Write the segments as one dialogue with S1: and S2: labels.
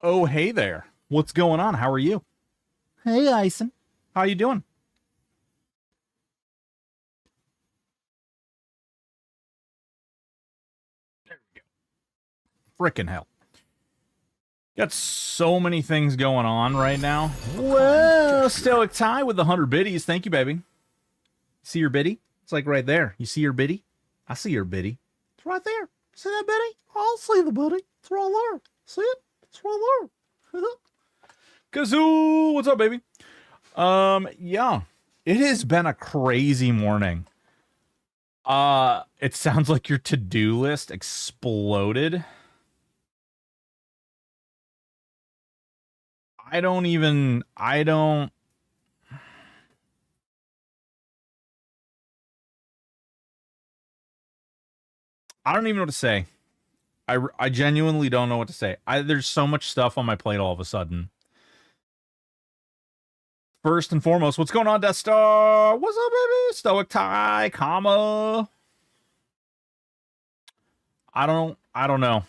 S1: Oh, hey there. What's going on? How are you?
S2: Hey, Ison.
S1: How you doing? Frickin' hell. Got so many things going on right now. Whoa, Stoic Tie with the 100 biddies. Thank you, baby. See your biddy? It's like right there. You see your biddy? I see your biddy. It's right there. See that biddy? I'll see the biddy. It's right there. See it? It's right there. Kazoo! What's up, baby? Yeah. It has been a crazy morning. It sounds like your to-do list exploded. I don't even know what to say. I genuinely don't know what to say. There's so much stuff on my plate all of a sudden. First and foremost, what's going on, Death Star? What's up, baby? Stoic Tie, comma. I don't know.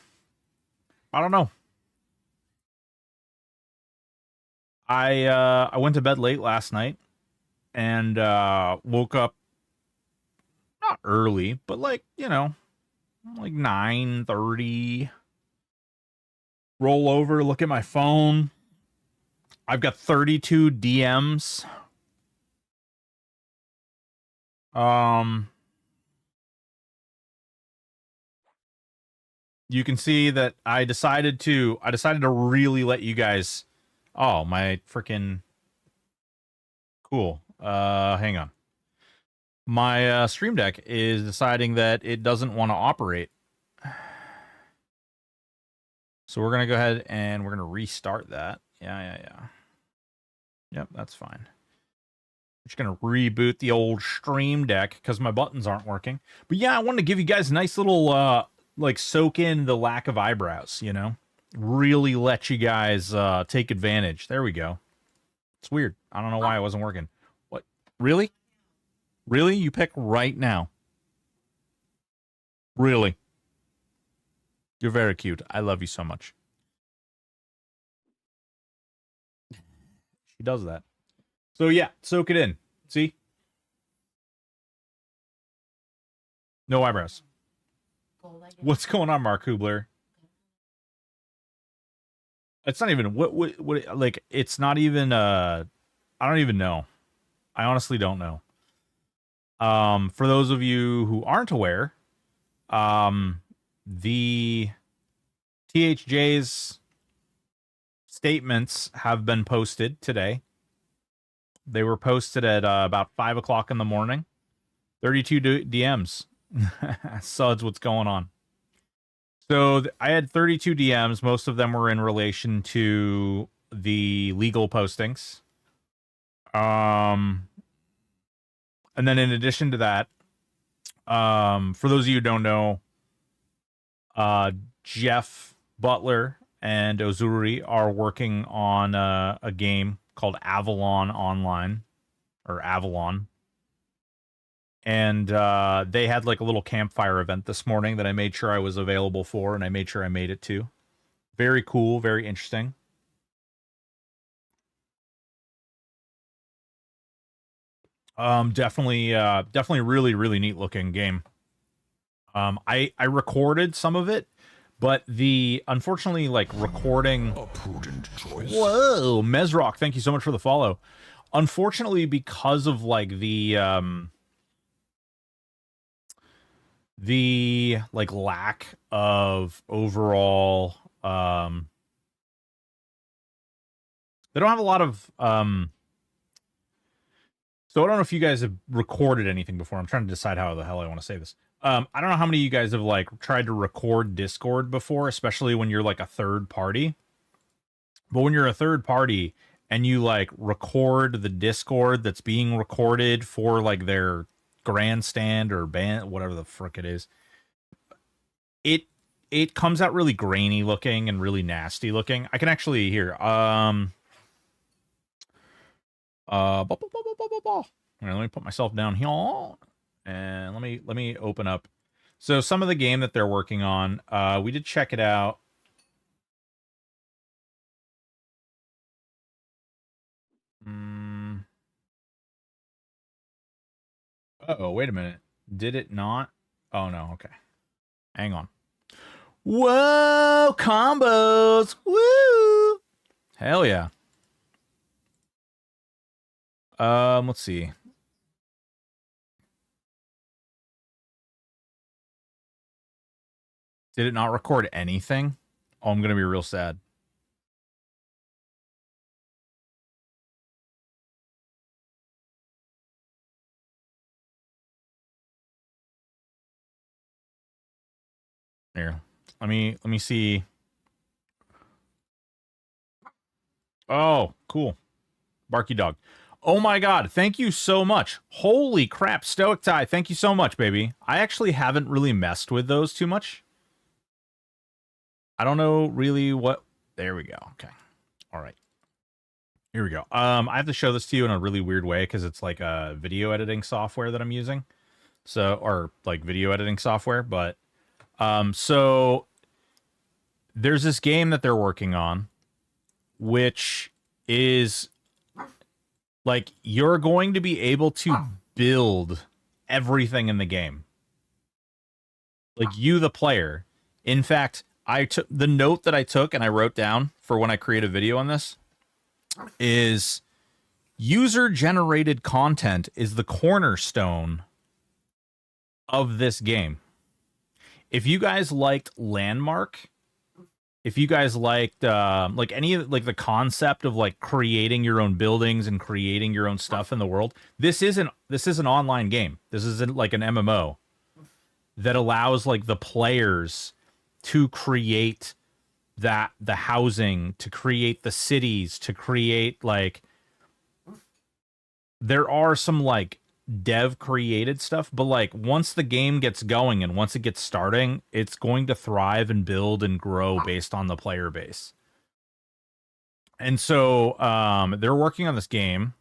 S1: I went to bed late last night and woke up not early, but like 9:30. Roll over, look at my phone. I've got 32 DMs. You can see that I decided to really let you guys. Oh, my freaking cool. Hang on. My Stream Deck is deciding that it doesn't want to operate. So we're going to go ahead and we're going to restart that. Yeah. Yep, that's fine. I'm just going to reboot the old Stream Deck because my buttons aren't working. But yeah, I wanted to give you guys a nice little, soak in the lack of eyebrows, Really let you guys take advantage. There we go. It's weird. I don't know why it wasn't working. What? Really? Really? You pick right now? Really? You're very cute. I love you so much. She does that. So yeah, soak it in. See? No eyebrows. What's going on, Mark Hubler? It's not even what like it's not even I don't even know. I honestly don't know. For those of you who aren't aware, the THJ's statements have been posted today. They were posted at about 5 o'clock in the morning. 32 DMs. Suds, what's going on? So I had 32 DMs. Most of them were in relation to the legal postings. And then in addition to that, for those of you who don't know, Jeff Butler and Ozuri are working on a game called Avalon Online, or Avalon. And they had like a little campfire event this morning that I made sure I was available for, and I made sure I made it to. Very cool, very interesting. Definitely really, really neat looking game. I recorded some of it, but unfortunately, like, recording
S3: a prudent choice.
S1: Whoa, Mesrock, thank you so much for the follow. Unfortunately, because of like the lack of overall they don't have a lot of so I don't know if you guys have recorded anything before. I'm trying to decide how the hell I want to say this. I don't know how many of you guys have like tried to record Discord before, especially when you're like a third party. But when you're a third party and you like record the Discord that's being recorded for like their grandstand or band, whatever the frick it is, it comes out really grainy looking and really nasty looking. I can actually hear let me put myself down here and let me open up. So some of the game that they're working on, we did check it out. Uh-oh, wait a minute. Did it not? Oh, no, okay. Hang on. Whoa, combos! Woo! Hell yeah. Let's see. Did it not record anything? Oh, I'm gonna be real sad. Here. Let me see. Oh, cool. Barky dog. Oh my god, thank you so much. Holy crap, Stoic Tie, thank you so much, baby. I actually haven't really messed with those too much. I don't know really what... There we go. Okay. All right. Here we go. I have to show this to you in a really weird way because it's like a video editing software that I'm using. So, or like video editing software, but so there's this game that they're working on, which is like you're going to be able to build everything in the game. Like you, the player. In fact, I took the note that I took and I wrote down for when I create a video on this is user-generated content is the cornerstone of this game. If you guys liked Landmark, if you guys liked like any like the concept of like creating your own buildings and creating your own stuff in the world, this is an online game. This isn't like an MMO that allows like the players to create the housing, to create the cities, to create like there are some like dev created stuff, but like once the game gets going and once it gets starting, it's going to thrive and build and grow based on the player base. And so they're working on this game.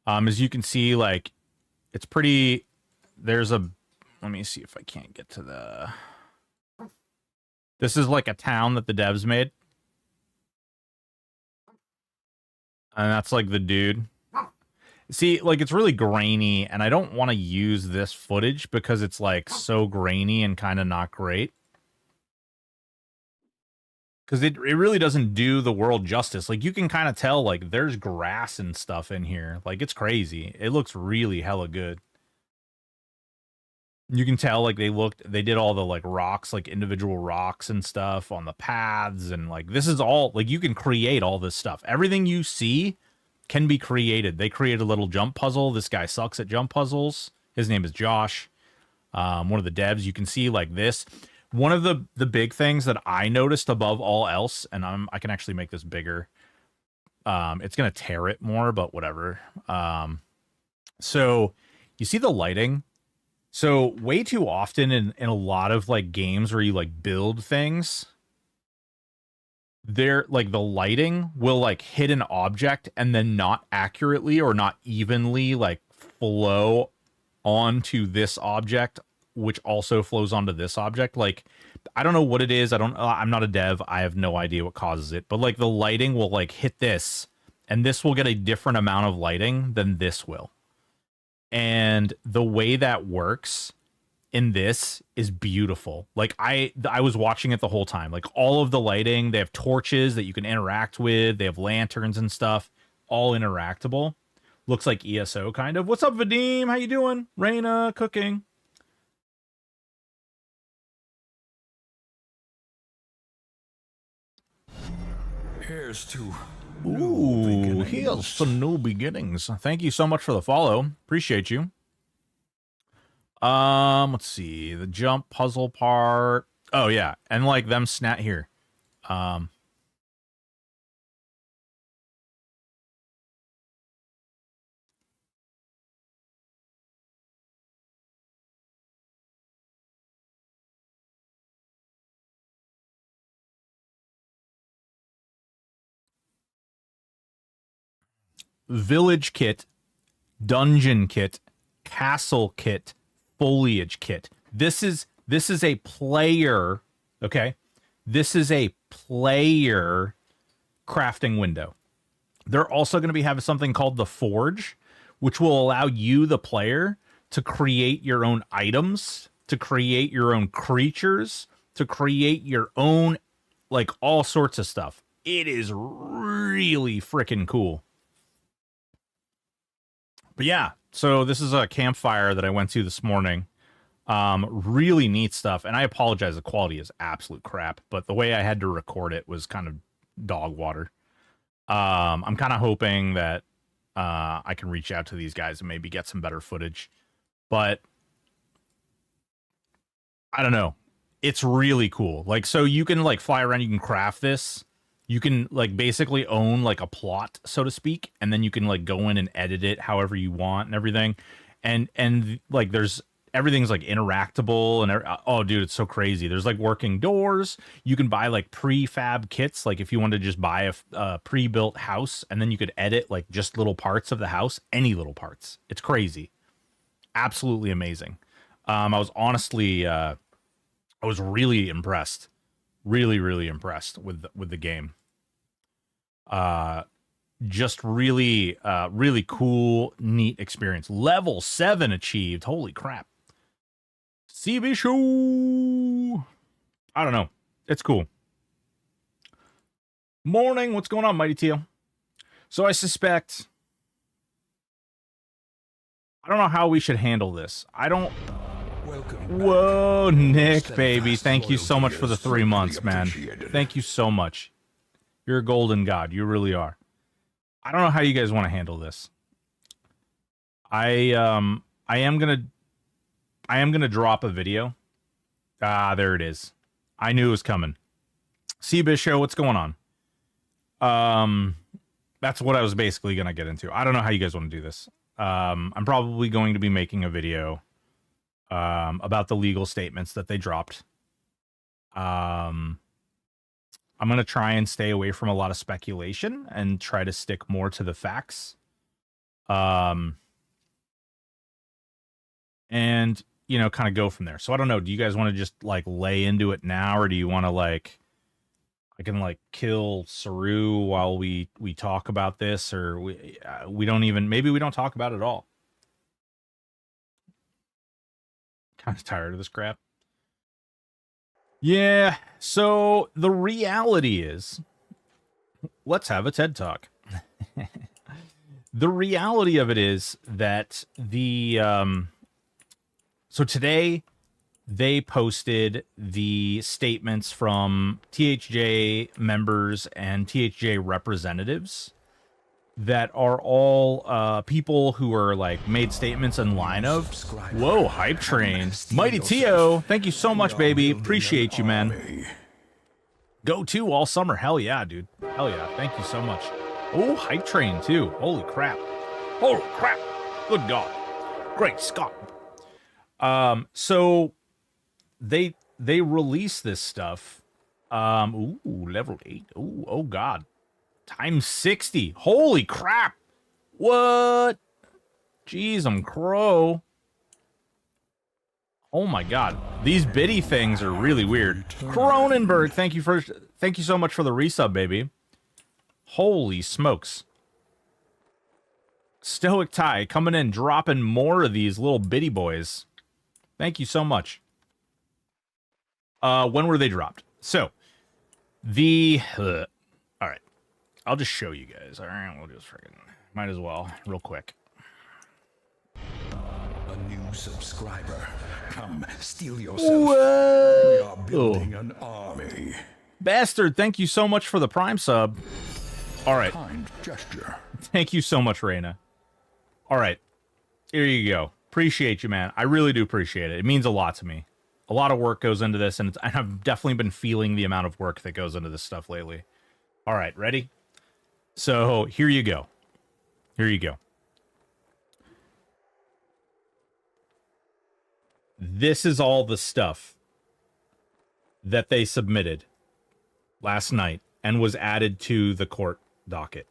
S1: As you can see, like it's pretty, there's a, let me see if I can't get to the, this is like a town that the devs made. And that's like the dude. See, like it's really grainy, and I don't want to use this footage because it's like so grainy and kind of not great. Because it really doesn't do the world justice. Like you can kind of tell like there's grass and stuff in here. Like it's crazy. It looks really hella good. You can tell like they did all the like rocks, like individual rocks and stuff on the paths, and like this is all like you can create all this stuff. Everything you see can be created. They created a little jump puzzle. This guy sucks at jump puzzles. His name is Josh. One of the devs. You can see like this. One of the big things that I noticed above all else, and I can actually make this bigger. It's gonna tear it more, but whatever. So you see the lighting. So way too often in a lot of like games where you like build things, there like the lighting will like hit an object and then not accurately or not evenly like flow onto this object, which also flows onto this object. Like I don't know what it is. I'm not a dev. I have no idea what causes it, but like the lighting will like hit this and this will get a different amount of lighting than this will. And the way that works in this is beautiful. Like I was watching it the whole time. Like all of the lighting, they have torches that you can interact with. They have lanterns and stuff, all interactable. Looks like ESO kind of. What's up, Vadim? How you doing? Raina cooking.
S3: Here's to
S1: Ooh, here's some new beginnings. Thank you so much for the follow. Appreciate you. Let's see. The jump puzzle part. Oh, yeah. And like them snap here. Village kit, dungeon kit, castle kit, foliage kit. This is a player, okay? This is a player crafting window. They're also going to be having something called the Forge, which will allow you, the player, to create your own items, to create your own creatures, to create your own, like, all sorts of stuff. It is really freaking cool. But yeah, so this is a campfire that I went to this morning. Really neat stuff. And I apologize, the quality is absolute crap, but the way I had to record it was kind of dog water. I'm kind of hoping that I can reach out to these guys and maybe get some better footage. But I don't know. It's really cool. Like, so you can like fly around, you can craft this. You can like basically own like a plot, so to speak, and then you can like go in and edit it however you want and everything. And like there's everything's like interactable and oh dude, it's so crazy. There's like working doors. You can buy like prefab kits, like if you want to just buy a pre-built house, and then you could edit like just little parts of the house, any little parts. It's crazy. Absolutely amazing. I was honestly I was really impressed. Really impressed with the game. Just really cool, neat experience. Level 7 achieved. Holy crap. CB show. I don't know. It's cool. Morning. What's going on, Mighty Teal? So I suspect, I don't know how we should handle this. I don't. Whoa, Nick, baby. Thank you so much for the 3 months, man. Thank you so much. You're a golden god. You really are. I don't know how you guys want to handle this. I am gonna drop a video. Ah, there it is. I knew it was coming. CBiz show, what's going on? That's what I was basically gonna get into. I don't know how you guys want to do this. I'm probably going to be making a video about the legal statements that they dropped. I'm going to try and stay away from a lot of speculation and try to stick more to the facts. And, you know, kind of go from there. So I don't know. Do you guys want to just like lay into it now, or do you want to like, I can like kill Saru while we talk about this, or we don't even, maybe we don't talk about it at all. Kind of tired of this crap. Yeah, so the reality is, let's have a TED Talk. The reality of it is that so today they posted the statements from THJ members and THJ representatives that are all people who are like made statements in line of. Whoa, hype train. Mighty Tio, thank you so much, baby. Appreciate you, man. Go to all summer. Hell yeah, dude. Hell yeah. Thank you so much. Oh, hype train too. Holy crap. Holy crap. Good God. Great Scott. So they released this stuff. Ooh, level 8. Ooh, oh God. Times 60. Holy crap. What? Jeez, I'm crow. Oh my God. These biddy things are really weird. Cronenberg, thank you so much for the resub, baby. Holy smokes. Stoic Tie coming in, dropping more of these little biddy boys. Thank you so much. When were they dropped? So, all right. I'll just show you guys. All right, we'll just friggin' might as well, real quick.
S3: A new subscriber. Come, steal yourself.
S1: Whoa!
S3: We are building an army.
S1: Bastard, thank you so much for the Prime sub. All right.
S3: Kind gesture.
S1: Thank you so much, Reina. All right. Here you go. Appreciate you, man. I really do appreciate it. It means a lot to me. A lot of work goes into this, and I've definitely been feeling the amount of work that goes into this stuff lately. All right, ready? So here you go. Here you go. This is all the stuff that they submitted last night and was added to the court docket.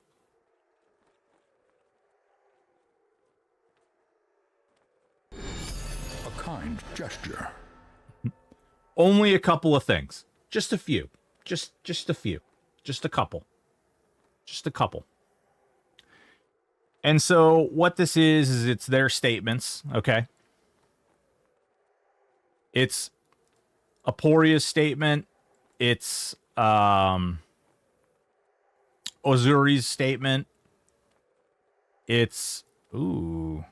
S3: A kind gesture.
S1: Only a couple of things. Just a few. Just a few. Just a couple. Just a couple. And so what this is it's their statements, okay? It's Aporia's statement. It's Ozuri's statement. It's ooh.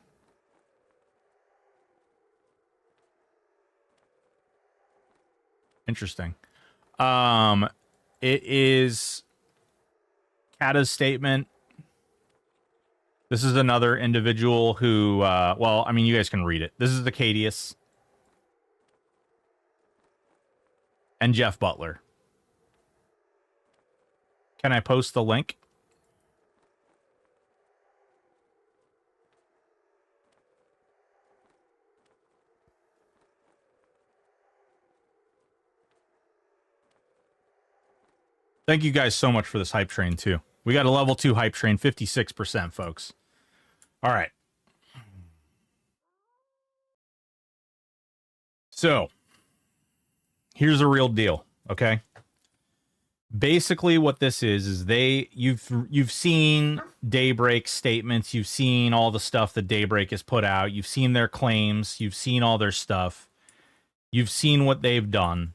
S1: Interesting. It is Kata's statement. This is another individual who, well, I mean, you guys can read it. This is the Cadius. And Jeff Butler. Can I post the link? Thank you guys so much for this hype train, too. We got a level 2 hype train, 56%, folks. All right. So, here's a real deal, okay? Basically, what this is you've seen Daybreak statements, you've seen all the stuff that Daybreak has put out, you've seen their claims, you've seen all their stuff, you've seen what they've done,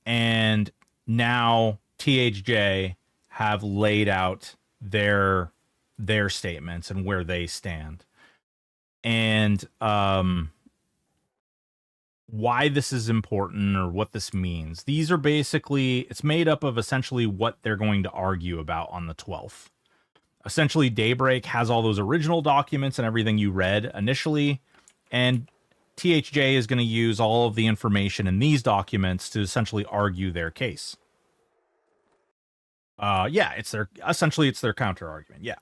S1: and now THJ have laid out their statements and where they stand. And why this is important or what this means. These are basically, it's made up of essentially what they're going to argue about on the 12th. Essentially, Daybreak has all those original documents and everything you read initially, and THJ is going to use all of the information in these documents to essentially argue their case. Yeah, it's their counter argument. Yeah.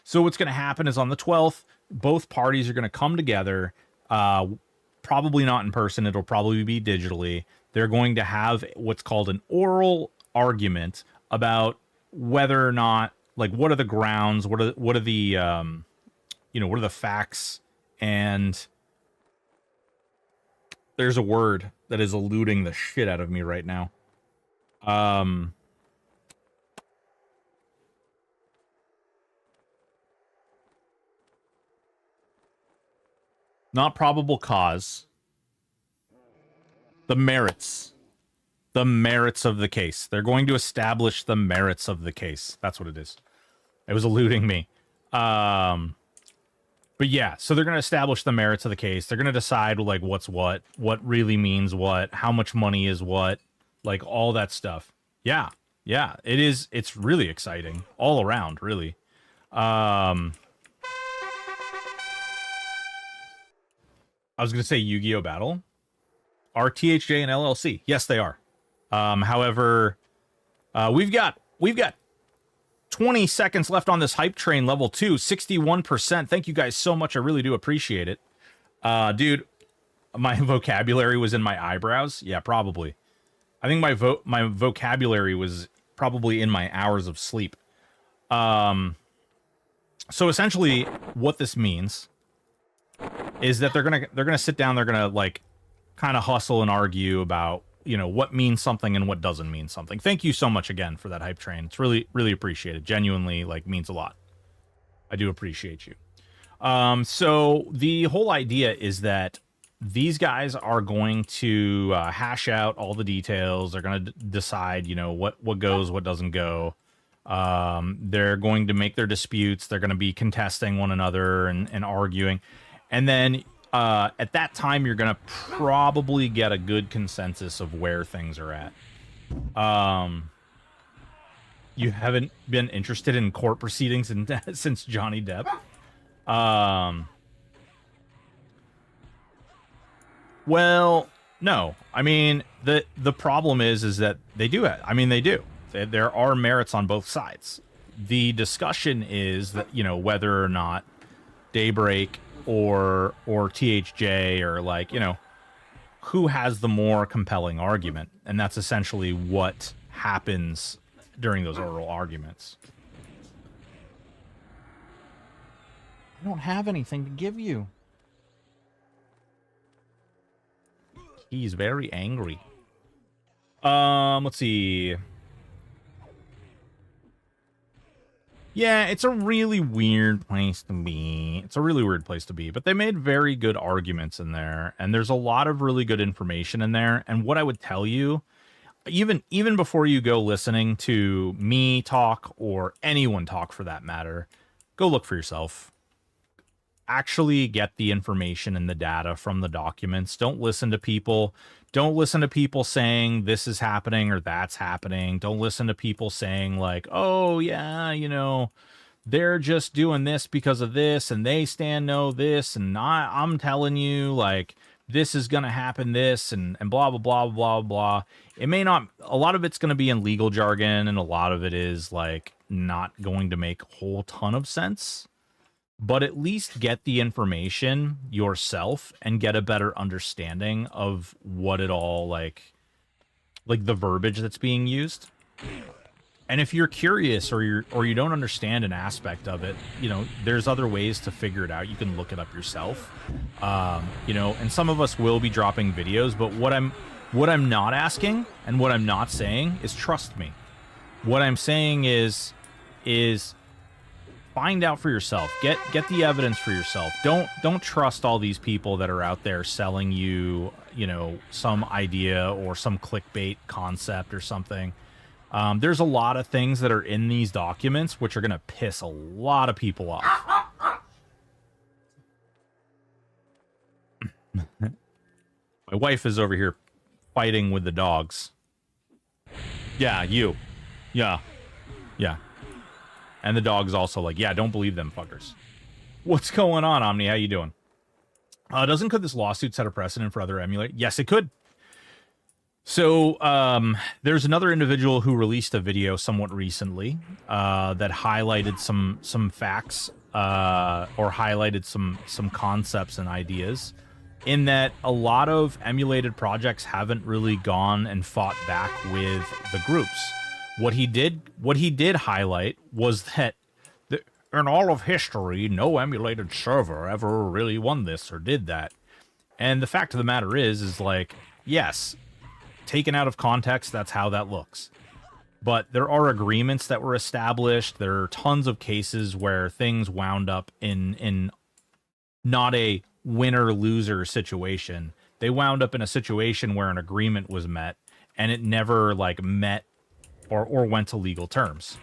S1: So what's going to happen is on the 12th, both parties are going to come together, probably not in person. It'll probably be digitally. They're going to have what's called an oral argument about whether or not, like, what are the grounds, what are the what are the facts, and there's a word that is eluding the shit out of me right now. Not probable cause. The merits. The merits of the case. They're going to establish the merits of the case. That's what it is. It was eluding me. But yeah, so they're going to establish the merits of the case. They're going to decide, like, what's what really means what, how much money is what, like, all that stuff. Yeah. Yeah, it is. It's really exciting all around, really. I was going to say Yu-Gi-Oh! Battle. Are THJ and LLC? Yes, they are. However, we've got 20 seconds left on this hype train, level 2, 61%. Thank you guys so much. I really do appreciate it. Dude, my vocabulary was in my eyebrows. Yeah, probably. I think my vocabulary was probably in my hours of sleep. So essentially, what this means is that they're gonna sit down, they're gonna, like, kind of hustle and argue about, you know, what means something and what doesn't mean something. Thank you so much again for that hype train. It's really, really appreciated. Genuinely, like, means a lot. I do appreciate you. So the whole idea is that these guys are going to hash out all the details. They're going to decide, you know, what goes, what doesn't go. They're going to make their disputes. They're going to be contesting one another and arguing. And then at that time, you're going to probably get a good consensus of where things are at. You haven't been interested in court proceedings since Johnny Depp? Well, no. I mean, the problem is that they do it. I mean, they do. There are merits on both sides. The discussion is that, you know, whether or not Daybreak or THJ, or, like, you know, who has the more compelling argument, and that's essentially what happens during those oral arguments. I don't have anything to give you. He's very angry. Let's see. Yeah, it's a really weird place to be. It's a really weird place to be, but they made very good arguments in there, and there's a lot of really good information in there. And what I would tell you, even before you go listening to me talk or anyone talk for that matter, go look for yourself. Actually get the information and the data from the documents. Don't listen to people. Don't listen to people saying this is happening or that's happening. Don't listen to people saying like, oh yeah, you know, they're just doing this because of this and they stand no this and I'm telling you like this is gonna happen this and blah blah blah blah blah. It may not, a lot of it's gonna be in legal jargon and a lot of it is like not going to make a whole ton of sense. But at least get the information yourself and get a better understanding of what it all like the verbiage that's being used. And if you're curious or you don't understand an aspect of it, you know, there's other ways to figure it out. You can look it up yourself. You know, and some of us will be dropping videos, but what I'm not asking and what I'm not saying is trust me. What I'm saying is find out for yourself. Get the evidence for yourself. Don't trust all these people that are out there selling you, you know, some idea or some clickbait concept or something. There's a lot of things that are in these documents which are going to piss a lot of people off. My wife is over here fighting with the dogs. Yeah, you. Yeah. Yeah. And the dog's also like, yeah, don't believe them fuckers. What's going on, Omni? How you doing? Doesn't could this lawsuit set a precedent for other emulators? Yes, it could. So there's another individual who released a video somewhat recently that highlighted some facts or highlighted some concepts and ideas in that a lot of emulated projects haven't really gone and fought back with the groups. What he did highlight was that in all of history, no emulated server ever really won this or did that. And the fact of the matter is like, yes, taken out of context, that's how that looks. But there are agreements that were established. There are tons of cases where things wound up in not a winner-loser situation. They wound up in a situation where an agreement was met, and it never like met or went to legal terms.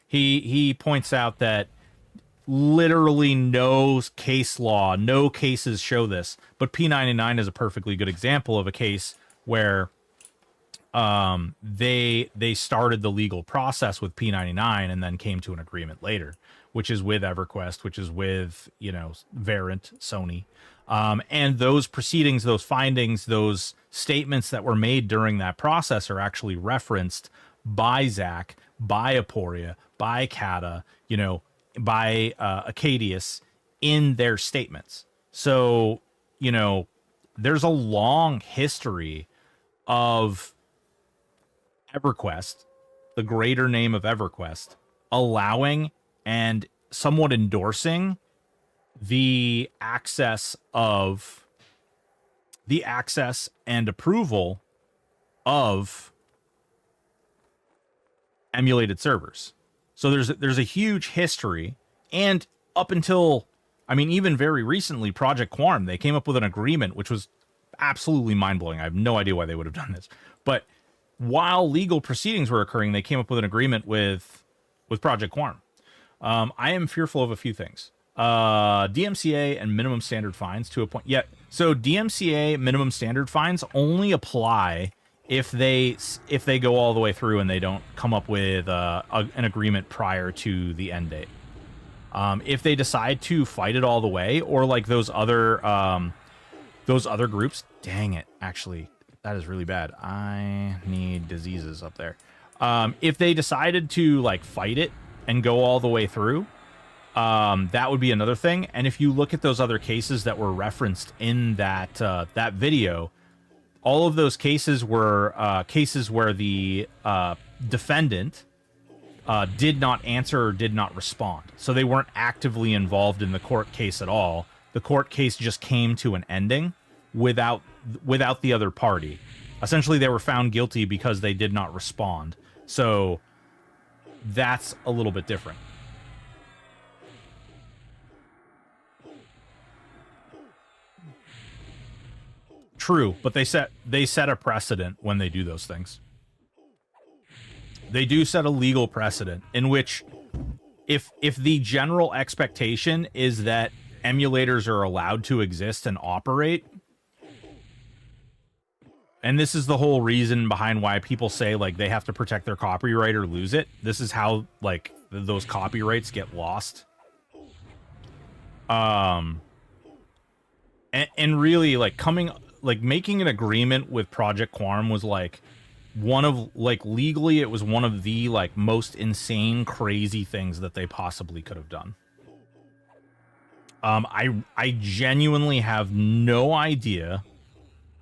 S1: He points out that literally no case law, no cases show this, but P99 is a perfectly good example of a case where they started the legal process with P99 and then came to an agreement later, which is with EverQuest, which is with, you know, Verint, Sony. And those proceedings, those findings, those statements that were made during that process are actually referenced by Zach, by Aporia, by Kata, you know, by Acadius in their statements. So, you know, there's a long history of EverQuest, the greater name of EverQuest, allowing and somewhat endorsing the access and approval of emulated servers. So there's a huge history, and up until, I mean, even very recently, Project Quorum, they came up with an agreement which was absolutely mind-blowing. I have no idea why they would have done this, but while legal proceedings were occurring, they came up with an agreement with Project Quorum. I am fearful of a few things. DMCA and minimum standard fines to a point. Yeah, so DMCA minimum standard fines only apply if they go all the way through and they don't come up with an agreement prior to the end date. If they decide to fight it all the way, or like those other groups, dang it, actually, that is really bad. I need diseases up there. If they decided to like fight it and go all the way through, that would be another thing. And if you look at those other cases that were referenced in that video, all of those cases were cases where the defendant did not answer or did not respond. So they weren't actively involved in the court case at all. The court case just came to an ending without the other party. Essentially, they were found guilty because they did not respond. So that's a little bit different. True, but they set a precedent when they do those things. They do set a legal precedent in which if the general expectation is that emulators are allowed to exist and operate, and this is the whole reason behind why people say like they have to protect their copyright or lose it. This is how like those copyrights get lost. And really like making an agreement with Project Quorum was like one of like legally it was one of the like most insane crazy things that they possibly could have done. I genuinely have no idea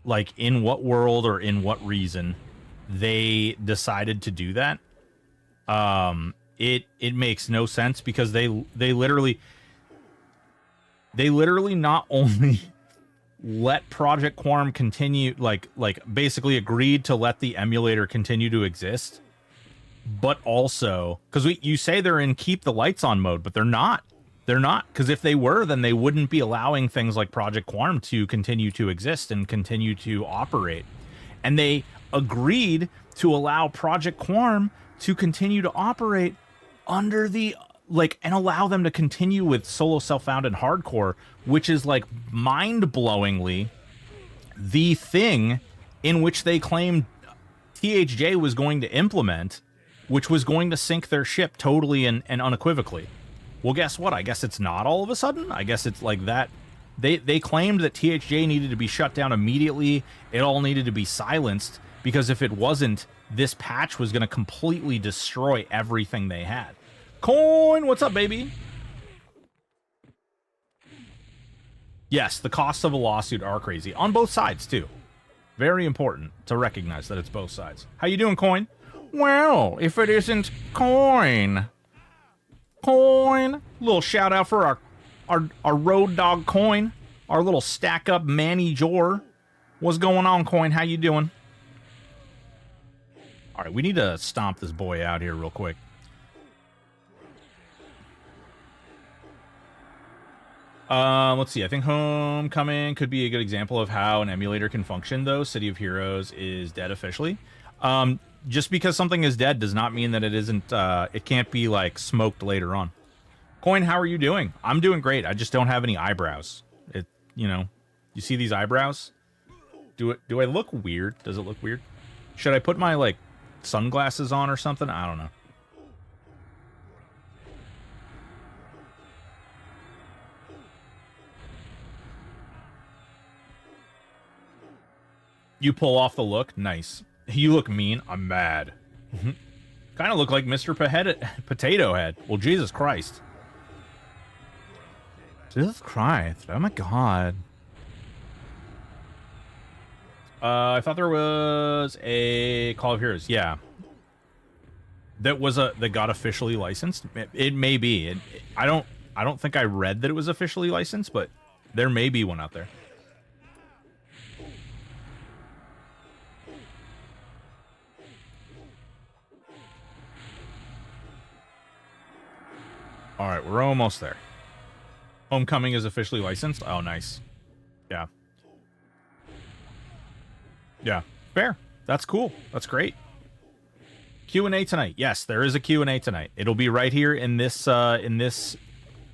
S1: like in what world or in what reason they decided to do that. It makes no sense because they literally not only let Project Quorum continue, like basically agreed to let the emulator continue to exist, but also because you say they're in keep the lights on mode, but they're not. They're not, because if they were, then they wouldn't be allowing things like Project Quorum to continue to exist and continue to operate. And they agreed to allow Project Quorum to continue to operate under the and allow them to continue with solo self-found and hardcore, which is like mind-blowingly the thing in which they claimed THJ was going to implement, which was going to sink their ship totally and unequivocally. Well, guess what? I guess it's not all of a sudden. I guess it's like that. They claimed that THJ needed to be shut down immediately. It all needed to be silenced because if it wasn't, this patch was going to completely destroy everything they had. Coin, what's up, baby? Yes, the costs of a lawsuit are crazy on both sides too. Very important to recognize that it's both sides. How you doing, Coin? Well, if it isn't Coin. Coin. Little shout out for our road dog Coin. Our little stack up Manny Jor. What's going on, Coin? How you doing? All right, we need to stomp this boy out here real quick. Let's see. I think Homecoming could be a good example of how an emulator can function, though. City of Heroes is dead officially. Just because something is dead does not mean that it isn't, it can't be, like, smoked later on. Coin, how are you doing? I'm doing great. I just don't have any eyebrows. You know, you see these eyebrows? Do I look weird? Does it look weird? Should I put my, like, sunglasses on or something? I don't know. You pull off the look? Nice. You look mean. I'm mad. Kind of look like Mr. Potato Head. Well, Jesus Christ.
S2: Jesus Christ. Oh my god.
S1: I thought there was a Call of Heroes. Yeah. That got officially licensed. It may be. I don't think I read that it was officially licensed, but there may be one out there. All right, we're almost there. Homecoming is officially licensed. Oh, nice. Yeah. Yeah, fair. That's cool. That's great. Q&A tonight. Yes, there is a Q&A tonight. It'll be right here in this in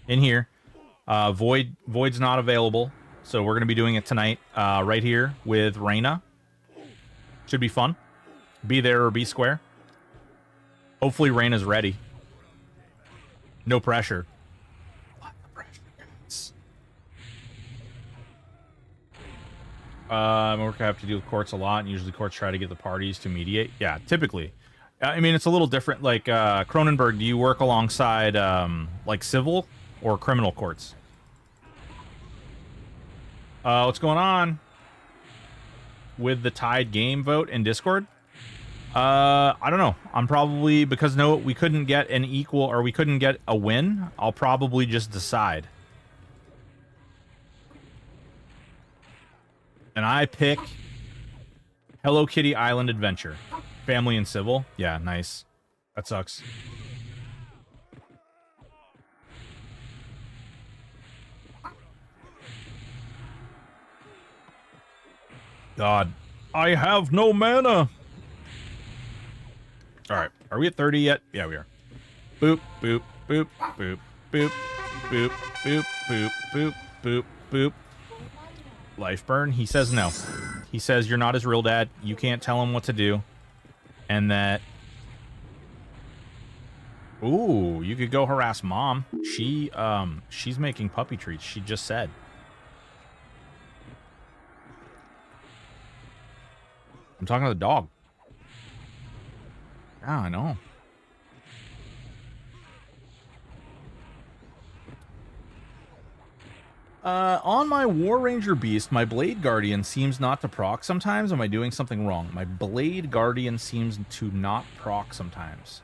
S1: here. Void's not available, so we're gonna be doing it tonight, right here with Reyna. Should be fun. Be there or be square. Hopefully Reyna's ready. No pressure. We're gonna have to deal with courts a lot, and usually courts try to get the parties to mediate. Yeah, typically. I mean, it's a little different. Like, Cronenberg, do you work alongside, like, civil or criminal courts? What's going on with the tied game vote in Discord? I don't know. I'm probably, because no, we couldn't get an equal, or we couldn't get a win, I'll probably just decide. And I pick Hello Kitty Island Adventure. Family and civil. Yeah, nice. That sucks. God, I have no mana. All right, are we at 30 yet? Yeah, we are. Boop, boop, boop, boop, boop, boop, boop, boop, boop, boop, boop. Life burn. He says no. He says you're not his real dad. You can't tell him what to do. And that... Ooh, you could go harass mom. She's making puppy treats. She just said. I'm talking to the dog. Yeah, I know. On my War Ranger Beast, my Blade Guardian seems not to proc sometimes. Am I doing something wrong? My Blade Guardian seems to not proc sometimes.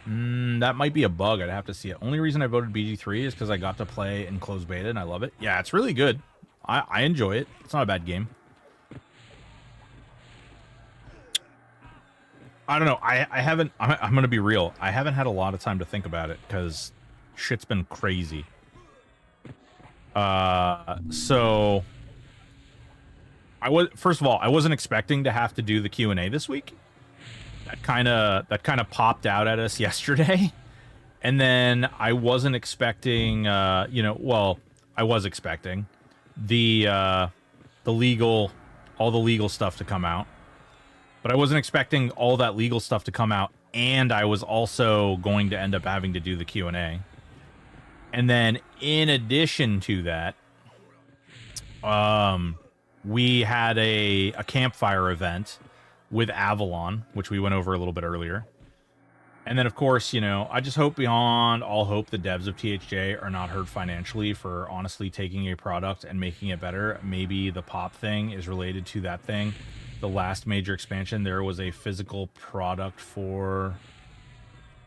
S1: That might be a bug. I'd have to see it. Only reason I voted BG3 is because I got to play in closed beta and I love it. Yeah, it's really good. I enjoy it. It's not a bad game. I don't know. I haven't... I'm going to be real. I haven't had a lot of time to think about it because shit's been crazy. So first of all, I wasn't expecting to have to do the Q&A this week. That kind of popped out at us yesterday. And then I wasn't expecting, I was expecting all the legal stuff to come out. But I wasn't expecting all that legal stuff to come out, and I was also going to end up having to do the Q&A. And then, in addition to that, we had a campfire event with Avalon, which we went over a little bit earlier. And then, of course, I just hope beyond all hope the devs of THJ are not hurt financially for honestly taking a product and making it better. Maybe the pop thing is related to that thing. The last major expansion, there was a physical product for...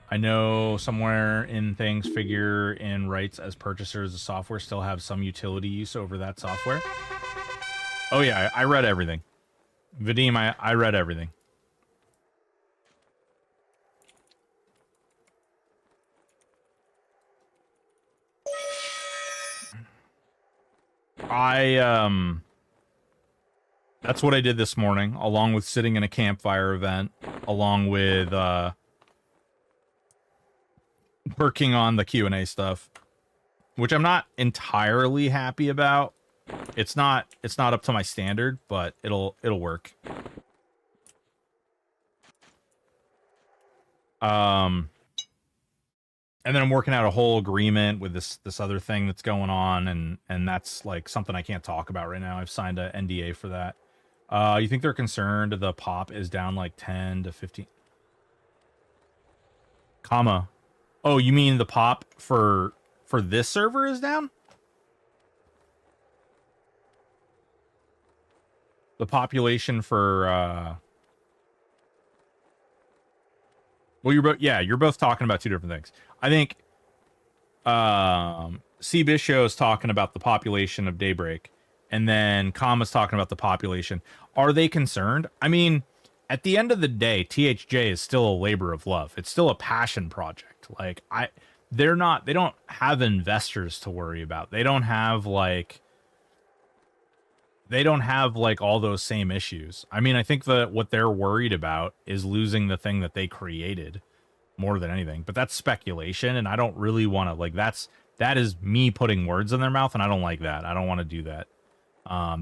S1: I know somewhere in things, figure in rights as purchasers of software still have some utility use over that software. Oh yeah, I read everything. Vadim, I read everything. That's what I did this morning, along with sitting in a campfire event, along with, working on the Q&A stuff, which I'm not entirely happy about. It's not up to my standard, but it'll work. And then I'm working out a whole agreement with this other thing that's going on, and that's like something I can't talk about right now. I've signed a NDA for that. You think they're concerned the pop is down like 10 to 15? Comma. Oh, you mean the pop for this server is down? The population for well, you're both talking about two different things. I think C-Bisho is talking about the population of Daybreak, and then Kama's talking about the population. Are they concerned? I mean, at the end of the day, THJ is still a labor of love. It's still a passion project. Like, they don't have investors to worry about. They don't have like all those same issues. I mean, I think that what they're worried about is losing the thing that they created more than anything. But that's speculation, and I don't really want to, like, that is me putting words in their mouth, and I don't like that. I don't want to do that.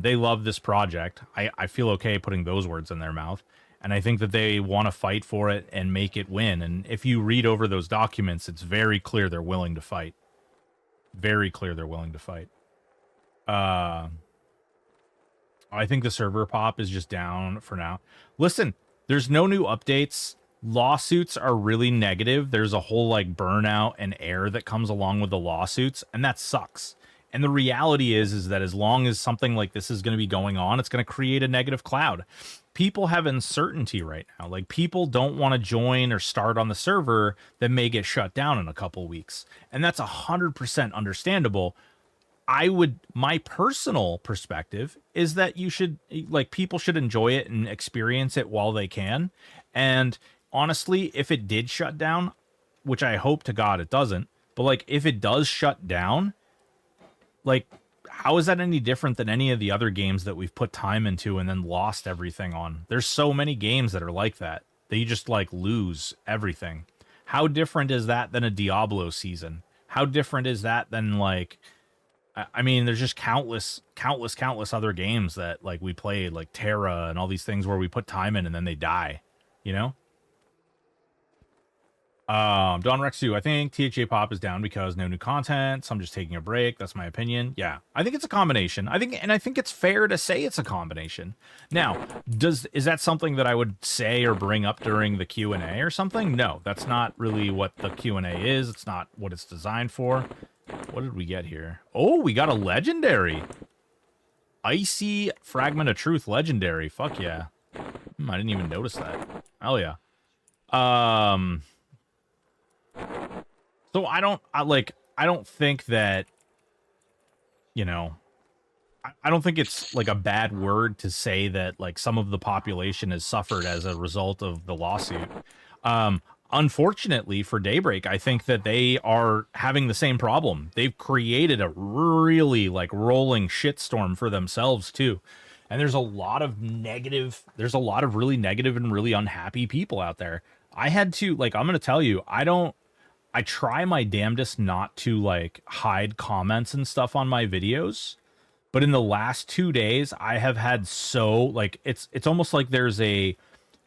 S1: They love this project. I feel okay putting those words in their mouth. And I think that they want to fight for it and make it win. And if you read over those documents, it's very clear they're willing to fight. Very clear they're willing to fight. I think the server pop is just down for now. Listen, there's no new updates. Lawsuits are really negative. There's a whole like burnout and air that comes along with the lawsuits, and that sucks. And the reality is that as long as something like this is going to be going on, it's going to create a negative cloud. People have uncertainty right now. Like, people don't want to join or start on the server that may get shut down in a couple weeks. And that's 100% understandable. My personal perspective is that people should enjoy it and experience it while they can. And honestly, if it did shut down, which I hope to God it doesn't, but like, if it does shut down, like, how is that any different than any of the other games that we've put time into and then lost everything on? There's so many games that are like that. They just like lose everything. How different is that than a Diablo season? How different is that than like, I mean, there's just countless other games that like we played, like Terra and all these things where we put time in and then they die, you know? Don Rexu, I think THA Pop is down because no new content. Some just taking a break. That's my opinion. Yeah, I think it's a combination. I think it's fair to say it's a combination. Now, is that something that I would say or bring up during the Q&A or something? No, that's not really what the Q&A is. It's not what it's designed for. What did we get here? Oh, we got a legendary. Icy Fragment of Truth legendary. Fuck yeah. I didn't even notice that. Hell yeah. So I don't think that, you know, I don't think it's like a bad word to say that like some of the population has suffered as a result of the lawsuit. Unfortunately for Daybreak, I think that they are having the same problem. They've created a really like rolling shitstorm for themselves too. And there's a lot of really negative and really unhappy people out there. I had to, like, I'm going to tell you, I try my damnedest not to like hide comments and stuff on my videos, but in the last 2 days, I have had it's almost like there's a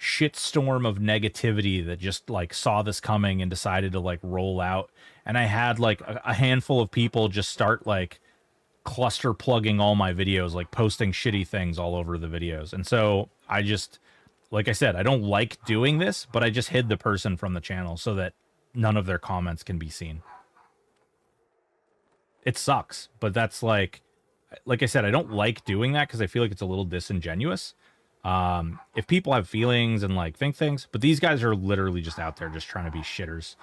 S1: shitstorm of negativity that just like saw this coming and decided to like roll out. And I had like a handful of people just start like cluster plugging all my videos, like posting shitty things all over the videos. And so I just, like I said, I don't like doing this, but I just hid the person from the channel so that none of their comments can be seen. It sucks, but that's like I said, I don't like doing that because I feel like it's a little disingenuous. If people have feelings and like think things, but these guys are literally just out there just trying to be shitters.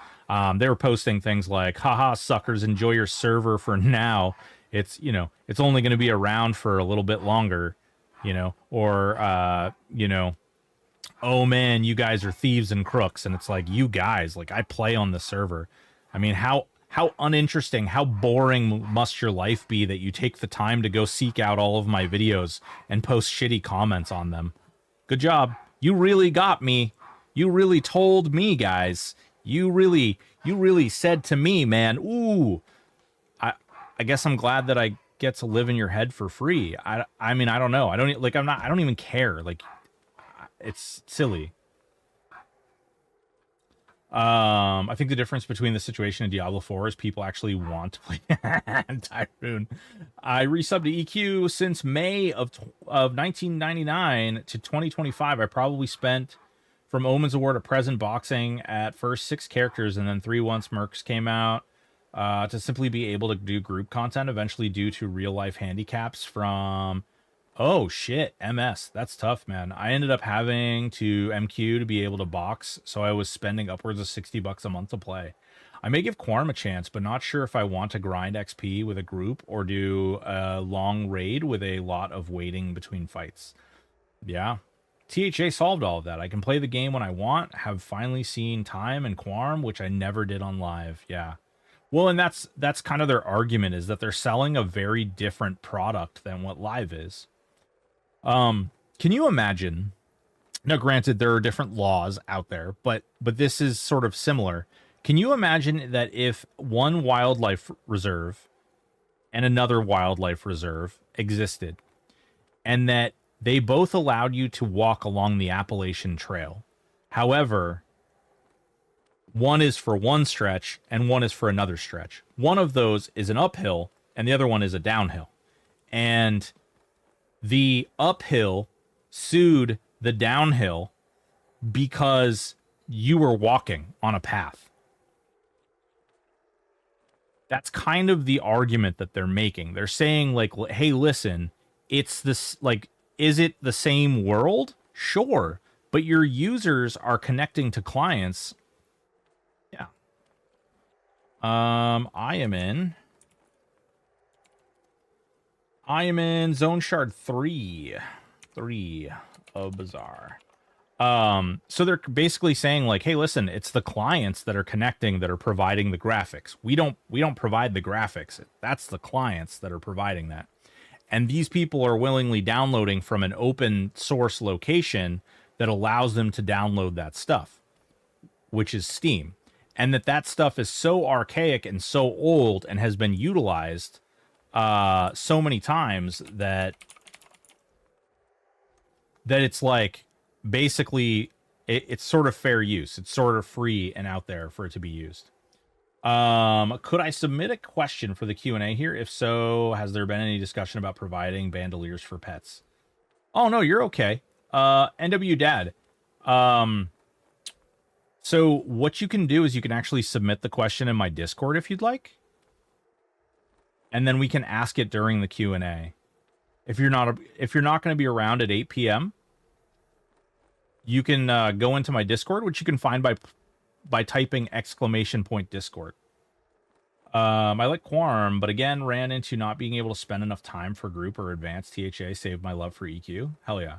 S1: They were posting things like, haha, suckers, enjoy your server for now. It's, you know, it's only going to be around for a little bit longer, you know, or, you know, oh man, you guys are thieves and crooks. And it's like, you guys, like I play on the server. I mean, how uninteresting, how boring must your life be that you take the time to go seek out all of my videos and post shitty comments on them? Good job. You really got me. You really told me, guys. You really said to me, man, ooh, I guess I'm glad that I get to live in your head for free. I mean, I don't know. I don't even care. Like, it's silly. I think the difference between the situation in Diablo 4 is people actually want to play Tyroon. I resubbed to EQ since May of 1999 to 2025. I probably spent from Omen's Award to present boxing at first 6 characters and then 3 once Mercs came out to simply be able to do group content, eventually due to real life handicaps from... Oh, shit. MS. That's tough, man. I ended up having to MQ to be able to box, so I was spending upwards of $60 a month to play. I may give Quarm a chance, but not sure if I want to grind XP with a group or do a long raid with a lot of waiting between fights. Yeah. THA solved all of that. I can play the game when I want, have finally seen time and Quarm, which I never did on live. Yeah. Well, and that's kind of their argument, is that they're selling a very different product than what live is. Can you imagine? Now, granted, there are different laws out there, but this is sort of similar. Can you imagine that if one wildlife reserve and another wildlife reserve existed, and that they both allowed you to walk along the Appalachian Trail? However, one is for one stretch and one is for another stretch. One of those is an uphill and the other one is a downhill. And the uphill sued the downhill because you were walking on a path. That's kind of the argument that they're making. They're saying, like, hey, listen, it's this, like, is it the same world? Sure. But your users are connecting to clients. Yeah. I am in Zone Shard 3 of Bazaar. So they're basically saying like, hey, listen, it's the clients that are connecting that are providing the graphics. We don't provide the graphics. That's the clients that are providing that. And these people are willingly downloading from an open source location that allows them to download that stuff, which is Steam. And that stuff is so archaic and so old and has been utilized so many times that it's like basically it's sort of fair use. It's sort of free and out there for it to be used. Could I submit a question for the Q&A here? If so, has there been any discussion about providing bandoliers for pets? Oh no, you're okay. NW Dad. So what you can do is you can actually submit the question in my Discord if you'd like. And then we can ask it during the Q&A. If you're not going to be around at 8 p.m., you can go into my Discord, which you can find by typing !Discord. I like Quorum, but again, ran into not being able to spend enough time for group or advanced THA. Saved my love for EQ. Hell yeah.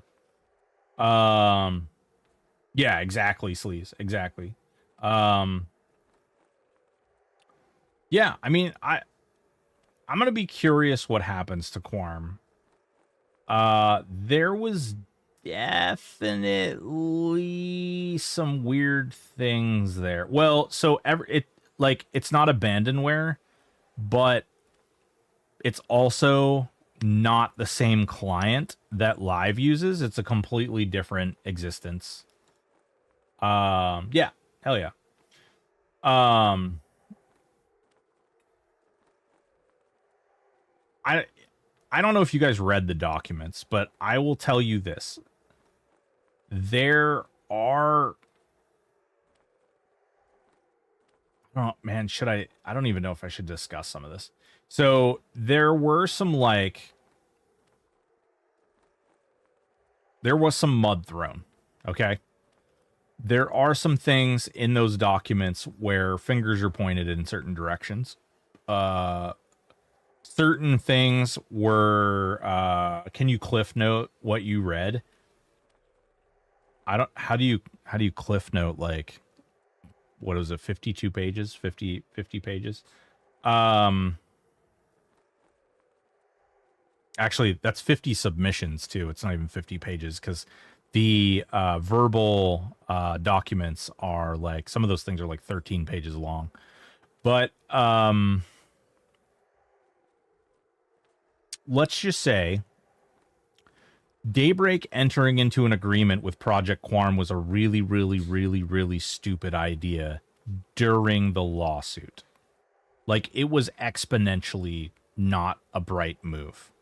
S1: Yeah, exactly, Sleaze. Exactly. Yeah, I mean, I'm gonna be curious what happens to Quorum. There was definitely some weird things there. Well, so it's not abandonware, but it's also not the same client that Live uses. It's a completely different existence. Yeah, hell yeah. I don't know if you guys read the documents, but I will tell you this. There are... Oh, man, should I... I don't even know if I should discuss some of this. So, there were some, like... There was some mud thrown, okay? There are some things in those documents where fingers are pointed in certain directions. Certain things were... can you cliff note what you read? I don't... How do you cliff note, like... What was it? 52 pages? 50 pages? Actually, that's 50 submissions, too. It's not even 50 pages, because the verbal documents are, like... Some of those things are, like, 13 pages long. But, let's just say... Daybreak entering into an agreement with Project Quorum was a really, really, really, really stupid idea during the lawsuit. Like, it was exponentially not a bright move.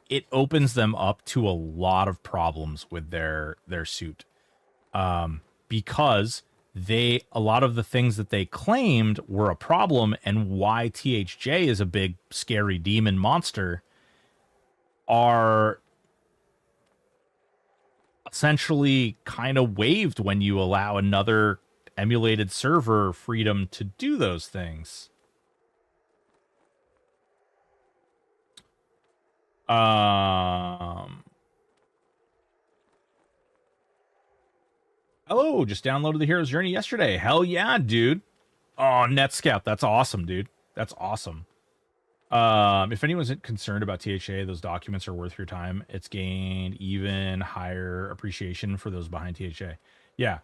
S1: It opens them up to a lot of problems with their suit. Because a lot of the things that they claimed were a problem and why THJ is a big, scary demon monster are... essentially kind of waived when you allow another emulated server freedom to do those things. Hello, just downloaded the Hero's Journey yesterday. Hell yeah, dude. Oh, Netscout, that's awesome, dude. That's awesome. If anyone's concerned about THA, those documents are worth your time. It's gained even higher appreciation for those behind THA. Yeah.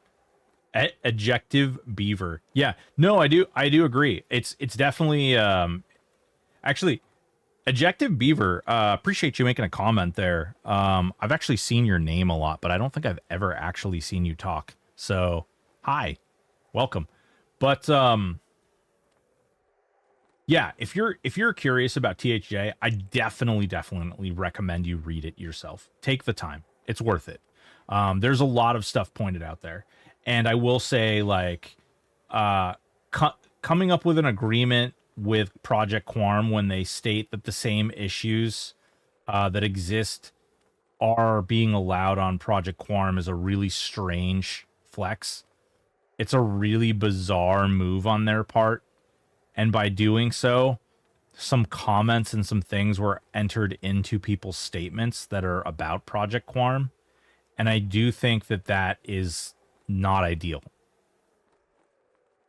S1: Adjective Beaver. Yeah. No, I do agree. It's definitely, actually, Adjective Beaver, appreciate you making a comment there. I've actually seen your name a lot, but I don't think I've ever actually seen you talk. So, hi. Welcome. But, yeah, if you're curious about THJ, I definitely recommend you read it yourself. Take the time. It's worth it. There's a lot of stuff pointed out there. And I will say, like, coming up with an agreement with Project Quorum when they state that the same issues that exist are being allowed on Project Quorum is a really strange flex. It's a really bizarre move on their part. And by doing so, some comments and some things were entered into people's statements that are about Project Quorum. And I do think that that is not ideal.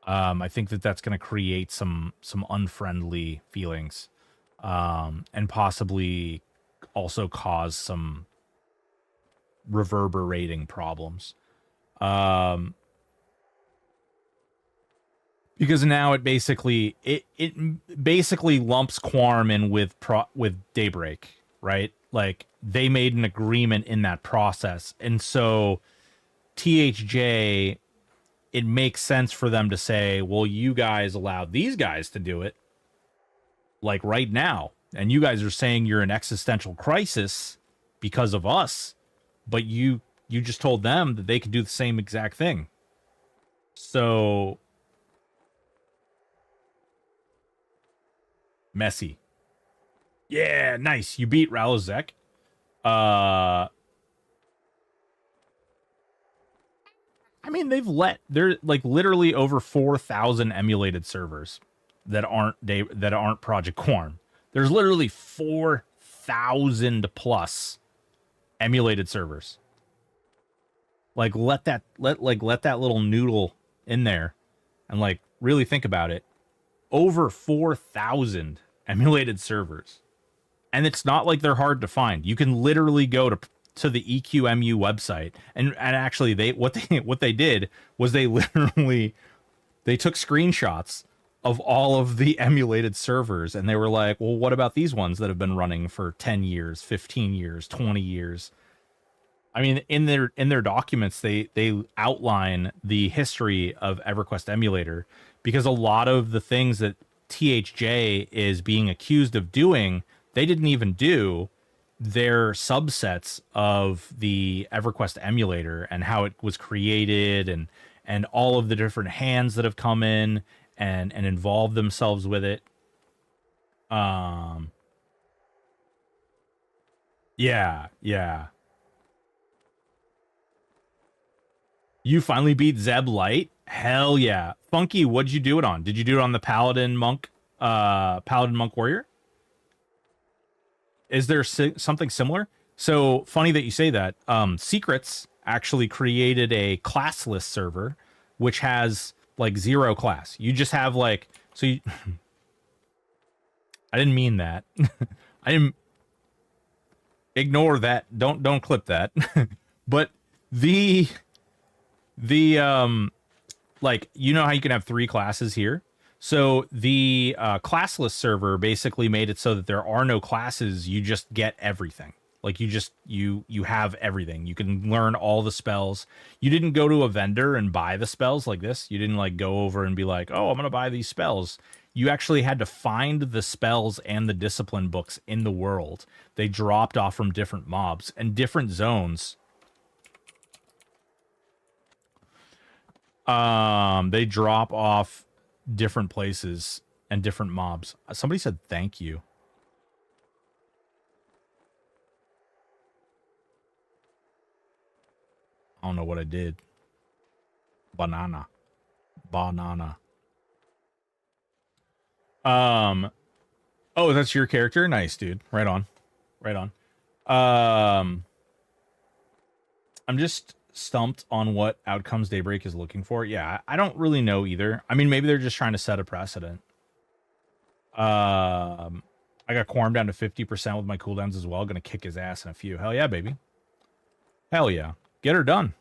S1: I think that that's going to create some unfriendly feelings, and possibly also cause some reverberating problems. Because now it basically lumps Quorum in with Daybreak, right? Like they made an agreement in that process, and so THJ, it makes sense for them to say, well, you guys allowed these guys to do it, like right now, and you guys are saying you're in existential crisis because of us, but you just told them that they could do the same exact thing. So messy. Yeah, nice. You beat Ralozek. I mean, they're like literally over 4,000 emulated servers that aren't Project Quorum. There's literally 4,000 plus emulated servers. Like let that little noodle in there and like really think about it. Over 4,000 emulated servers. And it's not like they're hard to find. You can literally go to the EQMU website, and actually what they did was they took screenshots of all of the emulated servers, and they were like, well, what about these ones that have been running for 10 years, 15 years, 20 years? I mean, in their documents, they outline the history of EverQuest Emulator, because a lot of the things that THJ is being accused of doing, they didn't even do. They're subsets of the EverQuest emulator and how it was created, and all of the different hands that have come in and involved themselves with it. Yeah. You finally beat Zeb Light? Hell yeah. Funky, what'd you do it on? Did you do it on the Paladin Monk Warrior? Is there something similar? So funny that you say that. Secrets actually created a classless server, which has like 0 class. You just have like, so you, I didn't mean that. I didn't, ignore that. Don't clip that. But the like, you know how you can have 3 classes here? So the classless server basically made it so that there are no classes. You just get everything. Like you have everything. You can learn all the spells. You didn't go to a vendor and buy the spells like this. You didn't like go over and be like, oh, I'm going to buy these spells. You actually had to find the spells and the discipline books in the world. They dropped off from different mobs and different zones. They drop off different places and different mobs. Somebody said thank you. I don't know what I did. Banana. Oh, that's your character? Nice, dude. Right on. I'm just stumped on what outcomes Daybreak is looking for. Yeah, I don't really know either. I mean, maybe they're just trying to set a precedent. I got Quorum down to 50% with my cooldowns as well. Gonna kick his ass in a few. Hell yeah, baby. Hell yeah. Get her done.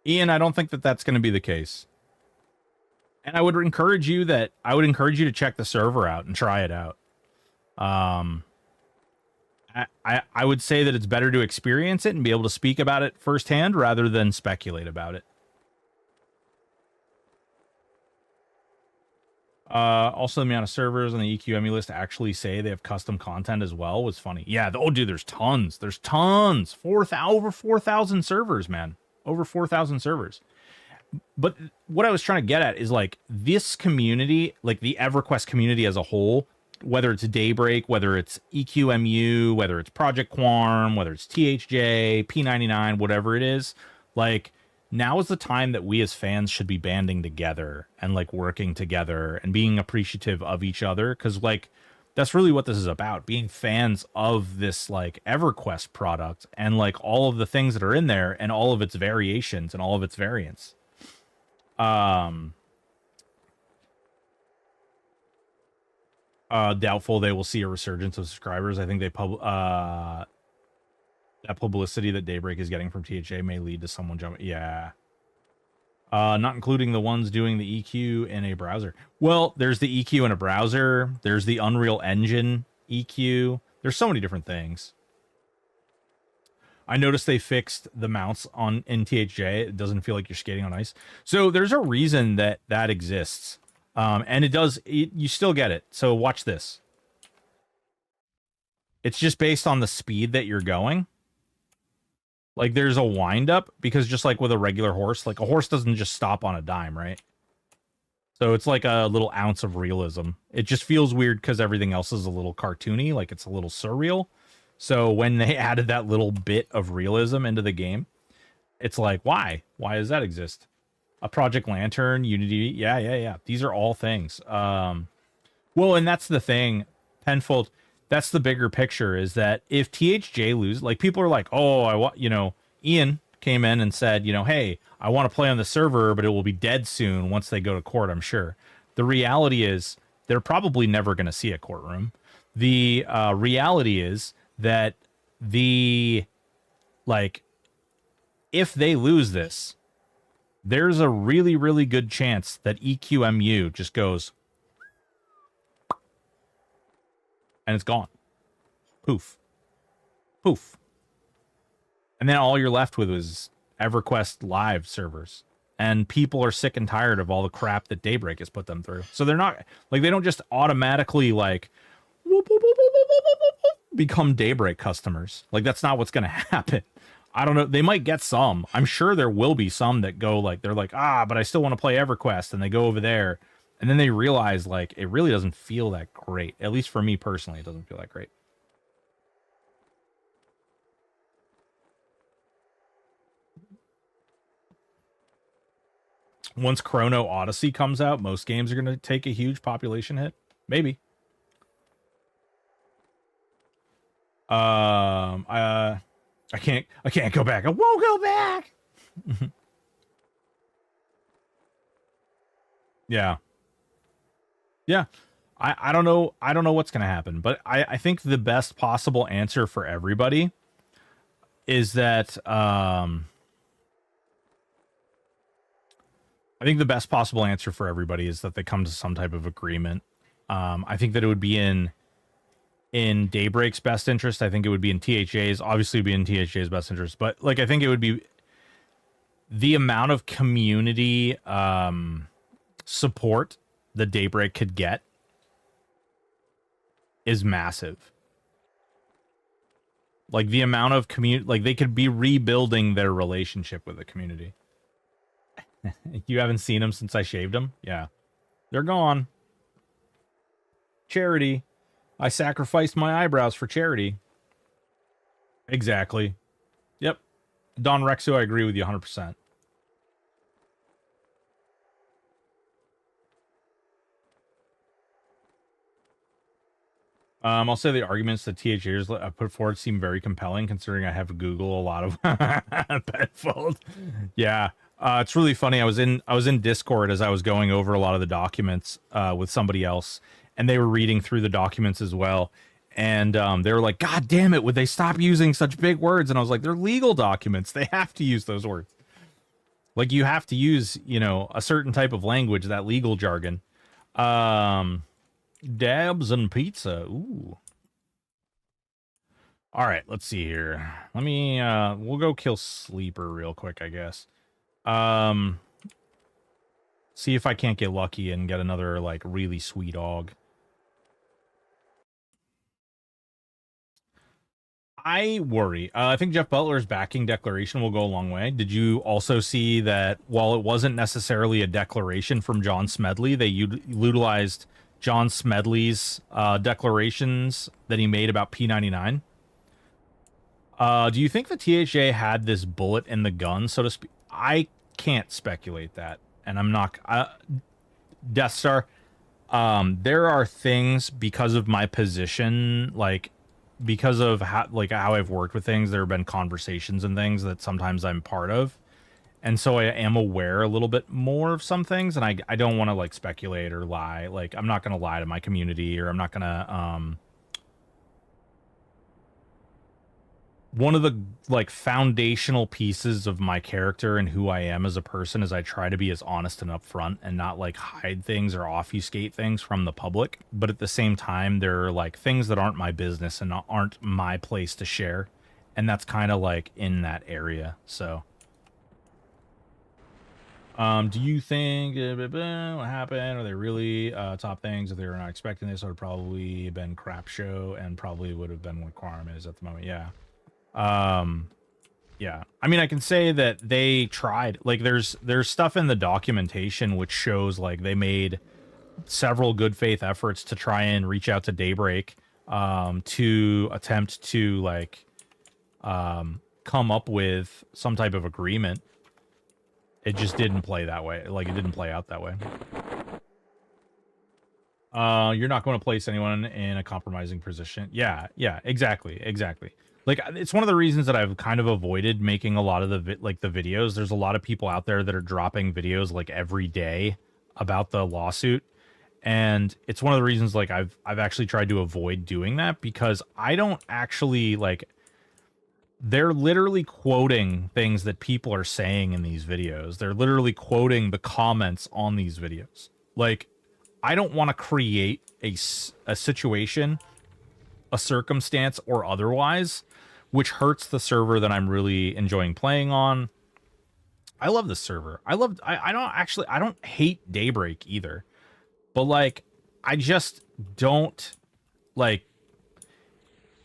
S1: Ian, I don't think that that's going to be the case. And I would encourage you to check the server out and try it out. I would say that it's better to experience it and be able to speak about it firsthand rather than speculate about it. Also, the amount of servers on the EQMU list actually say they have custom content as well was funny. Yeah, oh, dude, there's tons. Over 4,000 servers, man. Over 4,000 servers. But what I was trying to get at is like this community, like the EverQuest community as a whole, whether it's Daybreak, whether it's EQMU, whether it's Project Quarm, whether it's THJ, P99, whatever it is, like now is the time that we as fans should be banding together and like working together and being appreciative of each other. Cause like that's really what this is about, being fans of this like EverQuest product and like all of the things that are in there and all of its variations and all of its variants. Doubtful they will see a resurgence of subscribers. I think that publicity that Daybreak is getting from THA may lead to someone jumping. Yeah. Not including the ones doing the EQ in a browser. Well, there's the EQ in a browser. There's the Unreal Engine EQ. There's so many different things. I noticed they fixed the mounts in THJ. It doesn't feel like you're skating on ice. So there's a reason that exists. And you still get it. So watch this. It's just based on the speed that you're going. Like there's a wind up because just like with a regular horse, like a horse doesn't just stop on a dime, right? So it's like a little ounce of realism. It just feels weird because everything else is a little cartoony, like it's a little surreal. So when they added that little bit of realism into the game, it's like, why? Why does that exist? A Project Lantern, Unity, yeah. These are all things. Well, and that's the thing, Penfold. That's the bigger picture. Is that if THJ loses, like people are like, oh, I want, Ian came in and said, hey, I want to play on the server, but it will be dead soon once they go to court. I'm sure. The reality is they're probably never going to see a courtroom. The reality is that if they lose this, there's a really, really good chance that EQMU just goes and it's gone. Poof. Poof. And then all you're left with is EverQuest live servers. And people are sick and tired of all the crap that Daybreak has put them through. So they're not, like, they don't just automatically, like, become Daybreak customers. Like, that's not what's going to happen. I don't know. They might get some. I'm sure there will be some that go like, they're like, but I still want to play EverQuest. And they go over there and then they realize like, it really doesn't feel that great. At least for me personally, it doesn't feel that great. Once Chrono Odyssey comes out, most games are going to take a huge population hit. Maybe. I can't go back. I won't go back. Yeah. Yeah. I don't know. I don't know what's going to happen, but I think the best possible answer for everybody is that, I think the best possible answer for everybody is that they come to some type of agreement. I think that it would be in Daybreak's best interest. I think it would be in THJ's, obviously it would be in THJ's best interest, but like I think it would be the amount of community support that Daybreak could get is massive. Like the amount of community, like they could be rebuilding their relationship with the community. You haven't seen them since I shaved them? Yeah. They're gone. Charity. I sacrificed my eyebrows for charity. Exactly. Yep. Don Rexo, I agree with you 100%. I'll say the arguments that THAers put forward seem very compelling, considering I have to Google a lot of Bedfold. Yeah. It's really funny. I was in Discord as I was going over a lot of the documents with somebody else, and they were reading through the documents as well. And they were like, God damn it, would they stop using such big words? And I was like, they're legal documents. They have to use those words. Like, you have to use, a certain type of language, that legal jargon. Dabs and pizza. Ooh. All right, let's see here. Let me, we'll go kill Sleeper real quick, I guess. See if I can't get lucky and get another, like, really sweet og. I worry. I think Jeff Butler's backing declaration will go a long way. Did you also see that while it wasn't necessarily a declaration from John Smedley, they utilized John Smedley's declarations that he made about P99? Do you think the THA had this bullet in the gun, so to speak? I can't speculate that, and I'm not... Death Star, there are things because of my position, like... because of how I've worked with things, there have been conversations and things that sometimes I'm part of. And so I am aware a little bit more of some things, and I don't want to like speculate or lie. Like, I'm not going to lie to my community, or I'm not going to, one of the like foundational pieces of my character and who I am as a person is I try to be as honest and upfront and not like hide things or obfuscate things from the public. But at the same time, there are like things that aren't my business and aren't my place to share. And that's kind of like in that area. So, do you think what happened? Are they really top things? If they were not expecting this, it would probably been crap show and probably would have been what Quorum is at the moment. Yeah. Yeah, I mean, I can say that they tried. Like, there's stuff in the documentation which shows like they made several good faith efforts to try and reach out to Daybreak to attempt to like come up with some type of agreement. It just didn't play that way. Like, it didn't play out that way. You're not going to place anyone in a compromising position. Yeah, exactly. Like, it's one of the reasons that I've kind of avoided making a lot of the videos. There's a lot of people out there that are dropping videos like every day about the lawsuit, and it's one of the reasons like I've actually tried to avoid doing that, because I don't actually like. They're literally quoting things that people are saying in these videos. They're literally quoting the comments on these videos. Like, I don't want to create a situation, a circumstance, or otherwise, which hurts the server that I'm really enjoying playing on. I love this server. I don't hate Daybreak either. But, like, I just don't, like,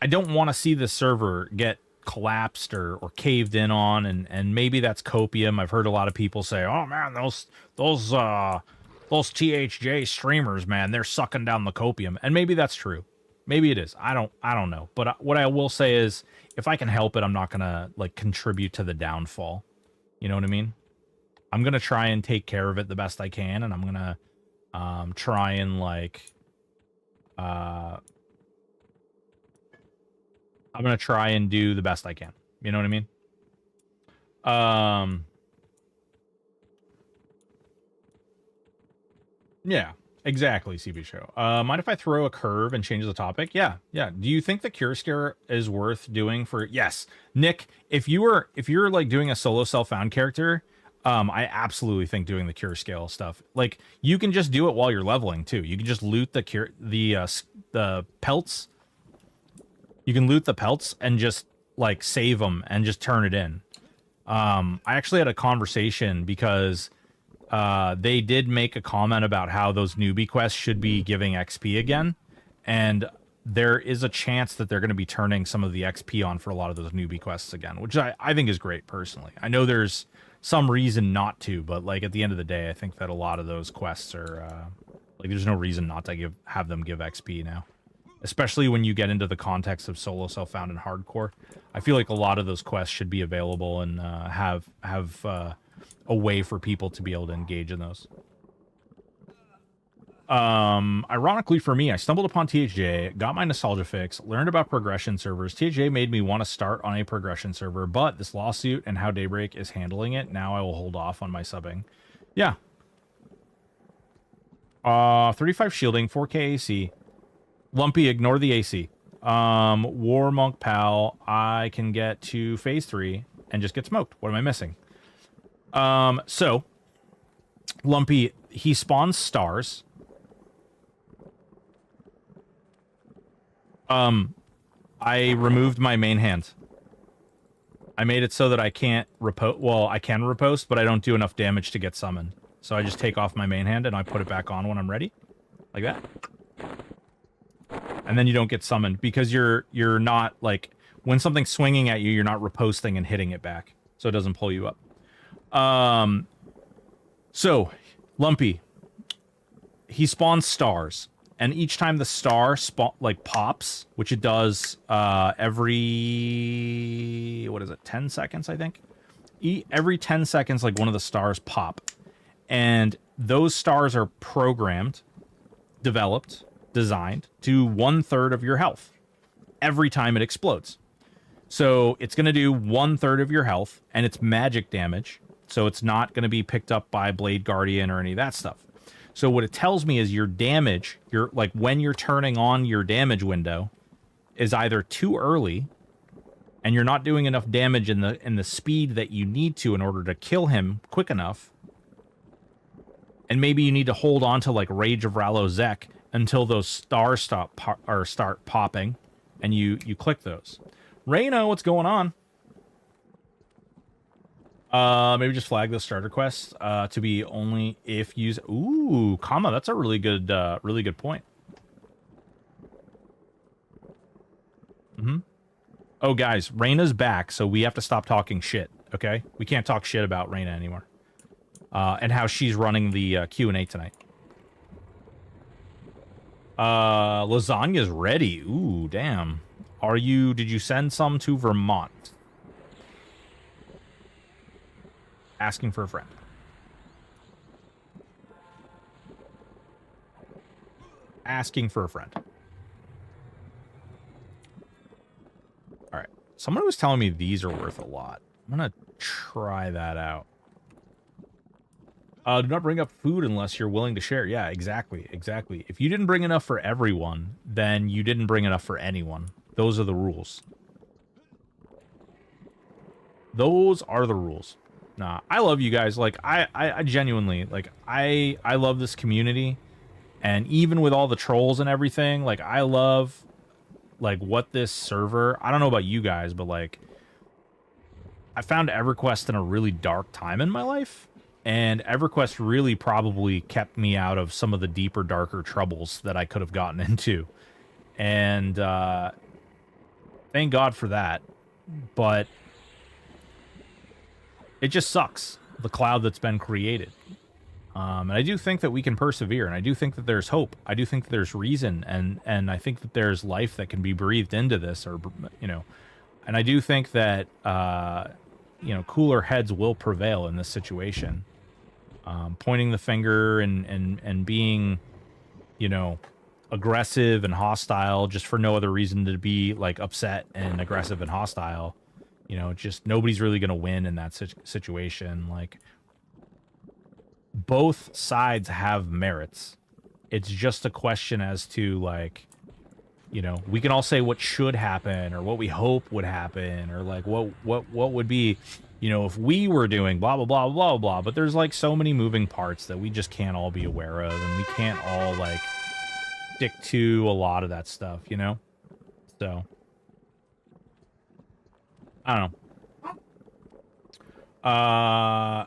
S1: I don't want to see the server get collapsed or caved in on, and maybe that's copium. I've heard a lot of people say, oh, man, those THJ streamers, man, they're sucking down the copium. And maybe that's true. Maybe it is. I don't know. But what I will say is, if I can help it, I'm not going to like contribute to the downfall. You know what I mean? I'm going to try and take care of it the best I can, and I'm going to try and like I'm going to try and do the best I can. You know what I mean? Yeah, exactly, CB Show. Mind if I throw a curve and change the topic? Yeah. Do you think the Cure Scare is worth doing for... Yes. Nick, if you're like doing a solo self-found character, I absolutely think doing the Cure Scale stuff. Like, you can just do it while you're leveling, too. You can just loot the pelts. You can loot the pelts and just, like, save them and just turn it in. I actually had a conversation because... they did make a comment about how those newbie quests should be giving XP again, and there is a chance that they're going to be turning some of the XP on for a lot of those newbie quests again, which I think is great personally. I know there's some reason not to, but like at the end of the day, I think that a lot of those quests are like there's no reason not to have them give XP now, especially when you get into the context of solo self-found and hardcore. I feel like a lot of those quests should be available and have a way for people to be able to engage in those. Ironically for me, I stumbled upon THJ, got my nostalgia fix, learned about progression servers. THJ made me want to start on a progression server, but this lawsuit and how Daybreak is handling it, now I will hold off on my subbing. Yeah. 35 shielding, 4k AC. Lumpy, ignore the AC. War Monk Pal, I can get to phase 3 and just get smoked. What am I missing? So, Lumpy, he spawns stars. I removed my main hand. I made it so that I can't riposte. Well, I can riposte, but I don't do enough damage to get summoned. So I just take off my main hand and I put it back on when I'm ready. Like that. And then you don't get summoned because you're not, like, when something's swinging at you, you're not riposting and hitting it back, so it doesn't pull you up. So, Lumpy, he spawns stars, and each time the star pops, which it does every, what is it, 10 seconds, I think? Every 10 seconds, like, one of the stars pop. And those stars are programmed, developed, designed to 1/3 of your health every time it explodes. So it's going to do 1/3 of your health, and it's magic damage. So it's not going to be picked up by Blade Guardian or any of that stuff. So what it tells me is your damage, like when you're turning on your damage window, is either too early, and you're not doing enough damage in the speed that you need to in order to kill him quick enough. And maybe you need to hold on to like Rage of Rallo-Zek until those stars start popping, and you click those. Reyna, what's going on? Maybe just flag the starter quest to be only if used. Ooh, comma. That's a really good point. Oh, guys, Reyna's back, so we have to stop talking shit. Okay, we can't talk shit about Reyna anymore. And how she's running the Q&A tonight. Lasagna's ready. Ooh, damn. Did you send some to Vermont? Asking for a friend. Asking for a friend. Alright. Someone was telling me these are worth a lot. I'm gonna try that out. Do not bring up food unless you're willing to share. Yeah, exactly. Exactly. If you didn't bring enough for everyone, then you didn't bring enough for anyone. Those are the rules. Those are the rules. Nah, I love you guys. Like, I genuinely, like, I love this community. And even with all the trolls and everything, like, I love, like, what this server... I don't know about you guys, but, like, I found EverQuest in a really dark time in my life. And EverQuest really probably kept me out of some of the deeper, darker troubles that I could have gotten into. And thank God for that. But it just sucks, the cloud that's been created. And I do think that we can persevere, and I do think that there's hope. I do think that there's reason, and I think that there's life that can be breathed into this, or, you know. And I do think that, you know, cooler heads will prevail in this situation. Pointing the finger and being, you know, aggressive and hostile just for no other reason to be, like, upset and aggressive and hostile. You know, just nobody's really going to win in that situation. Like, both sides have merits. It's just a question as to, like, you know, we can all say what should happen or what we hope would happen or, like, what would be... You know, if we were doing blah, blah, blah, blah, blah, but there's, like, so many moving parts that we just can't all be aware of, and we can't all, like, stick to a lot of that stuff, you know? So, I don't know.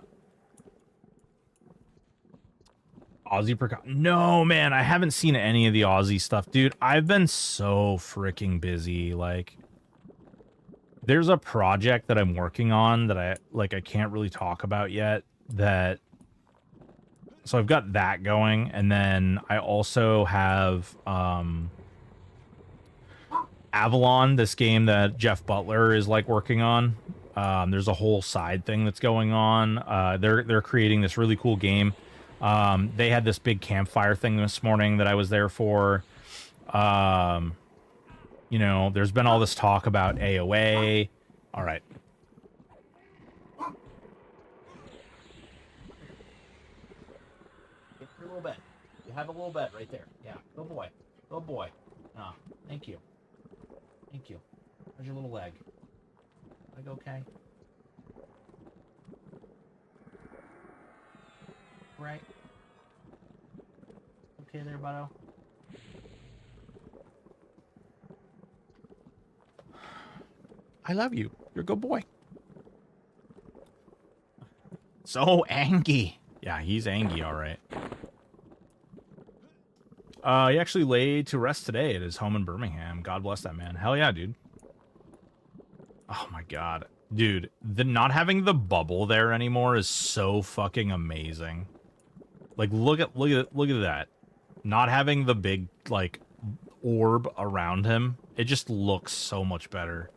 S1: Aussie No, man, I haven't seen any of the Aussie stuff. Dude, I've been so freaking busy, like... There's a project that I'm working on that I can't really talk about yet, so I've got that going, and then I also have Avalon, this game that Jeff Butler is, like, working on. There's a whole side thing that's going on. They're creating this really cool game. They had this big campfire thing this morning that I was there for. You know, there's been all this talk about AOA. All right. Get your little bed. You have a little bed right there. Yeah, good boy. Good boy. Ah, thank you. Thank you. How's your little leg? Leg okay? Right? Okay there, buddo? I love you. You're a good boy. So angry. Yeah, he's angry, all right. He actually laid to rest today at his home in Birmingham. God bless that man. Hell yeah, dude. Oh my god. Dude, the not having the bubble there anymore is so fucking amazing. Like look at that. Not having the big like orb around him, it just looks so much better.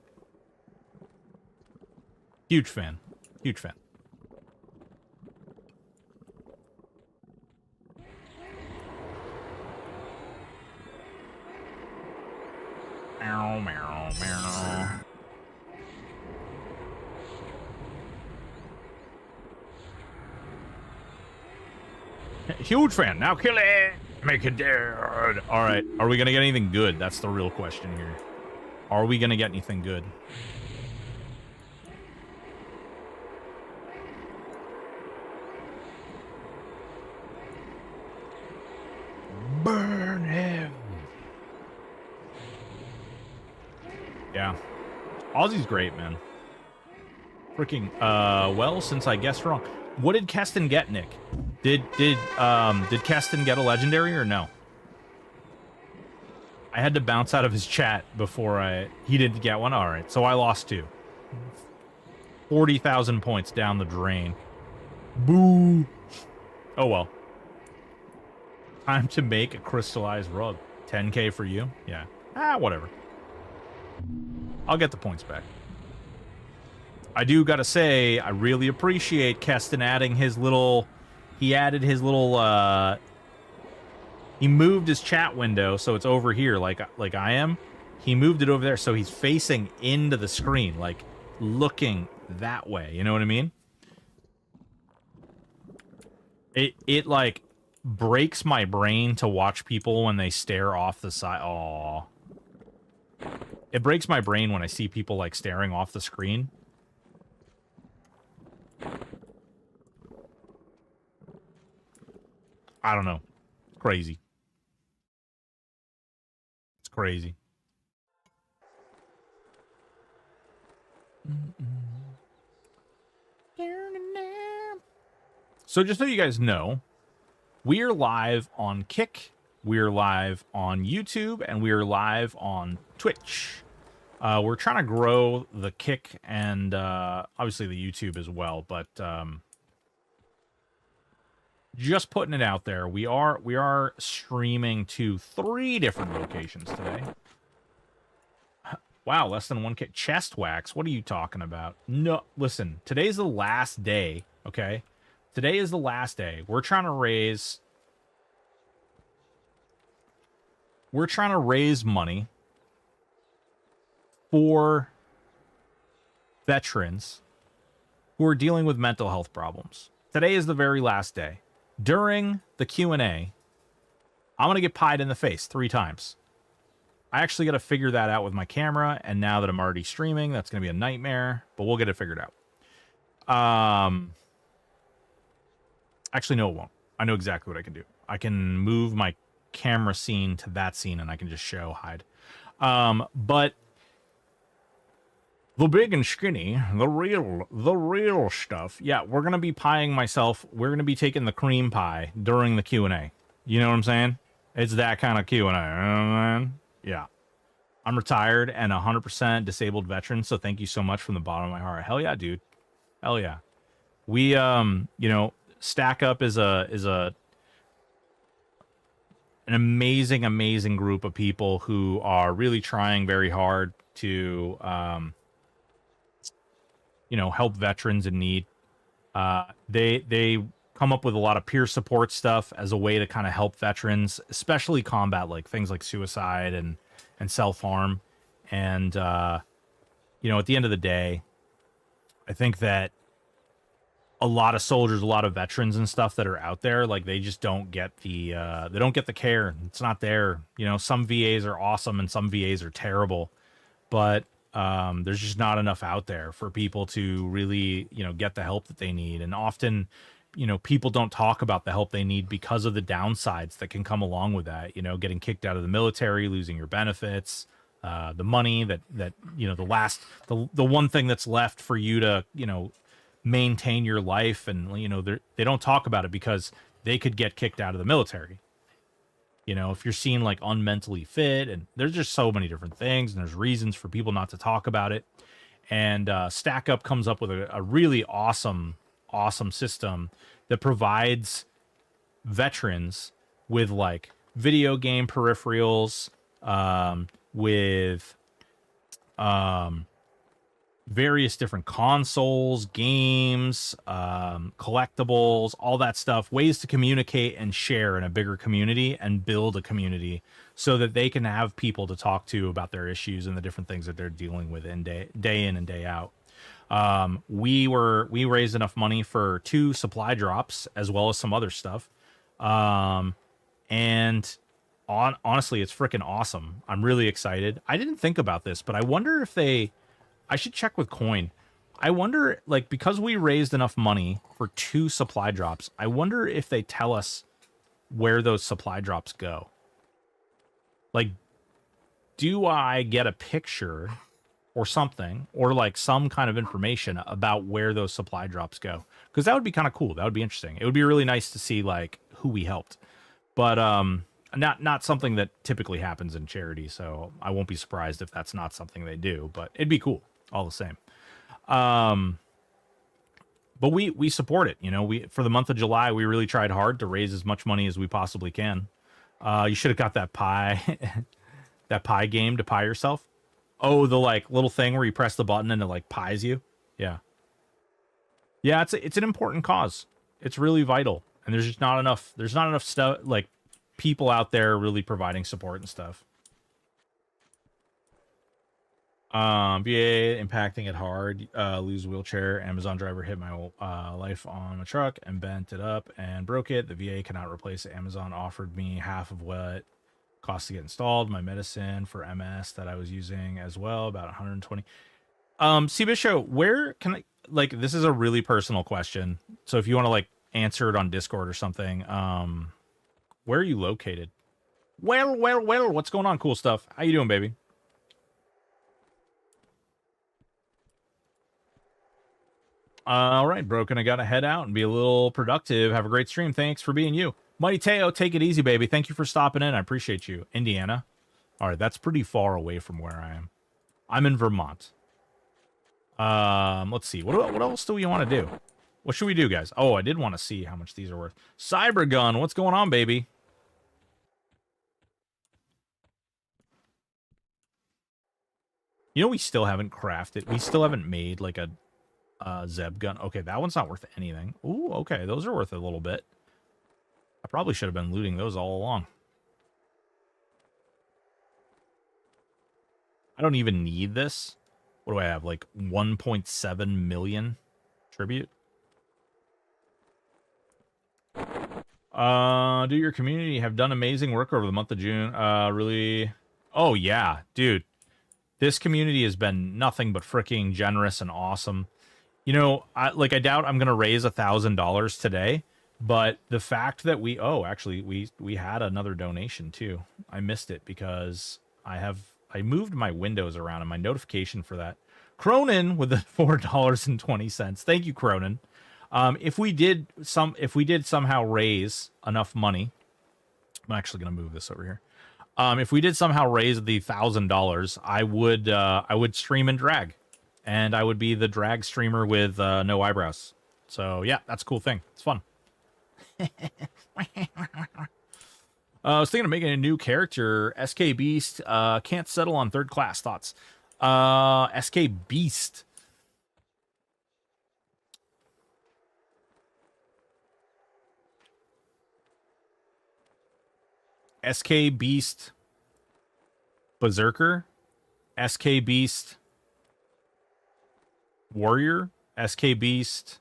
S1: Huge fan. Huge fan. Meow, meow, meow. Huge fan. Now kill it. Make it dead. All right. Are we going to get anything good? That's the real question here. Are we going to get anything good? Burn him. Yeah. Aussie's great, man. Freaking, well, since I guessed wrong. What did Keston get, Nick? Did Keston get a legendary or no? I had to bounce out of his chat before he didn't get one. All right, so I lost 2. 40,000 points down the drain. Boo. Oh well. Time to make a crystallized rug. 10k for you? Yeah. Ah, whatever. I'll get the points back. I do gotta say, I really appreciate Keston adding his little... He added his little, he moved his chat window so it's over here like I am. He moved it over there so he's facing into the screen, like looking that way. You know what I mean? It like breaks my brain to watch people when they stare off the side. Aww. It breaks my brain when I see people like staring off the screen. I don't know. It's crazy. It's crazy. So just so you guys know, we are live on Kick, we are live on YouTube, and we are live on Twitch. We're trying to grow the Kick and obviously the YouTube as well, but just putting it out there. We are streaming to 3 different locations today. Wow, less than 1K. Chest wax? What are you talking about? No, listen. Today's the last day, okay? Today is the last day. We're trying to raise money for veterans who are dealing with mental health problems. Today is the very last day. During the Q&A, I'm going to get pied in the face 3 times. I actually got to figure that out with my camera, and now that I'm already streaming, that's going to be a nightmare, but we'll get it figured out. Actually, no, it won't. I know exactly what I can do. I can move my camera scene to that scene, and I can just show hide. But the big and skinny, the real stuff. Yeah, we're going to be pieing myself. We're going to be taking the cream pie during the Q&A. You know what I'm saying? It's that kind of Q&A. You know what I mean? Yeah. I'm retired and 100% disabled veteran, so thank you so much from the bottom of my heart. Hell yeah, dude. Hell yeah. We, you know, Stack Up is an amazing group of people who are really trying very hard to, you know, help veterans in need. They come up with a lot of peer support stuff as a way to kind of help veterans, especially combat like things like suicide and self-harm. And, you know, at the end of the day, I think that a lot of soldiers, a lot of veterans and stuff that are out there, like they just don't get the, they don't get the care. It's not there. You know, some VAs are awesome and some VAs are terrible, but there's just not enough out there for people to really, you know, get the help that they need. And often, you know, people don't talk about the help they need because of the downsides that can come along with that. You know, getting kicked out of the military, losing your benefits, the money that you know, the one thing that's left for you to, you know, maintain your life. And, you know, they don't talk about it because they could get kicked out of the military. You know, if you're seen like unmentally fit, and there's just so many different things, and there's reasons for people not to talk about it. And Stack Up comes up with a really awesome system that provides veterans with like video game peripherals, with various different consoles, games, collectibles, all that stuff, ways to communicate and share in a bigger community and build a community so that they can have people to talk to about their issues and the different things that they're dealing with in day in and day out. We raised enough money for 2 supply drops as well as some other stuff. And honestly, it's freaking awesome. I'm really excited. I didn't think about this, but I wonder if I should check with Coin. I wonder, like, because we raised enough money for 2 supply drops, I wonder if they tell us where those supply drops go. Like, do I get a picture or something, or like some kind of information about where those supply drops go? Because that would be kind of cool. That would be interesting. It would be really nice to see like who we helped. But not something that typically happens in charity, so I won't be surprised if that's not something they do, but it'd be cool all the same. But we support it, you know. We, for the month of July, we really tried hard to raise as much money as we possibly can. You should have got that pie that pie game to pie yourself. Oh, the like little thing where you press the button and it like pies you. Yeah. Yeah, it's an important cause. It's really vital. And there's just not enough stuff, like people out there really providing support and stuff. VA impacting it hard. Lose wheelchair. Amazon driver hit my life on a truck and bent it up and broke it. The VA cannot replace it. Amazon offered me half of what it cost to get installed. My medicine for MS that I was using as well, about 120. Cbisho, where can I, like, this is a really personal question, so if you want to like answer it on Discord or something, where are you located? Well, what's going on? Cool stuff. How you doing, baby? All right, Broken, I gotta head out and be a little productive. Have a great stream. Thanks for being you. Mighty Teo, take it easy, baby. Thank you for stopping in. I appreciate you. Indiana. All right, that's pretty far away from where I am. I'm in Vermont. Let's see. What else do we want to do? What should we do, guys? Oh, I did want to see how much these are worth. Cybergun, what's going on, baby? You know, we still haven't crafted. We still haven't made like a Zeb gun. Okay, that one's not worth anything. Ooh, okay, those are worth a little bit. I probably should have been looting those all along. I don't even need this. What do I have? Like 1.7 million tribute? Do your community have done amazing work over the month of June? Really? Oh, yeah, dude. This community has been nothing but freaking generous and awesome. You know, I doubt I'm going to raise $1,000 today, but the fact that actually we had another donation too. I missed it because I moved my windows around and my notification for that. Cronin with the $4.20. Thank you, Cronin. If we did somehow raise enough money, I'm actually going to move this over here. If we did somehow raise the $1,000, I would stream and drag, and I would be the drag streamer with no eyebrows. So yeah, that's a cool thing. It's fun. I was thinking of making a new character, SK Beast. Can't settle on third class. Thoughts? SK Beast. SK Beast Berserker, SK Beast Warrior, SK Beast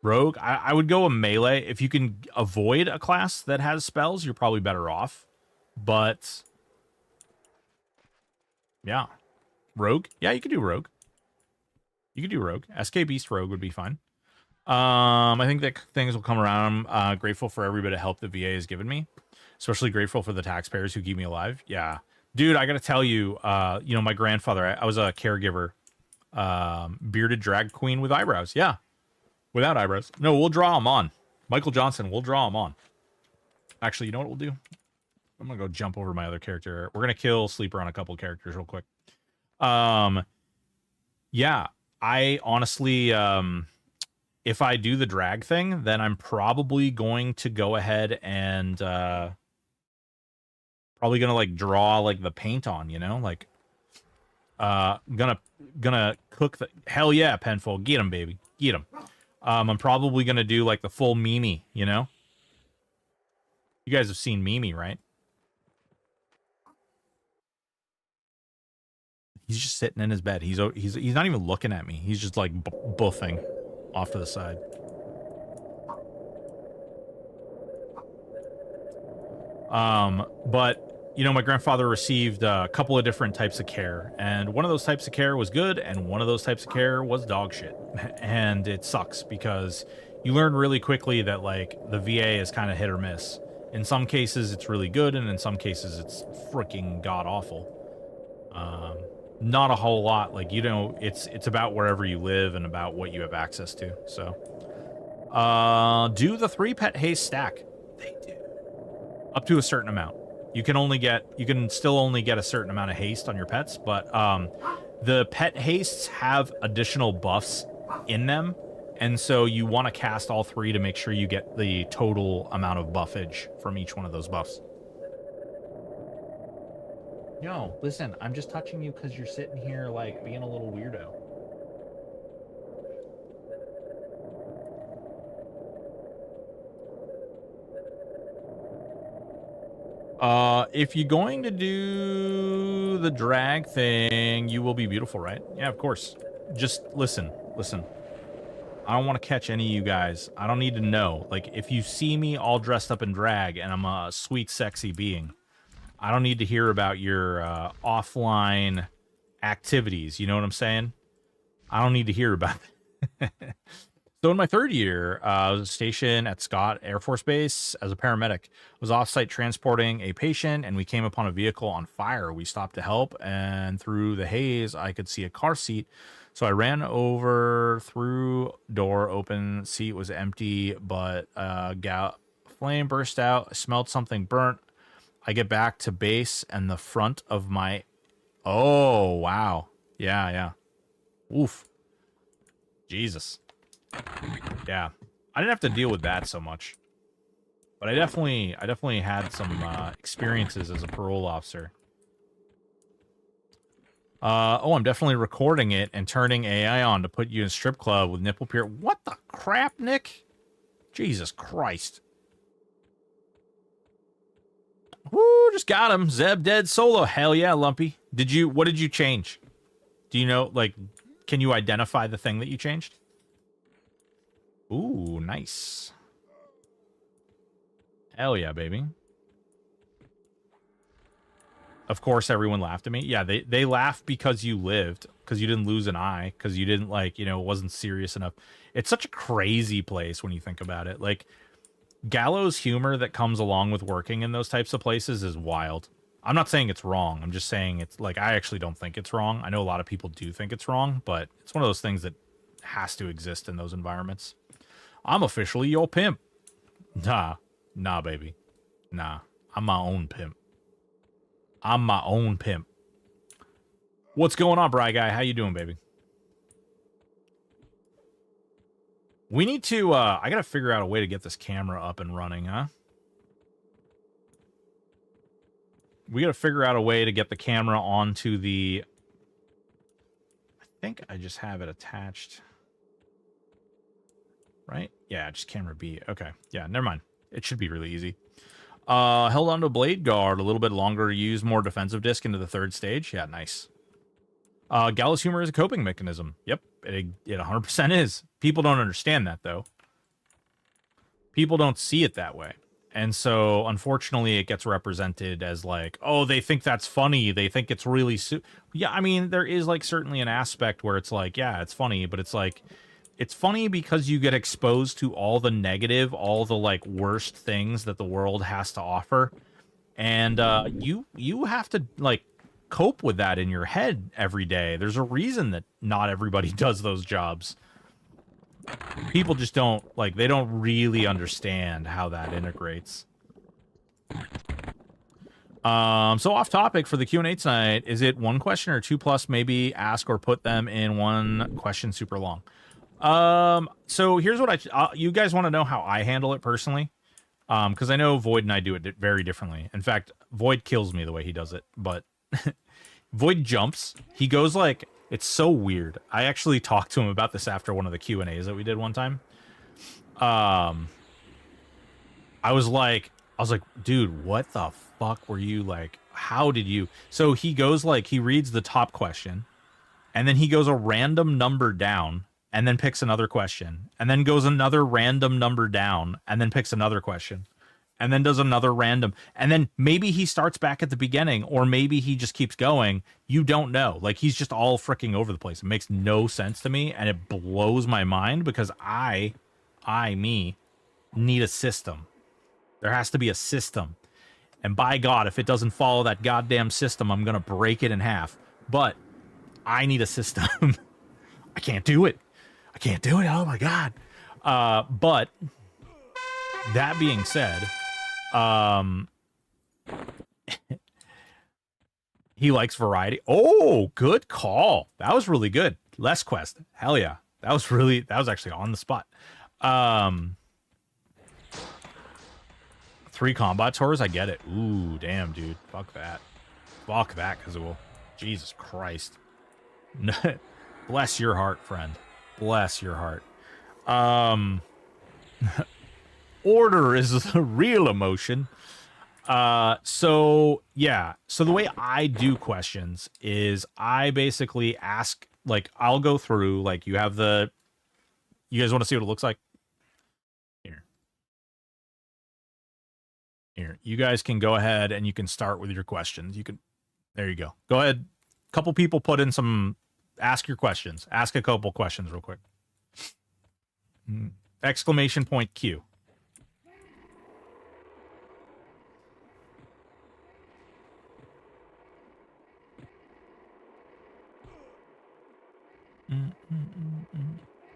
S1: Rogue. I would go a melee. If you can avoid a class that has spells, you're probably better off. But yeah, Rogue. Yeah, you could do Rogue. You could do Rogue. SK Beast Rogue would be fine. I think that things will come around. I'm grateful for every bit of help the VA has given me. Especially grateful for the taxpayers who keep me alive. Yeah. Dude, I got to tell you, you know, my grandfather, I was a caregiver, bearded drag queen with eyebrows. Yeah. Without eyebrows. No, we'll draw them on. Michael Johnson, we'll draw them on. Actually, you know what we'll do? I'm going to go jump over my other character. We're going to kill Sleeper on a couple characters real quick. Yeah, I honestly, if I do the drag thing, then I'm probably going to go ahead and probably gonna like draw like the paint on, you know, like gonna cook the hell yeah, Penfold, get him, baby, get him. I'm probably gonna do like the full Mimi, you know. You guys have seen Mimi, right? He's just sitting in his bed. He's not even looking at me. He's just like buffing off to the side. But you know, my grandfather received a couple of different types of care, and one of those types of care was good, and one of those types of care was dog shit. And it sucks because you learn really quickly that like the VA is kind of hit or miss. In some cases, it's really good, and in some cases, it's freaking god awful. Not a whole lot. Like, you know, it's about wherever you live and about what you have access to. So, do the 3 pet haste stack? They do. Up to a certain amount. You can still only get a certain amount of haste on your pets, but the pet hastes have additional buffs in them, and so you want to cast all 3 to make sure you get the total amount of buffage from each one of those buffs. Yo, listen, I'm just touching you because you're sitting here, like, being a little weirdo. If you're going to do the drag thing, you will be beautiful, right? Yeah, of course. Just listen. I don't want to catch any of you guys. I don't need to know. Like, if you see me all dressed up in drag and I'm a sweet, sexy being, I don't need to hear about your offline activities. You know what I'm saying? I don't need to hear about it. So in my 3rd year, I was stationed at Scott Air Force Base as a paramedic. I was off-site transporting a patient, and we came upon a vehicle on fire. We stopped to help, and through the haze, I could see a car seat. So I ran over, through door open, seat was empty, but flame burst out. I smelled something burnt. I get back to base, and the front of my... Oh, wow. Yeah. Oof. Jesus. Yeah. I didn't have to deal with that so much. But I definitely had some experiences as a parole officer. I'm definitely recording it and turning AI on to put you in strip club with nipple pierce. What the crap, Nick? Jesus Christ. Woo, just got him. Zeb dead solo. Hell yeah, Lumpy. What did you change? Do you know, like, can you identify the thing that you changed? Ooh, nice. Hell yeah, baby. Of course, everyone laughed at me. Yeah, they laughed because you lived, because you didn't lose an eye, because you didn't, like, you know, it wasn't serious enough. It's such a crazy place when you think about it. Like, gallows humor that comes along with working in those types of places is wild. I'm not saying it's wrong. I'm just saying it's, like, I actually don't think it's wrong. I know a lot of people do think it's wrong, but it's one of those things that has to exist in those environments. I'm officially your pimp. Nah, baby. Nah, I'm my own pimp. What's going on, Bri Guy? How you doing, baby? We need to, I gotta figure out a way to get this camera up and running, huh? We gotta figure out a way to get the camera onto the... I think I just have it attached. Right? Yeah, just camera B. Okay. Yeah, never mind. It should be really easy. Held onto blade guard a little bit longer to use more defensive disc into the 3rd stage. Yeah, nice. Gallows humor is a coping mechanism. Yep, it 100% is. People don't understand that, though. People don't see it that way. And so, unfortunately, it gets represented as like, oh, they think that's funny. They think it's really... Yeah, I mean, there is, like, certainly an aspect where it's like, yeah, it's funny, but it's like... It's funny because you get exposed to all the negative, all the, like, worst things that the world has to offer. And you have to, like, cope with that in your head every day. There's a reason that not everybody does those jobs. People just don't, like, they don't really understand how that integrates. So off topic for the Q&A tonight, is it one question or 2+? Maybe ask or put them in one question super long. So here's what you guys want to know how I handle it personally. Because I know Void and I do it very differently. In fact, Void kills me the way he does it. But Void jumps. He goes like, it's so weird. I actually talked to him about this after one of the Q&As that we did one time. I was like, dude, what the fuck were you like? How did you? So he goes like, he reads the top question, and then he goes a random number down, and then picks another question, and then goes another random number down, and then picks another question, and then does another random, and then maybe he starts back at the beginning, or maybe he just keeps going. You don't know. Like, he's just all freaking over the place. It makes no sense to me, and it blows my mind because me, need a system. There has to be a system. And by God, if it doesn't follow that goddamn system, I'm going to break it in half. But I need a system. I can't do it. Oh my God. But that being said, he likes variety. Oh, good call. That was really good. Less quest. Hell yeah. That was actually on the spot. 3 combat tours, I get it. Ooh, damn, dude. Fuck that, Kazul. Jesus Christ. Bless your heart, friend. Bless your heart. Order is the real emotion. So yeah. So the way I do questions is I basically ask, like, I'll go through, like, you guys want to see what it looks like? Here, you guys can go ahead and you can start with your questions. There you go. Go ahead. A couple people put in ask your questions. Ask a couple questions real quick. Exclamation point Q. Kind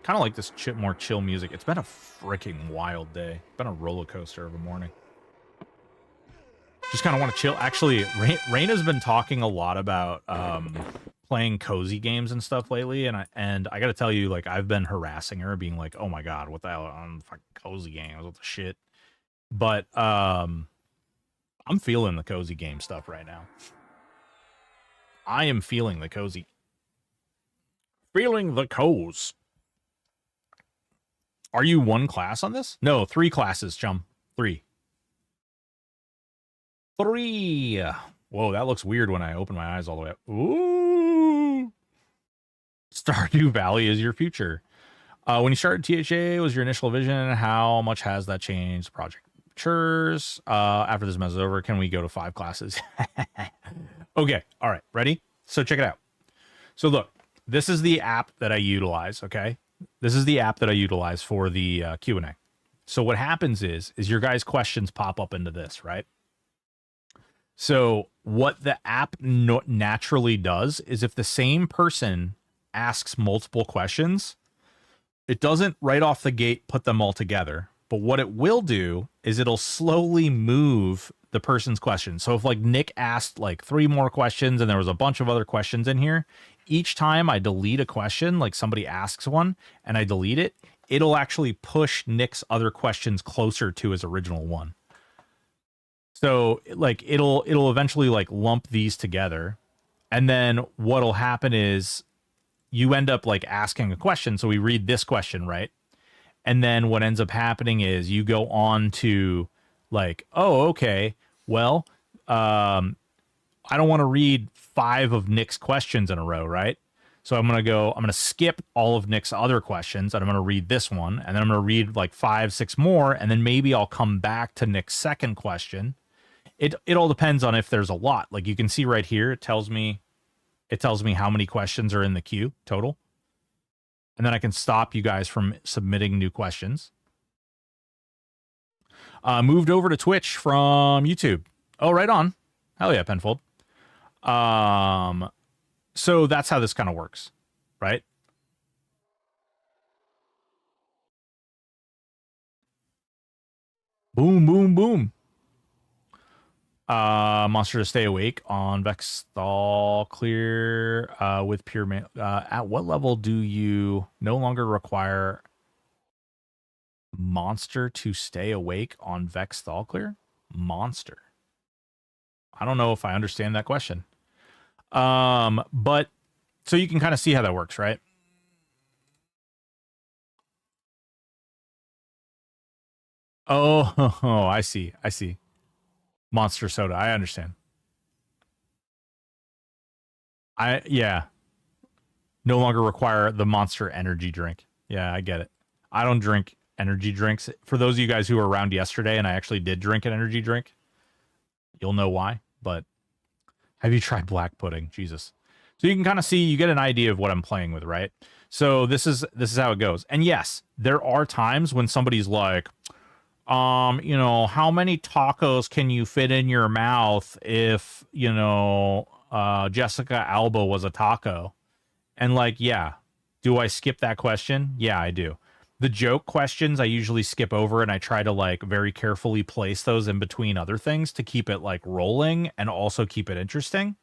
S1: of like this more chill music. It's been a freaking wild day. It's been a roller coaster of a morning. Just kind of want to chill. Actually, Raina's been talking a lot about playing cozy games and stuff lately, and I got to tell you, like, I've been harassing her, being like, "Oh my God, what the hell on fucking cozy games? What the shit?" But I'm feeling the cozy game stuff right now. I am feeling the cozy. Feeling the cozy. Are you one class on this? No, 3 classes, chum. 3. Whoa, that looks weird when I open my eyes all the way up. Ooh. Stardew Valley is your future. When you started THA, was your initial vision? How much has that changed? Project matures. After this mess is over, can we go to 5 classes? Okay, all right, ready? So check it out. So look, this is the app that I utilize, okay? This is the app that I utilize for the Q&A. So what happens is your guys' questions pop up into this, right? So what the app naturally does is if the same person asks multiple questions, it doesn't right off the gate put them all together. But what it will do is it'll slowly move the person's question. So if like Nick asked like 3 more questions and there was a bunch of other questions in here, each time I delete a question, like somebody asks one and I delete it, it'll actually push Nick's other questions closer to his original one. So like it'll eventually like lump these together, and then what'll happen is you end up like asking a question. So we read this question, right? And then what ends up happening is you go on to like, oh, okay, well, I don't want to read 5 of Nick's questions in a row, right? So I'm going to skip all of Nick's other questions, and I'm going to read this one, and then I'm going to read like 5, 6 more, and then maybe I'll come back to Nick's second question. It all depends on if there's a lot. Like you can see right here, it tells me how many questions are in the queue total. And then I can stop you guys from submitting new questions. Moved over to Twitch from YouTube. Oh, right on. Hell yeah, Penfold. So that's how this kind of works, right? Boom, boom, boom. Monster to stay awake on Vexthal clear with pure at what level do you no longer require monster to stay awake on Vexthal clear? Monster. I don't know if I understand that question. But so you can kind of see how that works, right? Oh, I see. I see. Monster soda. I understand. Yeah. No longer require the Monster energy drink. Yeah, I get it. I don't drink energy drinks. For those of you guys who were around yesterday and I actually did drink an energy drink, you'll know why. But have you tried black pudding? Jesus. So you can kind of see, you get an idea of what I'm playing with, right? So this is how it goes. And yes, there are times when somebody's like, you know, how many tacos can you fit in your mouth if, you know, Jessica Alba was a taco? And like, yeah, do I skip that question? Yeah, I do. The joke questions I usually skip over and I try to like very carefully place those in between other things to keep it like rolling and also keep it interesting.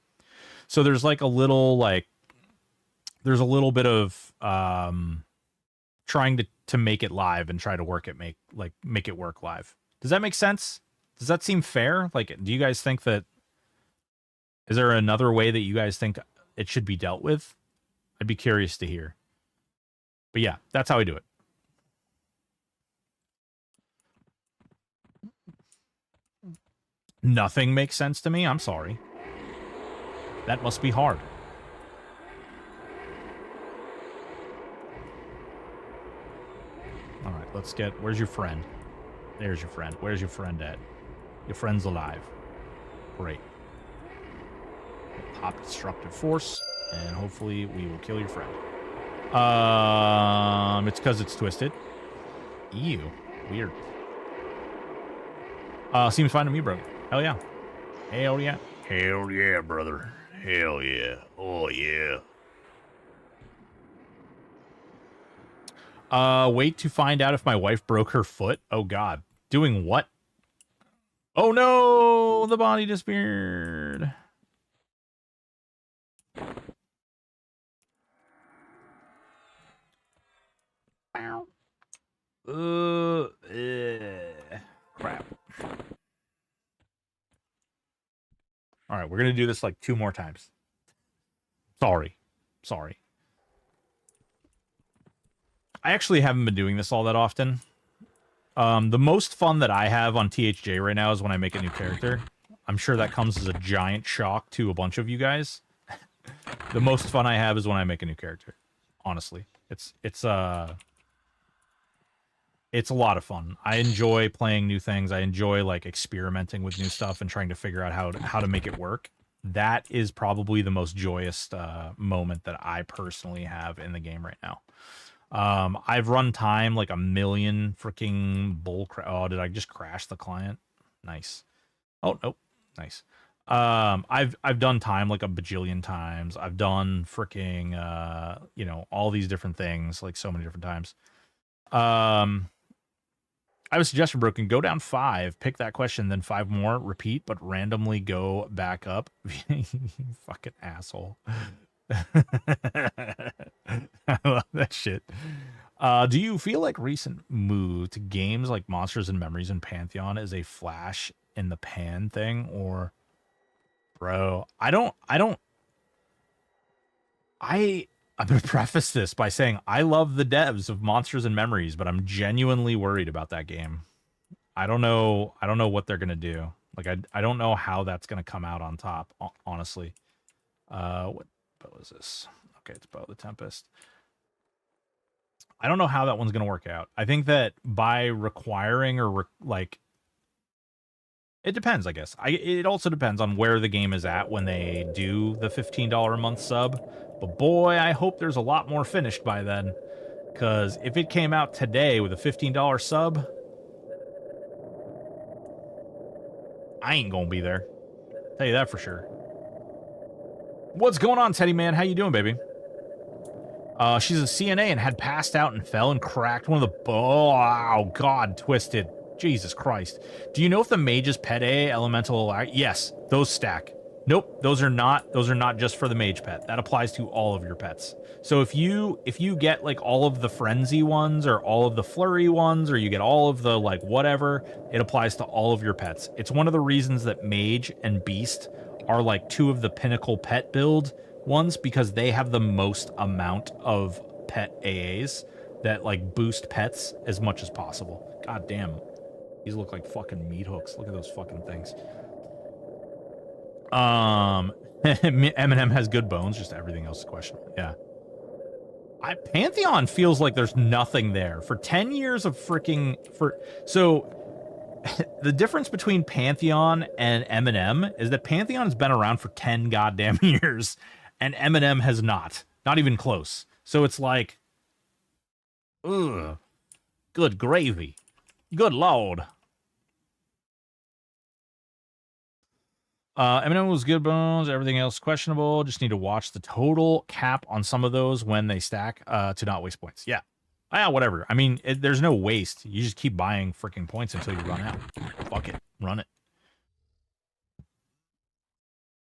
S1: So there's like a little like, there's a little bit of trying to make it live and try to make it work live. Does that make sense? Does that seem fair? Like, do you guys think that, is there another way that you guys think it should be dealt with? I'd be curious to hear. But yeah, that's how I do it. Nothing makes sense to me? I'm sorry. That must be hard. All right, let's get... Where's your friend? There's your friend. Where's your friend at? Your friend's alive. Great. Pop destructive force, and hopefully we will kill your friend. It's because it's twisted. Ew. Weird. Seems fine to me, bro. Hell yeah. Hell yeah. Hell yeah, brother. Hell yeah. Oh yeah. Wait to find out if my wife broke her foot. Oh god. Doing what? Oh no! The body disappeared. Crap. All right, we're gonna do this like 2 more times. Sorry. I actually haven't been doing this all that often. The most fun that I have on THJ right now is when I make a new character. I'm sure that comes as a giant shock to a bunch of you guys. The most fun I have is when I make a new character. Honestly, it's a lot of fun. I enjoy playing new things. I enjoy like experimenting with new stuff and trying to figure out how to make it work. That is probably the most joyous moment that I personally have in the game right now. I've run time like a million freaking oh, did I just crash the client? Nice. Oh, nope. Nice. I've done time like a bajillion times. I've done freaking, you know, all these different things like so many different times. I have a suggestion, Broken. Go down 5, pick that question, then 5 more, repeat, but randomly go back up. Fucking asshole. I love that shit. Do you feel like recent move to games like Monsters and Memories and Pantheon is a flash in the pan thing, or bro, I'm going to preface this by saying I love the devs of Monsters and Memories, but I'm genuinely worried about that game. I don't know what they're going to do. Like I don't know how that's going to come out on top, honestly. What bow is this? Okay, it's Bow of the Tempest. I don't know how that one's going to work out. I think that by requiring or like, it depends, I guess. It also depends on where the game is at when they do the $15 a month sub. But boy, I hope there's a lot more finished by then. Because if it came out today with a $15 sub, I ain't gonna be there. Tell you that for sure. What's going on, Teddy Man? How you doing, baby? She's a CNA and had passed out and fell and cracked one of the... Oh, God, twisted. Jesus Christ. Do you know if the mage's pet A elemental? Yes, those stack. Nope, those are not just for the mage pet. That applies to all of your pets. So if you get like all of the frenzy ones or all of the flurry ones or you get all of the like whatever, it applies to all of your pets. It's one of the reasons that mage and beast are like two of the pinnacle pet build ones because they have the most amount of pet AAs that like boost pets as much as possible. God damn. These look like fucking meat hooks. Look at those fucking things. Eminem has good bones, just everything else is questionable. Yeah. Pantheon feels like there's nothing there. For 10 years of freaking... So, the difference between Pantheon and Eminem is that Pantheon has been around for 10 goddamn years, and Eminem has not. Not even close. So it's like... Ugh. Good gravy. Good lord. Eminem was good bones. Everything else questionable. Just need to watch the total cap on some of those when they stack to not waste points. Yeah. Whatever. I mean, there's no waste. You just keep buying freaking points until you run out. Fuck it. Run it.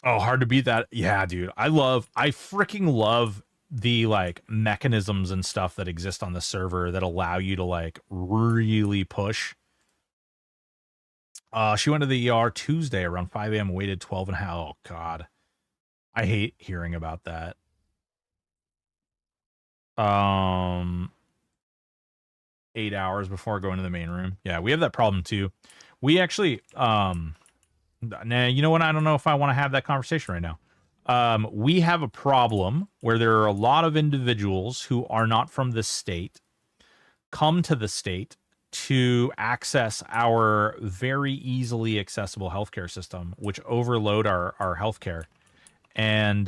S1: Oh, hard to beat that. Yeah, dude. I freaking love the like mechanisms and stuff that exist on the server that allow you to like really push. She went to the ER Tuesday around 5 a.m. waited 12 and a half. Oh, God. I hate hearing about that. 8 hours before going to the main room. Yeah, we have that problem, too. We actually... Nah, you know what? I don't know if I want to have that conversation right now. We have a problem where there are a lot of individuals who are not from the state come to the state to access our very easily accessible healthcare system, which overload our healthcare. And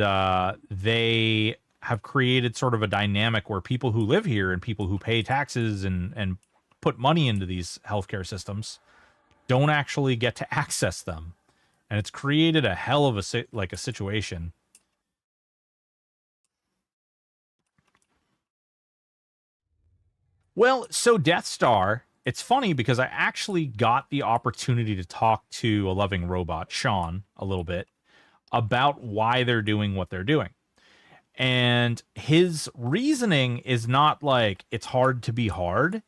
S1: they have created sort of a dynamic where people who live here and people who pay taxes and put money into these healthcare systems don't actually get to access them. And it's created a hell of a situation. Well, so Death Star... It's funny because I actually got the opportunity to talk to a loving robot, Sean, a little bit about why they're doing what they're doing. And his reasoning is not like it's hard to be hard.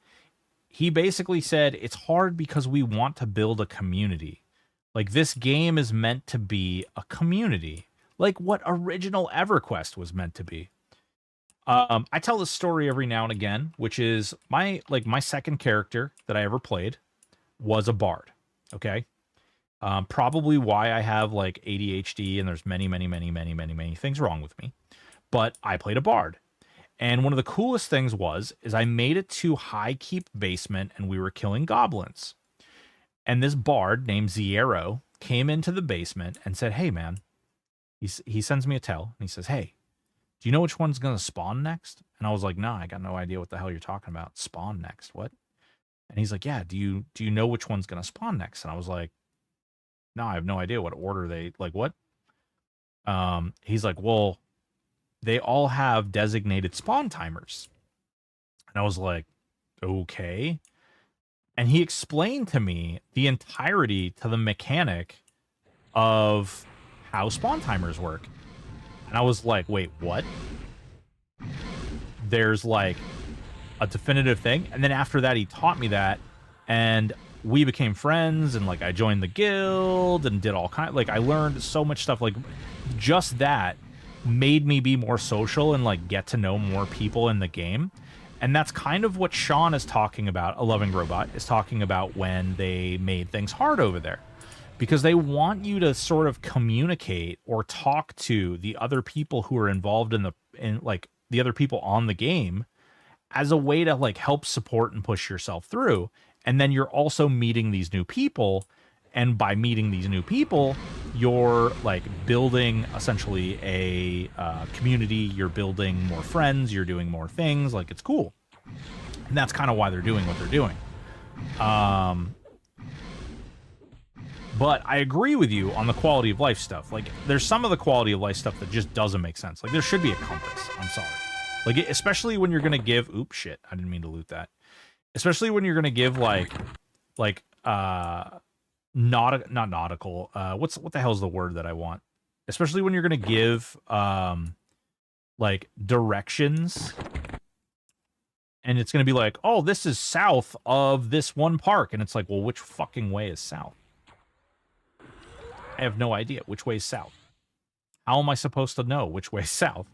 S1: He basically said it's hard because we want to build a community. Like this game is meant to be a community, like what original EverQuest was meant to be. I tell this story every now and again, which is my second character that I ever played was a bard. Okay. Probably why I have like ADHD and there's many things wrong with me, but I played a bard. And one of the coolest things is I made it to High Keep Basement and we were killing goblins. And this bard named Zierro came into the basement and said, "Hey man," he sends me a tell and he says, "Hey, do you know which one's going to spawn next?" And I was like, "Nah, I got no idea what the hell you're talking about. Spawn next? What?" And he's like, "Yeah, do you know which one's going to spawn next?" And I was like, "No, I have no idea what order they, like what?" He's like, "Well, they all have designated spawn timers." And I was like, "Okay." And he explained to me the entirety to the mechanic of how spawn timers work. And I was like, "Wait, what?" There's like a definitive thing. And then after that, he taught me that and we became friends and like I joined the guild and did all like I learned so much stuff. Like just that made me be more social and like get to know more people in the game. And that's kind of what Sean is talking about, a loving robot is talking about when they made things hard over there. Because they want you to sort of communicate or talk to the other people who are involved in the other people on the game as a way to like help support and push yourself through. And then you're also meeting these new people. And by meeting these new people, you're like building essentially a community. You're building more friends. You're doing more things. Like it's cool. And that's kind of why they're doing what they're doing. But I agree with you on the quality of life stuff. Like, there's some of the quality of life stuff that just doesn't make sense. Like, there should be a compass. I'm sorry. Like, especially when you're going to give... Oops, shit. I didn't mean to loot that. Especially when you're going to give, like, like not nautical. What the hell is the word that I want? Especially when you're gonna give like directions, and it's gonna be like, oh, this is south of this one park, and it's like, well, which fucking way is south? I have no idea which way is south. How am I supposed to know which way is south?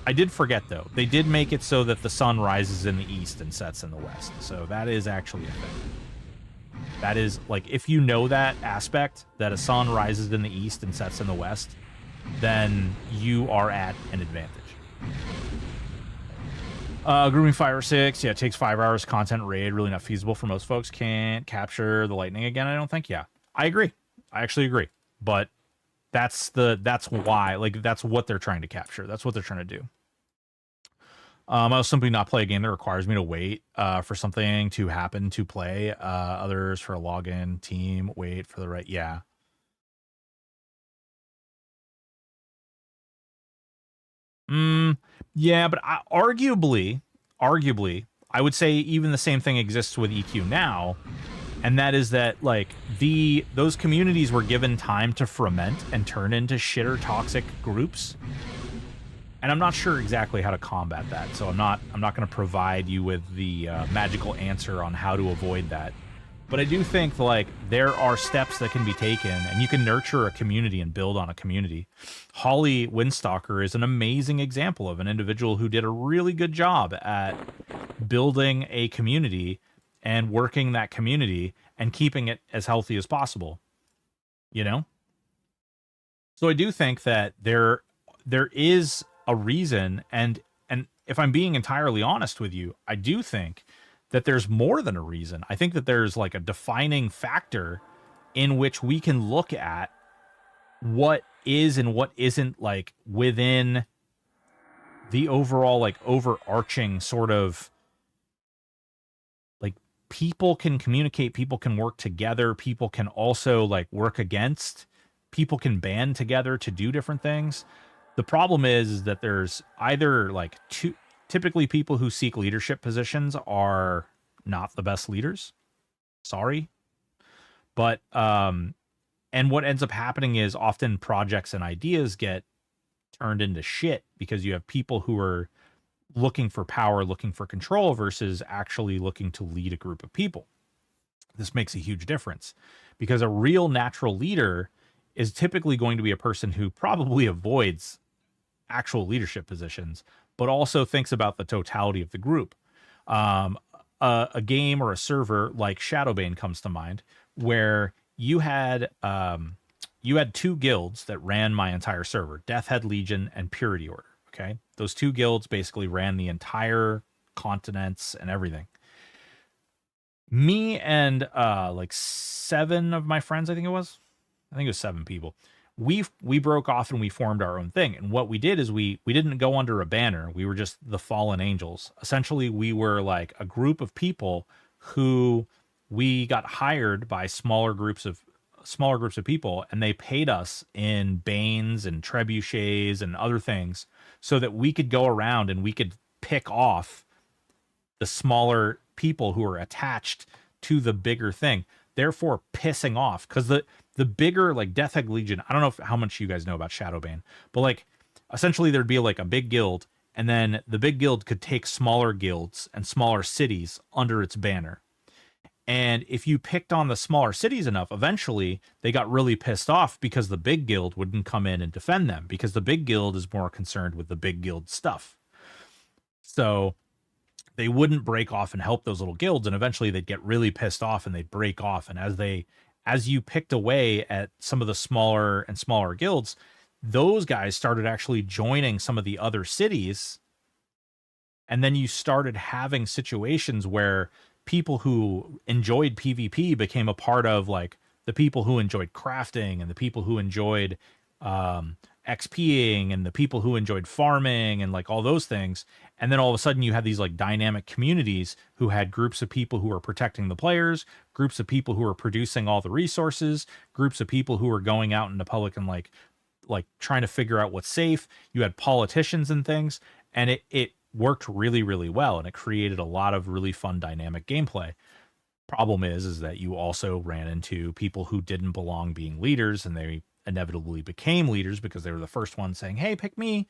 S1: I did forget, though. They did make it so that the sun rises in the east and sets in the west. So that is actually a thing. That is, like, if you know that aspect, that a sun rises in the east and sets in the west, then you are at an advantage. Grooming 5 or 6. Yeah, it takes 5 hours. Content raid, really not feasible for most folks. Can't capture the lightning again, I don't think. Yeah, I agree. I actually agree. But that's why, like, that's what they're trying to capture. That's what they're trying to do. I'll simply not play a game that requires me to wait for something to happen to play. Others for a login, team, wait for the right. Yeah. Yeah, but arguably, I would say even the same thing exists with EQ now, and that is that, like, those communities were given time to ferment and turn into shitter toxic groups. And I'm not sure exactly how to combat that, so I'm not going to provide you with the magical answer on how to avoid that. But I do think, like, there are steps that can be taken, and you can nurture a community and build on a community. Holly Windstalker is an amazing example of an individual who did a really good job at building a community and working that community and keeping it as healthy as possible. You know? So I do think that there is a reason, and if I'm being entirely honest with you, I do think that there's more than a reason. I think that there's, like, a defining factor in which we can look at what is and what isn't, like, within the overall, like, overarching sort of, like, people can communicate, people can work together, people can also, like, work against, people can band together to do different things. The problem is that there's either, like, typically people who seek leadership positions are not the best leaders. Sorry. But, and what ends up happening is often projects and ideas get turned into shit because you have people who are looking for power, looking for control versus actually looking to lead a group of people. This makes a huge difference because a real natural leader is typically going to be a person who probably avoids actual leadership positions, but also thinks about the totality of the group. A game or a server like Shadowbane comes to mind, where you had 2 guilds that ran my entire server: Deathhead Legion and Purity Order. Okay, those 2 guilds basically ran the entire continents and everything. Me and like 7 of my friends, I think it was 7 people. We broke off and we formed our own thing. And what we did is we didn't go under a banner. We were just the fallen angels. Essentially, we were like a group of people who we got hired by smaller groups of people, and they paid us in banes and trebuchets and other things so that we could go around and we could pick off the smaller people who are attached to the bigger thing, therefore pissing off, because the bigger, like, Deathhead Legion, I don't know how much you guys know about Shadowbane, but, like, essentially there'd be, like, a big guild, and then the big guild could take smaller guilds and smaller cities under its banner. And if you picked on the smaller cities enough, eventually they got really pissed off because the big guild wouldn't come in and defend them, because the big guild is more concerned with the big guild stuff. So they wouldn't break off and help those little guilds, and eventually they'd get really pissed off and they'd break off. And as you picked away at some of the smaller and smaller guilds, those guys started actually joining some of the other cities. And then you started having situations where people who enjoyed PvP became a part of, like, the people who enjoyed crafting, and the people who enjoyed XPing, and the people who enjoyed farming, and, like, all those things. And then all of a sudden you had these, like, dynamic communities who had groups of people who were protecting the players, groups of people who were producing all the resources, groups of people who were going out into public and like trying to figure out what's safe. You had politicians and things, and it worked really, really well, and it created a lot of really fun dynamic gameplay. Problem is that you also ran into people who didn't belong being leaders, and they inevitably became leaders because they were the first ones saying, "Hey, pick me."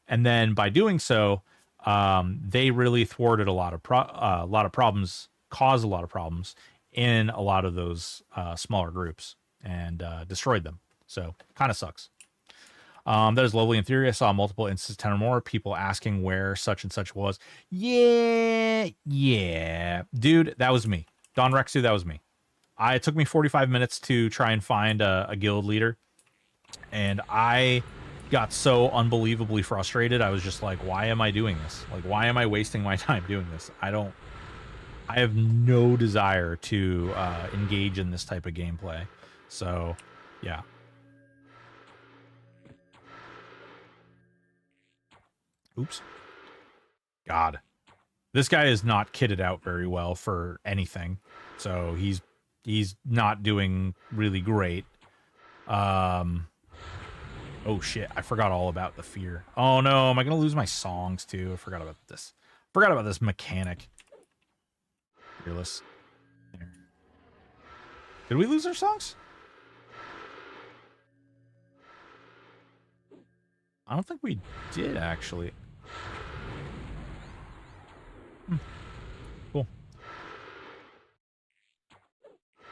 S1: And then by doing so, they really thwarted a lot of problems, caused a lot of problems in a lot of those smaller groups, and destroyed them. So kind of sucks. That is lovely in theory. I saw multiple instances, 10 or more, people asking where such and such was. Yeah. Dude, that was me. Don Rexu, that was me. It took me 45 minutes to try and find a guild leader, and I got so unbelievably frustrated. I was just like, why am I doing this? Like, why am I wasting my time doing this? I have no desire to engage in this type of gameplay. So, yeah. Oops. God. This guy is not kitted out very well for anything. So he's not doing really great. Oh shit, I forgot all about the fear. Oh no, am I gonna lose my songs too? I forgot about this. Forgot about this mechanic. Fearless. There. Did we lose our songs? I don't think we did, actually. Cool.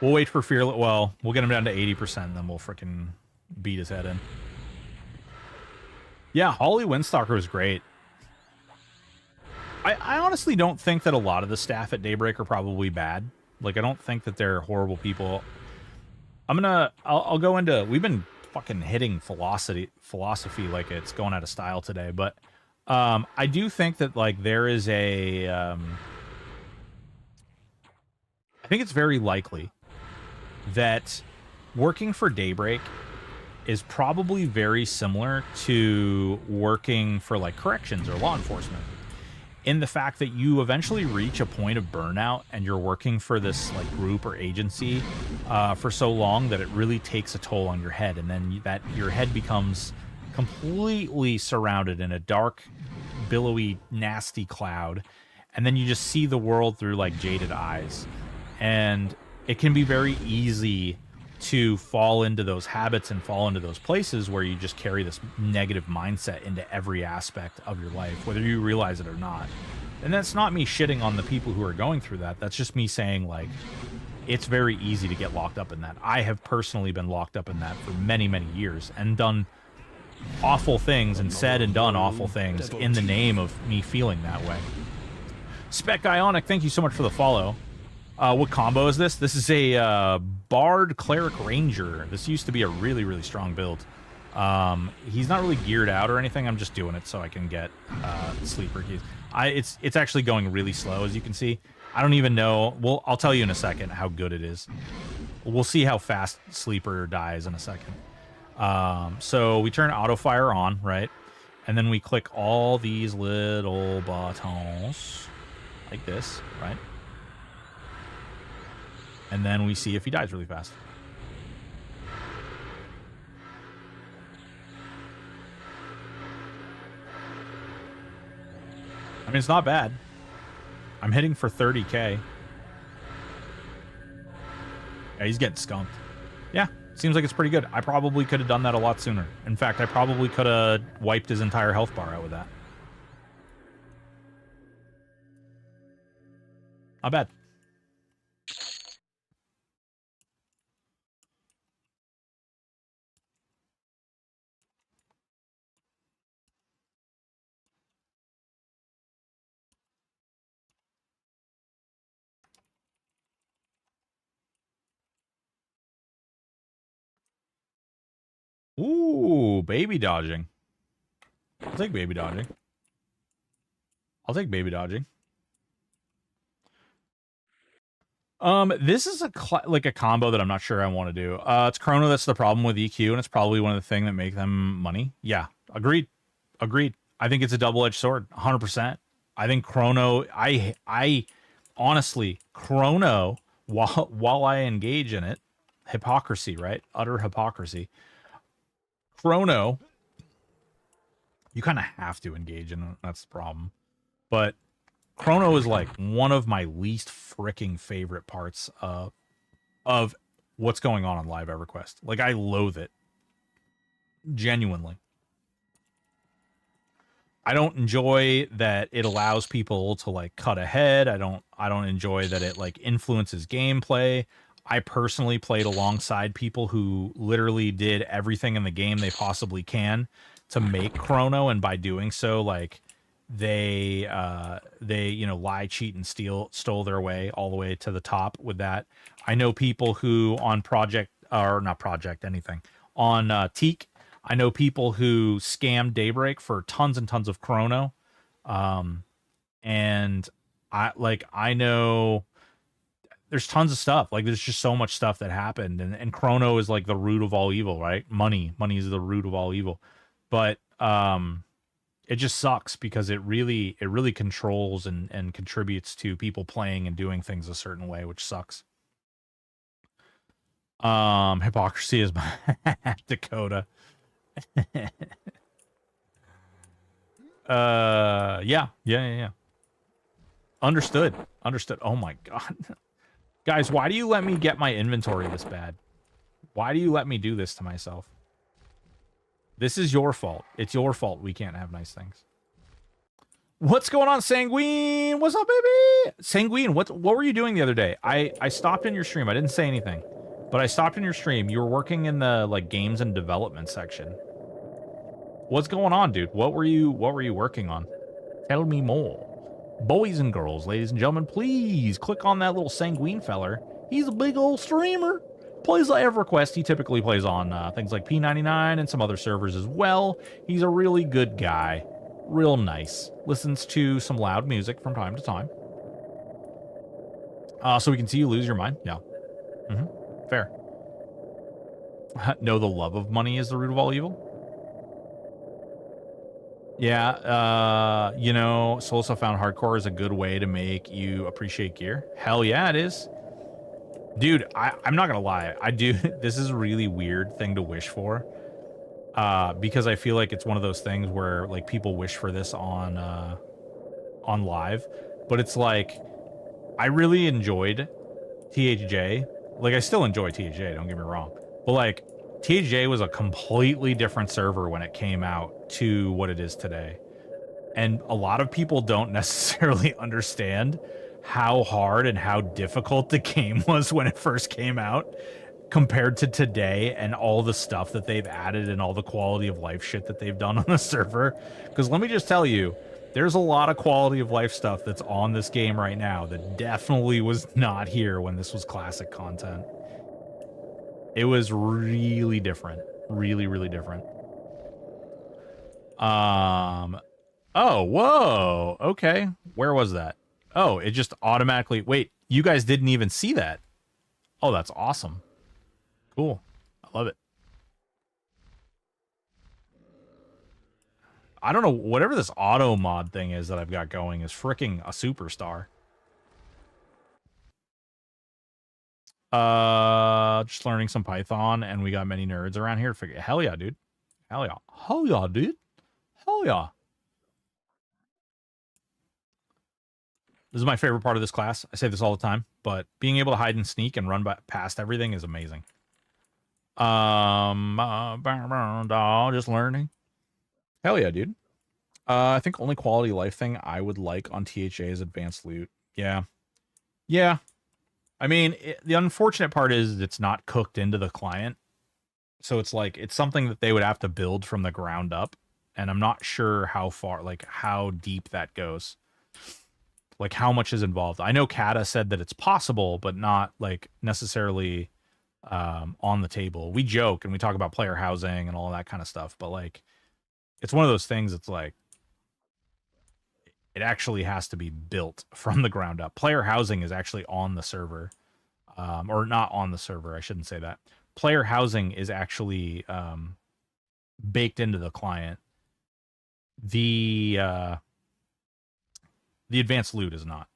S1: We'll wait for Fearless. Well, we'll get him down to 80%, and then we'll freaking beat his head in. Yeah, Holly Windstalker was great. I honestly don't think that a lot of the staff at Daybreak are probably bad. Like, I don't think that they're horrible people. I'll go into... We've been fucking hitting philosophy like it's going out of style today, but I do think that, like, there is a... I think it's very likely that working for Daybreak is probably very similar to working for, like, corrections or law enforcement, in the fact that you eventually reach a point of burnout and you're working for this, like, group or agency for so long that it really takes a toll on your head, and then your head becomes completely surrounded in a dark, billowy, nasty cloud, and then you just see the world through, like, jaded eyes. And it can be very easy to fall into those habits and fall into those places where you just carry this negative mindset into every aspect of your life, whether you realize it or not. And that's not me shitting on the people who are going through that. That's just me saying, like, it's very easy to get locked up in that. I have personally been locked up in that for many, many years and done awful things and said and done awful things in the name of me feeling that way. Spec Ionic, thank you so much for the follow. What combo is this? This is a Bard Cleric Ranger. This used to be a really, really strong build. He's not really geared out or anything. I'm just doing it so I can get sleeper keys. It's actually going really slow, as you can see. I don't even know. Well, I'll tell you in a second how good it is. We'll see how fast sleeper dies in a second. So we turn auto fire on, right? And then we click all these little buttons like this, right? And then we see if he dies really fast. I mean, it's not bad. I'm hitting for 30k. Yeah, he's getting skunked. Yeah, seems like it's pretty good. I probably could have done that a lot sooner. In fact, I probably could have wiped his entire health bar out with that. Not bad. Ooh, baby dodging. I'll take baby dodging. I'll take baby dodging. This is like a combo that I'm not sure I want to do. It's Chrono that's the problem with EQ, and it's probably one of the things that make them money. Yeah, agreed. Agreed. I think it's a double-edged sword, 100%. I think Chrono, I honestly, Chrono, while I engage in it, hypocrisy, right? Utter hypocrisy. Chrono, you kind of have to engage in it. That's the problem. But Chrono is like one of my least freaking favorite parts of what's going on Live EverQuest. Like, I loathe it. Genuinely. I don't enjoy that it allows people to like cut ahead. I don't enjoy that it like influences gameplay. I personally played alongside people who literally did everything in the game they possibly can to make Chrono, and by doing so, like they you know, lie, cheat, and stole their way all the way to the top with that. I know people who on on Teak. I know people who scammed Daybreak for tons and tons of Chrono. And I know there's tons of stuff. Like, there's just so much stuff that happened, and Chrono is like the root of all evil, right? Money is the root of all evil. But it just sucks because it really controls and contributes to people playing and doing things a certain way, which sucks. Hypocrisy is my Dakota. Yeah. Understood. Oh my god. Guys, why do you let me get my inventory this bad? Why do you let me do this to myself? This is your fault. It's your fault we can't have nice things. What's going on, Sanguine? What's up, baby? Sanguine, what were you doing the other day? I stopped in your stream. I didn't say anything, but I stopped in your stream. You were working in the like games and development section. What's going on, dude? What were you working on? Tell me more. Boys and girls, ladies and gentlemen, please click on that little Sanguine feller. He's a big old streamer. Plays on EverQuest. He typically plays on things like P99 and some other servers as well. He's a really good guy. Real nice. Listens to some loud music from time to time. So we can see you lose your mind. Yeah. Fair. No, the love of money is the root of all evil. Yeah, you know, Solso found hardcore is a good way to make you appreciate gear. Hell yeah, it is. Dude, I'm not gonna lie. I do. This is a really weird thing to wish for. Because I feel like it's one of those things where like people wish for this on live. But it's like, I really enjoyed THJ. Like, I still enjoy THJ, don't get me wrong. But like, THJ was a completely different server when it came out to what it is today. And a lot of people don't necessarily understand how hard and how difficult the game was when it first came out compared to today, and all the stuff that they've added and all the quality of life shit that they've done on the server. Because let me just tell you, there's a lot of quality of life stuff that's on this game right now that definitely was not here when this was classic content. It was really different. Really different. Oh, whoa. Okay. Where was that? Oh, it just automatically... Wait, you guys didn't even see that. Oh, that's awesome. Cool. I love it. I don't know. Whatever this auto mod thing is that I've got going is freaking a superstar. Just learning some Python, and we got many nerds around here to figure. Hell yeah, dude. Hell yeah. Hell yeah, dude. Hell yeah. This is my favorite part of this class. I say this all the time, but being able to hide and sneak and run past everything is amazing. Just learning. Hell yeah, dude. I think only quality of life thing I would like on THA is advanced loot. Yeah. Yeah. I mean, the unfortunate part is it's not cooked into the client. So it's like, it's something that they would have to build from the ground up. And I'm not sure how far, like how deep that goes. Like how much is involved. I know Kata said that it's possible, but not like necessarily on the table. We joke and we talk about player housing and all that kind of stuff. But like, it's one of those things that's like, it actually has to be built from the ground up. Player housing is actually on the server, or not on the server. I shouldn't say that. Player housing is actually baked into the client. The advanced loot is not.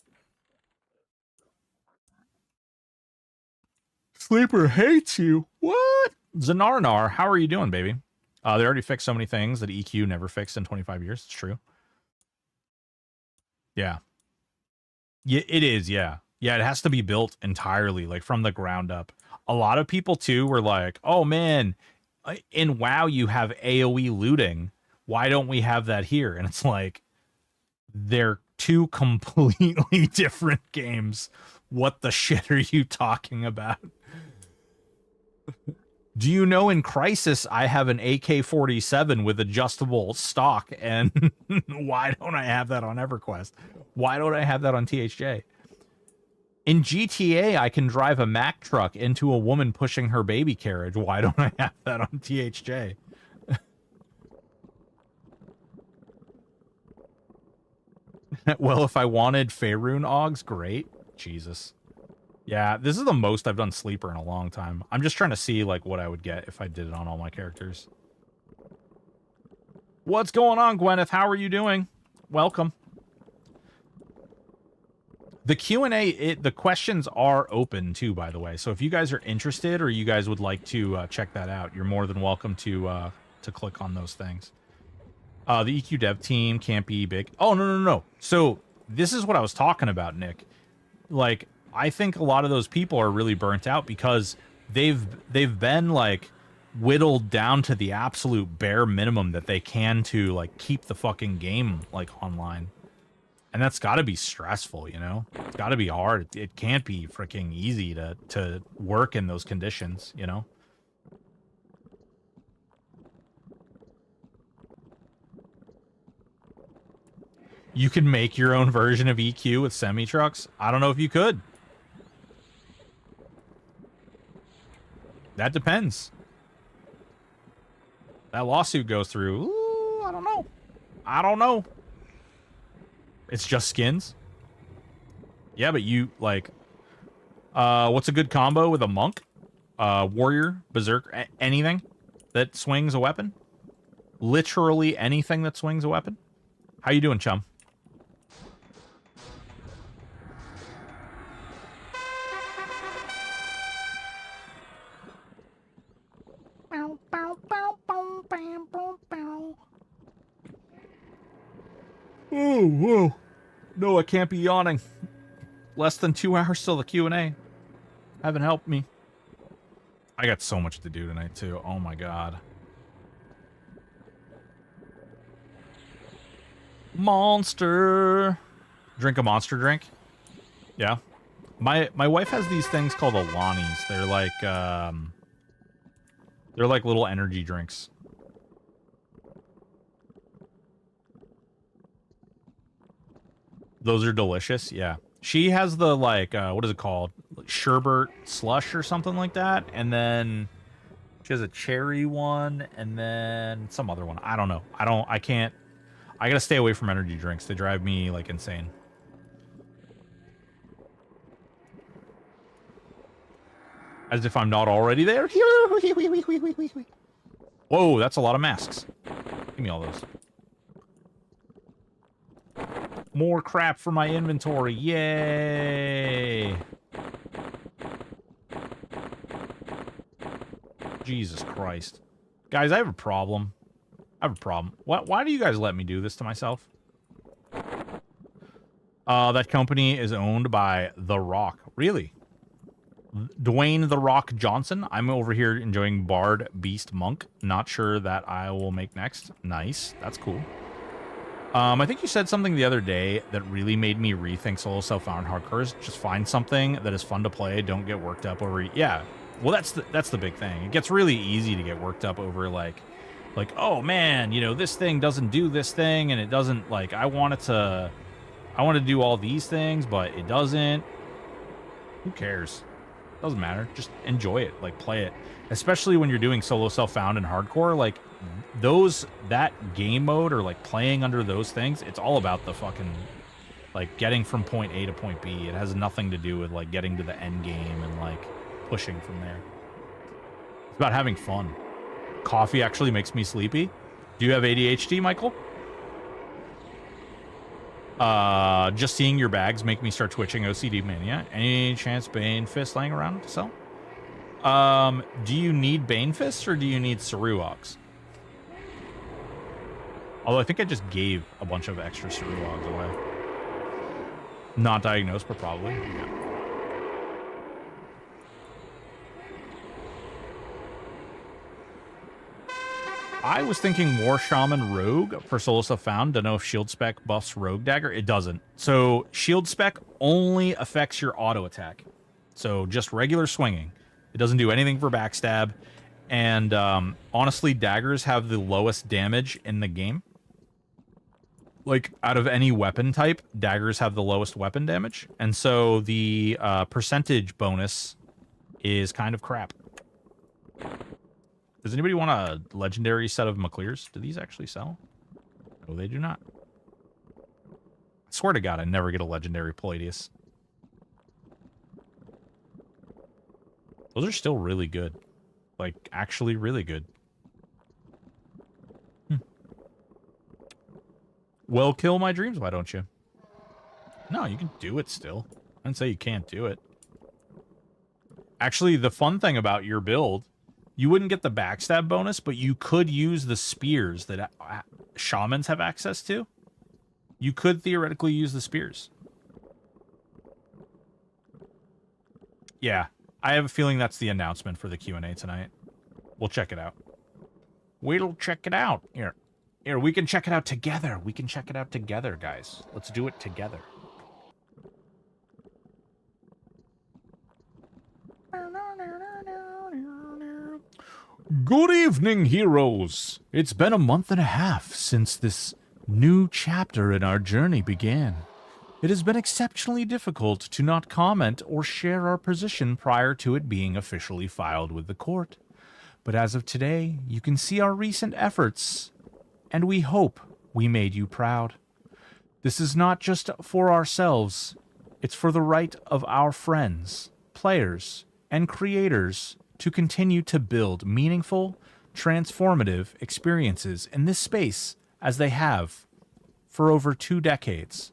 S1: Sleeper hates you. What? Zanarnar, how are you doing, baby? They already fixed so many things that EQ never fixed in 25 years. It's true. Yeah. Yeah, it is, yeah. Yeah, it has to be built entirely, like from the ground up. A lot of people too were like, "Oh man, in WoW you have AoE looting. Why don't we have that here?" And it's like they're two completely different games. What the shit are you talking about? Do you know in Crisis I have an AK-47 with adjustable stock, and why don't I have that on EverQuest? Why don't I have that on THJ? In GTA, I can drive a Mack truck into a woman pushing her baby carriage. Why don't I have that on THJ? Well, if I wanted Faerun Augs, great. Jesus. Yeah, this is the most I've done Sleeper in a long time. I'm just trying to see like what I would get if I did it on all my characters. What's going on, Gwyneth? How are you doing? Welcome. The Q&A, the questions are open too, by the way. So if you guys are interested or you guys would like to check that out, you're more than welcome to click on those things. The EQ dev team can't be big. Oh, no. So this is what I was talking about, Nick. Like, I think a lot of those people are really burnt out because they've been like whittled down to the absolute bare minimum that they can to like keep the fucking game like online. And that's got to be stressful, you know? It's got to be hard. It can't be freaking easy to work in those conditions, you know? You can make your own version of EQ with semi-trucks? I don't know if you could. That depends. That lawsuit goes through. Ooh, I don't know. I don't know. It's just skins? Yeah, but you, like... what's a good combo with a monk? Warrior, berserker, anything that swings a weapon? Literally anything that swings a weapon? How you doing, chum? Oh, whoa. No, I can't be yawning. Less than 2 hours till the Q&A. Haven't helped me. I got so much to do tonight, too. Oh, my God. Monster. Drink a monster drink? Yeah. My wife has these things called Alanis. They're like little energy drinks. Those are delicious. Yeah. She has the like what is it called? Like sherbet slush or something like that. And then she has a cherry one and then some other one. I don't know. I gotta stay away from energy drinks. They drive me like insane. As if I'm not already there. Whoa, that's a lot of masks. Give me all those. More crap for my inventory. Yay. Jesus Christ. Guys, I have a problem. Why do you guys let me do this to myself? That company is owned by The Rock. Really? Dwayne The Rock Johnson. I'm over here enjoying Bard Beast Monk. Not sure that I will make next. Nice. That's cool. I think you said something the other day that really made me rethink solo self-found hardcores. Just find something that is fun to play. Don't get worked up over. Yeah. Well, that's the big thing. It gets really easy to get worked up over like, oh man, you know, this thing doesn't do this thing, and it doesn't like. I want to do all these things, but it doesn't. Who cares? Doesn't matter. Just enjoy it. Like, play it. Especially when you're doing solo self-found and hardcore. Like, that game mode or, like, playing under those things, it's all about the fucking, like, getting from point A to point B. It has nothing to do with, like, getting to the end game and, like, pushing from there. It's about having fun. Coffee actually makes me sleepy. Do you have ADHD, Michael? Just seeing your bags make me start twitching. OCD mania. Any chance Bane Fist laying around to sell? Do you need Bane Fists or do you need Saruogs? Although I think I just gave a bunch of extra Saruogs away. Not diagnosed, but probably. Yeah. I was thinking War Shaman Rogue for Solus of Found. Don't know if Shield Spec buffs Rogue Dagger. It doesn't. So Shield Spec only affects your auto attack. So just regular swinging. It doesn't do anything for backstab. And honestly, daggers have the lowest damage in the game. Like, out of any weapon type, daggers have the lowest weapon damage. And so the percentage bonus is kind of crap. Does anybody want a legendary set of McClears? Do these actually sell? No, they do not. I swear to God, I never get a legendary Palladius. Those are still really good. Like, actually really good. Well, kill my dreams, why don't you? No, you can do it still. I didn't say you can't do it. Actually, the fun thing about your build, you wouldn't get the backstab bonus, but you could use the spears that shamans have access to. You could theoretically use the spears. Yeah, I have a feeling that's the announcement for the Q&A tonight. We'll check it out. We'll check it out. Here, we can check it out together. We can check it out together, guys. Let's do it together. Good evening, heroes. It's been a month and a half since this new chapter in our journey began. It has been exceptionally difficult to not comment or share our position prior to it being officially filed with the court. But as of today, you can see our recent efforts, and we hope we made you proud. This is not just for ourselves, it's for the right of our friends, players, and creators to continue to build meaningful, transformative experiences in this space as they have for over 2 decades.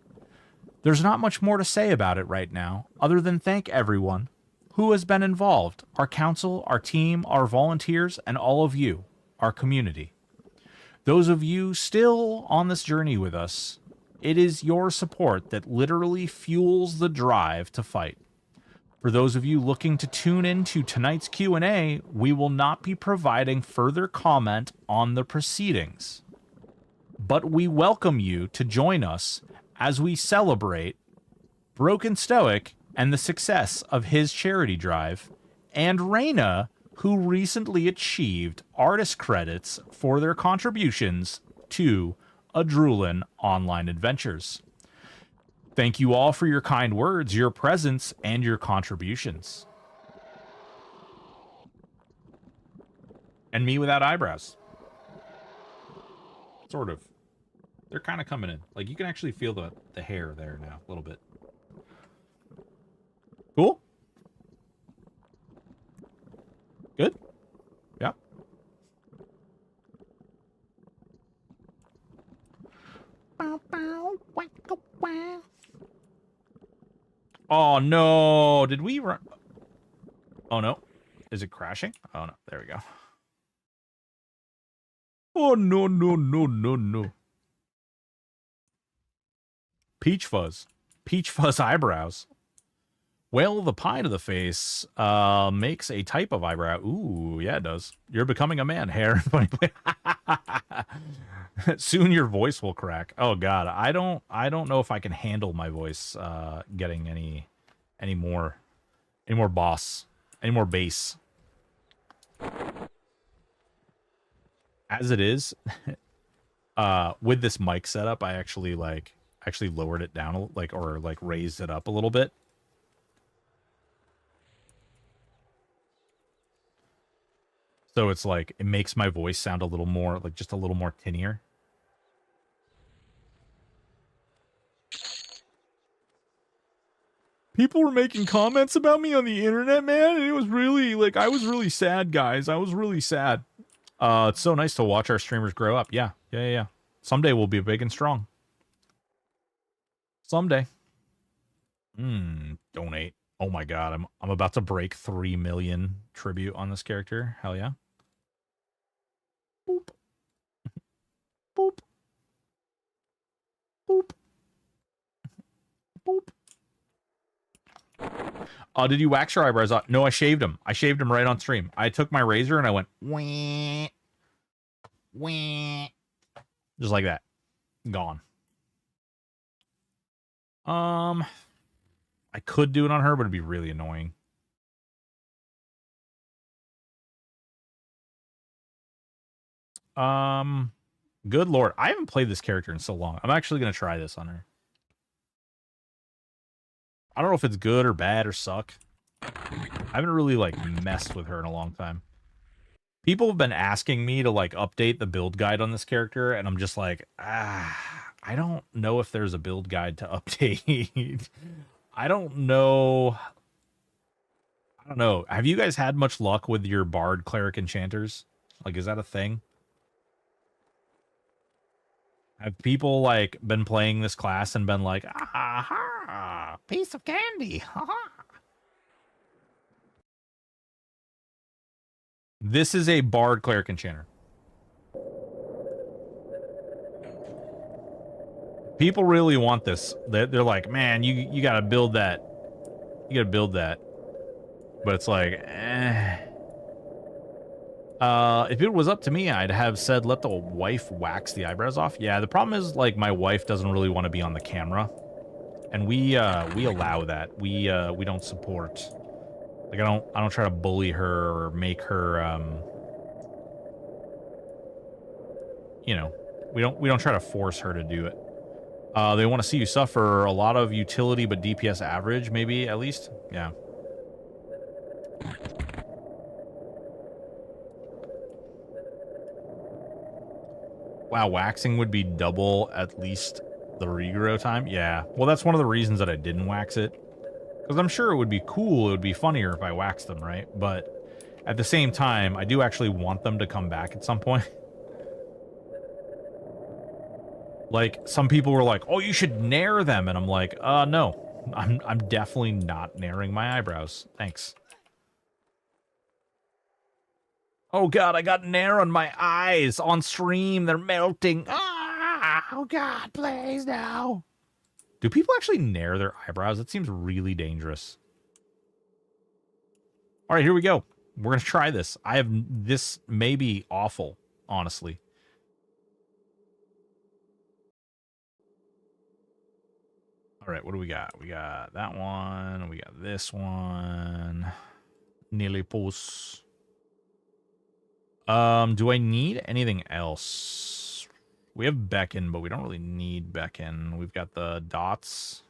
S1: There's not much more to say about it right now, other than thank everyone who has been involved, our council, our team, our volunteers, and all of you, our community. Those of you still on this journey with us, it is your support that literally fuels the drive to fight. For those of you looking to tune into tonight's Q&A, we will not be providing further comment on the proceedings. But we welcome you to join us as we celebrate Broken Stoic and the success of his charity drive, and Reyna, who recently achieved artist credits for their contributions to Adrulan Online Adventures. Thank you all for your kind words, your presence, and your contributions. And me without eyebrows. Sort of. They're kind of coming in. Like, you can actually feel the hair there now, a little bit. Cool? Good? Yeah. Oh, no. Did we run? Oh, no. Is it crashing? Oh, no. There we go. Oh, no, no, no, no, no. Peach fuzz. Peach fuzz eyebrows. Well, the pie to the face makes a type of eyebrow. Ooh, yeah, it does. You're becoming a man. Hair. Funny. Soon your voice will crack. Oh God, I don't know if I can handle my voice getting any more bass. As it is, with this mic setup, I actually lowered it down or raised it up a little bit. So it's like, it makes my voice sound a little more, just a little more tinnier. People were making comments about me on the internet, man, and it was really, I was really sad, guys. I was really sad. It's so nice to watch our streamers grow up. Yeah. Someday we'll be big and strong. Someday. Donate. Oh my God, I'm about to break 3 million tribute on this character. Hell yeah. Boop. Boop. Boop. Boop. Oh, did you wax your eyebrows off? No, I shaved them. I shaved them right on stream. I took my razor and I went, wah, wah, just like that. Gone. I could do it on her, but it'd be really annoying. Good lord. I haven't played this character in so long. I'm actually going to try this on her. I don't know if it's good or bad or suck. I haven't really, like, messed with her in a long time. People have been asking me to, like, update the build guide on this character, and I'm just like, I don't know if there's a build guide to update. I don't know. I don't know. Have you guys had much luck with your bard, cleric, enchanters? Like, is that a thing? Have people, like, been playing this class and been like, aha, piece of candy, haha. This is a bard, cleric, enchanter. People really want this. They're like, man, you gotta build that. You gotta build that. But it's like, if it was up to me, I'd have said, let the wife wax the eyebrows off. Yeah, the problem is, like, my wife doesn't really want to be on the camera. And we allow that. We don't support. Like, I don't try to bully her or make her, you know, we don't try to force her to do it. They want to see you suffer. A lot of utility, but DPS average, maybe, at least. Yeah. Wow, waxing would be double at least the regrow time? Yeah. Well, that's one of the reasons that I didn't wax it. Because I'm sure it would be cool, it would be funnier if I waxed them, right? But at the same time, I do actually want them to come back at some point. Like, some people were like, oh, you should nair them. And I'm like, no. I'm definitely not nairing my eyebrows. Thanks. Oh, God, I got nair on my eyes on stream. They're melting. Ah! Oh, God, please, no. Do people actually nair their eyebrows? That seems really dangerous. All right, here we go. We're going to try this. This may be awful, honestly. All right, what do we got? We got that one. We got this one. Nearly pulse. Do I need anything else? We have beckon, but we don't really need beckon. We've got the dots.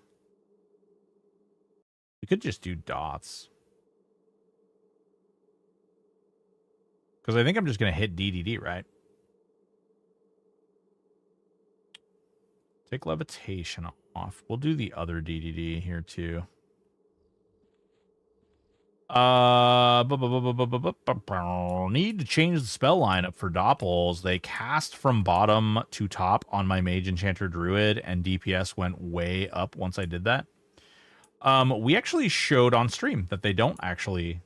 S1: We could just do dots. Because I think I'm just going to hit DDD, right? Take levitation off. We'll do the other DDD here, too. Need to change the spell lineup for Doppels. They cast from bottom to top on my Mage Enchanter Druid, and DPS went way up once I did that. We actually showed on stream that they don't actually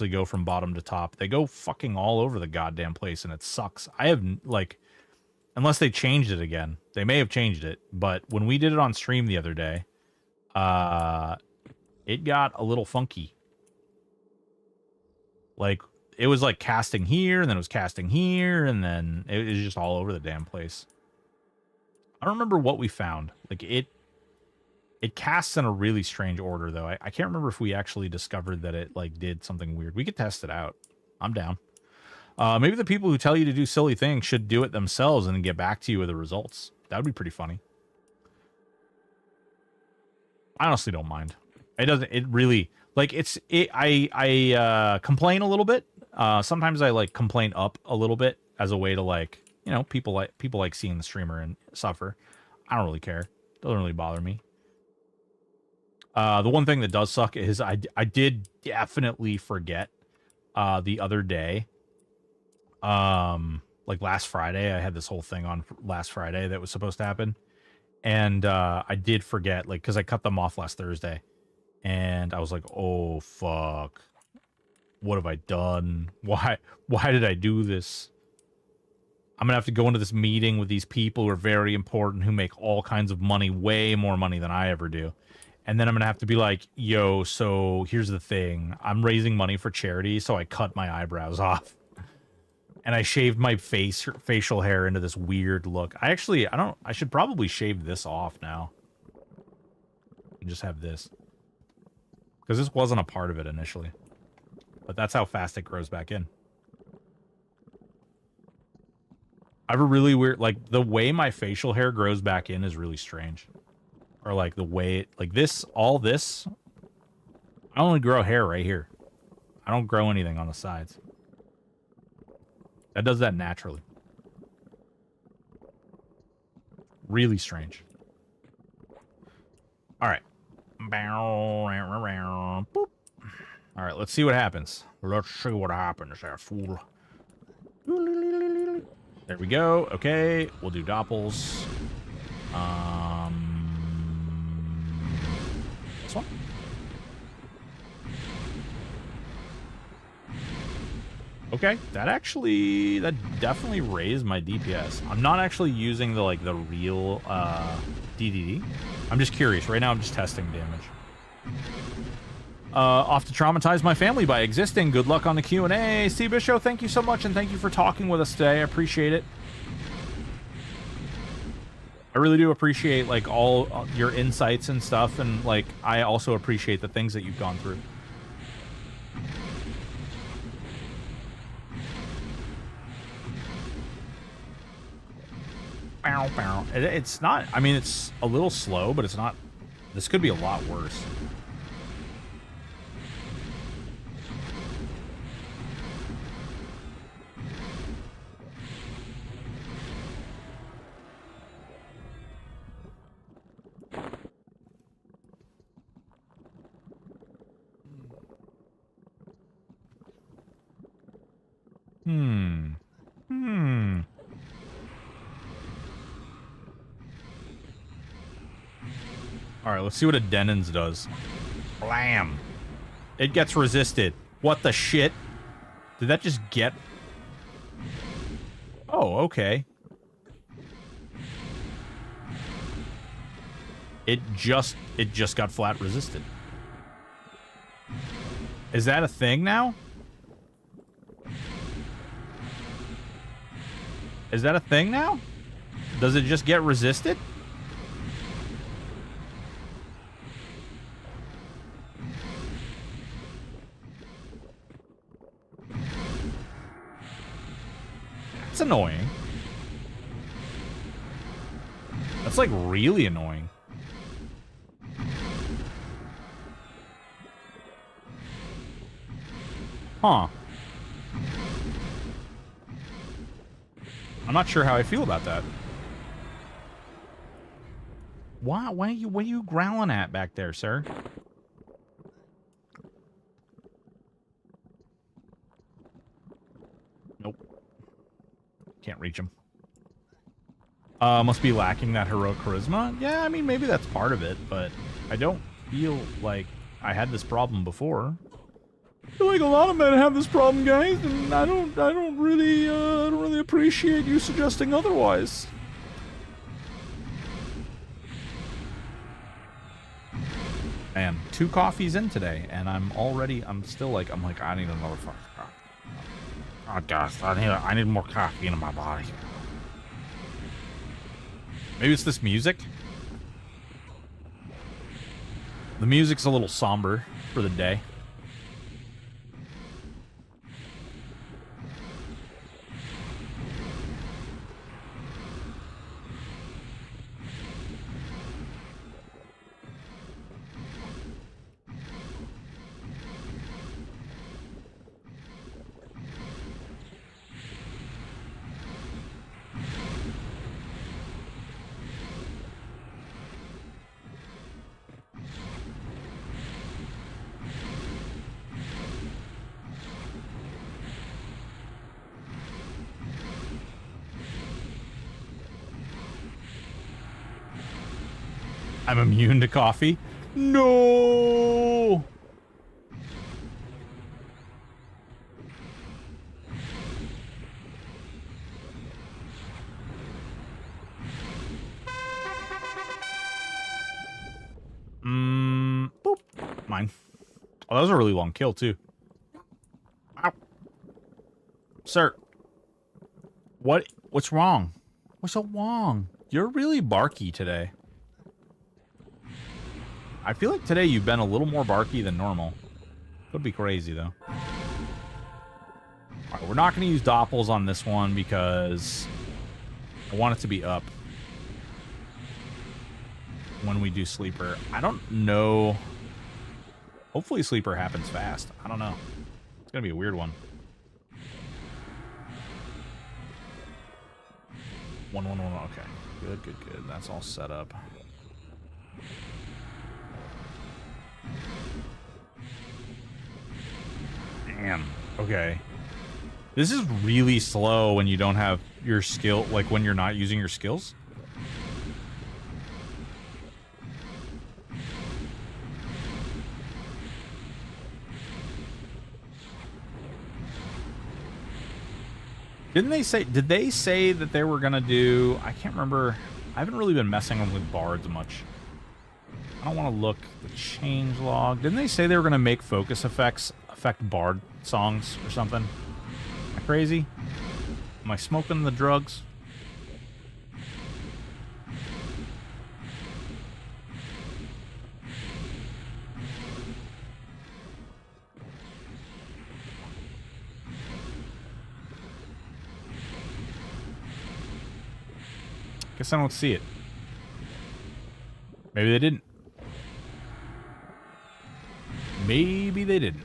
S1: go from bottom to top. They go fucking all over the goddamn place, and it sucks. I have, like, unless they changed it again. They may have changed it, but when we did it on stream the other day, it got a little funky. Like, it was like casting here, and then it was casting here, and then it was just all over the damn place. I don't remember what we found. Like, it casts in a really strange order, though. I can't remember if we actually discovered that it, like, did something weird. We could test it out. I'm down. Maybe the people who tell you to do silly things should do it themselves and get back to you with the results. That would be pretty funny. I honestly don't mind. It really, like, I complain a little bit. Sometimes I, like, complain up a little bit as a way to, like, you know, people like seeing the streamer and suffer. I don't really care. Doesn't really bother me. The one thing that does suck is I did definitely forget the other day. Like last Friday, I had this whole thing on last Friday that was supposed to happen. And I did forget, like, because I cut them off last Thursday. And I was like, oh, fuck. What have I done? Why did I do this? I'm going to have to go into this meeting with these people who are very important, who make all kinds of money, way more money than I ever do. And then I'm going to have to be like, yo, so here's the thing. I'm raising money for charity, so I cut my eyebrows off. And I shaved my facial hair into this weird look. I should probably shave this off now. And just have this. Because this wasn't a part of it initially. But that's how fast it grows back in. I have a really weird, like, the way my facial hair grows back in is really strange. Or, like, the way, like, this, all this, I only grow hair right here. I don't grow anything on the sides. That does that naturally. Really strange. All right. Boop. All right, let's see what happens. Let's see what happens there, fool. There we go. Okay, we'll do doppels. This one. Okay, that definitely raised my DPS. I'm not actually using the real DDD. I'm just curious. Right now, I'm just testing damage. Off to traumatize my family by existing. Good luck on the Q&A. C. Bisho, thank you so much, and thank you for talking with us today. I appreciate it. I really do appreciate, like, all your insights and stuff, and, like, I also appreciate the things that you've gone through. It's not, I mean, it's a little slow, but it's not, this could be a lot worse. Alright, let's see what a Denon's does. Blam! It gets resisted. What the shit? Did that just get... Oh, okay. It just got flat resisted. Is that a thing now? Is that a thing now? Does it just get resisted? That's annoying. That's like really annoying. Huh. I'm not sure how I feel about that. Why are you growling at back there, sir? Nope. Can't reach him. Must be lacking that heroic charisma. Yeah, I mean, maybe that's part of it, but I don't feel like I had this problem before. I feel like a lot of men have this problem, guys, and I don't really appreciate you suggesting otherwise. Man, 2 coffees in today, and I'm still like, I need another fucking coffee. Oh gosh, I need more caffeine in my body. Maybe it's this music. The music's a little somber for the day. I'm immune to coffee? No! Mine. Oh, that was a really long kill, too. Ow. Sir. What's wrong? What's so wrong? You're really barky today. I feel like today you've been a little more barky than normal. Could be crazy, though. Alright, we're not going to use doppels on this one because I want it to be up when we do sleeper. I don't know. Hopefully sleeper happens fast. I don't know. It's going to be a weird one. 111. Okay. Good, good, good. That's all set up. Damn. Okay. This is really slow when you don't have your skill, like when you're not using your skills. Did they say that they were going to do, I can't remember. I haven't really been messing with bards much. I don't want to look at the change log. Didn't they say they were going to make focus effects affect bard songs or something? Am I crazy? Am I smoking the drugs? Guess I don't see it. Maybe they didn't. Maybe they didn't.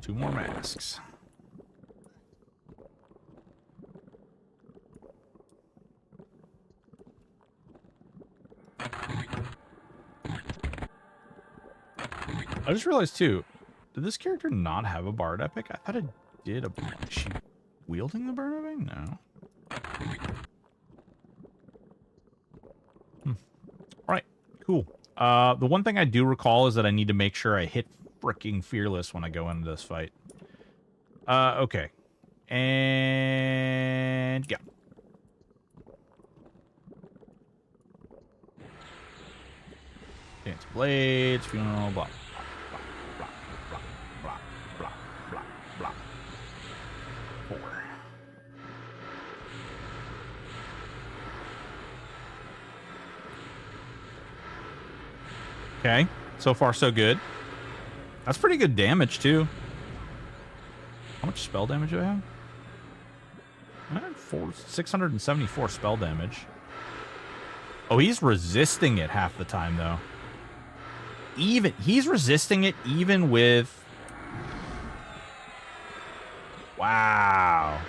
S1: Two more masks. I just realized too, did this character not have a bard epic? I thought it did. Is she wielding the bard epic? No. Alright, cool. The one thing I do recall is that I need to make sure I hit freaking fearless when I go into this fight. Okay. And yeah. Dance blades, funeral, blah. Okay, so far so good. That's pretty good damage, too. How much spell damage do I have? 674 spell damage. Oh, he's resisting it half the time, though. He's resisting it even with... Wow.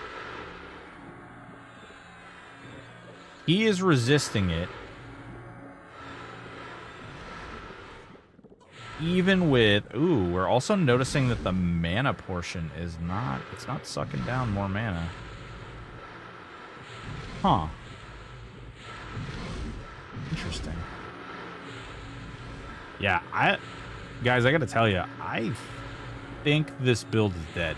S1: He is resisting it. Even with... Ooh, we're also noticing that the mana portion is not... It's not sucking down more mana. Huh. Interesting. Yeah, guys, I gotta tell you, I think this build is dead.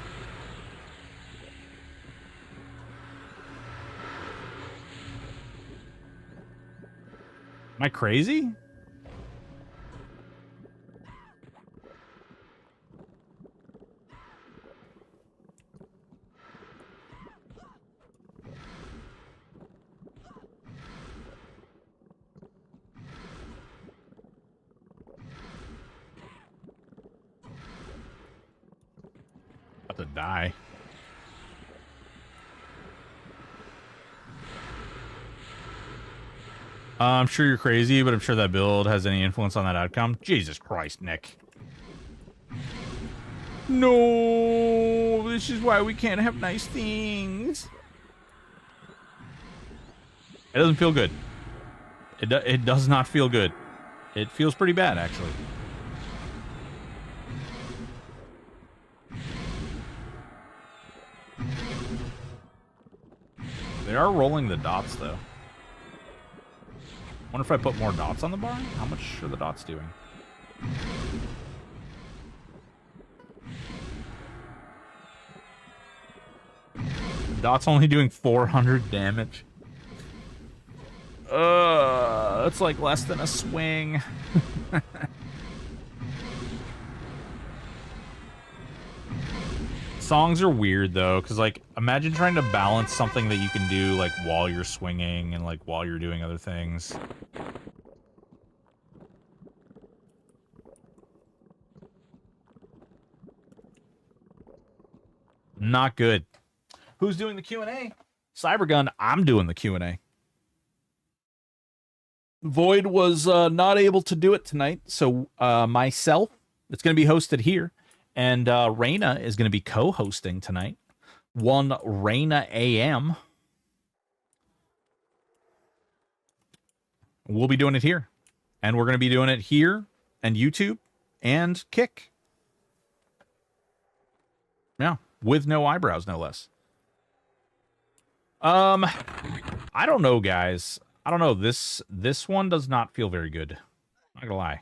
S1: Am I crazy? To die. I'm sure you're crazy, but I'm sure that build has any influence on that outcome. Jesus Christ, Nick. No, this is why we can't have nice things. It doesn't feel good. It does not feel good. It feels pretty bad, actually. They are rolling the dots, though. Wonder if I put more dots on the bar? How much are the dots doing? Dot's only doing 400 damage. That's like less than a swing. Songs are weird though, because like imagine trying to balance something that you can do like while you're swinging and like while you're doing other things. Not good. Who's doing the Q&A? Cybergun, I'm doing the Q&A. Void was not able to do it tonight, so myself, it's going to be hosted here, and Reyna is going to be co-hosting tonight. One Reyna AM. We'll be doing it here, and we're going to be doing it here and YouTube and Kick. Yeah, with no eyebrows, no less. I don't know, guys. I don't know. This one does not feel very good. Not gonna lie.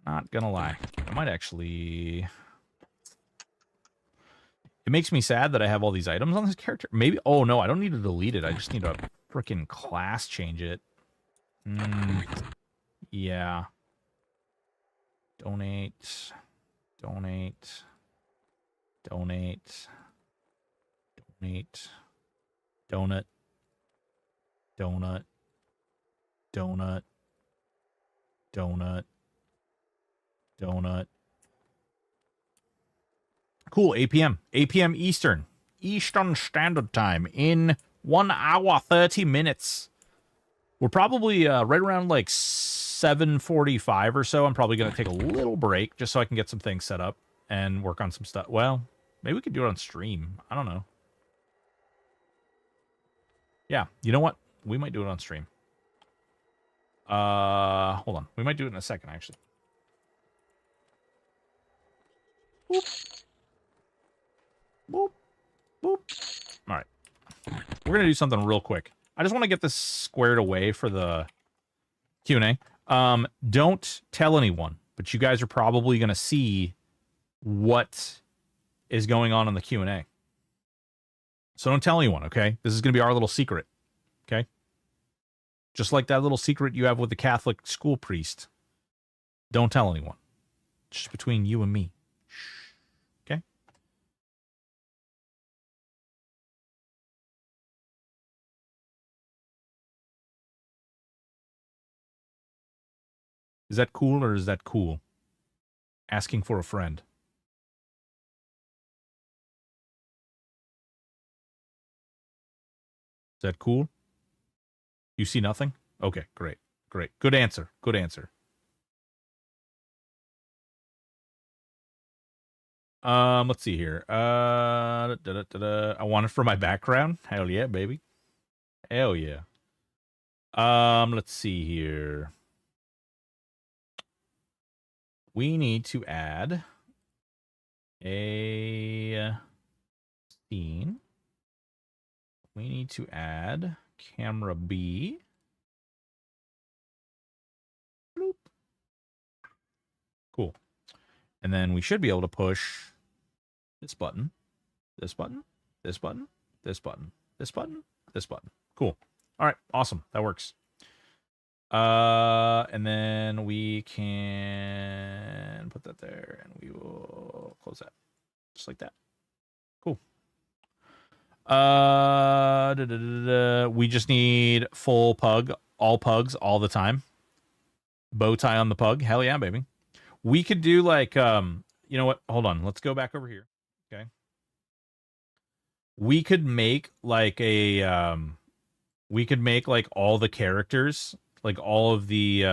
S1: Not gonna lie. I might actually... It makes me sad that I have all these items on this character. Maybe... Oh, no. I don't need to delete it. I just need to freaking class change it. Yeah. Donate. Donate. Donate. Donate. Donut. Donut. Donut. Donut. Donut. Cool, 8 p.m. 8 p.m. Eastern. Eastern Standard Time in 1 hour, 30 minutes. We're probably right around like 7:45 or so. I'm probably going to take a little break just so I can get some things set up and work on some stuff. Well, maybe we could do it on stream. I don't know. Yeah, you know what? We might do it on stream. Hold on. We might do it in a second, actually. Boop. Boop. Boop. All right. We're going to do something real quick. I just want to get this squared away for the Q&A. Don't tell anyone, but you guys are probably going to see what is going on in the Q&A. So don't tell anyone, okay? This is going to be our little secret, okay? Just like that little secret you have with the Catholic school priest. Don't tell anyone. Just between you and me. Okay? Is that cool or is that cool? Asking for a friend. Is that cool? You see nothing? Okay, great. Great. Good answer. Good answer. Let's see here. I want it for my background. Hell yeah, baby. Hell yeah. Let's see here. We need to add a scene. We need to add camera B. Bloop. Cool. And then we should be able to push this button, this button, this button, this button, this button, this button. Cool. All right. Awesome. That works. And then we can put that there and we will close that just like that. Cool. We just need full pug, all pugs all the time. Bow tie on the pug. Hell yeah, baby. We could do like, you know what? Hold on. Let's go back over here. Okay. We could make like a, we could make like all the characters, like all of the,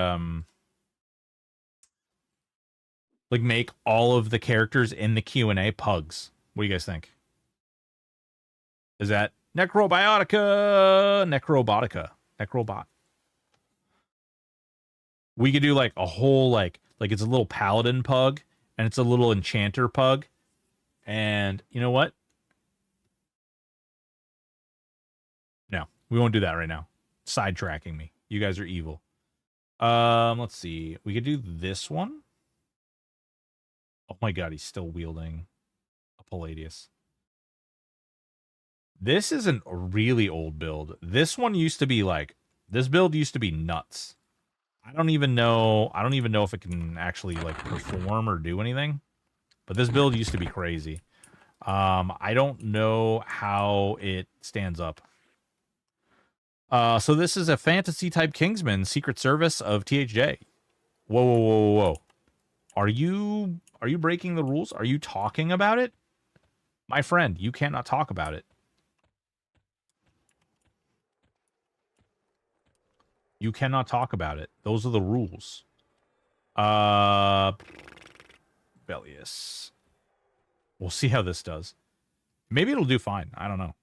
S1: like make all of the characters in the Q&A pugs. What do you guys think? Is that Necrobiotica? Necrobot. We could do like a whole like it's a little paladin pug and it's a little enchanter pug. And you know what? No, we won't do that right now. Sidetracking me. You guys are evil. Let's see. We could do this one. Oh my god, he's still wielding a Palladius. This isn't a really old build. This one used to be like, this build used to be nuts. I don't even know if it can actually like perform or do anything. But this build used to be crazy. I don't know how it stands up. So this is a fantasy type Kingsman, Secret Service of THJ. Whoa, whoa, whoa, whoa. Are you breaking the rules? Are you talking about it? My friend, you cannot talk about it. You cannot talk about it. Those are the rules. Bellius. We'll see how this does. Maybe it'll do fine. I don't know.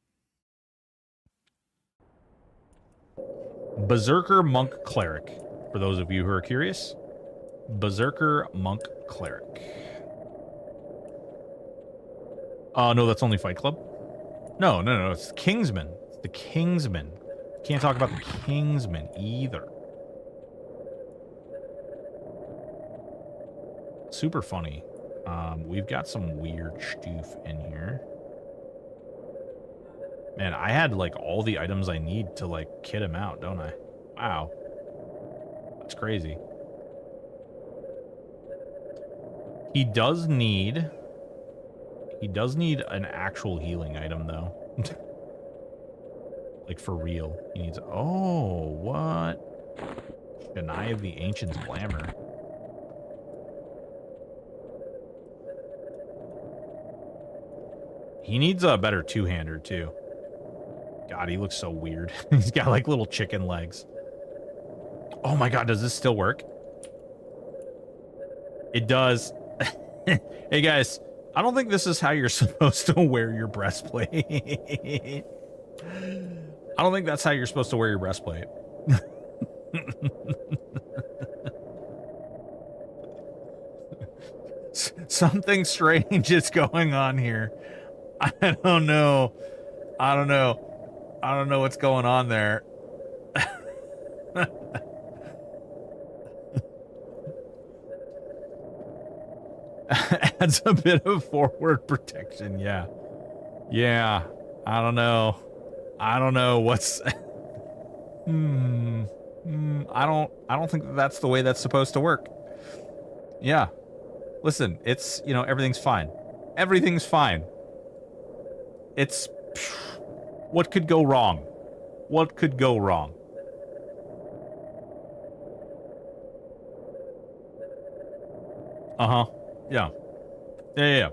S1: Berserker Monk Cleric. For those of you who are curious. Berserker Monk Cleric. No, that's only Fight Club. No, no, no. It's the Kingsman. It's the Kingsman. Can't talk about the Kingsman either. Super funny. We've got some weird stoof in here. Man, I had, like, all the items I need to, like, kit him out, don't I? Wow. That's crazy. He does need an actual healing item, though. Like, for real. He needs... Oh, what? Deny of the Ancient's Glamour. He needs a better two-hander, too. God, he looks so weird. He's got, like, little chicken legs. Oh, my God, does this still work? It does. Hey, guys, I don't think this is how you're supposed to wear your breastplate. I don't think that's how you're supposed to wear your breastplate. Something strange is going on here. I don't know. I don't know. I don't know what's going on there. Adds a bit of forward protection, yeah. Yeah. I don't know. I don't know what's... I don't think that's the way that's supposed to work. Yeah. Listen, it's, you know, everything's fine. Everything's fine. It's... What could go wrong? What could go wrong? Uh-huh. Yeah. Yeah.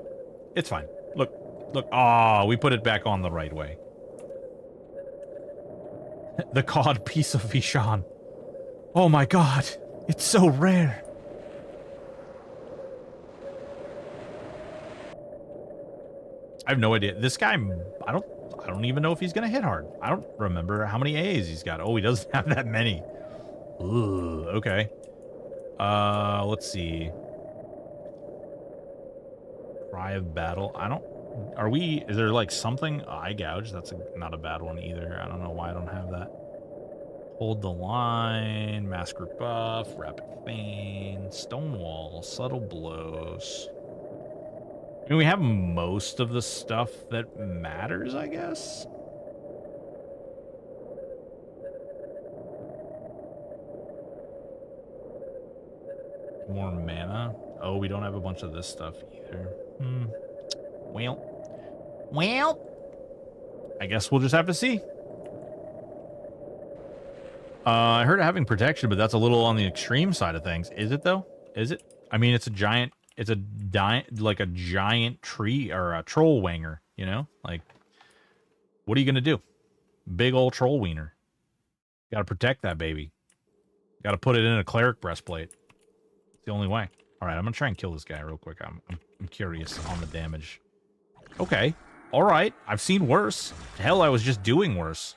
S1: It's fine. Look. Ah, we put it back on the right way. The cod piece of Vishan. Oh my God. It's so rare. I have no idea. This guy, I don't even know if he's gonna hit hard. I don't remember how many A's he's got. Oh, he doesn't have that many. Ugh, okay. Let's see. Cry of battle. Is there like something? Eye gouge. That's not a bad one either. I don't know why I don't have that. Hold the line. Mask group buff. Rapid feign. Stonewall. Subtle blows. I mean, we have most of the stuff that matters, I guess. More mana. Oh, we don't have a bunch of this stuff either. Well, I guess we'll just have to see. I heard of having protection, but that's a little on the extreme side of things. Is it though? Is it? I mean, it's a giant tree or a troll wanger, you know? Like, what are you gonna do? Big old troll wiener. Gotta protect that baby. Gotta put it in a cleric breastplate. It's the only way. All right, I'm gonna try and kill this guy real quick. I'm curious on the damage. Okay, all right. I've seen worse. Hell, I was just doing worse.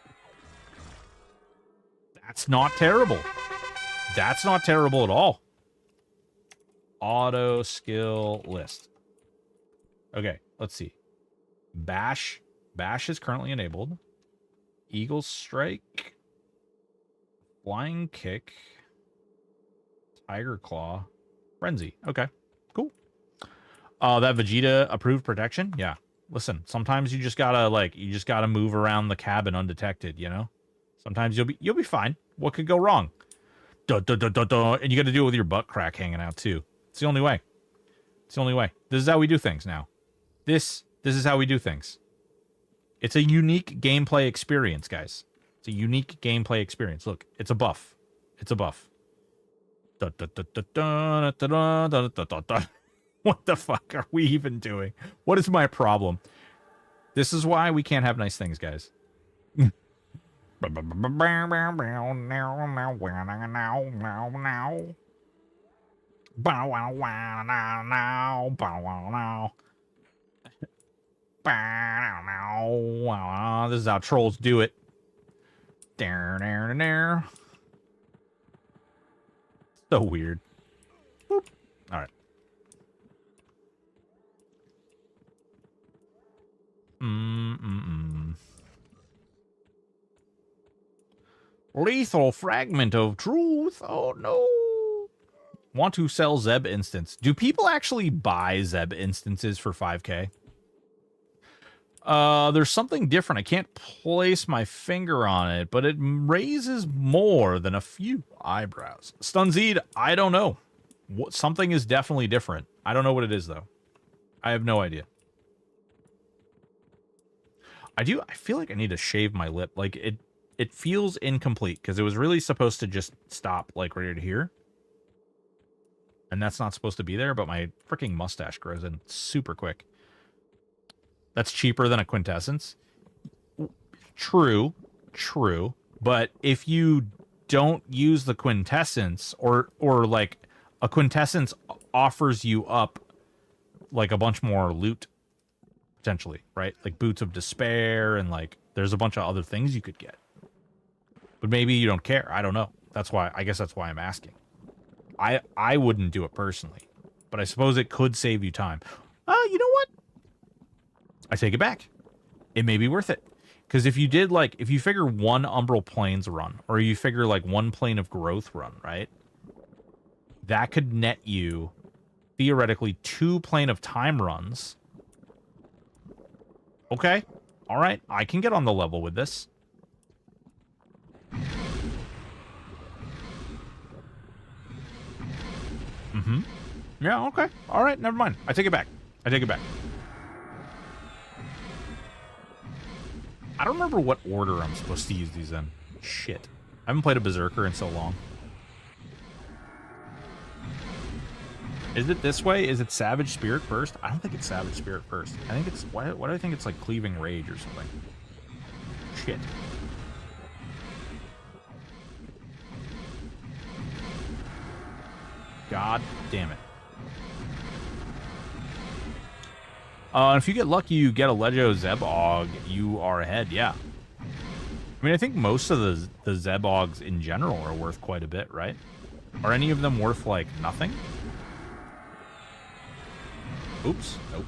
S1: That's not terrible. That's not terrible at all. Auto skill list. Okay, let's see. Bash. Bash is currently enabled. Eagle strike. Flying kick. Tiger claw. Frenzy. Okay, cool. That Vegeta approved protection? Yeah. Listen, sometimes you just gotta move around the cabin undetected, you know? Sometimes you'll be fine. What could go wrong? Duh, duh, duh, duh, duh. And you gotta do it with your butt crack hanging out too. It's the only way. It's the only way. This is how we do things now. This is how we do things. It's a unique gameplay experience, guys. It's a unique gameplay experience. Look, it's a buff. It's a buff. What the fuck are we even doing? What is my problem? This is why we can't have nice things, guys. This is how trolls do it. So weird. Boop. All right. Lethal fragment of truth. Oh no. Want to sell Zeb instance. Do people actually buy Zeb instances for 5K? There's something different. I can't place my finger on it, but it raises more than a few eyebrows. Stunzeed, I don't know. Something is definitely different. I don't know what it is, though. I have no idea. I feel like I need to shave my lip. Like, it feels incomplete, because it was really supposed to just stop, like, right here. And that's not supposed to be there, but my freaking mustache grows in super quick. That's cheaper than a quintessence. True. But if you don't use the quintessence, or like a quintessence offers you up like a bunch more loot, potentially, right? Like Boots of Despair, and like there's a bunch of other things you could get. But maybe you don't care. I don't know. I guess that's why I'm asking. I wouldn't do it personally, but I suppose it could save you time. You know what? I take it back. It may be worth it. Because if you did, like, if you figure one Umbral Plains run, or you figure, like, one Plane of Growth run, right? That could net you, theoretically, 2 Plane of Time runs. Okay. All right. I can get on the level with this. Yeah, okay. All right, never mind. I take it back. I don't remember what order I'm supposed to use these in. Shit. I haven't played a Berserker in so long. Is it this way? Is it Savage Spirit first? I don't think it's Savage Spirit first. I think it's... Why do I think it's like Cleaving Rage or something? Shit. God damn it. If you get lucky, you get a Legio Zebog, you are ahead, yeah. I mean, I think most of the Zebogs in general are worth quite a bit, right? Are any of them worth, like, nothing? Oops. Nope.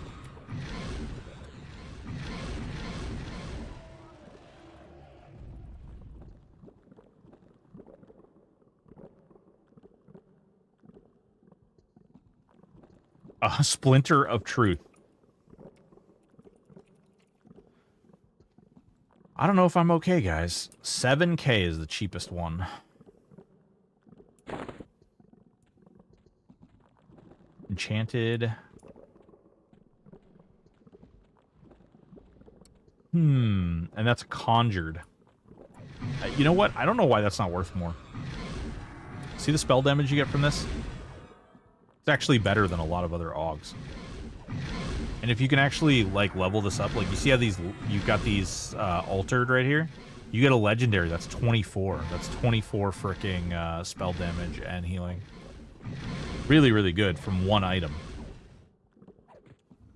S1: A Splinter of Truth. I don't know if I'm okay, guys. 7K is the cheapest one. Enchanted. And that's Conjured. You know what? I don't know why that's not worth more. See the spell damage you get from this? It's actually better than a lot of other Augs. And if you can actually, like, level this up, like, you see how you've got these altered right here? You get a legendary, that's 24. That's 24 fricking spell damage and healing. Really, really good from one item.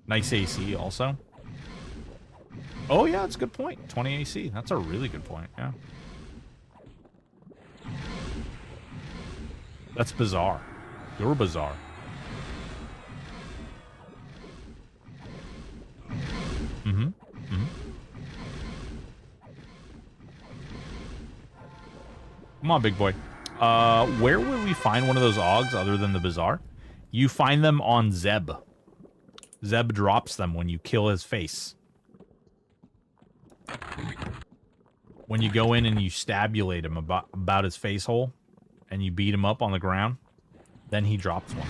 S1: Nice AC also. Oh, yeah, that's a good point. 20 AC. That's a really good point, yeah. That's bizarre. You're bizarre. Come on, big boy. Where would we find one of those Augs other than the Bazaar? You find them on Zeb. Zeb drops them when you kill his face. When you go in and you stabulate him about his face hole, and you beat him up on the ground, then he drops one.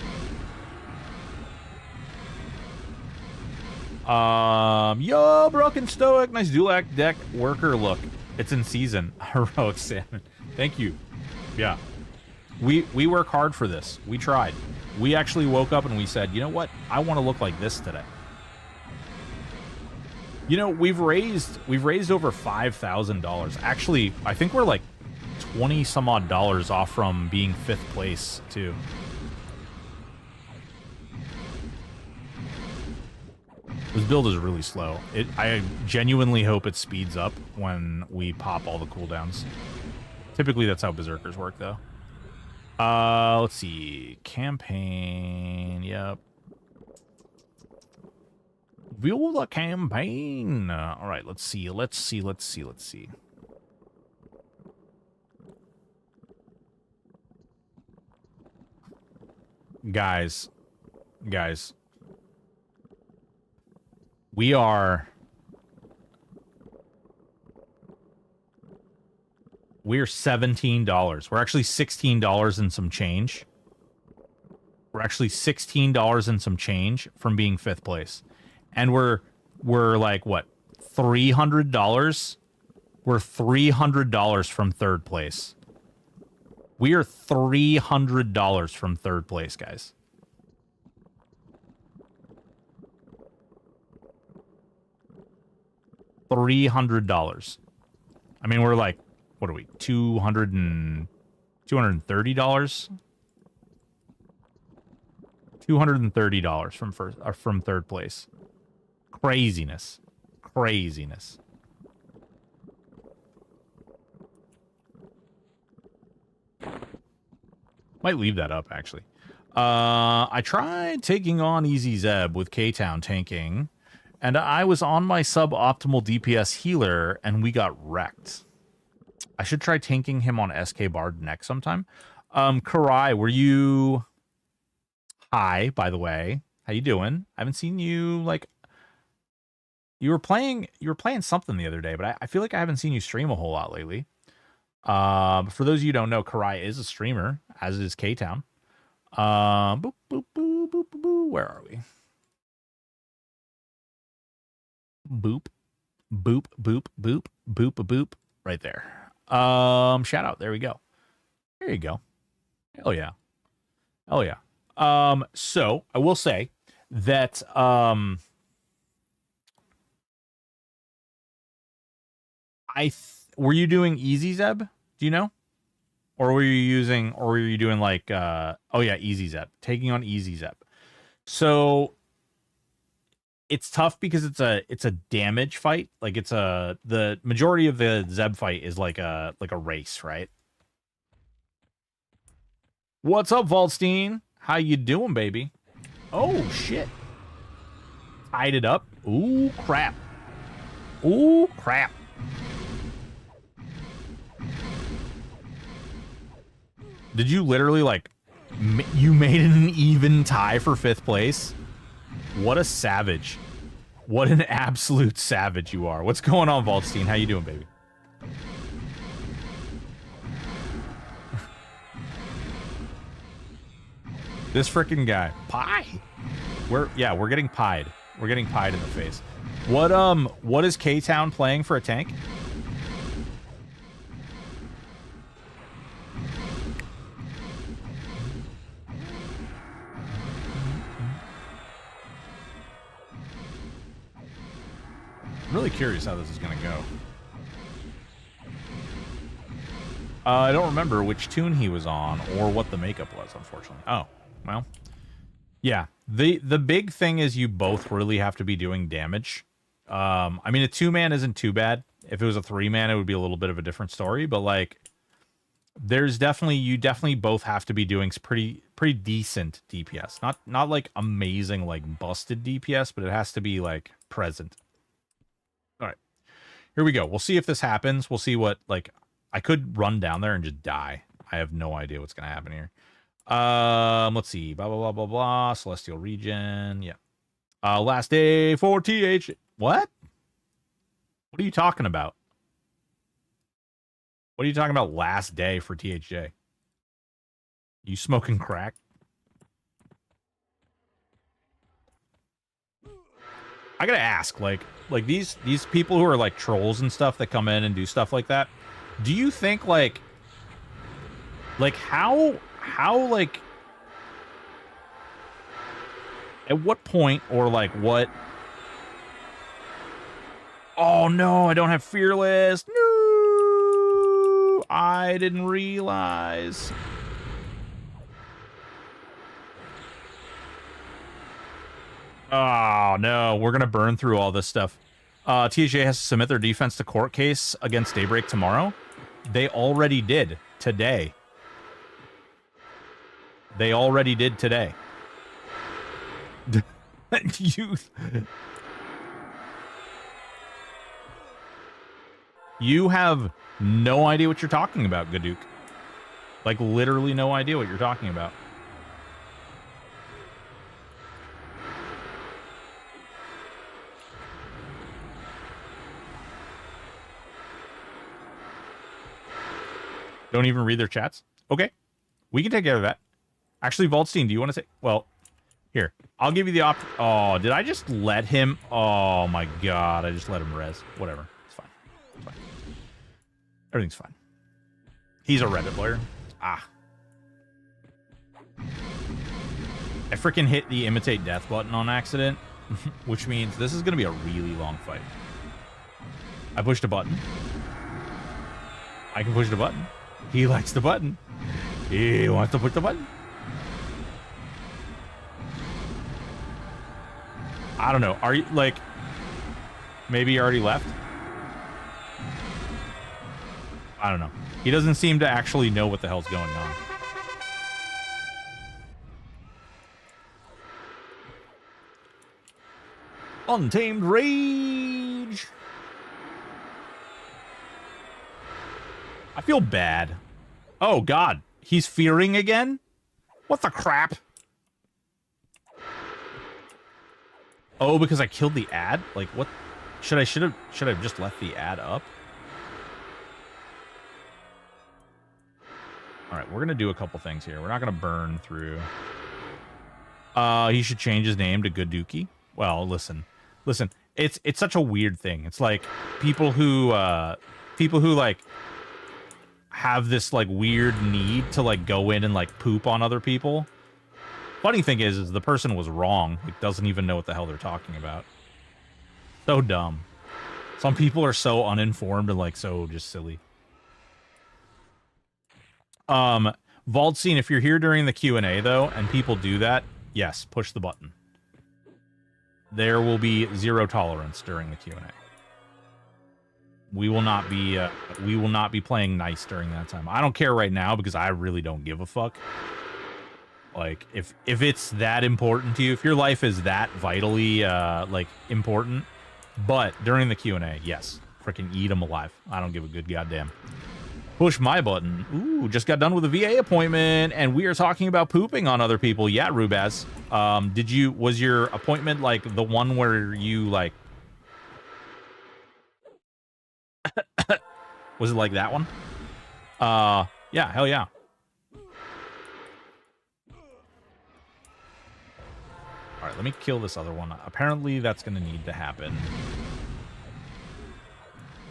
S1: Yo, Broken Stoic, nice Dulac deck worker look. It's in season. Heroic Salmon. Thank you. Yeah. We work hard for this. We tried. We actually woke up and we said, you know what? I want to look like this today. You know, we've raised over $5,000. Actually, I think we're like 20 some odd dollars off from being 5th place too. This build is really slow. I genuinely hope it speeds up when we pop all the cooldowns. Typically, that's how Berserkers work, though. Let's see. Campaign. Yep. View the campaign. All right, let's see. Guys. We are $17. We're actually $16 and some change. We're actually $16 and some change from being 5th place. And we're like, what, $300? We're $300 from 3rd place. We are $300 from 3rd place, guys. $300. I mean, we're like, what are we? $230? $230 from 3rd place. Craziness. Might leave that up, actually. I tried taking on Easy Zeb with K-Town tanking, and I was on my suboptimal DPS healer, and we got wrecked. I should try tanking him on SK Bard next sometime. Karai, were you... Hi, by the way. How you doing? I haven't seen you, like... You were playing something the other day, but I feel like I haven't seen you stream a whole lot lately. For those of you who don't know, Karai is a streamer, as is K-Town. Boop, boop, boop, boop, boop, boop. Where are we? Boop. Boop, boop, boop, boop, boop. Right there. Shout out. There we go. There you go. Hell yeah. Hell yeah. So I will say that, were you doing Easy Zeb? Do you know? Or were you doing like, oh yeah, Easy Zeb. Taking on Easy Zeb. So it's tough because it's a damage fight. Like the majority of the Zeb fight is like a race, right? What's up, Valstein? How you doing, baby? Oh shit. Tied it up. Ooh crap. Ooh crap. Did you literally, like, you made it an even tie for 5th place? What a savage. What an absolute savage you are. What's going on, Valstein? How you doing, baby? This freaking guy. Pie? We're getting pied. We're getting pied in the face. What is K-Town playing for a tank? I'm really curious how this is going to go. I don't remember which tune he was on or what the makeup was, unfortunately. Oh, well. Yeah, the big thing is you both really have to be doing damage. I mean, a 2-man isn't too bad. If it was a 3-man, it would be a little bit of a different story. But, like, you definitely both have to be doing pretty decent DPS. Not like amazing, like, busted DPS, but it has to be, like, present. All right, here we go. We'll see if this happens. We'll see what, like, I could run down there and just die. I have no idea what's going to happen here. Let's see. Blah, blah, blah, blah, blah. Celestial region. Yeah. Last day for TH. What? What are you talking about? What are you talking about last day for THJ? You smoking crack? I gotta ask, like these people who are like trolls and stuff that come in and do stuff like that, do you think like how like at what point or like what? Oh no, I don't have fearless. No, I didn't realize. Oh, no. We're going to burn through all this stuff. THJ has to submit their defense to court case against Daybreak tomorrow. They already did today. They already did today. You have no idea what you're talking about, Gaduke. Like, literally no idea what you're talking about. Don't even read their chats? Okay. We can take care of that. Actually, Vaultstein, do you want to say... Well, here. I'll give you the op... Oh, did I just let him... Oh, my God. I just let him res. Whatever. It's fine. It's fine. Everything's fine. He's a Reddit lawyer. Ah. I freaking hit the imitate death button on accident, which means this is going to be a really long fight. I pushed a button. I can push the button. He likes the button. He wants to push the button. I don't know. Are you, like... Maybe you already left? I don't know. He doesn't seem to actually know what the hell's going on. Untamed Rage! I feel bad. Oh, God. He's fearing again? What the crap? Oh, because I killed the ad? Like, what? Should I have just left the ad up? Alright, we're gonna do a couple things here. We're not gonna burn through. He should change his name to Good Dookie. Well, listen. Listen, it's such a weird thing. It's like people who like have this like weird need to like go in and like poop on other people. Funny thing is the person was wrong. Like, doesn't even know what the hell they're talking about. So dumb. Some people are so uninformed and like so just silly. Vaultstein, if you're here during the Q&A though, and people do that, yes, push the button. There will be zero tolerance during the Q&A. We will not be playing nice during that time. I don't care right now because I really don't give a fuck. Like, if it's that important to you, if your life is that vitally like important, but during the Q&A, yes, freaking eat them alive. I don't give a good goddamn. Push my button. Ooh, just got done with a VA appointment, and we are talking about pooping on other people. Yeah, Rubaz. Was your appointment like the one where you like... Was it like that one? Yeah, hell yeah. All right, let me kill this other one. Apparently, that's going to need to happen.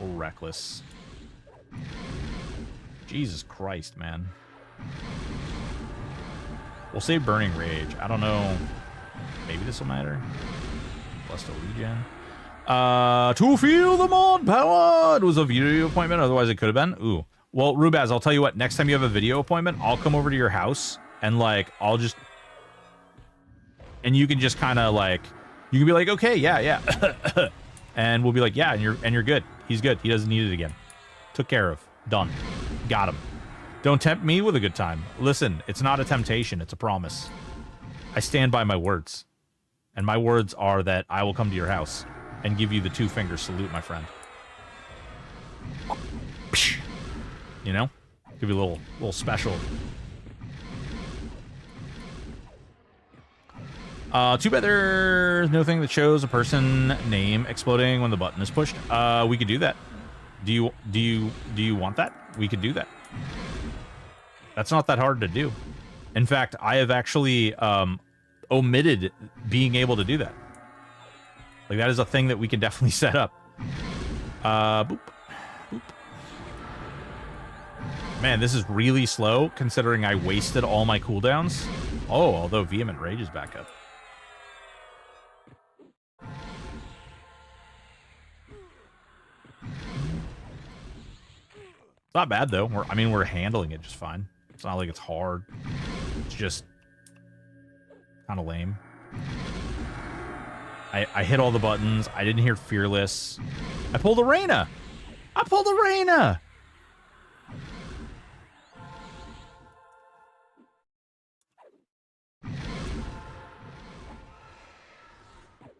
S1: Or reckless. Jesus Christ, man. We'll save Burning Rage. I don't know. Maybe this will matter. Blessed Regen. To feel the mod power. It was a video appointment. Otherwise, it could have been. Ooh. Well, Rubaz, I'll tell you what. Next time you have a video appointment, I'll come over to your house and like I'll just. And you can just kind of like, you can be like, okay, yeah. And we'll be like, yeah, and you're good. He's good. He doesn't need it again. Took care of. Done. Got him. Don't tempt me with a good time. Listen, it's not a temptation. It's a promise. I stand by my words. And my words are that I will come to your house and give you the 2-finger salute, my friend. You know? Give you a little special. Too bad there's no thing that shows a person name exploding when the button is pushed. We could do that. Do you want that? We could do that. That's not that hard to do. In fact, I have actually omitted being able to do that. Like, that is a thing that we can definitely set up. Boop. Boop. Man, this is really slow, considering I wasted all my cooldowns. Oh, although Vehement Rage is back up. It's not bad, though. We're handling it just fine. It's not like it's hard. It's just kind of lame. I hit all the buttons. I didn't hear Fearless. I pulled a Reyna. I pulled a Reyna.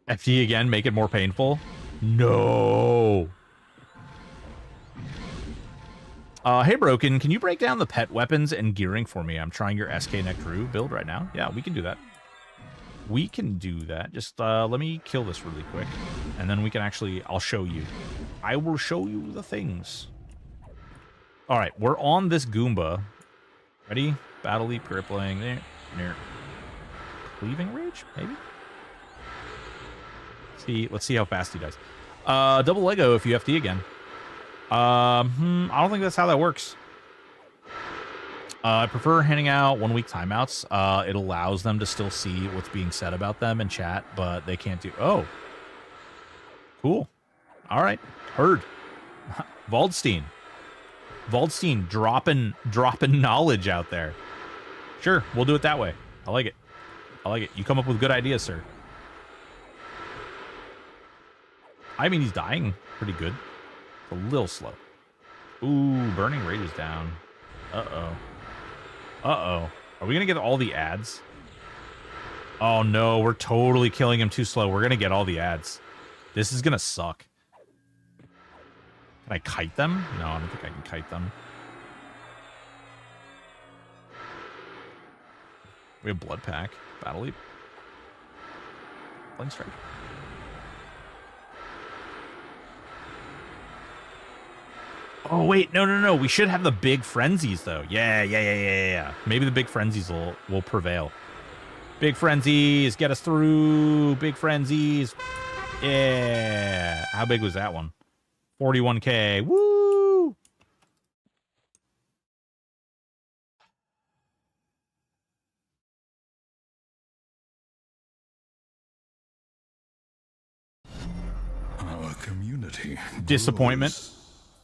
S1: FD again, make it more painful. No. Hey, Broken, can you break down the pet weapons and gearing for me? I'm trying your SK Nectaru build right now. Yeah, we can do that. We can do that. Just let me kill this really quick. And then we can actually... I'll show you. I will show you the things. All right, we're on this Goomba. Ready? Battle Leap, Crippling. Near. Cleaving Rage, maybe? Let's see how fast he does. Double Lego if you FD again. I don't think that's how that works. I prefer handing out 1 week timeouts. It allows them to still see what's being said about them in chat, but they can't do... Oh. Cool. All right. Heard. Waldstein. Waldstein dropping knowledge out there. Sure, we'll do it that way. I like it. I like it. You come up with good ideas, sir. I mean, he's dying pretty good. A little slow. Ooh, Burning Rage is down. Uh-oh. Uh-oh. Are we going to get all the ads? Oh, no. We're totally killing him too slow. We're going to get all the ads. This is going to suck. Can I kite them? No, I don't think I can kite them. We have Blood Pack. Battle Leap. Flame Strike. Oh, wait. No. We should have the big frenzies, though. Yeah. Maybe the big frenzies will prevail. Big frenzies. Get us through. Big frenzies. Yeah. How big was that one? 41K. Woo!
S3: Our community.
S1: Disappointment.
S3: Grows.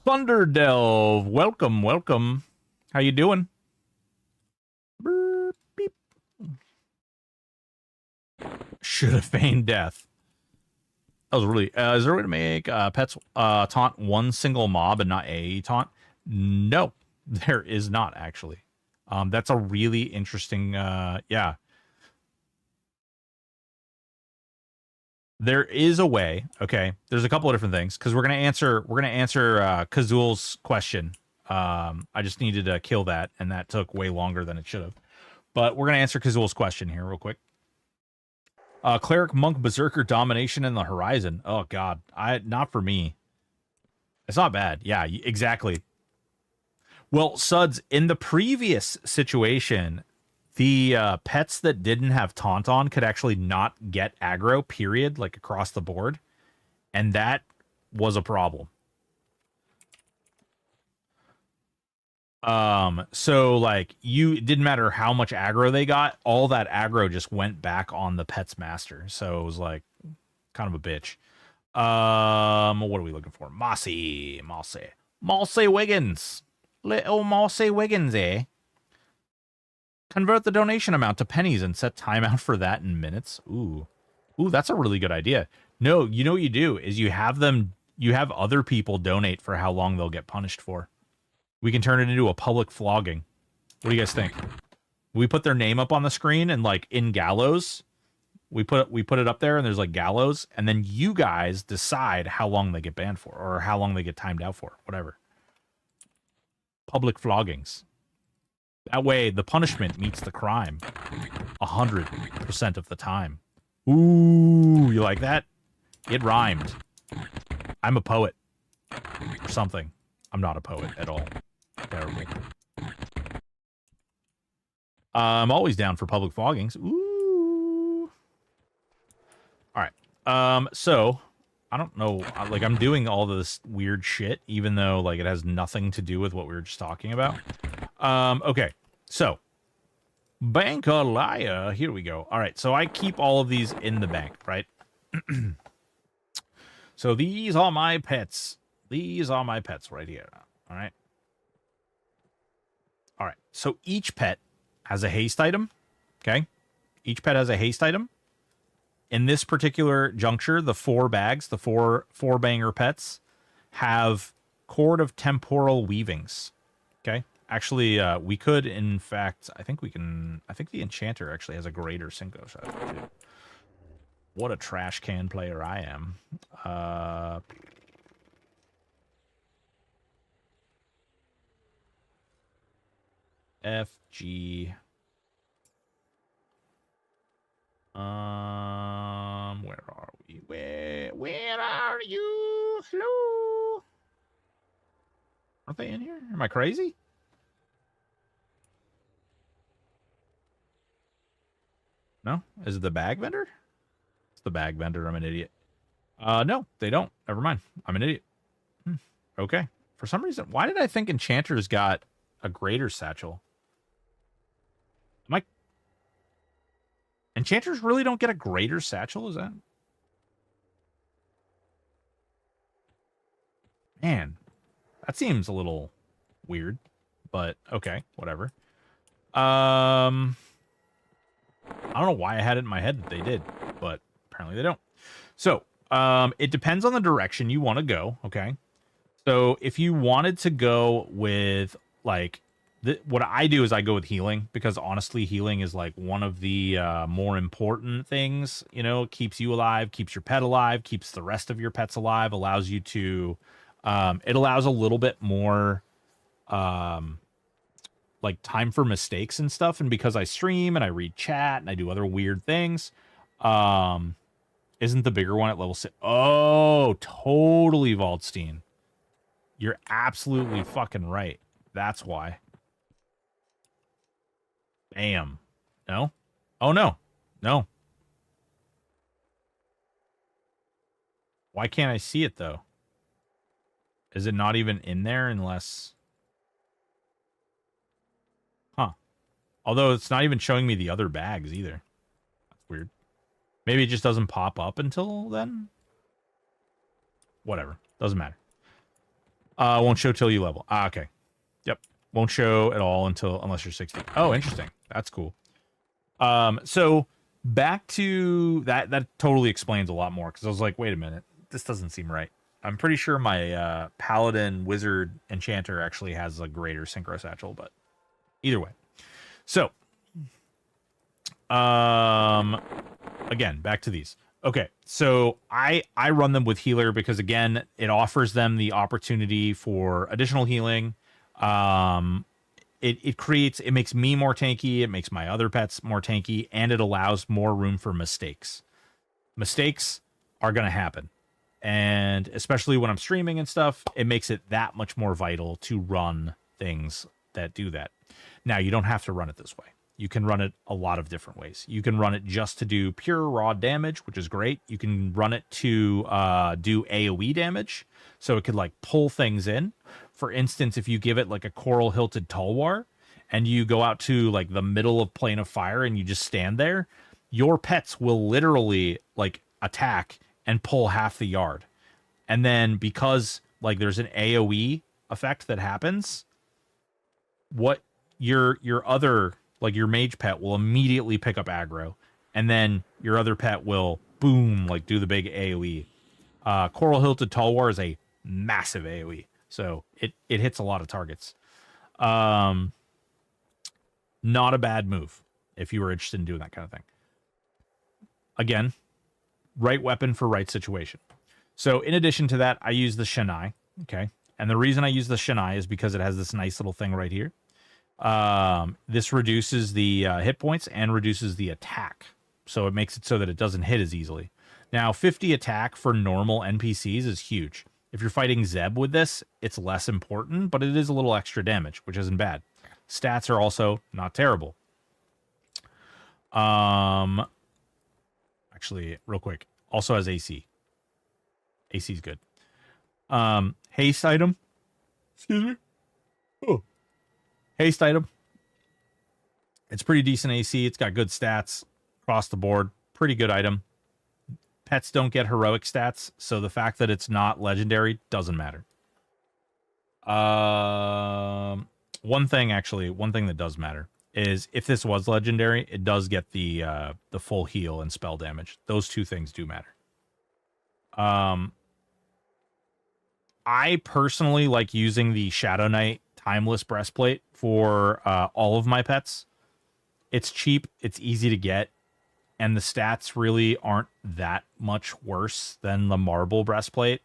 S1: Thunder Delve, welcome. How you doing? Burp, beep. Should have feigned death. That was really... is there a way to make pets taunt one single mob and not AAE taunt? No, there is not, actually. That's a really interesting... yeah. There is a way. Okay, there's a couple of different things because we're gonna answer Kazul's question. I just needed to kill that, and that took way longer than it should have. But we're gonna answer Kazul's question here real quick. Cleric, Monk, Berserker, Domination in the Horizon. Oh God, not for me. It's not bad. Yeah, exactly. Well, Suds, in the previous situation, the pets that didn't have taunt on could actually not get aggro, period, like across the board. And that was a problem. So like it didn't matter how much aggro they got, all that aggro just went back on the pet's master. So it was like kind of a bitch. What are we looking for? Mossy Wiggins. Little Mossy Wiggins, eh? Convert the donation amount to pennies and set timeout for that in minutes. Ooh, that's a really good idea. No, you know what you do is you have other people donate for how long they'll get punished for. We can turn it into a public flogging. What do you guys think? We put their name up on the screen and like in gallows, we put it up there and there's like gallows, and then you guys decide how long they get banned for or how long they get timed out for, whatever. Public floggings. That way, the punishment meets the crime 100% of the time. Ooh, you like that? It rhymed. I'm a poet. Or something. I'm not a poet at all. Terrible. I'm always down for public vloggings. Ooh. All right. So I don't know. Like, I'm doing all this weird shit, even though like it has nothing to do with what we were just talking about. Okay. So Bankalaya. Here we go. All right. So I keep all of these in the bank, right? So these are my pets. These are my pets right here. All right. All right. So each pet has a haste item. Okay. Each pet has a haste item. In this particular juncture, the 4 bags, the four banger pets, have cord of temporal weavings. Okay. Actually, we could, in fact, I think the enchanter actually has a greater synchro shot too. What a trash can player I am. FG. Where are we? Where are you? Hello? Aren't they in here? Am I crazy? No? Is it the bag vendor? It's the bag vendor. I'm an idiot. No, they don't. Never mind. I'm an idiot. Okay. For some reason, why did I think enchanters got a greater satchel? Am I... Enchanters really don't get a greater satchel? Is that... Man, that seems a little weird, but okay, whatever. I don't know why I had it in my head that they did, but apparently they don't. So, it depends on the direction you want to go, okay? So, if you wanted to go with, like, what I do is I go with healing, because honestly, healing is, like, one of the more important things, you know? It keeps you alive, keeps your pet alive, keeps the rest of your pets alive, allows you to... it allows a little bit more... like time for mistakes and stuff, and because I stream and I read chat and I do other weird things, isn't the bigger one at level 6? Oh, totally, Waldstein. You're absolutely fucking right. That's why. Bam. No? Oh, no. No. Why can't I see it, though? Is it not even in there unless... Although it's not even showing me the other bags either. That's weird. Maybe it just doesn't pop up until then? Whatever. Doesn't matter. Won't show till you level. Okay. Yep. Won't show at all unless you're 60. Oh, interesting. That's cool. So back to that totally explains a lot more, because I was like, wait a minute. This doesn't seem right. I'm pretty sure my Paladin Wizard Enchanter actually has a greater Synchro Satchel, but either way. So, again, back to these. Okay, so I run them with healer because, again, it offers them the opportunity for additional healing. It makes me more tanky, it makes my other pets more tanky, and it allows more room for mistakes. Mistakes are going to happen. And especially when I'm streaming and stuff, it makes it that much more vital to run things that do that. Now, you don't have to run it this way. You can run it a lot of different ways. You can run it just to do pure raw damage, which is great. You can run it to do AoE damage, so it could like pull things in. For instance, if you give it like a coral hilted tulwar and you go out to like the middle of Plane of Fire and you just stand there, your pets will literally like attack and pull half the yard. And then because like there's an AoE effect that happens, what your other, like your mage pet, will immediately pick up aggro, and then your other pet will boom, like do the big AoE. Coral Hilted Tulwar is a massive AoE, so it hits a lot of targets. Not a bad move if you were interested in doing that kind of thing. Again, right weapon for right situation. So in addition to that, I use the Shanai. Okay, and the reason I use the Shanai is because it has this nice little thing right here. This reduces the hit points and reduces the attack so it makes it so that it doesn't hit as easily. Now, 50 attack for normal NPCs is huge. If you're fighting Zeb with this, it's less important, but it is a little extra damage, which isn't bad. Stats are also not terrible. Actually, real quick, also has AC. AC is good. Haste item. Excuse me. Oh. Haste item. It's pretty decent AC. It's got good stats across the board. Pretty good item. Pets don't get heroic stats, so the fact that it's not legendary doesn't matter. One thing that does matter is if this was legendary, it does get the full heal and spell damage. Those two things do matter. I personally like using the Shadow Knight Timeless Breastplate for all of my pets. It's cheap, it's easy to get, and the stats really aren't that much worse than the Marble Breastplate.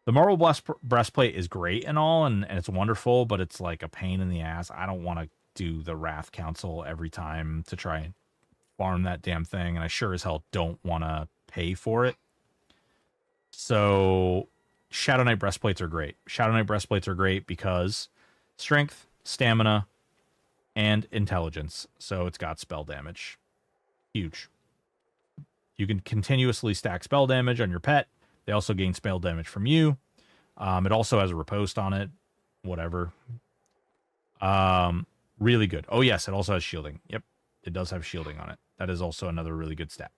S1: The Marble Breastplate is great and all, and it's wonderful, but it's like a pain in the ass. I don't want to do the Wrath Council every time to try and farm that damn thing, and I sure as hell don't want to pay for it. So Shadow Knight Breastplates are great. Shadow Knight Breastplates are great because strength, stamina, and intelligence. So it's got spell damage. Huge. You can continuously stack spell damage on your pet. They also gain spell damage from you. It also has a riposte on it. Whatever. Really good. Oh, yes, it also has shielding. Yep, it does have shielding on it. That is also another really good stat.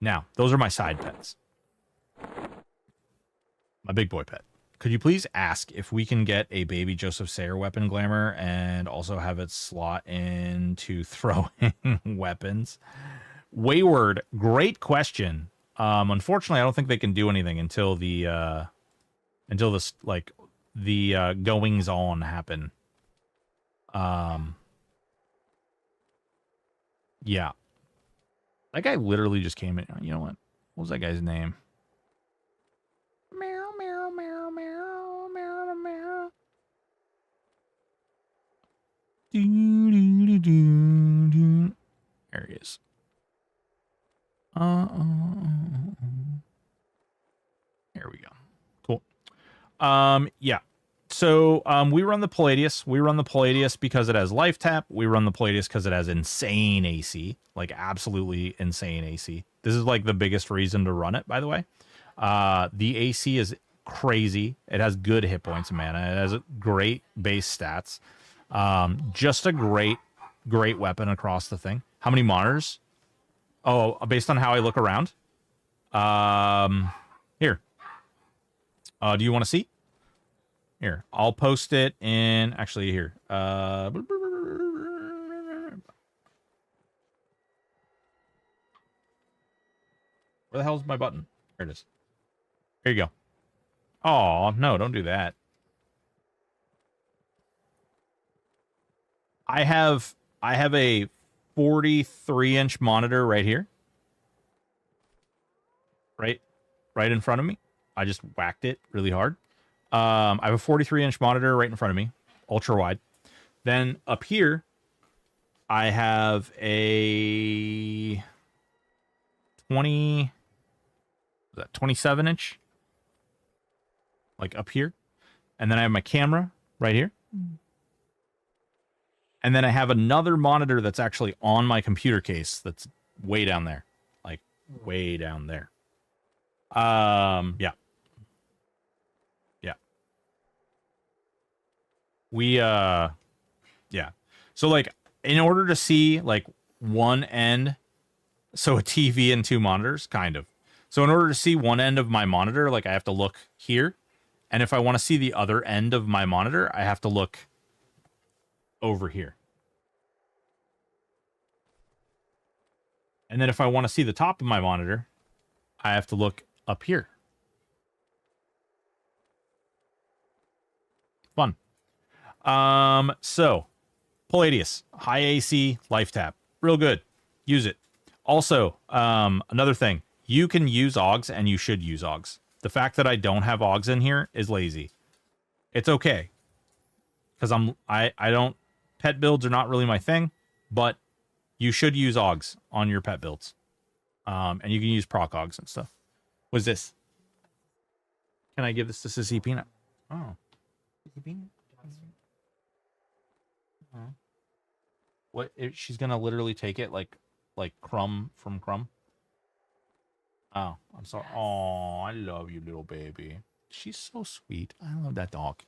S1: Now, those are my side pets. My big boy pet. Could you please ask if we can get a baby Joseph Sayer weapon glamour and also have it slot into throwing weapons? Wayward, great question. Unfortunately, I don't think they can do anything until the goings on happen. Yeah. That guy literally just came in. You know what? What was that guy's name? Meow, meow, meow, meow, meow, meow. There he is. There we go. Cool. Yeah. So we run the Palladius. We run the Palladius because it has life tap. We run the Palladius because it has insane AC, like absolutely insane AC. This is like the biggest reason to run it, by the way. The AC is crazy. It has good hit points and mana. It has great base stats. Just a great weapon across the thing. How many monitors? Oh, based on how I look around. Here. Do you want to see? Here, I'll post it in. Actually, here. Where the hell's my button? There it is. Here you go. Oh no! Don't do that. I have a 43-inch monitor right here. Right in front of me. I just whacked it really hard. I have a 43-inch monitor right in front of me, ultra wide. Then up here, I have a 27-inch, like up here. And then I have my camera right here. And then I have another monitor that's actually on my computer case that's way down there. Like, way down there. Yeah. Yeah. Yeah. So, like, in order to see, like, one end, so a TV and two monitors, kind of. So in order to see one end of my monitor, like, I have to look here. And if I want to see the other end of my monitor, I have to look over here. And then if I want to see the top of my monitor, I have to look up here. Fun. So Palladius, high AC, life tap, real good. Use it. Also, another thing, you can use AUGs and you should use AUGs. The fact that I don't have AUGs in here is lazy. It's okay. Because I don't, pet builds are not really my thing, but You should use augs on your pet builds. And you can use proc augs and stuff. What's this? Can I give this to Sissy Peanut? Oh. Sissy Peanut? Oh. What? She's gonna literally take it like Crumb from Crumb? Oh, I'm sorry. Oh, I love you, little baby. She's so sweet. I love that dog.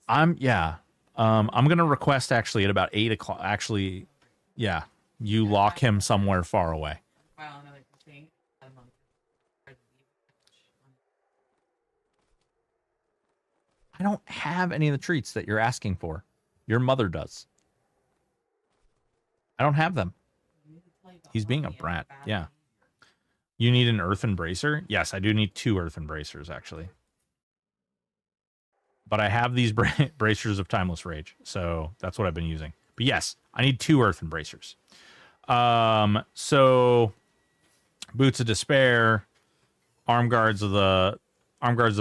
S1: I'm gonna request actually at about 8 o'clock. Actually, yeah, you lock him somewhere far away. I don't have any of the treats that you're asking for. Your mother does. I don't have them. He's being a brat. Yeah. You need an earthen bracer? Yes, I do need 2 earthen bracers, actually. But I have these bracers of Timeless Rage, so that's what I've been using. But yes, I need 2 earthen bracers. So Boots of Despair, Arm Guards of the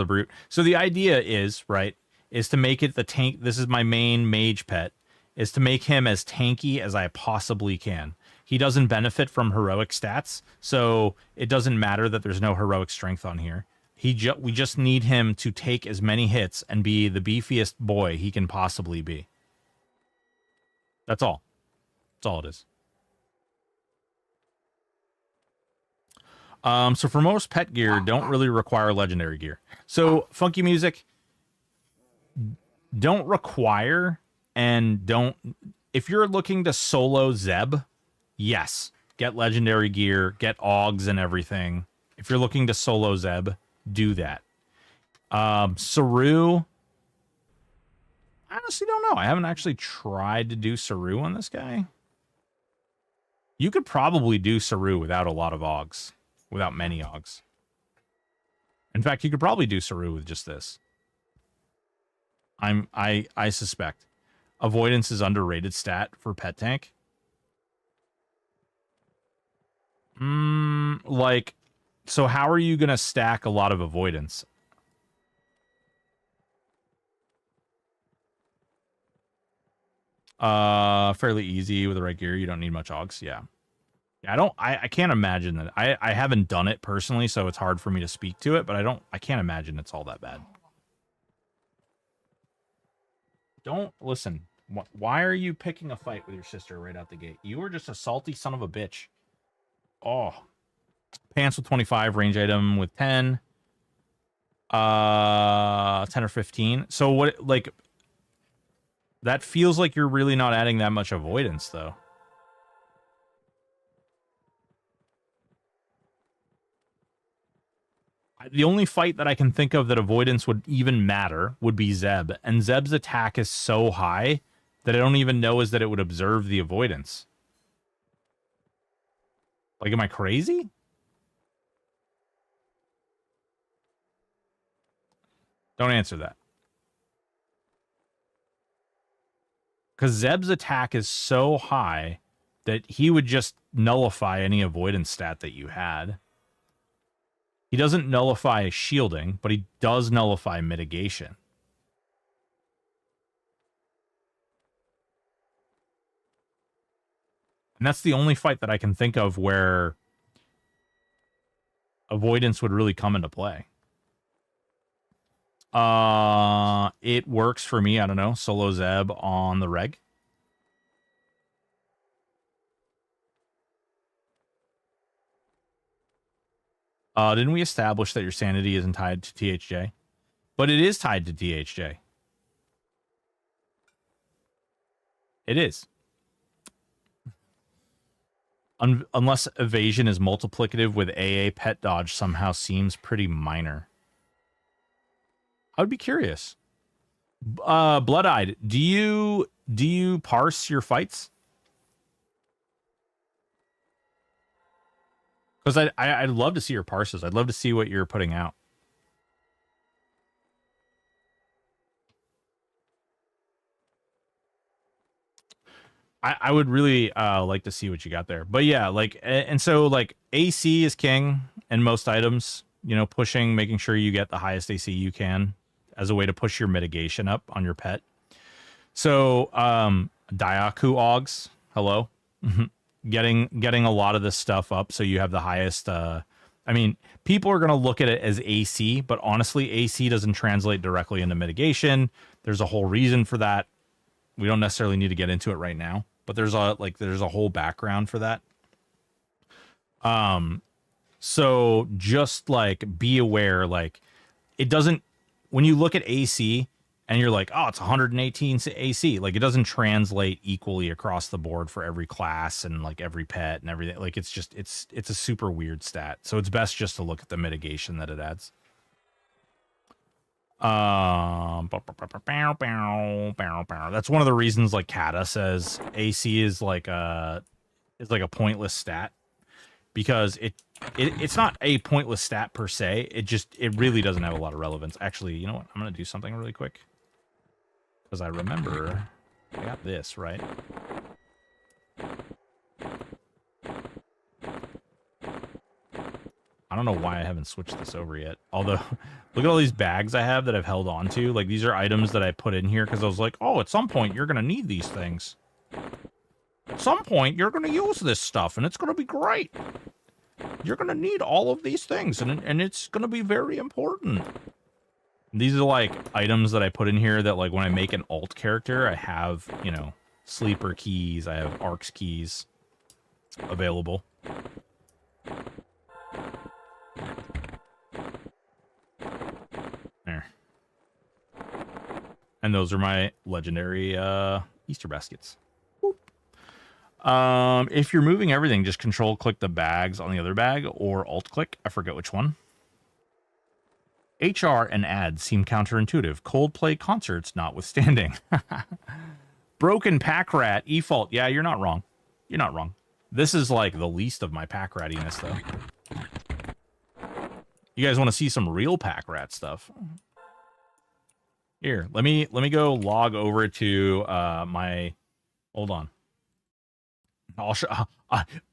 S1: Brute. So the idea is, right, is to make it the tank. This is my main mage pet, is to make him as tanky as I possibly can. He doesn't benefit from heroic stats, so it doesn't matter that there's no heroic strength on here. We just need him to take as many hits and be the beefiest boy he can possibly be. That's all. That's all it is. So for most pet gear, don't really require legendary gear. So Funky Music, don't require and don't... If you're looking to solo Zeb, yes, get legendary gear, get augs and everything. If you're looking to solo Zeb, do that. Saru, I honestly don't know. I haven't actually tried to do Saru on this guy. You could probably do Saru without a lot of augs. Without many augs. In fact, you could probably do Saru with just this. I suspect. Avoidance is underrated stat for pet tank. Like, so how are you gonna stack a lot of avoidance? Fairly easy with the right gear. You don't need much augs. Yeah. I can't imagine that. I haven't done it personally, so it's hard for me to speak to it, but I can't imagine it's all that bad. Don't listen. Why are you picking a fight with your sister right out the gate? You are just a salty son of a bitch. Oh. Pants with 25, range item with 10. 10 or 15. So what, like, that feels like you're really not adding that much avoidance, though. The only fight that I can think of that avoidance would even matter would be Zeb. And Zeb's attack is so high that I don't even know is that it would observe the avoidance. Like, am I crazy? Don't answer that. Because Zeb's attack is so high that he would just nullify any avoidance stat that you had. He doesn't nullify shielding, but he does nullify mitigation. And that's the only fight that I can think of where avoidance would really come into play. It works for me. I don't know. Solo Zeb on the reg. Didn't we establish that your sanity isn't tied to THJ? But it is tied to THJ. It is. Unless evasion is multiplicative with AA, pet dodge somehow seems pretty minor. I would be curious. Blood-eyed, do you parse your fights? Because I'd love to see your parses. I'd love to see what you're putting out. I would really like to see what you got there. But yeah, like, and so like AC is king in most items, you know, pushing, making sure you get the highest AC you can as a way to push your mitigation up on your pet. So Daiaku Augs. Hello. Getting a lot of this stuff up so you have the highest. I mean, people are going to look at it as AC, but honestly, AC doesn't translate directly into mitigation. There's a whole reason for that. We don't necessarily need to get into it right now, but there's a whole background for that. So just like be aware, like it doesn't, when you look at AC and you're like, oh, it's 118 AC, like it doesn't translate equally across the board for every class and like every pet and everything. Like it's just, it's a super weird stat. So it's best just to look at the mitigation that it adds. That's one of the reasons like Kata says AC is like a pointless stat, because it's not a pointless stat per se. It really doesn't have a lot of relevance. Actually, you know what? I'm gonna do something really quick because I remember I got this right. I don't know why I haven't switched this over yet. Although, look at all these bags I have that I've held on to. Like, these are items that I put in here because I was like, oh, at some point you're going to need these things. At some point you're going to use this stuff, and it's going to be great. You're going to need all of these things, and it's going to be very important. These are, like, items that I put in here that, like, when I make an alt character, I have, you know, sleeper keys. I have arcs keys available. There. And those are my legendary Easter baskets. If you're moving everything, just control click the bags on the other bag or alt click. I forget which one. HR and ads seem counterintuitive. Coldplay concerts notwithstanding. Broken pack rat, e-fault. Yeah, you're not wrong. You're not wrong. This is like the least of my pack rattiness though. You guys want to see some real pack rat stuff? Here, let me go log over to my. Hold on. I'll show.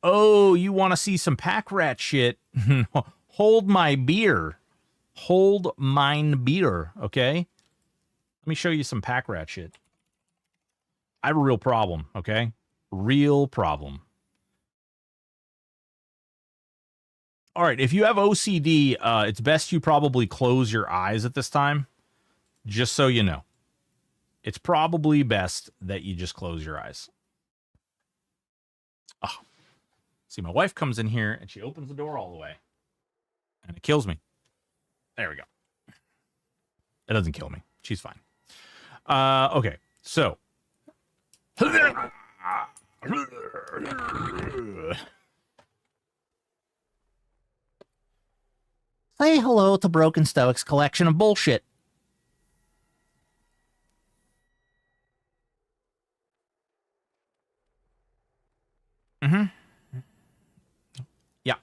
S1: Oh, you want to see some pack rat shit? Hold my beer. Hold mine beer. Okay. Let me show you some pack rat shit. I have a real problem. Okay, real problem. All right, if you have OCD, it's best you probably close your eyes at this time, just so you know. It's probably best that you just close your eyes. Oh. See, my wife comes in here, and she opens the door all the way, and it kills me. There we go. It doesn't kill me. She's fine. Okay, so. Say hello to Broken Stoic's collection of bullshit. Mm-hmm. Yeah.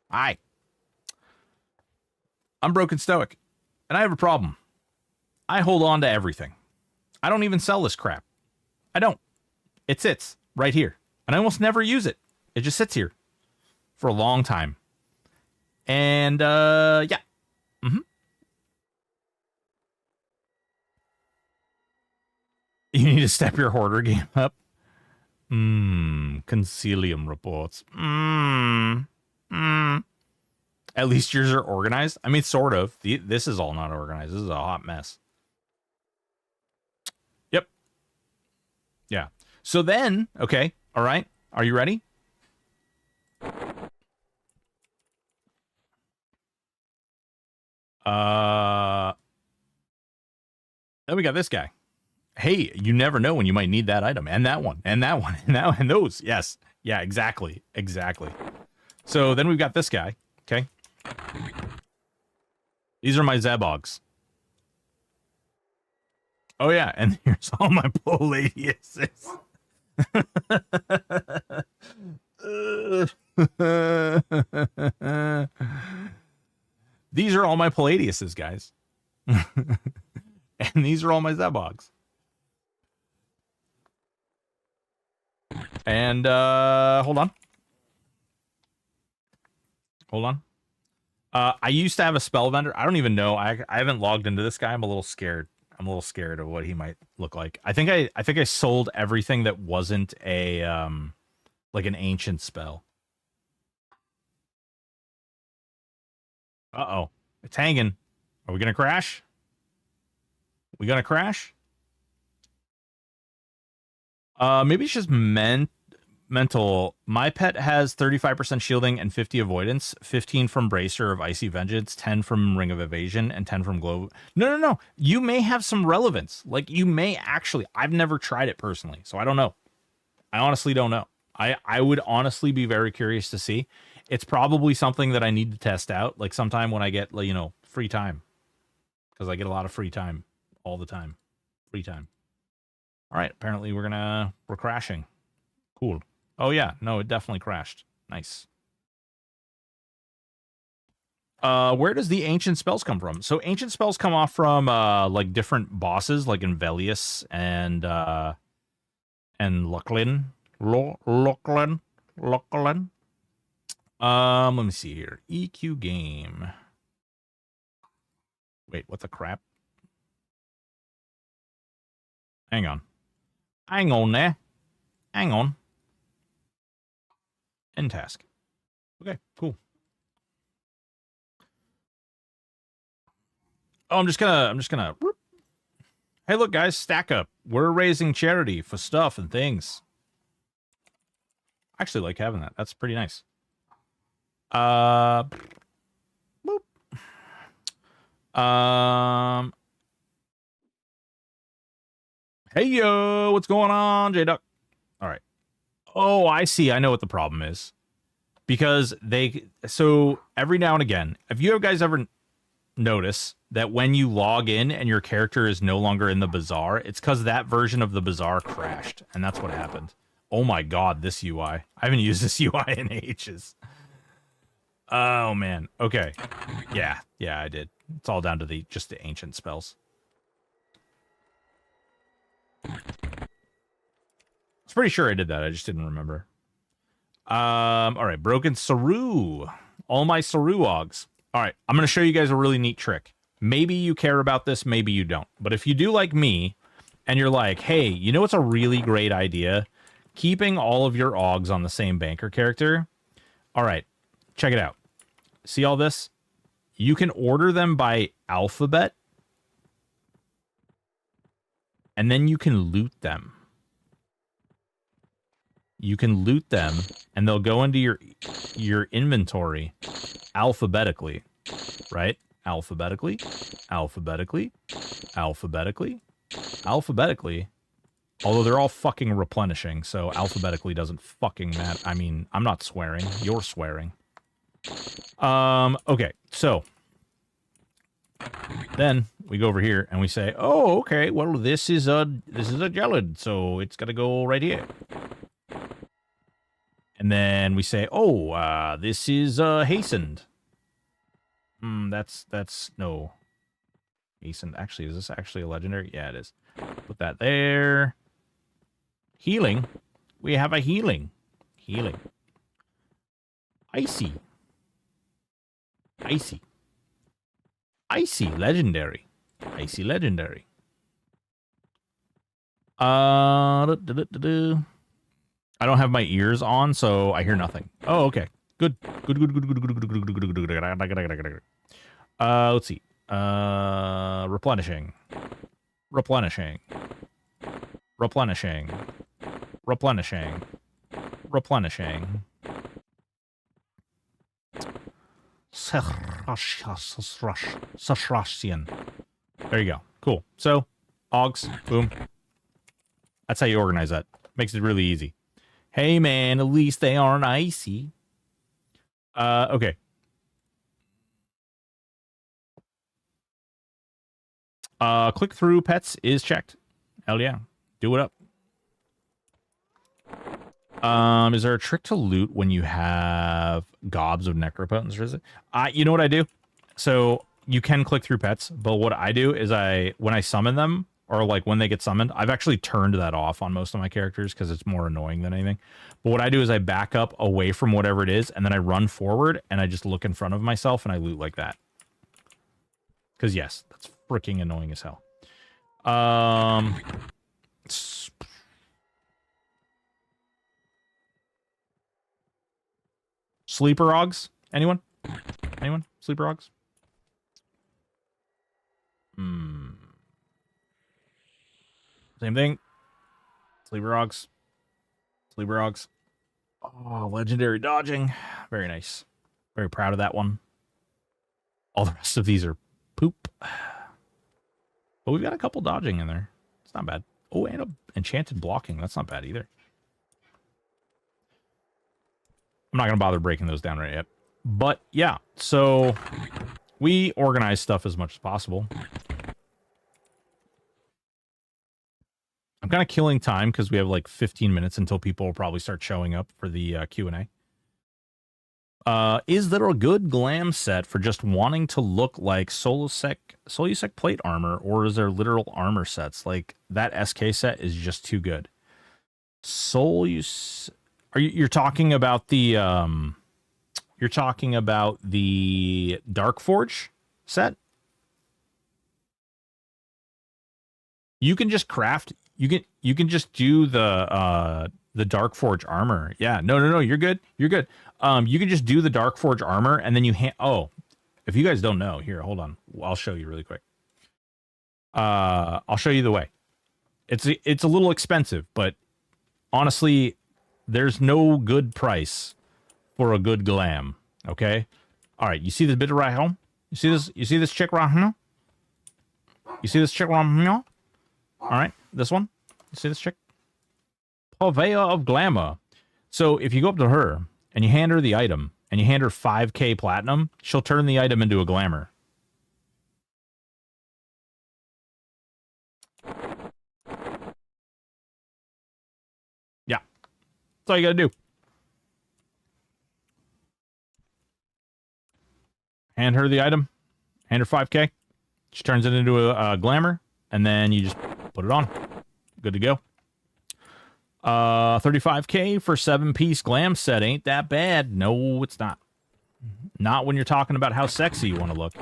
S1: Hi. I'm Broken Stoic, and I have a problem. I hold on to everything. I don't even sell this crap. I don't. It sits right here, and I almost never use it. It just sits here for a long time. And, yeah. Mm-hmm. You need to step your hoarder game up. Concilium reports. At least yours are organized. I mean, sort of. This is all not organized. This is a hot mess. Yep. Yeah. So then, okay. All right. Are you ready? Then we got this guy. Hey, you never know when you might need that item. And that one. And that one. And that one. And those. Yes. Yeah, exactly. Exactly. So then we've got this guy. Okay. These are my Zebogs. Oh, yeah. And here's all my Palladiuses. These are all my Palladiuses, guys. And these are all my Zebogs. And hold on. Hold on. I used to have a spell vendor. I don't even know. I haven't logged into this guy. I'm a little scared. I'm a little scared of what he might look like. I think I sold everything that wasn't a like an ancient spell. Uh-oh. It's hanging. Are we gonna crash? We gonna crash? Maybe it's just mental. My pet has 35% shielding and 50 avoidance, 15 from Bracer of Icy Vengeance, 10 from Ring of Evasion, and 10 from Glow. No. You may have some relevance. Like, you may actually. I've never tried it personally, so I don't know. I honestly don't know. I would honestly be very curious to see. It's probably something that I need to test out, like sometime when I get, you know, free time. Because I get a lot of free time all the time. Free time. All right, apparently we're crashing. Cool. Oh yeah, no, it definitely crashed. Nice. Where does the ancient spells come from? So ancient spells come off from like different bosses, like in Velius and Lucklin. Lucklin. Let me see here. EQ game. Wait, what the crap? Hang on. Hang on there. Hang on. End task. Okay, cool. Oh, I'm just gonna. Hey, look, guys, stack up. We're raising charity for stuff and things. I actually like having that. That's pretty nice. Boop. Hey, yo, what's going on, J-Duck? All right. Oh, I see. I know what the problem is. Because so every now and again, have you guys ever notice that when you log in and your character is no longer in the bazaar, it's because that version of the bazaar crashed, and that's what happened. Oh my god, this UI. I haven't used this UI in ages. Oh man. Okay. Yeah, I did. It's all down to just the ancient spells. I was pretty sure I did that. I just didn't remember. All right, broken Saru. All my Saru logs. All right, I'm going to show you guys a really neat trick. Maybe you care about this, maybe you don't. But if you do like me, and you're like, hey, you know what's a really great idea? Keeping all of your Augs on the same banker character. All right, check it out. See all this? You can order them by alphabet, and then you can loot them. You can loot them, and they'll go into your inventory alphabetically, right? Alphabetically, alphabetically, alphabetically, alphabetically. Although they're all fucking replenishing, so alphabetically doesn't fucking matter. I mean, I'm not swearing. You're swearing. Okay, so then we go over here and we say, oh, okay, well, this is a gelid, so it's got to go right here. And then we say, oh, this is hastened. That's no. Hastened. Actually, is this actually a legendary? Yeah, it is. Put that there. Healing. We have a healing. Healing. Icy. Icy. Icy legendary. Icy legendary. I don't have my ears on, so I hear nothing. Oh, okay. Good. Good. Let's see. Replenishing. Replenishing. Replenishing. Replenishing. Replenishing. There you go. Cool. So, Augs. Boom. That's how you organize that. Makes it really easy. Hey, man, at least they aren't icy. Okay. Click through pets is checked. Hell yeah. Do it up. Is there a trick to loot when you have gobs of necropotence? Or is it? You know what I do? So you can click through pets, but what I do is when I summon them, or like when they get summoned. I've actually turned that off on most of my characters because it's more annoying than anything. But what I do is I back up away from whatever it is, and then I run forward, and I just look in front of myself, and I loot like that. Because, yes, that's freaking annoying as hell. Sleeper Rogs? Anyone? Anyone? Sleeper Rogs? Same thing. Sleeper Rogs. Sleeper Rogs. Oh, legendary dodging. Very nice. Very proud of that one. All the rest of these are poop. But we've got a couple dodging in there. It's not bad. Oh, and a enchanted blocking. That's not bad either. I'm not going to bother breaking those down right yet. But, yeah. So, we organize stuff as much as possible. I'm kind of killing time because we have like 15 minutes until people will probably start showing up for the Q&A. Is there a good glam set for just wanting to look like Solusec plate armor, or is there literal armor sets? Like, that SK set is just too good. You're talking about the Darkforge set? You can just craft, you can just do the Darkforge armor. Yeah, no, you're good. You're good. You can just do the Darkforge armor, and then you if you guys don't know, here, hold on. I'll show you really quick. I'll show you the way. It's a little expensive, but honestly, there's no good price for a good glam. Okay? All right, you see this bit right home? You see this chick right here? You see this chick right here? All right, this one. You see this chick? Purveyor of Glamour. So if you go up to her and you hand her the item and you hand her 5k platinum, she'll turn the item into a glamour. Yeah. That's all you gotta do. Hand her the item. Hand her 5k. She turns it into a glamour. And then you just put it on. Good to go. 35k for 7-piece glam set ain't that bad. No, it's not. Not when you're talking about how sexy you want to look.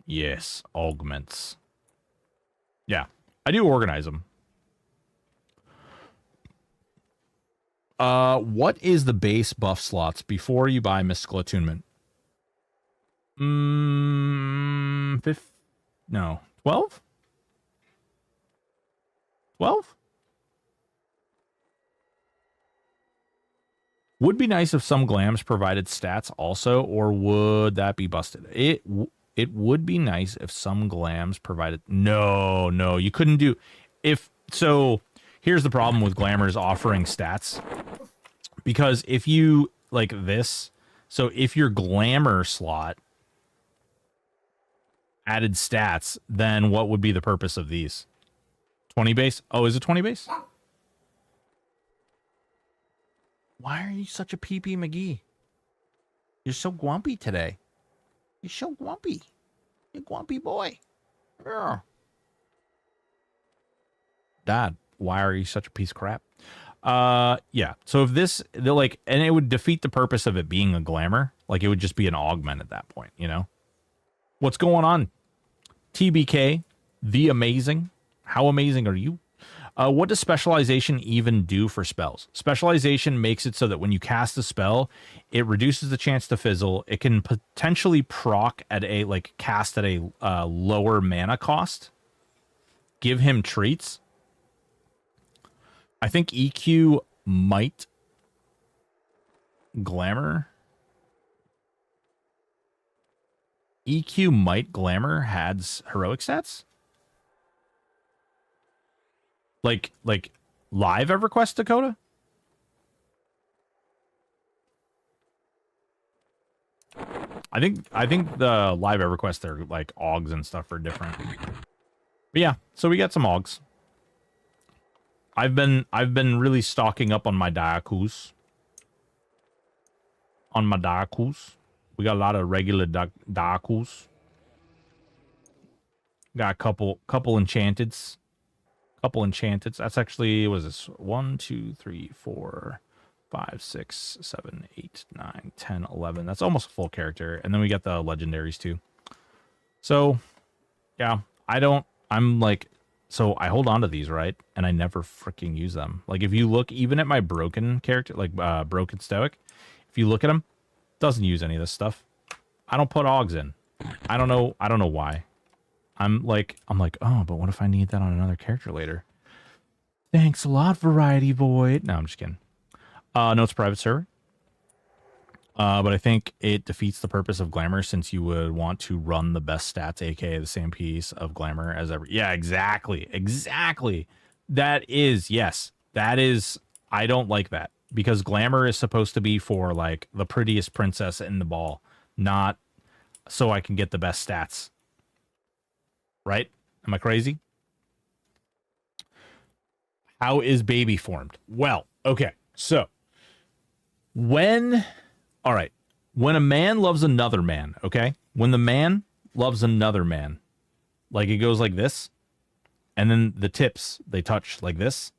S1: Yes, augments. Yeah, I do organize them. What is the base buff slots before you buy Mystical Attunement? 12? 12? Would be nice if some glams provided stats also, or would that be busted? It would be nice if some glams provided... No, you couldn't do... So, here's the problem with glamours offering stats. Because if you, like this... So, if your glamour slot added stats, then what would be the purpose of these? 20 base? Oh, is it 20 base? Why are you such a pee-pee McGee? You're so grumpy today. You're so grumpy. You're a grumpy boy. Yeah. Dad, why are you such a piece of crap? Yeah. So if this, and it would defeat the purpose of it being a glamour. Like, it would just be an augment at that point, you know? What's going on? TBK, the amazing. How amazing are you? What does specialization even do for spells? Specialization makes it so that when you cast a spell, it reduces the chance to fizzle. It can potentially proc at cast at a lower mana cost. Give him treats. I think EQ might glamour. EQ might glamour has heroic stats. Like live EverQuest, Dakota? I think the live EverQuest, they're like augs and stuff are different. But yeah, so we got some augs. I've been really stocking up on my Diakus. We got a lot of regular Diakus. Got a couple enchanteds. Couple enchanteds. That's actually, what is this? 1, 2, 3, 4, 5, 6, 7, 8, 9, 10, 11. That's almost a full character. And then we got the legendaries too. So, yeah, I'm like, so I hold on to these, right? And I never freaking use them. Like, if you look even at my broken character, like broken Stoic, if you look at him, doesn't use any of this stuff. I don't put Augs in. I don't know why. I'm like, oh, but what if I need that on another character later? Thanks a lot, Variety Void. No, I'm just kidding. No, it's a private server. But I think it defeats the purpose of Glamour since you would want to run the best stats, aka the same piece of Glamour as ever. Yeah, exactly. Exactly. That is, yes. That is, I don't like that. Because Glamour is supposed to be for, like, the prettiest princess in the ball. Not so I can get the best stats. Right? Am I crazy? How is baby formed? Well, okay. So, when a man loves another man, okay? When the man loves another man, like it goes like this, and then the tips, they touch like this,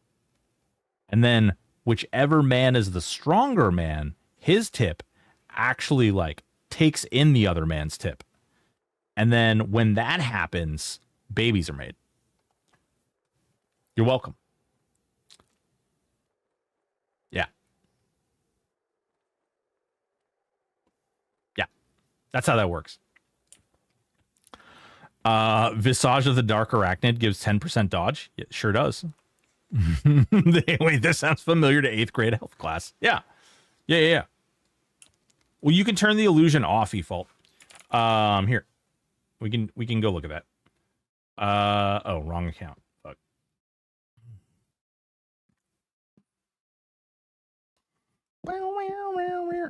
S1: and then whichever man is the stronger man, his tip actually, like, takes in the other man's tip. And then when that happens, babies are made. You're welcome. Yeah. Yeah. That's how that works. Visage of the Dark Arachnid gives 10% dodge. It sure does. Wait, this sounds familiar to 8th grade health class. Yeah. Yeah. Well, you can turn the illusion off, Efault. Here. We can go look at that. Oh, wrong account. Fuck.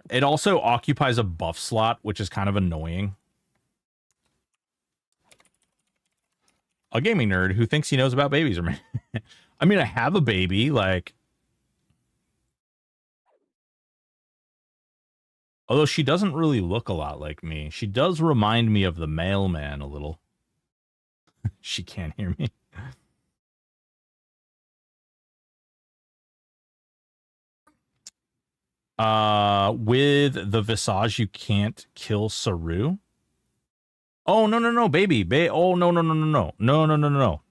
S1: It also occupies a buff slot, which is kind of annoying. A gaming nerd who thinks he knows about babies. I mean, I have a baby, like... Although she doesn't really look a lot like me. She does remind me of the mailman a little. She can't hear me. With the Visage, you can't kill Saru. Oh, no, baby. Oh, no.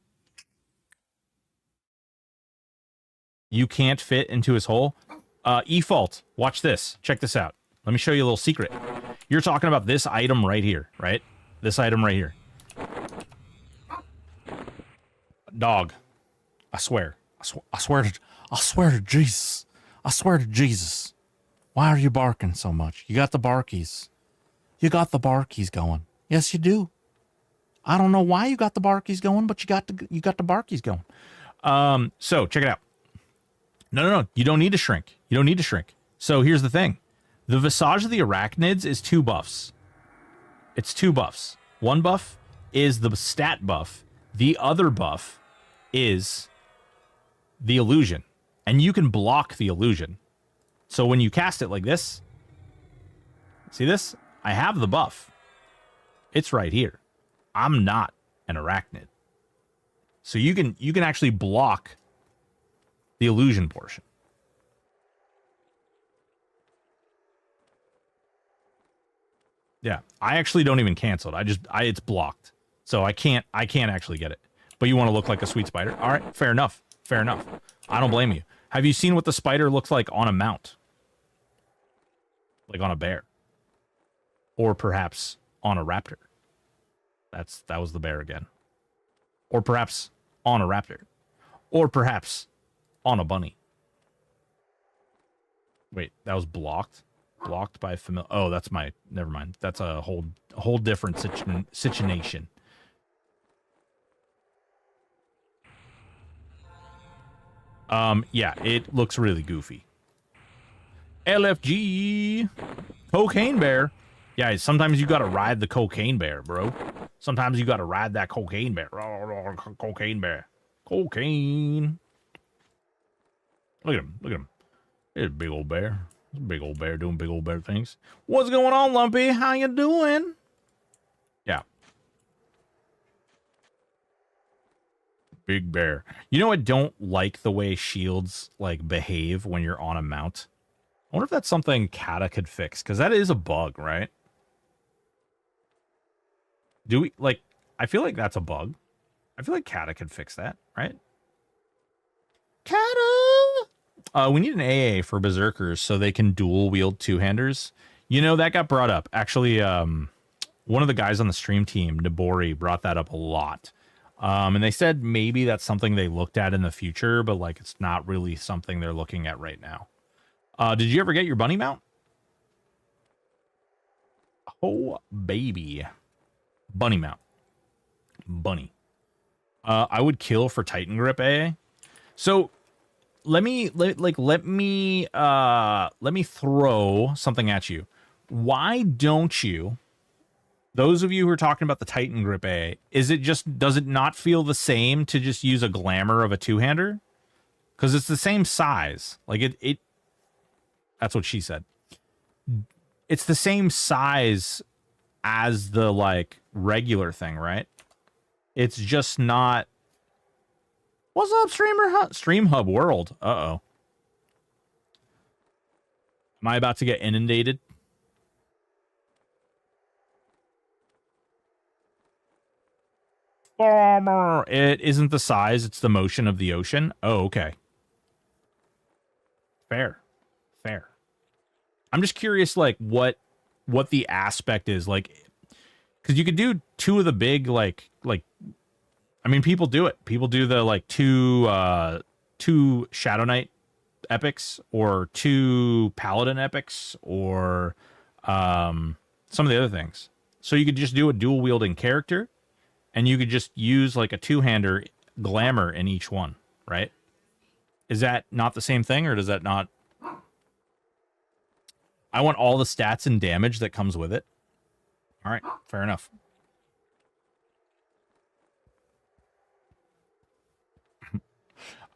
S1: You can't fit into his hole. Efault, watch this. Check this out. Let me show you a little secret. You're talking about this item right here, right? This item right here. Dog. I swear to Jesus. I swear to Jesus. Why are you barking so much? You got the barkies. You got the barkies going. Yes, you do. I don't know why you got the barkies going, but you got the barkies going. So check it out. No. You don't need to shrink. So here's the thing. The Visage of the Arachnids is 2 buffs. It's 2 buffs. One buff is the stat buff. The other buff is the illusion. And you can block the illusion. So when you cast it like this, see this? I have the buff. It's right here. I'm not an arachnid. So you can actually block the illusion portion. Yeah, I actually don't even cancel it. It's blocked. So I can't actually get it. But you want to look like a sweet spider? All right, fair enough. I don't blame you. Have you seen what the spider looks like on a mount? Like on a bear. Or perhaps on a raptor. That was the bear again. Or perhaps on a raptor. Or perhaps on a bunny. Wait, that was blocked? Blocked by familiar. Oh, that's my. Never mind. That's a whole different situation. Yeah, it looks really goofy. LFG, cocaine bear. Yeah, sometimes you gotta ride the cocaine bear, bro. Sometimes you gotta ride that cocaine bear. Cocaine bear. Cocaine. Look at him. It's a big old bear. Big old bear doing big old bear things. What's going on, Lumpy? How you doing? Yeah. Big bear. You know, I don't like the way shields like behave when you're on a mount. I wonder if that's something Kata could fix, because that is a bug, right? Do we like? I feel like that's a bug. I feel like Kata could fix that, right? Kata. We need an AA for berserkers so they can dual wield two-handers. You know, that got brought up. Actually, one of the guys on the stream team, Nabori, brought that up a lot. And they said maybe that's something they looked at in the future, but like it's not really something they're looking at right now. Did you ever get your bunny mount? Oh, baby. Bunny mount. Bunny. I would kill for Titan Grip AA. So let me throw something at you. Why don't you, those of you who are talking about the Titan Grip AA, does it not feel the same to just use a glamour of a two-hander? Because it's the same size. Like it that's what she said. It's the same size as the like regular thing, right? It's just not. What's up, Stream Hub World? Uh-oh. Am I about to get inundated? Farmer. It isn't the size, it's the motion of the ocean. Oh, okay. Fair. I'm just curious, like, what the aspect is. Like, because you could do two of the big, like, I mean, people do it. People do the, like, two Shadow Knight epics, or two Paladin epics, or some of the other things. So you could just do a dual-wielding character, and you could just use, like, a two-hander glamour in each one, right? Is that not the same thing, or does that not... I want all the stats and damage that comes with it. All right, fair enough.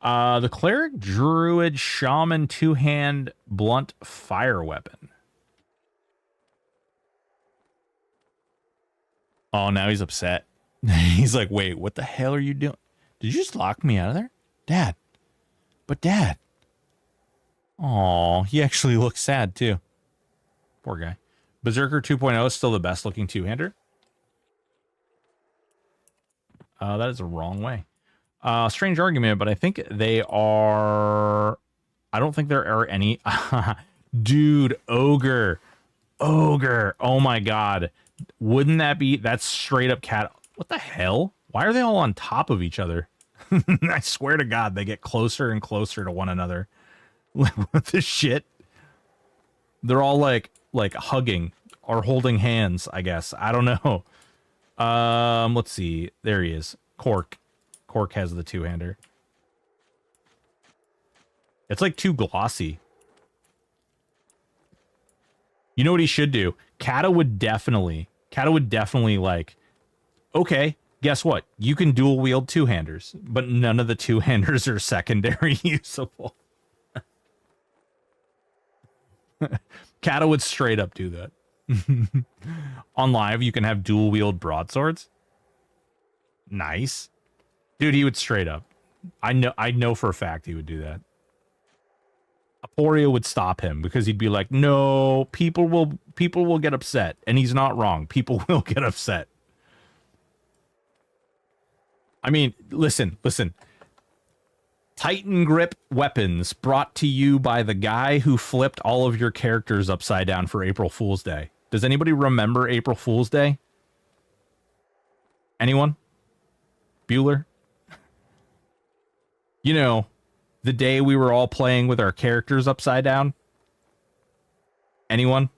S1: The Cleric, Druid, Shaman, two-hand, blunt fire weapon. Oh, now he's upset. He's like, wait, what the hell are you doing? Did you just lock me out of there? Dad. But Dad. Aw, he actually looks sad, too. Poor guy. Berserker 2.0 is still the best looking two-hander. That is a wrong way. Strange argument, but I think they are... I don't think there are any... Dude, Ogre. Ogre. Oh my god. Wouldn't that be... That's straight up cat... What the hell? Why are they all on top of each other? I swear to god, they get closer and closer to one another. What the shit? They're all like hugging or holding hands, I guess. I don't know. Let's see. There he is. Cork has the two-hander. It's like too glossy. You know what he should do? Kata would definitely like, okay, guess what? You can dual wield two-handers, but none of the two-handers are secondary usable. Kata would straight up do that. On live, you can have dual wield broadswords. Nice. Dude, he would straight up. I know for a fact he would do that. Aporia would stop him because he'd be like, no, people will get upset. And he's not wrong. People will get upset. I mean, listen. Titan Grip weapons brought to you by the guy who flipped all of your characters upside down for April Fool's Day. Does anybody remember April Fool's Day? Anyone? Bueller? You know, the day we were all playing with our characters upside down? Anyone?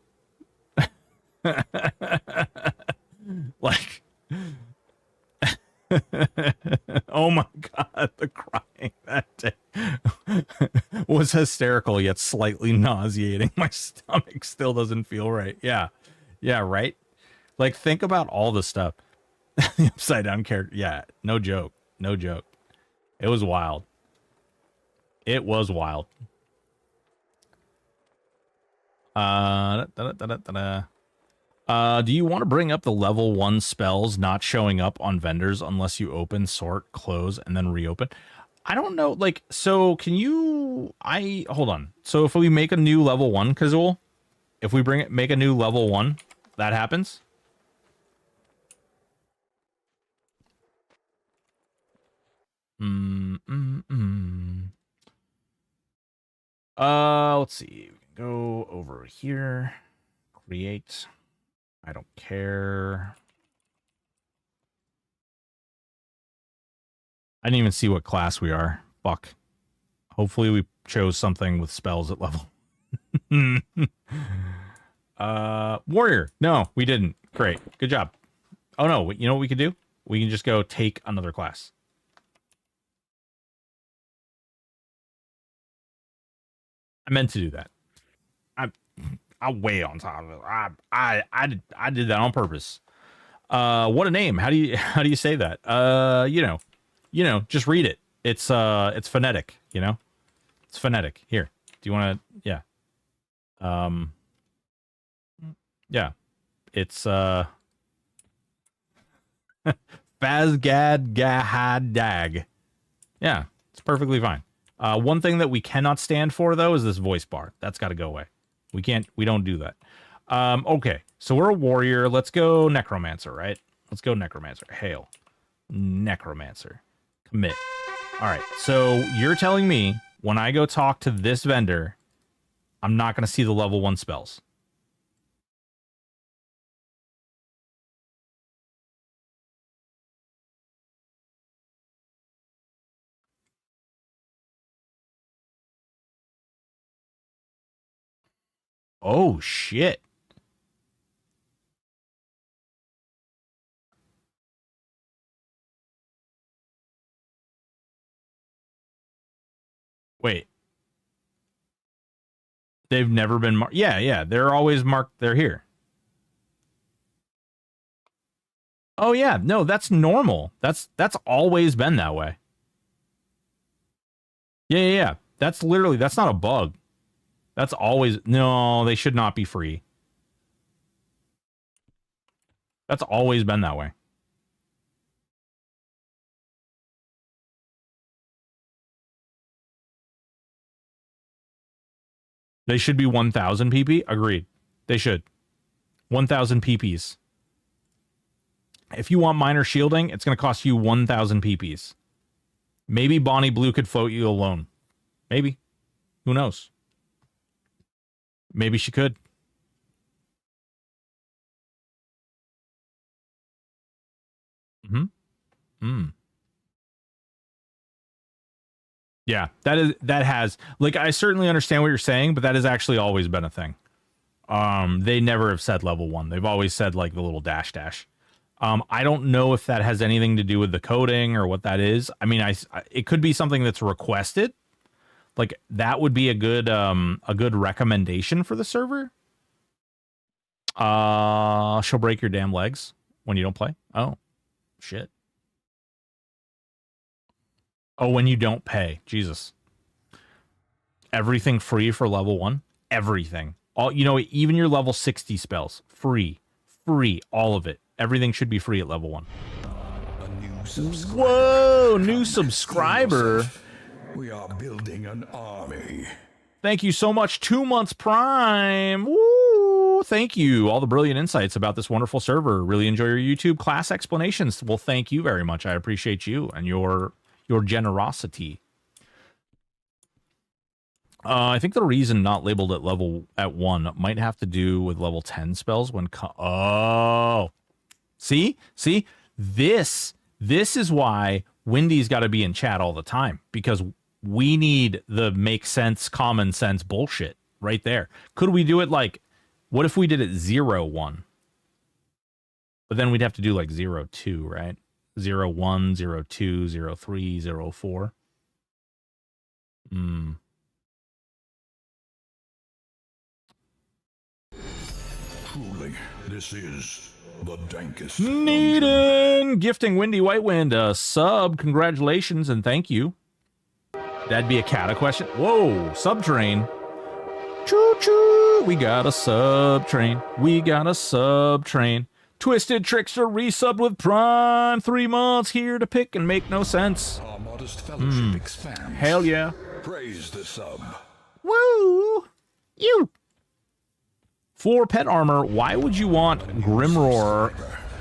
S1: Like... Oh my god, the crying that day was hysterical yet slightly nauseating. My stomach still doesn't feel right. Yeah, right? Like, think about all the stuff. The upside down character. Yeah, no joke. It was wild. Do you want to bring up the level 1 spells not showing up on vendors unless you open, sort, close, and then reopen? I don't know. Like, so can you... Hold on. So if we make a new level 1, Kazul, if we make a new level 1, that happens? Let's see. We can go over here. Create. I don't care. I didn't even see what class we are. Fuck. Hopefully we chose something with spells at level. Warrior. No, we didn't. Great. Good job. Oh no, you know what we could do? We can just go take another class. I meant to do that. I'm way on top of it. I did that on purpose. What a name. How do you say that? You know, just read it. It's phonetic, you know? It's phonetic. Here. Do you want to yeah. Yeah. It's Fazgad Gahadag. Yeah, it's perfectly fine. One thing that we cannot stand for though is this voice bar. That's got to go away. We don't do that. Okay, so we're a warrior. Let's go necromancer, right? Let's go necromancer. Hail. Necromancer. Commit. All right, so you're telling me when I go talk to this vendor, I'm not going to see the level 1 spells. Oh, shit. Wait. They've never been marked. Yeah. They're always marked. They're here. Oh, yeah. No, that's normal. That's always been that way. Yeah. That's not a bug. That's always... No, they should not be free. That's always been that way. They should be 1,000 PP? Agreed. They should. 1,000 PPs. If you want minor shielding, it's going to cost you 1,000 PPs. Maybe Bonnie Blue could float you alone. Maybe. Who knows? Maybe she could. Yeah, that has, like, I certainly understand what you're saying, but that has actually always been a thing. They never have said level 1. They've always said like the little dash. I don't know if that has anything to do with the coding or what that is. I mean, it could be something that's requested. Like that would be a good recommendation for the server. She'll break your damn legs when you don't play. Oh, shit. Oh, when you don't pay. Jesus. Everything free for level 1? Everything. All, you know, even your level 60 spells. Free. Free. All of it. Everything should be free at level 1.
S3: A new subscriber.
S1: Whoa, new subscriber.
S3: We are building an army.
S1: Thank you so much. 2 months Prime. Woo! Thank you. All the brilliant insights about this wonderful server. Really enjoy your YouTube class explanations. Well, thank you very much. I appreciate you and your generosity. I think the reason not labeled at 1 might have to do with level 10 spells when oh. See? This is why Wendy's got to be in chat all the time, because we need the make sense, common sense bullshit right there. Could we do it like, what if we did it 0-1? But then we'd have to do like 0-2, right? 0-1, 0-2, 0-3, 0-4.
S3: Truly, this is the dankest.
S1: Needin gifting Windy Whitewind a sub. Congratulations and thank you. That'd be a cat a question. Whoa, subtrain. Choo choo. We got a sub train. We got a sub train. Twisted Trickster resubbed with Prime. 3 months here to pick and make no sense.
S3: Our modest fellowship expands.
S1: Hell yeah.
S3: Praise the sub.
S1: Woo! You. For pet armor, why would you want Grimroar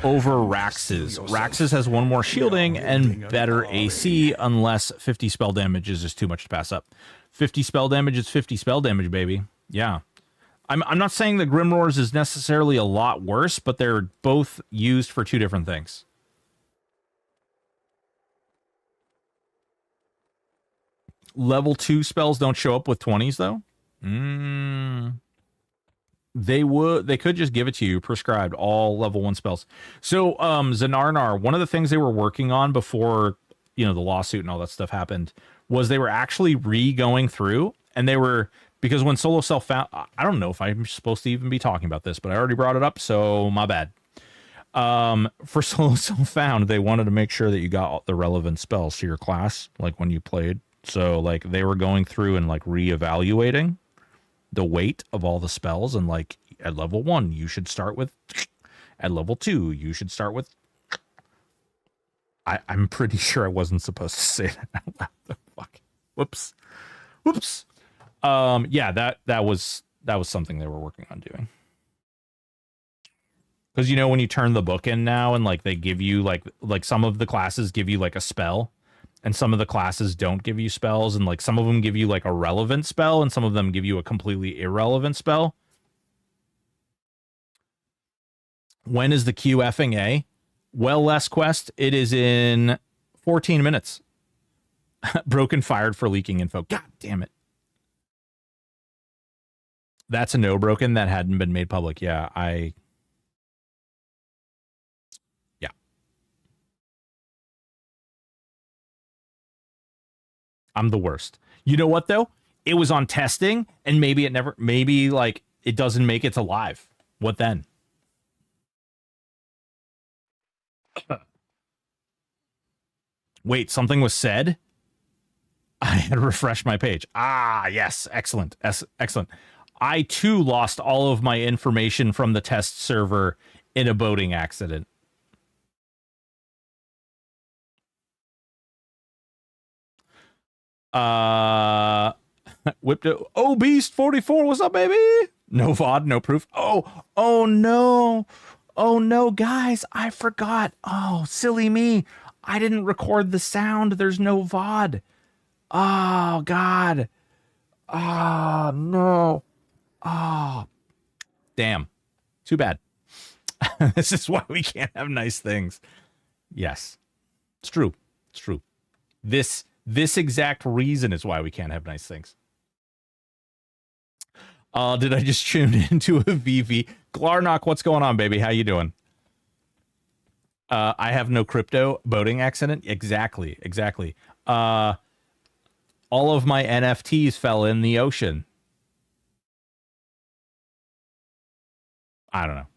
S1: over Rax's? Rax's has 1 more shielding and better AC, unless 50 spell damage is just too much to pass up. 50 spell damage is 50 spell damage, baby. Yeah. I'm not saying that Grimroar's is necessarily a lot worse, but they're both used for 2 different things. Level 2 spells don't show up with 20s, though? They could just give it to you prescribed, all level 1 spells. So Zanarnar, one of the things they were working on before, you know, the lawsuit and all that stuff happened was they were actually going through, and they were, because when Solo Self found, I don't know if I'm supposed to even be talking about this, but I already brought it up, so my bad. For Solo Self found, they wanted to make sure that you got the relevant spells to your class, like when you played. So like they were going through and like reevaluating the weight of all the spells, and like at level 1 you should start with, at level 2 you should start with. I'm pretty sure I wasn't supposed to say that out loud. The fuck. Whoops. Yeah, that was something they were working on doing. Because you know when you turn the book in now and like they give you like some of the classes give you like a spell, and some of the classes don't give you spells, and like some of them give you like a relevant spell, and some of them give you a completely irrelevant spell. When is the QFing A? Well, less quest. It is in 14 minutes. Broken fired for leaking info. God damn it. That's a no broken that hadn't been made public. Yeah, yeah. I'm the worst. You know what though? It was on testing, and maybe like it doesn't make it to live. What then? Wait, something was said? I had to refresh my page. Ah, yes. Excellent. Excellent. I, too, lost all of my information from the test server in a boating accident. Whipped it. Oh, Beast 44. What's up, baby? No VOD, no proof. Oh, no. Oh, no, guys. I forgot. Oh, silly me. I didn't record the sound. There's no VOD. Oh, God. Oh, no. Oh, damn. Too bad. This is why we can't have nice things. Yes. It's true. It's true. This exact reason is why we can't have nice things. Did I just tune into a VV? Glarnock, what's going on, baby? How you doing? I have no crypto boating accident. Exactly. All of my NFTs fell in the ocean. I don't know.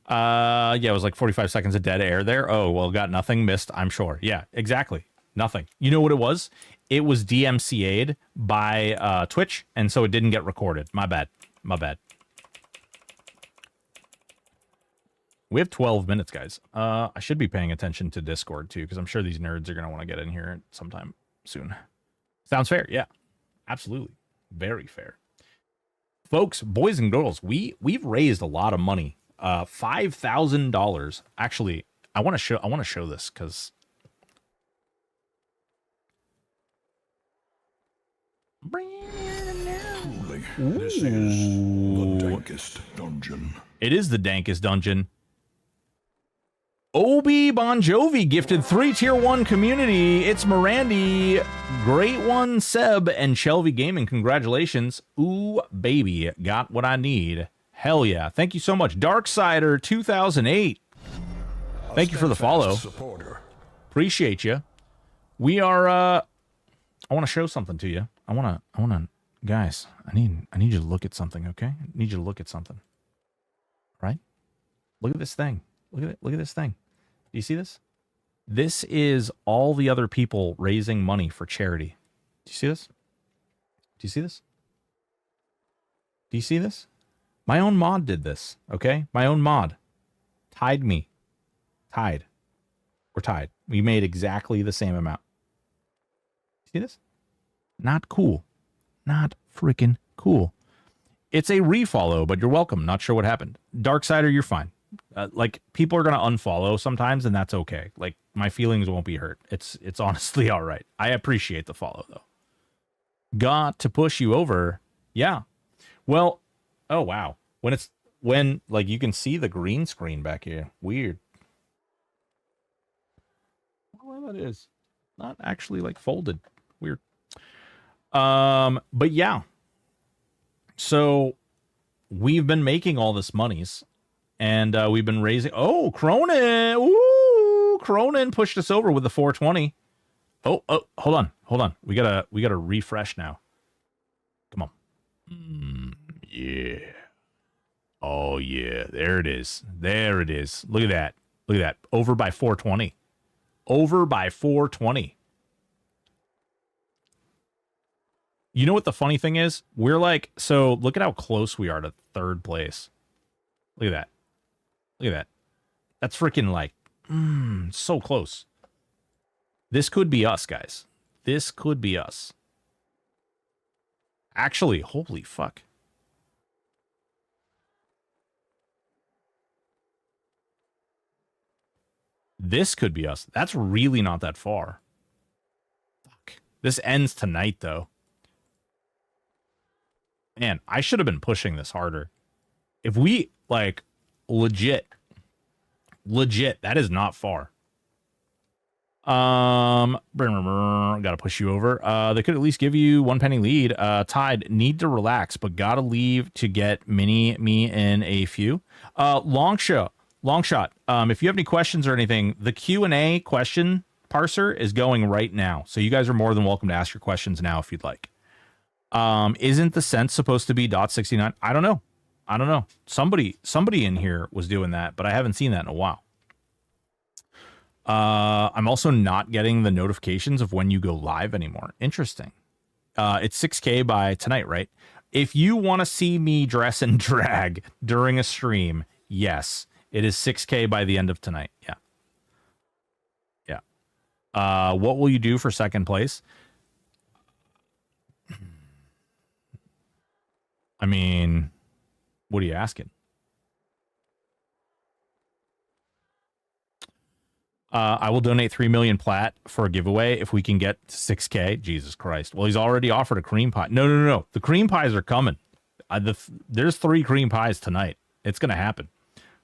S1: Yeah, it was like 45 seconds of dead air there. Oh, well, got nothing missed, I'm sure. Yeah, exactly. Nothing. You know what it was? It was DMCA'd by Twitch, and so it didn't get recorded. My bad. We have 12 minutes, guys. I should be paying attention to Discord, too, because I'm sure these nerds are going to want to get in here sometime soon. Sounds fair. Yeah, absolutely. Very fair. Folks, boys and girls, we've raised a lot of money. $5,000. Actually, I want to show this because
S3: Truly, this is the dankest dungeon.
S1: It is the dankest dungeon. Obi Bon Jovi gifted 3 tier 1 community. It's Mirandy, Great One, Seb, and Shelby Gaming. Congratulations. Ooh, baby. Got what I need. Hell yeah. Thank you so much. Darksider 2008. Thank you for the follow.
S3: Supporter.
S1: Appreciate you. We are I want to show something to you. I want to guys, I need you to look at something, okay? I need you to look at something. Right? Look at this thing. Look at this thing. Do you see this? This is all the other people raising money for charity. Do you see this? Do you see this? Do you see this? My own mod did this, okay? My own mod. Tied me. Tied. We're tied. We made exactly the same amount. See this? Not cool. Not freaking cool. It's a refollow, but you're welcome. Not sure what happened. Darksider, you're fine. Like, people are going to unfollow sometimes, and that's okay. Like, my feelings won't be hurt. It's honestly all right. I appreciate the follow, though. Got to push you over. Yeah. Well, oh, wow. When, like, you can see the green screen back here. Weird. Well, that is not actually, like, folded. Weird. But yeah. So we've been making all this monies, and we've been raising. Oh, Cronin! Ooh, Cronin pushed us over with the 420. Oh, hold on. We gotta refresh now. Come on. Yeah. Oh yeah, there it is. Look at that. Over by 420. Over by 420. You know what the funny thing is? We're like, so look at how close we are to third place. Look at that. That's freaking like, so close. This could be us, guys. This could be us. Actually, holy fuck. This could be us. That's really not that far. Fuck. This ends tonight, though. Man, I should have been pushing this harder. If we, like, legit, that is not far. Gotta push you over. They could at least give you 1 penny lead. Tied, need to relax, but gotta leave to get me in a few. Long shot. If you have any questions or anything, the Q&A question parser is going right now. So you guys are more than welcome to ask your questions now if you'd like. Isn't the sense supposed to be .69? I don't know. Somebody in here was doing that, but I haven't seen that in a while. I'm also not getting the notifications of when you go live anymore. Interesting. It's 6K by tonight, right? If you want to see me dress and drag during a stream, yes, it is 6K by the end of tonight. Yeah. What will you do for second place? I mean, what are you asking? I will donate 3 million plat for a giveaway if we can get to 6K. Jesus Christ. Well, he's already offered a cream pie. No. The cream pies are coming. There's 3 cream pies tonight. It's going to happen.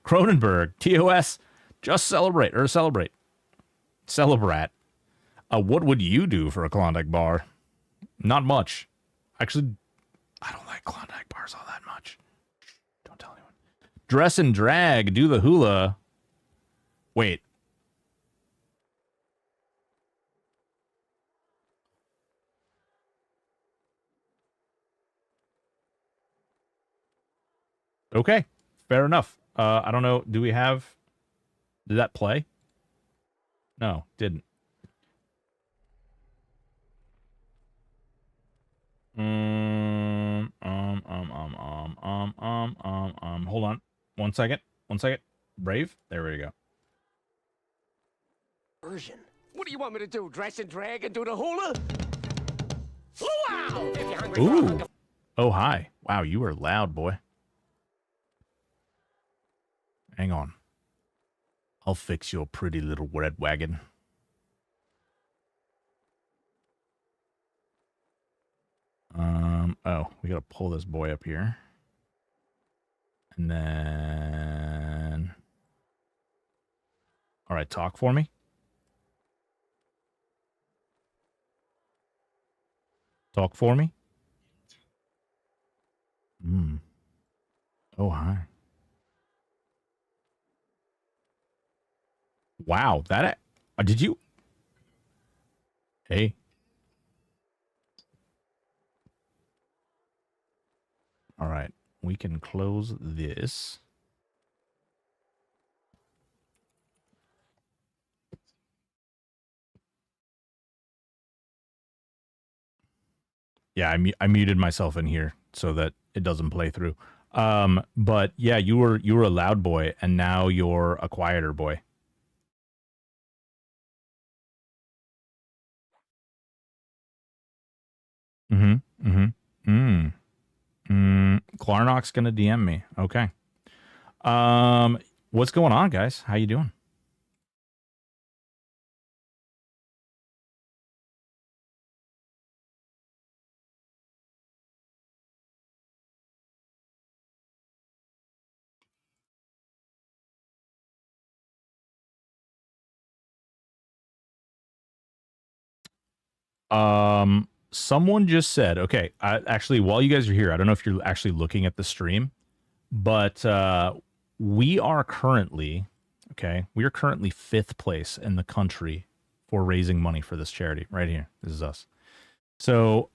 S1: Cronenberg, TOS, just celebrate. Celebrat. What would you do for a Klondike bar? Not much. Actually, I don't like Klondike bars all that much. Don't tell anyone. Dress and drag, do the hula. Wait. Okay, fair enough. I don't know. Did that play? No, didn't. Hold on. One second. Brave. There we go.
S4: Version. What do you want me to do? Dress and drag and do the hula? Wow! If you're hungry
S1: Ooh. Oh, hi. Wow, you were loud, boy. Hang on. I'll fix your pretty little red wagon. Oh, we gotta pull this boy up here. And then... All right, talk for me. Talk for me. Oh, hi. Wow, that... did you... Hey. All right, we can close this. Yeah, I muted myself in here so that it doesn't play through. But yeah, you were a loud boy, and now you're a quieter boy. Mm-hmm. Mm-hmm. Klarnok's gonna DM me. Okay. What's going on, guys? How you doing? Someone just said, okay, actually, while you guys are here, I don't know if you're actually looking at the stream, but we are currently, we are currently 5th place in the country for raising money for this charity right here. This is us. So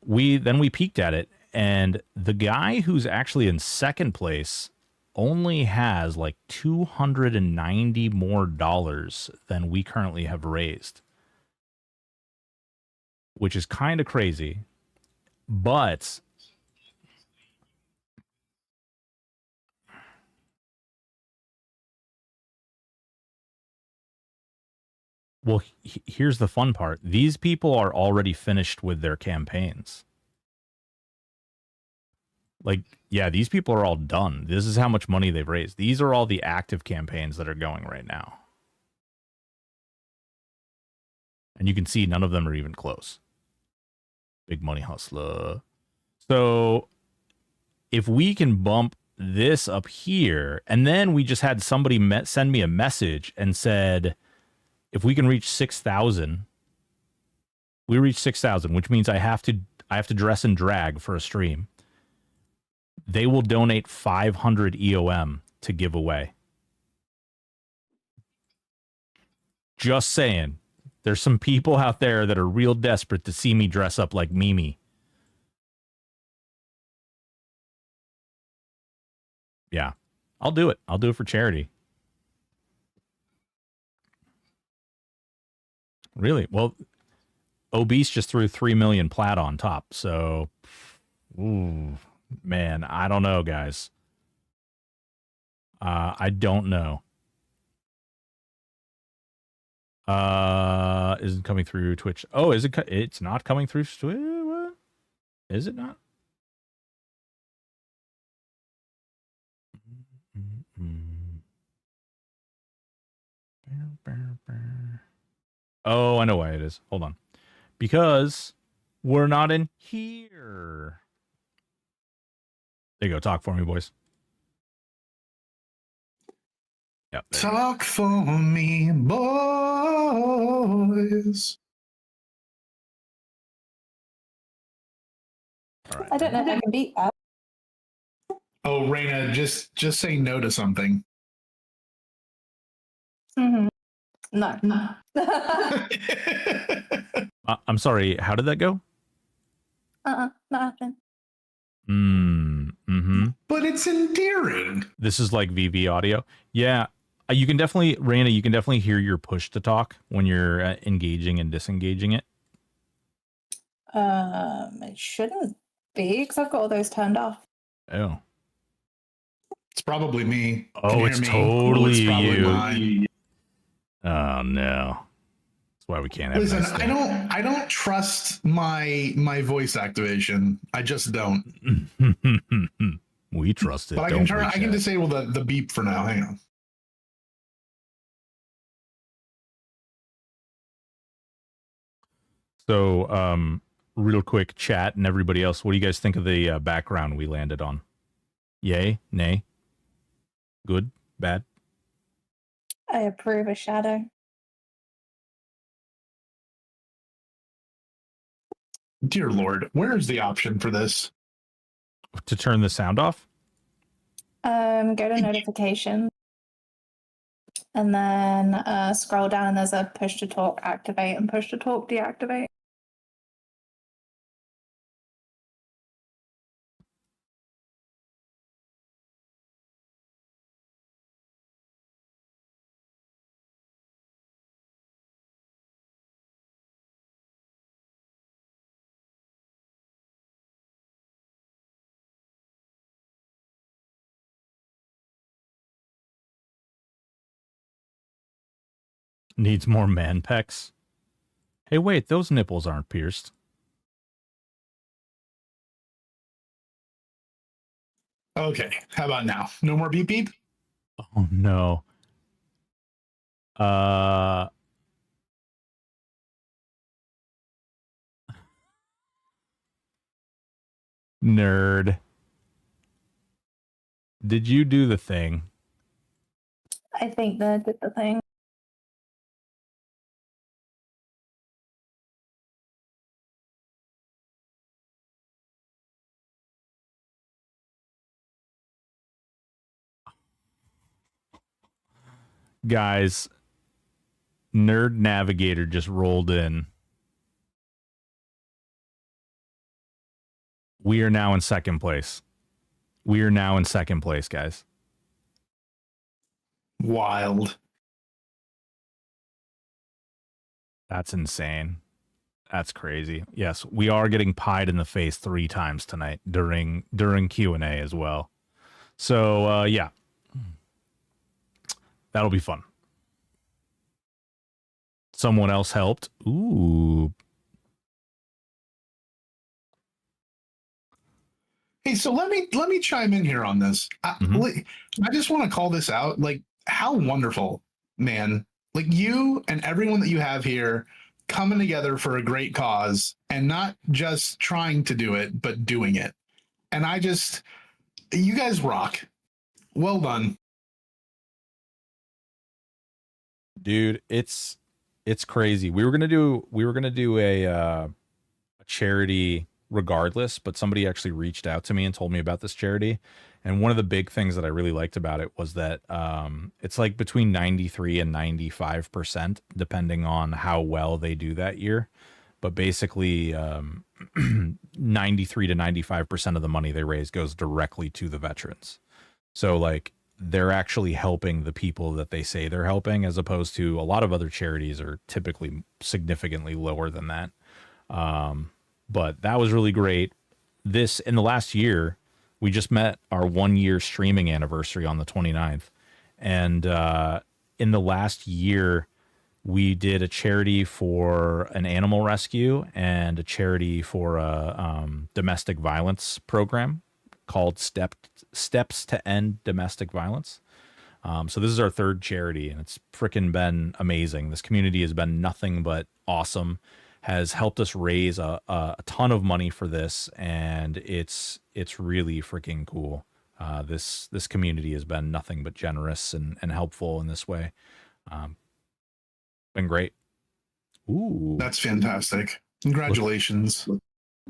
S1: we peeked at it, and the guy who's actually in 2nd place only has like $290 more than we currently have raised, which is kind of crazy. But well, here's the fun part. These people are already finished with their campaigns. Like, yeah, these people are all done. This is how much money they've raised. These are all the active campaigns that are going right now. And you can see none of them are even close. Big money hustler. So if we can bump this up here, and then we just had somebody send me a message and said, if we can reach 6,000, we reach 6,000, which means I have to dress and drag for a stream. They will donate 500 EOM to give away. Just saying. There's some people out there that are real desperate to see me dress up like Mimi. Yeah. I'll do it. I'll do it for charity. Really? Well, Obese just threw 3 million plat on top. So, ooh, man, I don't know, guys. I don't know. Is it coming through Twitch? Oh, is it? It's not coming through Twitch. What? Is it not? Oh, I know why it is. Hold on. Because we're not in here. There you go. Talk for me, boys. Yep.
S5: Talk for me, boys.
S1: All right.
S6: I don't know if I can beat that.
S5: Oh, Raina, just say no to something.
S6: Mm-hmm. No.
S1: I'm sorry. How did that go?
S6: Not happening.
S1: Mm-hmm.
S5: But it's endearing.
S1: This is like VV audio. Yeah. You can definitely, Raina, you can definitely hear your push to talk when you're engaging and disengaging it.
S6: It shouldn't be because I've got all those turned off.
S1: Oh.
S5: It's probably me.
S1: Oh, it's totally
S5: it's probably
S1: you.
S5: Mine.
S1: Oh no. That's why we can't have
S5: Listen,
S1: nice things.
S5: I don't trust my voice activation. I just don't.
S1: We trust it.
S5: But I can disable the beep for now. Hang on.
S1: So, real quick, chat and everybody else, what do you guys think of the background we landed on? Yay? Nay? Good? Bad?
S6: I approve a shadow.
S5: Dear Lord, where is the option for this?
S1: To turn the sound off?
S6: Go to notifications. And then scroll down and there's a push to talk activate and push to talk deactivate.
S1: Needs more man pecs. Hey, wait, those nipples aren't pierced.
S5: Okay, how about now? No more beep beep?
S1: Oh, no. Nerd. Did you do the thing?
S6: I think that did the thing.
S1: Guys, Nerd Navigator just rolled in. We are now in second place. We are now in second place, guys.
S5: Wild.
S1: That's insane. That's crazy. Yes, we are getting pied in the face 3 times tonight during Q&A as well. So, yeah. That'll be fun. Someone else helped. Ooh.
S5: Hey, so let me chime in here on this. I just want to call this out. Like, how wonderful, man. Like, you and everyone that you have here coming together for a great cause and not just trying to do it, but doing it. And you guys rock. Well done.
S1: Dude, it's crazy. We were gonna do a charity regardless, but somebody actually reached out to me and told me about this charity. And one of the big things that I really liked about it was that it's like between 93 and 95%, depending on how well they do that year. But basically, 93 to 95% of the money they raise goes directly to the veterans. So like, they're actually helping the people that they say they're helping, as opposed to a lot of other charities are typically significantly lower than that. But that was really great. In the last year, we just met our 1-year streaming anniversary on the 29th. And in the last year, we did a charity for an animal rescue and a charity for a domestic violence program called Steps to End Domestic Violence. So this is our 3rd charity, and it's freaking been amazing. This community has been nothing but awesome, has helped us raise a ton of money for this, and it's really freaking cool. This community has been nothing but generous and helpful in this way. Been great. Ooh,
S5: That's fantastic. Congratulations.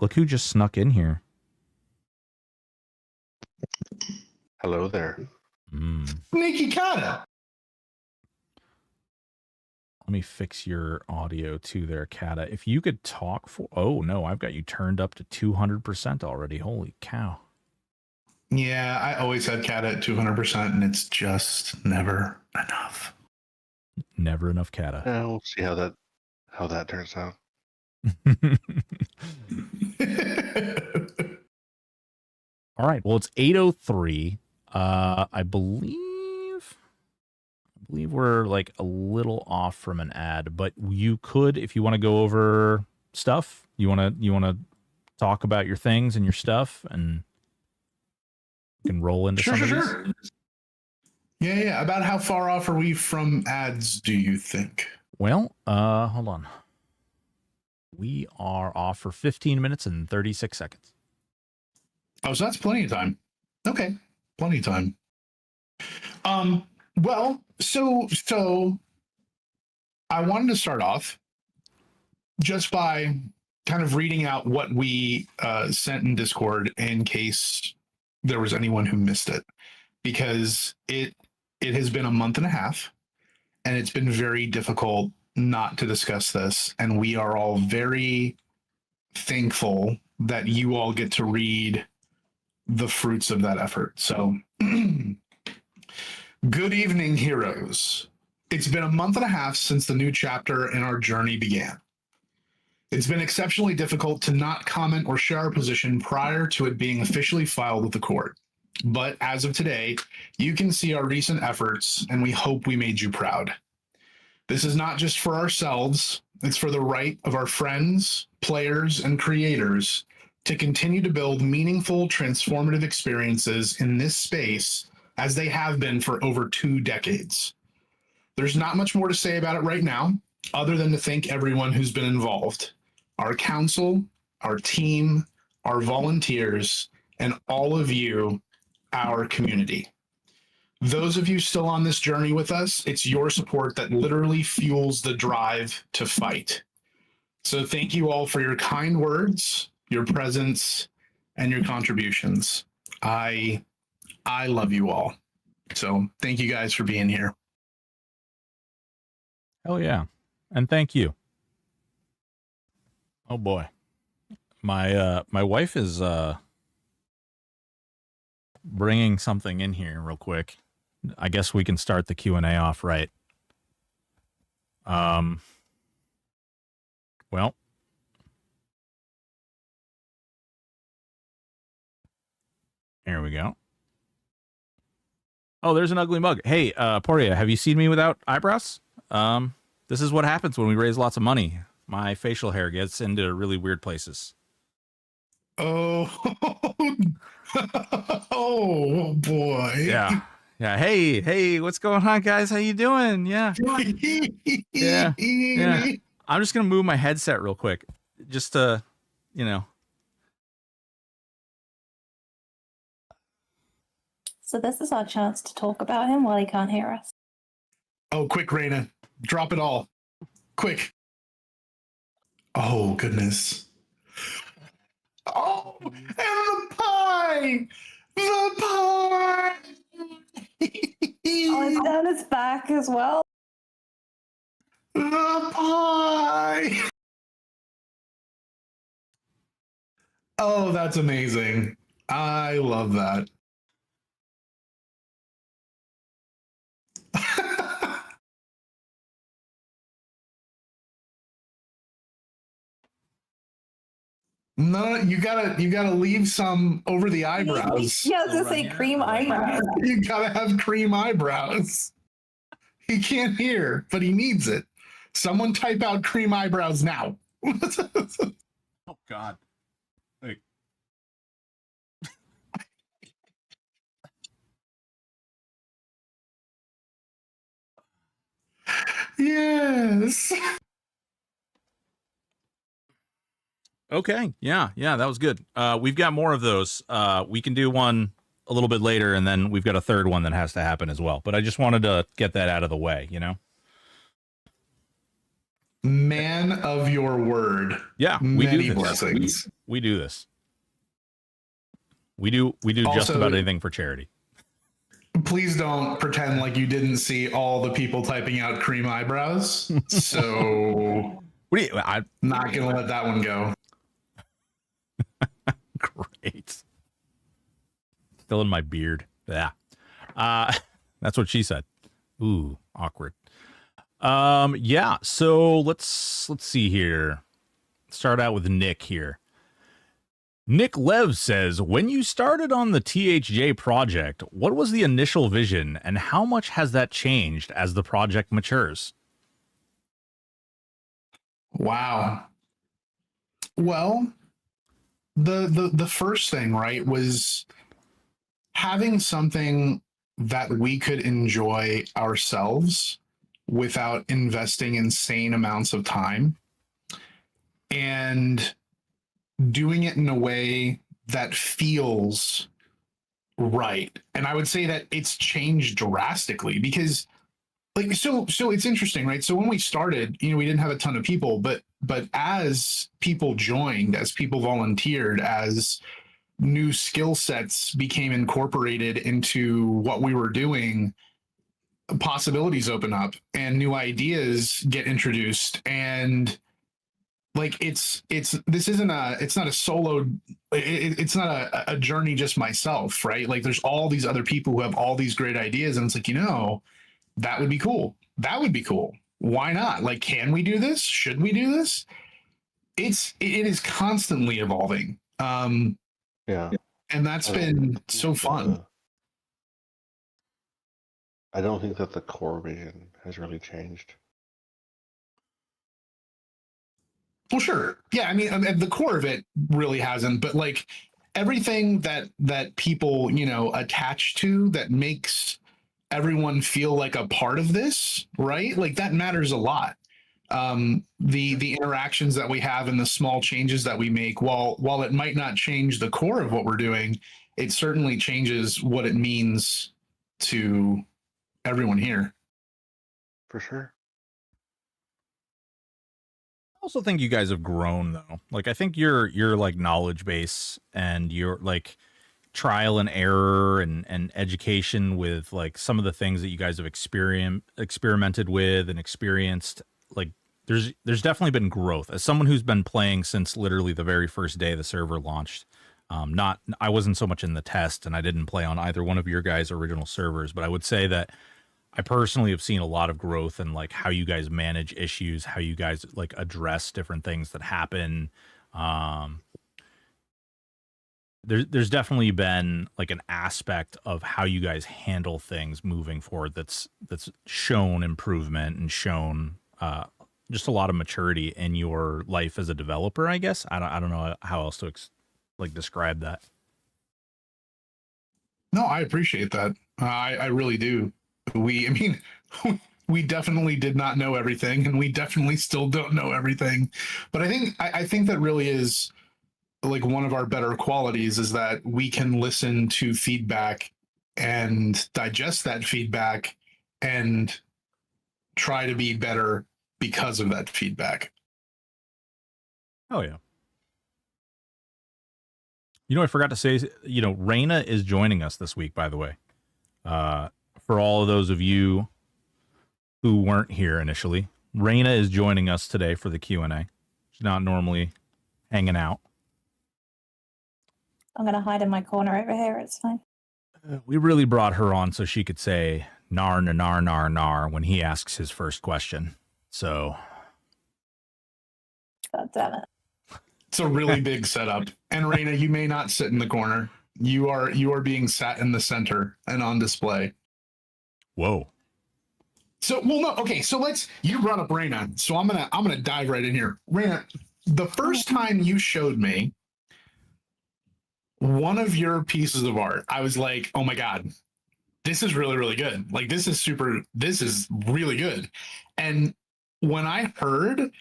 S1: look who just snuck in here.
S7: Hello there.
S5: Sneaky Kata.
S1: Let me fix your audio too there, Kata. If you could talk for... Oh, no, I've got you turned up to 200% already. Holy cow.
S5: Yeah, I always had Kata at 200%, and it's just never enough.
S1: Never enough Kata.
S7: Yeah, we'll see how that turns out.
S1: All right. Well, it's 8:03. I believe we're like a little off from an ad, but you could, if you want to go over stuff, you want to talk about your things and your stuff, and you can roll into some of these.
S5: Yeah. About how far off are we from ads, do you think?
S1: Well, hold on. We are off for 15 minutes and 36 seconds.
S5: Oh, so that's plenty of time. Okay, plenty of time. Well, so I wanted to start off just by kind of reading out what we sent in Discord in case there was anyone who missed it, because it has been a month and a half, and it's been very difficult not to discuss this, and we are all very thankful that you all get to read the fruits of that effort. So, good evening, heroes. It's been a month and a half since the new chapter in our journey began. It's been exceptionally difficult to not comment or share our position prior to it being officially filed with the court. But as of today, you can see our recent efforts, and we hope we made you proud. This is not just for ourselves, it's for the right of our friends, players, and creators to continue to build meaningful, transformative experiences in this space as they have been for over 2 decades. There's not much more to say about it right now, other than to thank everyone who's been involved. Our council, our team, our volunteers, and all of you, our community. Those of you still on this journey with us, it's your support that literally fuels the drive to fight. So thank you all for your kind words, your presence, and your contributions. I love you all. So thank you guys for being here.
S1: Hell yeah. And thank you. Oh boy. My wife is bringing something in here real quick. I guess we can start the Q&A off right. Well, here we go. Oh, there's an ugly mug. Hey, Poria, have you seen me without eyebrows? This is what happens when we raise lots of money. My facial hair gets into really weird places.
S5: Oh, oh boy.
S1: Yeah. Yeah. Hey, what's going on, guys? How you doing? Yeah. Yeah. Yeah. I'm just going to move my headset real quick just to, you know.
S6: So this is our chance to talk about him while he can't hear us.
S5: Oh, quick, Raina. Drop it all. Quick. Oh, goodness. Oh, and the pie! The pie!
S6: Oh, it's down his back as well.
S5: The pie! Oh, that's amazing. I love that. No, you gotta leave some over the eyebrows.
S6: Yeah, I was gonna say cream eyebrows.
S5: You gotta have cream eyebrows. He can't hear, but he needs it. Someone type out cream eyebrows now.
S1: Oh, God. Wait.
S5: Yes.
S1: Okay. Yeah, that was good. We've got more of those. We can do one a little bit later, and then we've got a third one that has to happen as well. But I just wanted to get that out of the way, you know?
S5: Man of your word.
S1: Yeah, we
S5: Many
S1: do this.
S5: blessings.
S1: We do this. We do just
S5: Also,
S1: about anything for charity.
S5: Please don't pretend like you didn't see all the people typing out cream eyebrows. So
S1: What do you, I'm
S5: not gonna let that one go.
S1: great. Still in my beard. Yeah. That's what she said. Ooh, awkward. Yeah, so let's see here. Start out with Nick here. Nick Lev says, when you started on the THJ project, what was the initial vision and how much has that changed as the project matures?
S5: Wow. Well, the first thing, right, was having something that we could enjoy ourselves without investing insane amounts of time, and doing it in a way that feels right. And I would say that it's changed drastically because so it's interesting, right? So when we started, we didn't have a ton of people, but as people joined, as people volunteered, as new skill sets became incorporated into what we were doing, possibilities open up and new ideas get introduced. And it's not a solo, it's not a journey just myself, right? Like there's all these other people who have all these great ideas, and it's like, that would be cool. That would be cool. Why not? Like, can we do this? Should we do this? It is constantly evolving.
S7: Yeah.
S5: And that's been so fun.
S7: I don't think that the core vision has really changed.
S5: Well, sure. Yeah, I mean, at the core of it really hasn't, but like everything that people, attach to that makes everyone feel like a part of this, right? Like that matters a lot. The interactions that we have and the small changes that we make, while it might not change the core of what we're doing, it certainly changes what it means to everyone here.
S7: For sure.
S1: I also think you guys have grown though. Like I think your like knowledge base and your like trial and error and education with like some of the things that you guys have experimented with and experienced, like there's definitely been growth. As someone who's been playing since literally the very first day the server launched, I wasn't so much in the test and I didn't play on either one of your guys' original servers, but I would say that I personally have seen a lot of growth in like how you guys manage issues, how you guys like address different things that happen. There's definitely been like an aspect of how you guys handle things moving forward that's shown improvement and shown just a lot of maturity in your life as a developer, I guess. I don't know how else to describe that.
S5: No, I appreciate that. I really do. We definitely did not know everything, and we definitely still don't know everything. But I think that really is like one of our better qualities is that we can listen to feedback and digest that feedback and try to be better because of that feedback.
S1: Oh yeah. I forgot to say, Raina is joining us this week, by the way. For all of those of you who weren't here initially, Raina is joining us today for the Q&A. She's not normally hanging out.
S6: I'm going to hide in my corner over here. It's fine.
S1: We really brought her on so she could say nar, nar, nar, nar, nar when he asks his first question. So.
S6: God damn it.
S5: It's a really big setup. And Raina, you may not sit in the corner. You are being sat in the center and on display.
S1: Whoa.
S5: So, well, no, okay. So you brought up Raina. So I'm gonna dive right in here. Raina, the first time you showed me one of your pieces of art, I was like, oh my God, this is really, really good. Like this is really good. And when I heard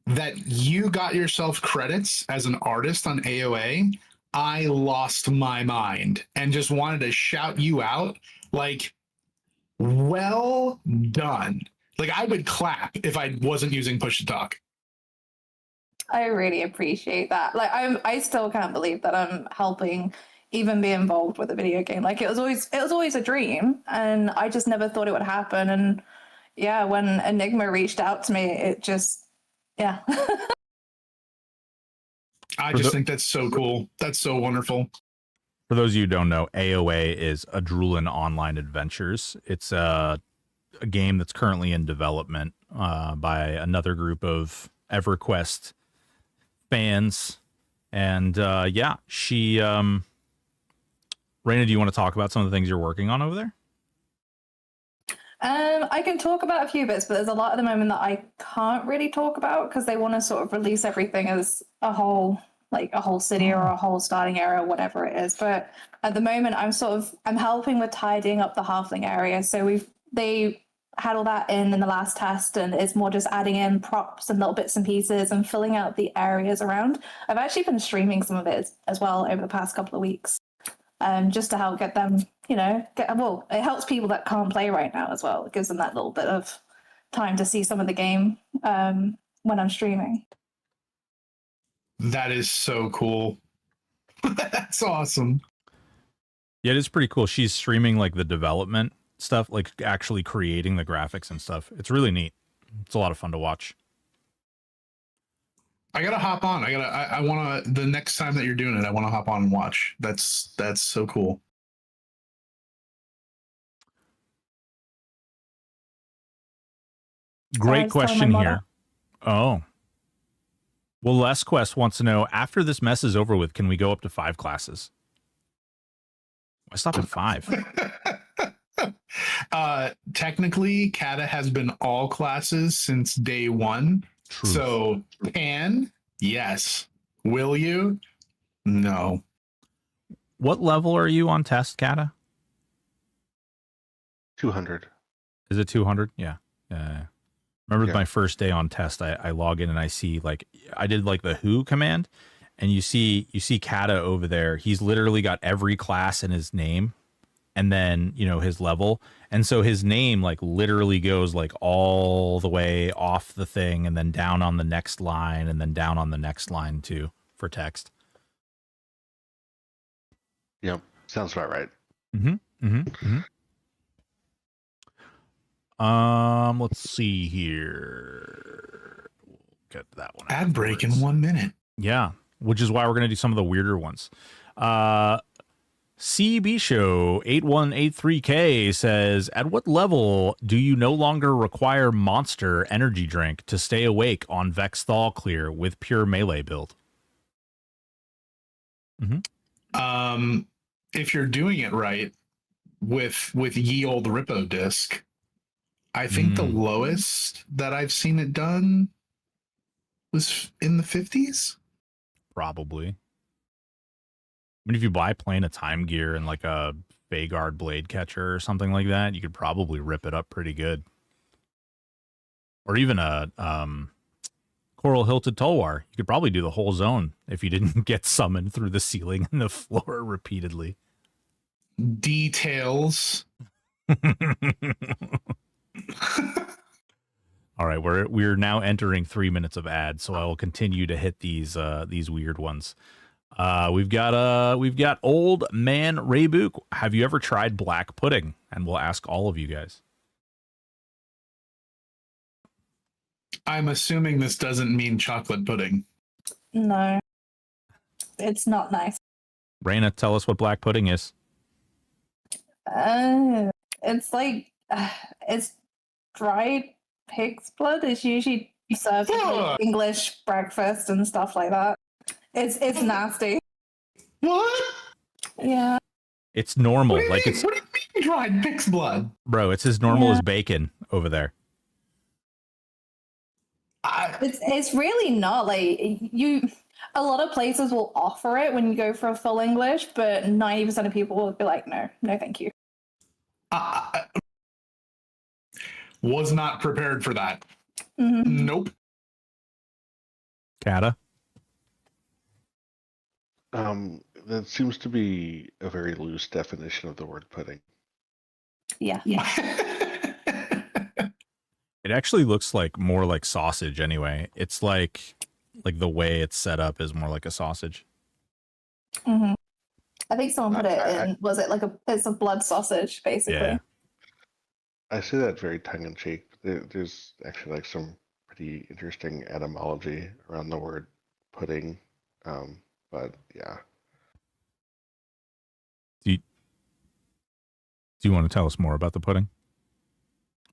S5: that you got yourself credits as an artist on AOA, I lost my mind and just wanted to shout you out like, well done. Like I would clap if I wasn't using push to talk.
S6: I really appreciate that. Like I still can't believe that I'm helping even be involved with a video game. Like it was always a dream and I just never thought it would happen. And yeah, when Enigma reached out to me, it just, yeah.
S5: I just think that's so cool. That's so wonderful.
S1: For those of you who don't know, AOA is Adrulan Online Adventures. It's a game that's currently in development by another group of EverQuest fans. And yeah, Raina, do you want to talk about some of the things you're working on over there?
S6: I can talk about a few bits, but there's a lot at the moment that I can't really talk about because they want to sort of release everything as a whole, like a whole city or a whole starting area, whatever it is. But at the moment, I'm helping with tidying up the halfling area. So they had all that in the last test, and it's more just adding in props and little bits and pieces and filling out the areas around. I've actually been streaming some of it as well over the past couple of weeks, just to help get them, it helps people that can't play right now as well. It gives them that little bit of time to see some of the game when I'm streaming.
S5: That is so cool. That's awesome.
S1: Yeah, it is pretty cool. She's streaming like the development stuff, like actually creating the graphics and stuff. It's really neat. It's a lot of fun to watch.
S5: I gotta hop on. I wanna, the next time that you're doing it, I wanna hop on and watch. That's so cool.
S1: Great question here. Oh. Well, Les Quest wants to know, after this mess is over with, can we go up to 5 classes? Why stop at 5?
S5: Technically, Kata has been all classes since day one.
S1: Truth.
S5: So can Yes. Will you? No.
S1: What level are you on test, Kata?
S7: 200.
S1: Is it 200? Yeah. Remember
S7: Yeah.
S1: my first day on test, I log in and I see like I did like the who command, and you see Kata over there. He's literally got every class in his name, and then his level, and so his name like literally goes like all the way off the thing, and then down on the next line, and then down on the next line too for text.
S7: Yep. Sounds about right.
S1: Let's see here. We'll get that one.
S5: Ad break in
S1: afterwards.
S5: 1 minute.
S1: Yeah, which is why we're going to do some of the weirder ones. CB Show 8183K says, at what level do you no longer require monster energy drink to stay awake on Vex Thal clear with pure melee build?
S5: If you're doing it right with ye old Rippo disc, I think the lowest that I've seen it done was in the 50s.
S1: Probably. I mean, if you buy plain a time gear and like a Vagard blade catcher or something like that, you could probably rip it up pretty good. Or even a coral hilted tulwar. You could probably do the whole zone if you didn't get summoned through the ceiling and the floor repeatedly.
S5: Details.
S1: All right, we're now entering 3 minutes of ads, so I will continue to hit these weird ones. We've got Old Man Raybook. Have you ever tried black pudding? And we'll ask all of you guys.
S5: I'm assuming this doesn't mean chocolate pudding.
S6: No, it's not nice.
S1: Raina, tell us what black pudding is.
S6: It's like it's dried pig's blood. It's usually served with like English breakfast and stuff like that. It's nasty.
S5: What?
S6: Yeah.
S1: It's normal.
S5: What do you
S1: Like
S5: mean?
S1: it's
S5: What do you mean dried pig's blood?
S1: bro, it's as normal as bacon over there.
S6: It's really not like you. A lot of places will offer it when you go for a full English, but 90% of people will be like, no, thank you.
S5: Was not prepared for that.
S6: Mm-hmm.
S5: Nope.
S1: Kata?
S7: That seems to be a very loose definition of the word pudding.
S6: Yeah.
S1: It actually looks like more like sausage anyway. It's like the way it's set up is more like a sausage.
S6: Mm-hmm. I think someone put it in. Was it like it's a blood sausage, basically?
S1: Yeah.
S7: I say that very tongue-in-cheek. There's actually like some pretty interesting etymology around the word pudding. But yeah.
S1: Do you want to tell us more about the pudding?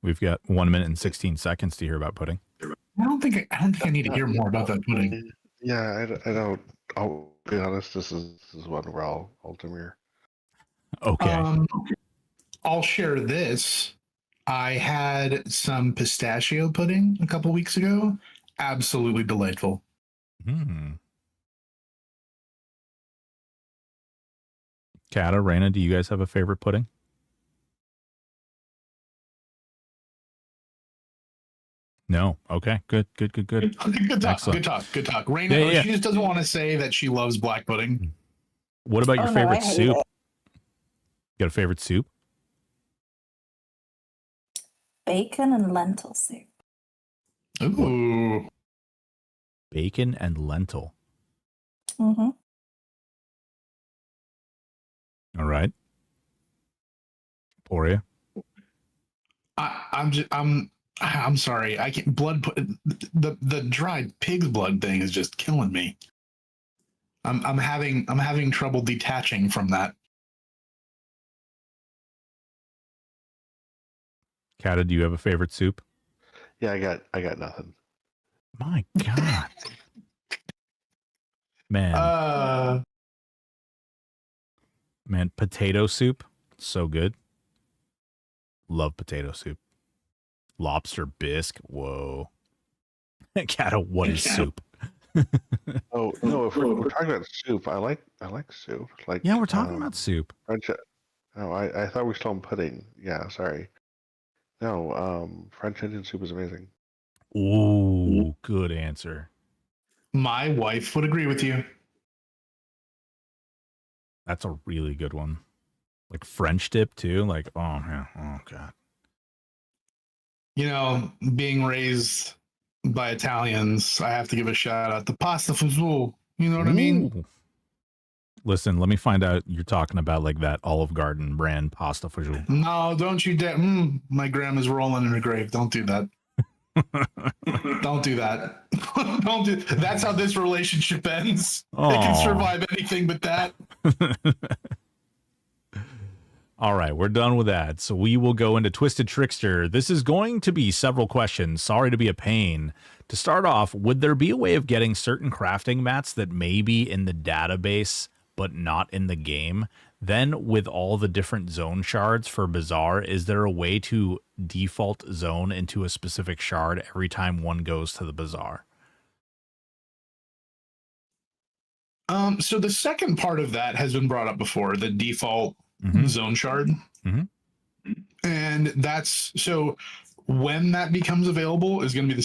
S1: We've got 1 minute and 16 seconds to hear about pudding.
S5: I don't think I need to hear more about that pudding.
S7: Yeah, I don't. I'll be honest. This is one where I'll demur.
S1: Okay.
S5: I'll share this. I had some pistachio pudding a couple weeks ago. Absolutely delightful.
S1: Kata, Raina, do you guys have a favorite pudding? No. Okay. Good.
S5: Good talk.
S1: Excellent.
S5: Good talk. Raina,
S1: Yeah.
S5: she just doesn't want to say that she loves black pudding.
S1: What about your
S6: no,
S1: favorite
S6: I hate
S1: soup?
S6: it.
S1: You got a favorite soup?
S6: Bacon and lentil soup.
S5: Ooh.
S1: Bacon and lentil.
S6: Mm-hmm.
S1: All right. Poria.
S5: I'm sorry. I can't. The dried pig's blood thing is just killing me. I'm having trouble detaching from that.
S1: Kata, do you have a favorite soup?
S7: Yeah, I got nothing.
S1: My God. Man. Man, potato soup. So good. Love potato soup. Lobster bisque. Whoa. Kata, what is soup?
S7: Oh no, if we're talking about soup, I like soup. Like
S2: Yeah, we're talking about soup.
S7: French. Oh, I thought we were still on pudding. Yeah, sorry. No, French onion soup is amazing.
S2: Ooh, good answer.
S5: My wife would agree with you.
S2: That's a really good one. Like French dip too. Like, oh yeah, oh god.
S5: You know, being raised by Italians, I have to give a shout out to pasta fazool. You know what I mean?
S2: Ooh. Listen, let me find out you're talking about like that Olive Garden brand pasta fajoule.
S5: No, don't you dare. My grandma's rolling in her grave. Don't do that. Don't do that. Don't do. That's how this relationship ends. It can
S2: Aw.
S5: survive anything but that.
S2: All right, we're done with that. So we will go into Twisted Trickster. This is going to be several questions. Sorry to be a pain. To start off, would there be a way of getting certain crafting mats that may be in the database but not in the game? Then with all the different zone shards for Bazaar, is there a way to default zone into a specific shard every time one goes to the Bazaar?
S5: So the second part of that has been brought up before, the default zone shard. And that's so when that becomes available is going to be the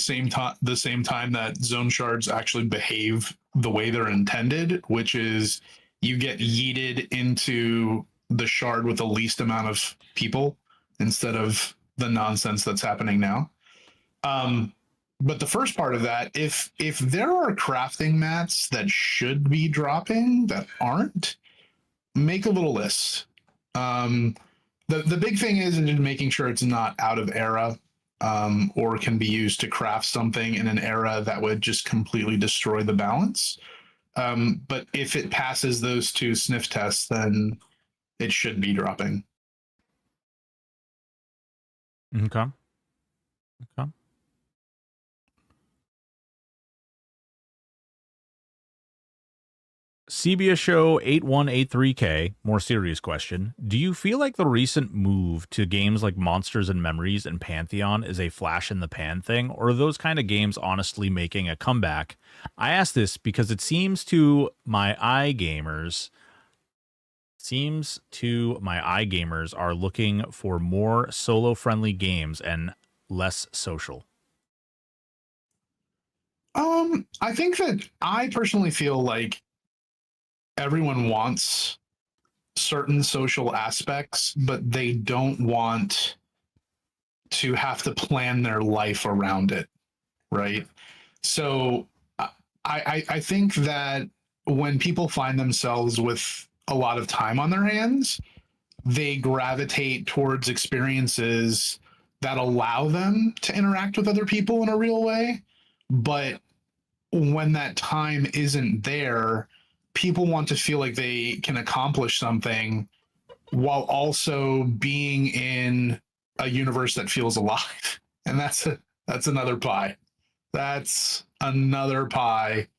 S5: same time that zone shards actually behave the way they're intended, which is you get yeeted into the shard with the least amount of people instead of the nonsense that's happening now. But the first part of that, if there are crafting mats that should be dropping that aren't, make a little list. The big thing is in making sure it's not out of era, or can be used to craft something in an era that would just completely destroy the balance. But if it passes those two sniff tests, then it should be dropping.
S2: Okay. Okay. Sebia Show 8183K, more serious question. Do you feel like the recent move to games like Monsters and Memories and Pantheon is a flash in the pan thing, or are those kind of games honestly making a comeback? I ask this because it seems to my iGamers are looking for more solo-friendly games and less social.
S5: I think that I personally feel like everyone wants certain social aspects, but they don't want to have to plan their life around it, right? So I think that when people find themselves with a lot of time on their hands, they gravitate towards experiences that allow them to interact with other people in a real way. But when that time isn't there, people want to feel like they can accomplish something while also being in a universe that feels alive. And that's another pie. That's another pie.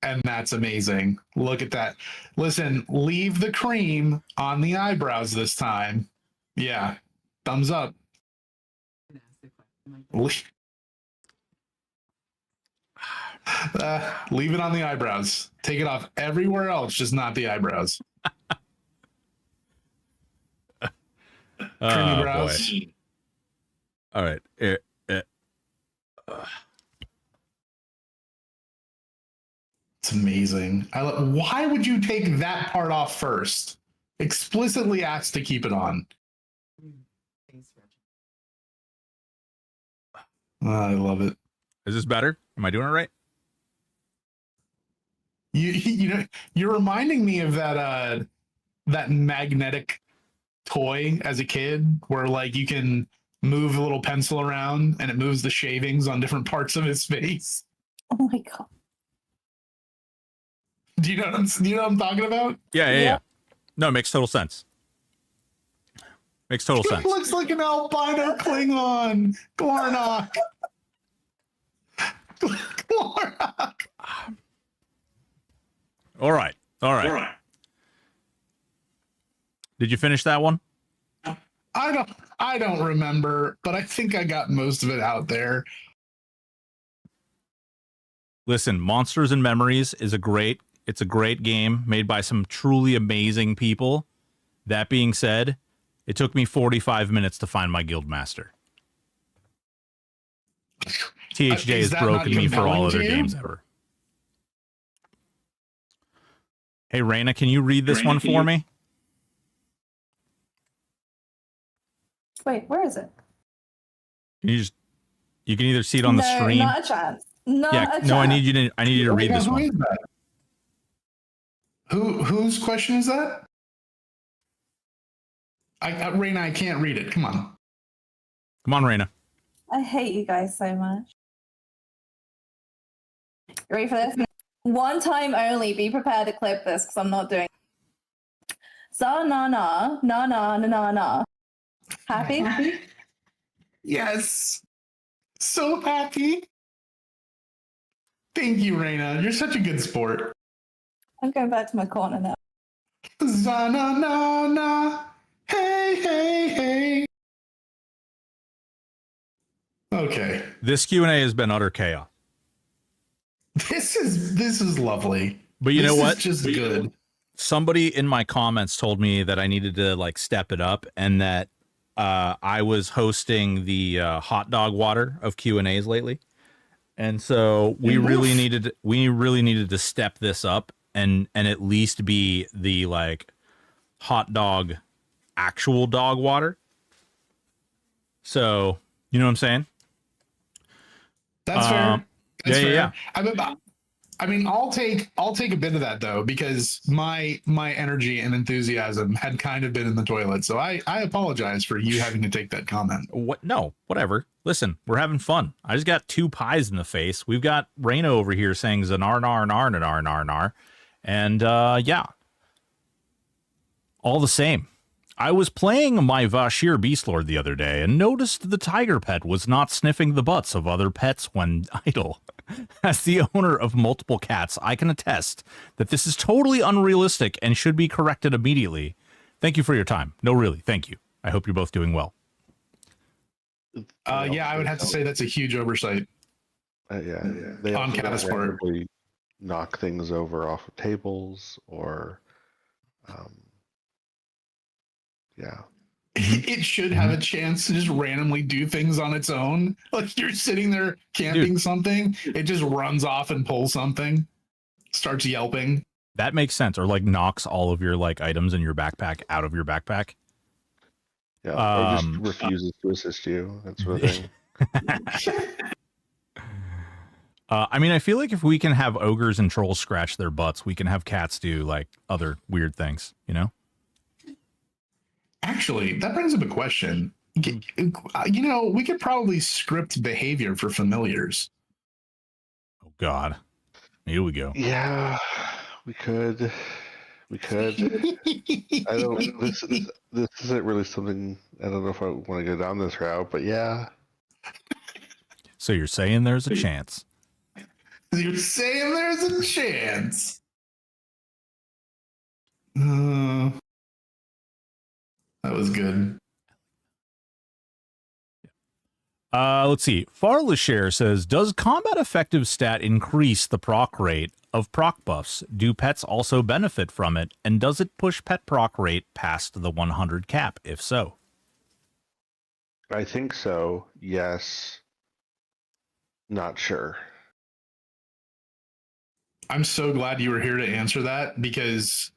S5: And that's amazing. Look at that. Listen, leave the cream on the eyebrows this time. Yeah. Thumbs up. Leave it on the eyebrows. Take it off everywhere else, just not the eyebrows. Creamy brows.
S2: Boy. All right.
S5: It's amazing. Why would you take that part off first? Explicitly asked to keep it on. I love it.
S2: Is this better? Am I doing it right?
S5: You know, you're reminding me of that magnetic toy as a kid where like you can move a little pencil around and it moves the shavings on different parts of his face.
S6: Oh my god.
S5: Do you know what I'm talking about?
S2: Yeah. No, it makes total sense. Makes total sense.
S5: He looks like an albino Klingon. Glarnock. Glarnock.
S2: All right. Did you finish that one?
S5: I don't remember, but I think I got most of it out there.
S2: Listen, Monsters and Memories is a great game made by some truly amazing people. That being said, it took me 45 minutes to find my guild master. THJ has broken me for all other games ever. Hey, Raina, can you read this one for me?
S6: Wait, where is it?
S2: You can either see it on the stream.
S6: Not a chance. Not a chance.
S2: No, I need you to read this one.
S5: Whose question is that? Raina, I can't read it. Come on.
S2: Come on, Raina.
S6: I hate you guys so much. You ready for this? One time only. Be prepared to clip this because I'm not doing it. Sa na na na na na na na. Happy?
S5: Yes. So happy. Thank you, Raina. You're such a good sport.
S6: I'm going back to my corner now.
S5: Za na na na. Hey, hey, hey. Okay.
S2: This Q&A has been utter chaos.
S5: This is lovely.
S2: But you know what?
S5: This is just good.
S2: Somebody in my comments told me that I needed to like step it up and that I was hosting the hot dog water of Q&As lately. And so we really needed to step this up and at least be the like hot dog actual dog water. So, you know what I'm saying?
S5: That's fair. That's fair.
S2: Yeah.
S5: I mean, I'll take a bit of that though, because my energy and enthusiasm had kind of been in the toilet. So I apologize for you having to take that comment.
S2: What? No, whatever. Listen, we're having fun. I just got 2 pies in the face. We've got Raina over here saying Zanar. And yeah. All the same. I was playing my Vashir Beastlord the other day and noticed the tiger pet was not sniffing the butts of other pets when idle. As the owner of multiple cats, I can attest that this is totally unrealistic and should be corrected immediately. Thank you for your time. No, really, thank you. I hope you're both doing well.
S5: Yeah, I would have to say that's a huge oversight.
S7: Yeah. They
S5: On
S7: also
S5: Caddis
S7: don't
S5: part.
S7: randomly knock things over off of tables or, yeah.
S5: It should have a chance to just randomly do things on its own. Like you're sitting there camping something, it just runs off and pulls something, starts yelping.
S2: That makes sense. Or like knocks all of your like items in your backpack out of your backpack.
S7: Yeah, or just refuses to assist you, that sort of thing.
S2: I mean, I feel like if we can have ogres and trolls scratch their butts, we can have cats do like other weird things, you know?
S5: Actually, that brings up a question. You know, we could probably script behavior for familiars.
S2: Oh God, here we go.
S7: Yeah, we could. I don't. This isn't really something. I don't know if I want to go down this route, but yeah.
S2: So you're saying there's a chance?
S5: You're saying there's a chance? That was good.
S2: Let's see. Farlashare says, does combat effective stat increase the proc rate of proc buffs? Do pets also benefit from it? And does it push pet proc rate past the 100 cap? If so.
S7: I think so. Yes. Not sure.
S5: I'm so glad you were here to answer that, because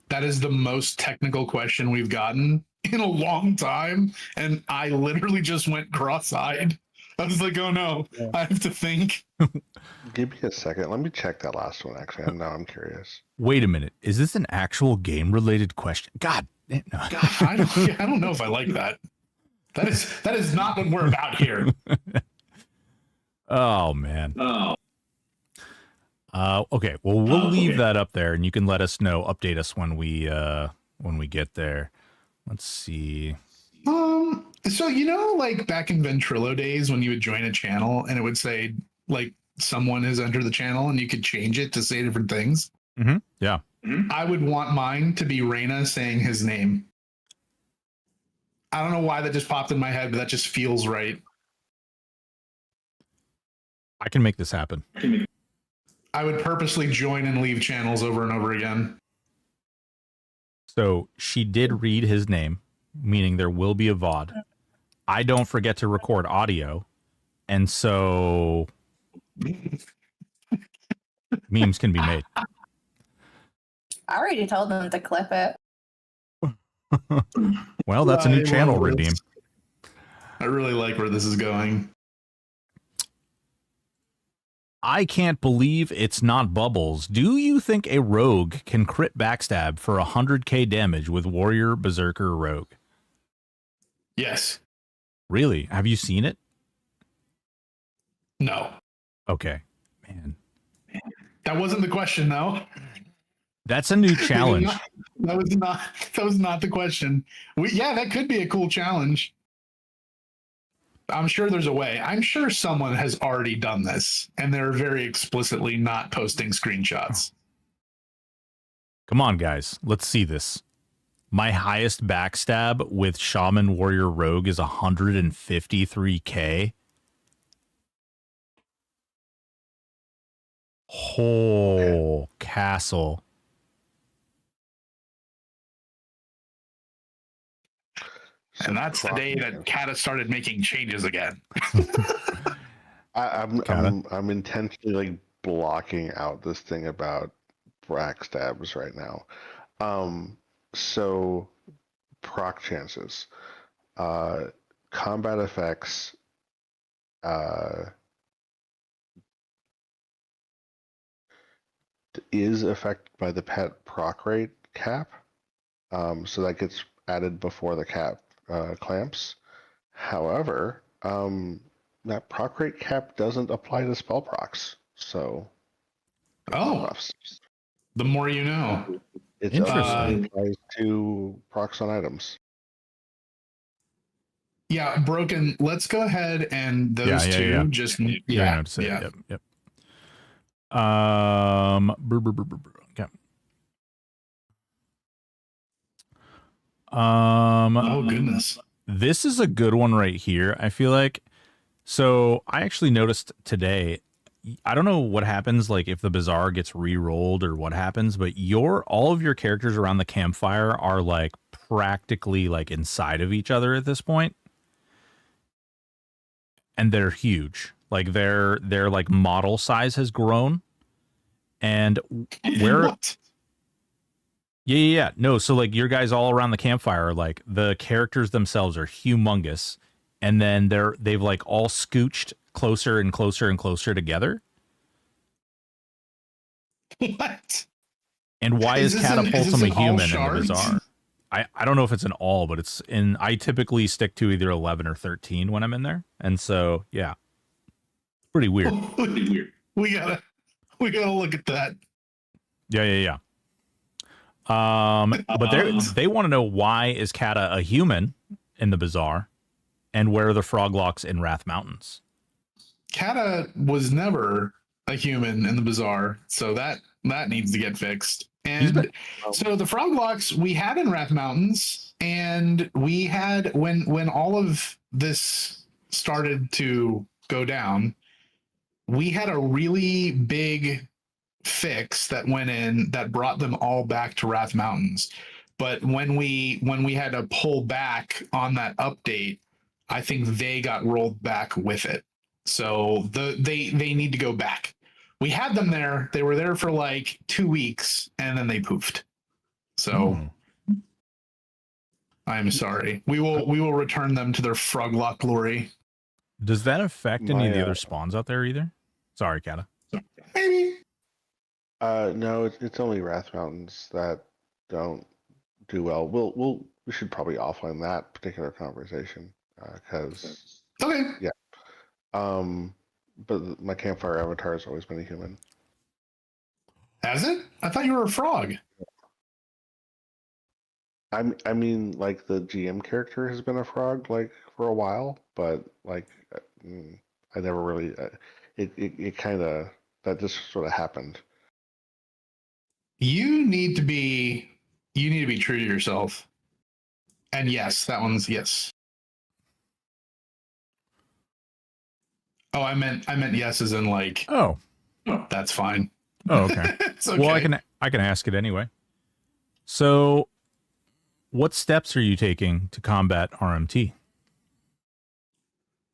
S5: that is the most technical question we've gotten in a long time. And I literally just went cross-eyed. I was like, oh no, I have to think.
S7: Give me a second. Let me check that last one, actually. Now I'm curious.
S2: Wait a minute. Is this an actual game-related question? God. No.
S5: God, I don't know if I like that. That is not what we're about here.
S2: Oh, man. Okay. Well, we'll leave that up there, and you can let us know, update us when we get there. Let's see.
S5: So, you know, like back in Ventrilo days when you would join a channel and it would say like someone has entered the channel and you could change it to say different things.
S2: Mm-hmm. Yeah.
S5: I would want mine to be Raina saying his name. I don't know why that just popped in my head, but that just feels right.
S2: I can make this happen.
S5: I would purposely join and leave channels over and over again.
S2: So she did read his name, meaning there will be a VOD. I don't forget to record audio, and so memes can be made.
S6: I already told them to clip it.
S2: Well, that's a new channel, Redeem.
S5: I really like where this is going.
S2: I can't believe it's not Bubbles. Do you think a rogue can crit backstab for 100k damage with Warrior, Berserker, Rogue?
S5: Yes.
S2: Really? Have you seen it?
S5: No.
S2: Okay. Man.
S5: That wasn't the question, though.
S2: That's a new challenge.
S5: That was not the question. Yeah, that could be a cool challenge. I'm sure there's a way. I'm sure someone has already done this, and they're very explicitly not posting screenshots.
S2: Come on, guys. Let's see this. My highest backstab with Shaman, Warrior, Rogue is 153k. Whole castle.
S5: And that's the day that Kata started making changes again.
S7: I'm intentionally like blocking out this thing about backstabs right now. So proc chances, combat effects, is affected by the pet proc rate cap. So that gets added before the cap clamps. However, that proc rate cap doesn't apply to spell procs. So,
S5: the more you know.
S7: It only applies to procs on items.
S5: Yeah, Broken. Let's go ahead and those two just
S2: Yep. Okay.
S5: Oh goodness.
S2: This is a good one right here, I feel like. So I actually noticed today, I don't know what happens, like if the bazaar gets re-rolled or what happens, but all of your characters around the campfire are like practically like inside of each other at this point. And they're huge. Like their like model size has grown. And where
S5: What?
S2: Yeah. No, so like your guys all around the campfire, like the characters themselves are humongous, and then they've like all scooched closer and closer and closer together.
S5: What?
S2: And why is Catapultum a human in the bazaar? I don't know if it's an all, but it's in. I typically stick to either 11 or 13 when I'm in there, and so yeah, pretty weird.
S5: We gotta look at that.
S2: Yeah. But they want to know, why is Kata a human in the bazaar, and where are the froglocks in Wrath Mountains?
S5: Kata was never a human in the bazaar, so that needs to get fixed. And so the froglocks we had in Wrath Mountains, and we had when all of this started to go down, we had a really big fix that went in that brought them all back to Wrath Mountains. But when we had to pull back on that update, I think they got rolled back with it. So they need to go back. We had them there. They were there for like 2 weeks, and then they poofed. So I'm sorry. We will return them to their froglock glory.
S2: Does that affect any of the other spawns out there either? Sorry, Kata.
S5: Maybe.
S7: No, it's only Wrath Mountains that don't do well. We should probably offline that particular conversation because
S5: Okay.
S7: Yeah. But my campfire avatar has always been a human.
S5: Has it? I thought you were a frog.
S7: I mean, like the GM character has been a frog like for a while, but like I never really. It kind of that just sort of happened.
S5: You need to be true to yourself. And yes, that one's yes. Oh, I meant yes as in like,
S2: oh,
S5: that's fine.
S1: Oh, okay.
S5: It's okay.
S1: Well, I can ask it anyway. So, what steps are you taking to combat RMT?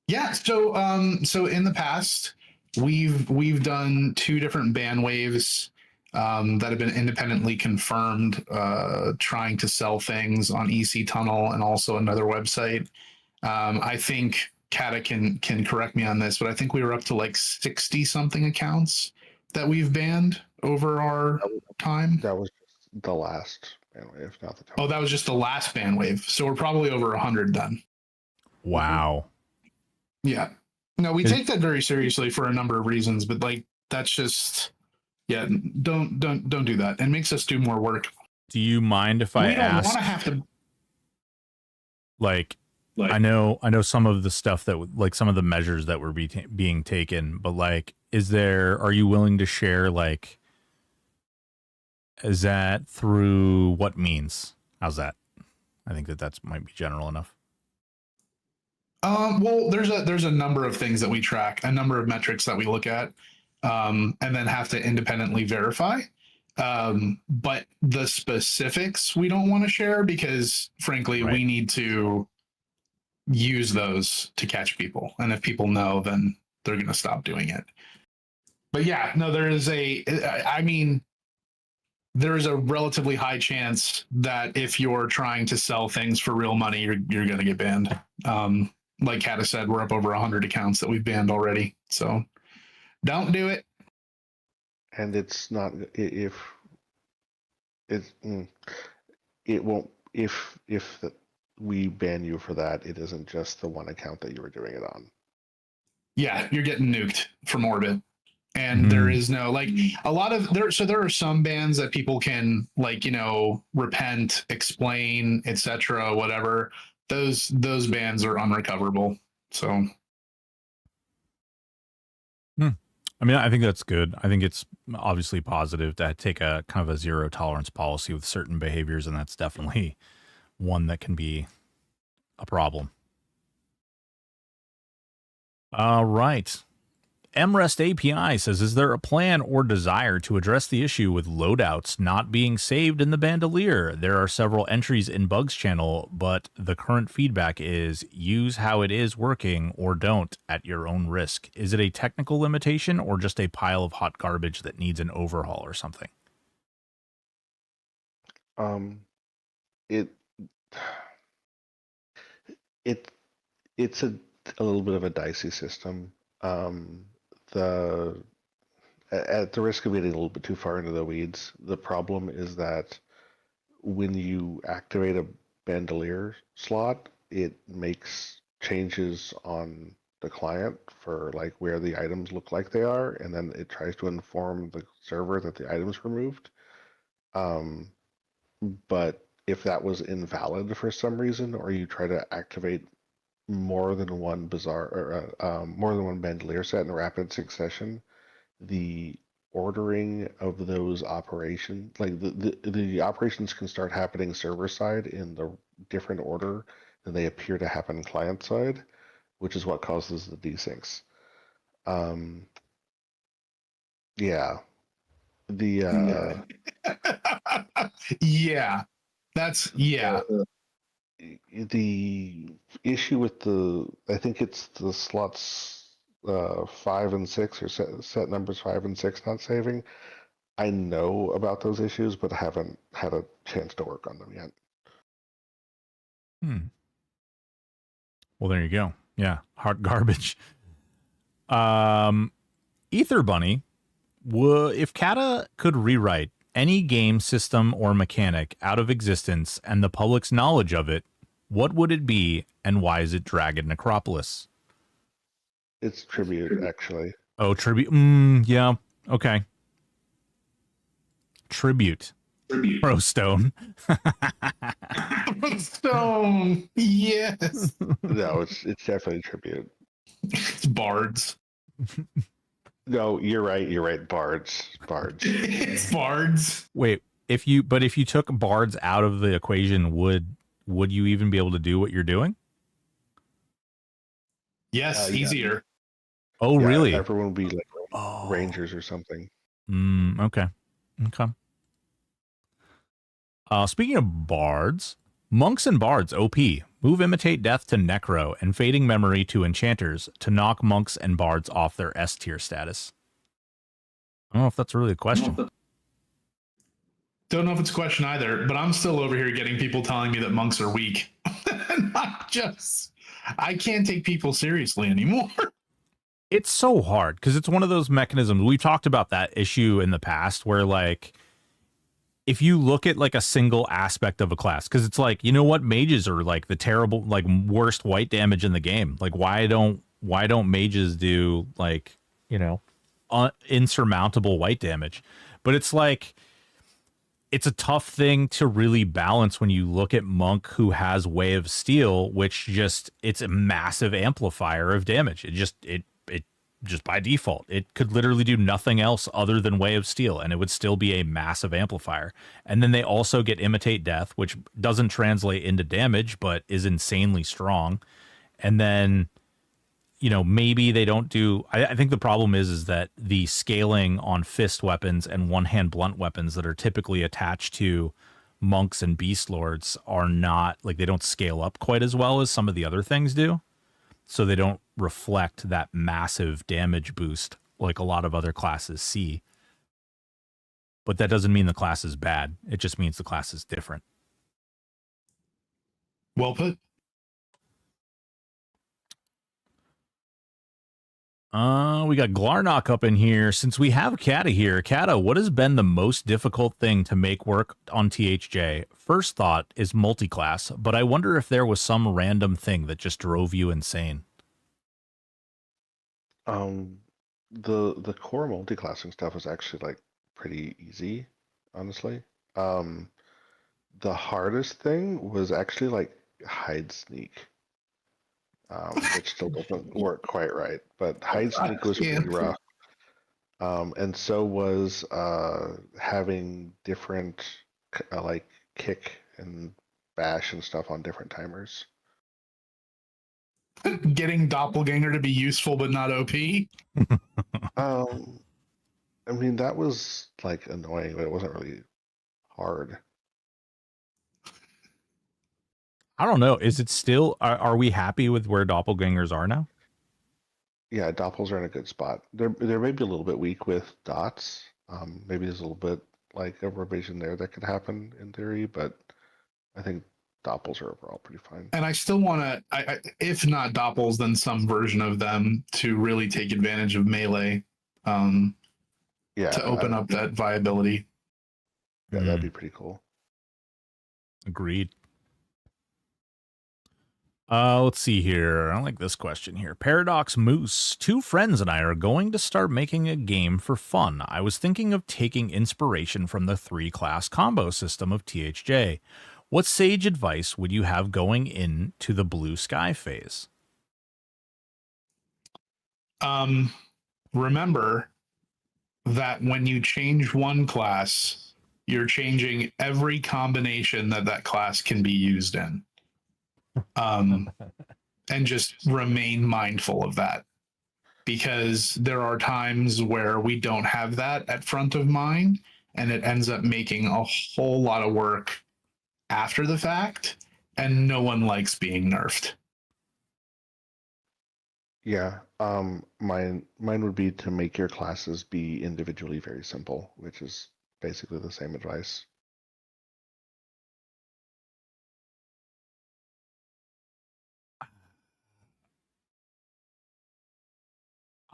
S5: Yeah, so in the past, we've done 2 different ban waves that have been independently confirmed, trying to sell things on EC Tunnel and also another website. I think Kata can correct me on this, but I think we were up to like 60 something accounts that we've banned over our time.
S7: That was just the last ban wave, not the total.
S5: Oh, that was just the last ban wave. So we're probably over 100 then.
S1: Wow.
S5: Yeah. No, we take that very seriously for a number of reasons, but like that's just yeah, don't do that. It makes us do more work.
S1: Do you mind if
S5: We
S1: I
S5: don't
S1: ask?
S5: want to have to
S1: Like, I know some of the stuff that like some of the measures that were being taken, but like, are you willing to share like, is that through what means? How's that? I think that might be general enough.
S5: well, there's a number of things that we track, a number of metrics that we look at, and then have to independently verify. But the specifics we don't want to share because frankly,
S1: Right.
S5: we need to use those to catch people. And if people know, then they're going to stop doing it. But yeah, no, there's a relatively high chance that if you're trying to sell things for real money, you're going to get banned. Like Kata said, we're up over 100 accounts that we've banned already. So don't do it.
S7: And it's not if it's it won't if we ban you for that, it isn't just the one account that you were doing it on.
S5: Yeah, you're getting nuked from Orbit. And there is no like a lot of there. So there are some bans that people can like, repent, explain, etc., whatever. Those bans are unrecoverable. So
S1: I mean, I think that's good. I think it's obviously positive to take a kind of a zero tolerance policy with certain behaviors, and that's definitely one that can be a problem. All right. MREST API says, is there a plan or desire to address the issue with loadouts not being saved in the bandolier? There are several entries in bugs channel, but the current feedback is use how it is working or don't at your own risk. Is it a technical limitation or just a pile of hot garbage that needs an overhaul or something?
S7: It's a little bit of a dicey system. At the risk of getting a little bit too far into the weeds, the problem is that when you activate a bandolier slot, it makes changes on the client for like where the items look like they are, and then it tries to inform the server that the item's removed. But if that was invalid for some reason, or you try to activate more than one bandolier set in rapid succession, the ordering of those operations, like the operations can start happening server side in the different order than they appear to happen client side, which is what causes the desyncs. Yeah.
S5: yeah,
S7: the issue with I think it's the slots 5 and 6 or set numbers 5 and 6 not saving. I know about those issues, but haven't had a chance to work on them yet.
S1: Well, there you go. Yeah, hard garbage. Ether Bunny, if Kata could rewrite any game system or mechanic out of existence and the public's knowledge of it, what would it be and why is it Dragon Necropolis?
S7: It's Tribute, actually.
S1: Oh, Tribute. Yeah. Okay. Tribute. Stone.
S5: Stone. Yes.
S7: No, it's definitely Tribute.
S5: It's Bards.
S7: No, you're right. Bards.
S5: It's Bards.
S1: Wait, if you took Bards out of the equation, would you even be able to do what you're doing?
S5: Yes, easier.
S1: Oh,
S7: yeah,
S1: really?
S7: Everyone would be like Rangers or something.
S2: Okay. Okay. Speaking of bards, monks and bards OP. Move Imitate Death to Necro and Fading Memory to Enchanters to knock monks and bards off their S tier status. I don't know if that's really a question.
S5: Don't know if it's a question either, but I'm still over here getting people telling me that monks are weak. Not just. I can't take people seriously anymore.
S2: It's so hard because it's one of those mechanisms. We've talked about that issue in the past where, like, if you look at like a single aspect of a class, because it's like, you know what, mages are like the terrible, like worst white damage in the game. Like, why don't mages do like, you know, insurmountable white damage? But it's like, it's a tough thing to really balance when you look at monk who has Way of Steel, which just, it's a massive amplifier of damage. It just by default, it could literally do nothing else other than Way of Steel, and it would still be a massive amplifier. And then they also get Imitate Death, which doesn't translate into damage, but is insanely strong. And then, you know, maybe they don't do... I think the problem is that the scaling on fist weapons and one-hand blunt weapons that are typically attached to monks and beast lords are not... like, they don't scale up quite as well as some of the other things do. So they don't reflect that massive damage boost like a lot of other classes see. But that doesn't mean the class is bad. It just means the class is different.
S5: Well put.
S2: We got Glarnock up in here. Since we have Kata here, Kata, what has been the most difficult thing to make work on THJ? First thought is multi-class, but I wonder if there was some random thing that just drove you insane.
S7: The core multi-classing stuff is actually like pretty easy, honestly. The hardest thing was actually like hide sneak. Which still doesn't work quite right, but hide sneak was pretty rough. And so was having different like kick and bash and stuff on different timers.
S5: Getting Doppelganger to be useful but not OP.
S7: I mean, that was like annoying, but it wasn't really hard.
S2: I don't know. Is it still... Are we happy with where doppelgangers are now?
S7: Yeah, doppels are in a good spot. They're maybe a little bit weak with dots. Maybe there's a little bit like a revision there that could happen in theory, but I think doppels are overall pretty fine.
S5: And I still want to, if not doppels, then some version of them to really take advantage of melee. To open up that viability.
S7: Yeah, that'd be pretty cool.
S2: Agreed. Let's see here. I like this question here. Paradox Moose. 2 friends and I are going to start making a game for fun. I was thinking of taking inspiration from the 3-class combo system of THJ. What sage advice would you have going into the blue sky phase?
S5: Remember that when you change one class, you're changing every combination that class can be used in. And just remain mindful of that, because there are times where we don't have that at front of mind, and it ends up making a whole lot of work after the fact, and no one likes being nerfed.
S7: Yeah, mine would be to make your classes be individually very simple, which is basically the same advice.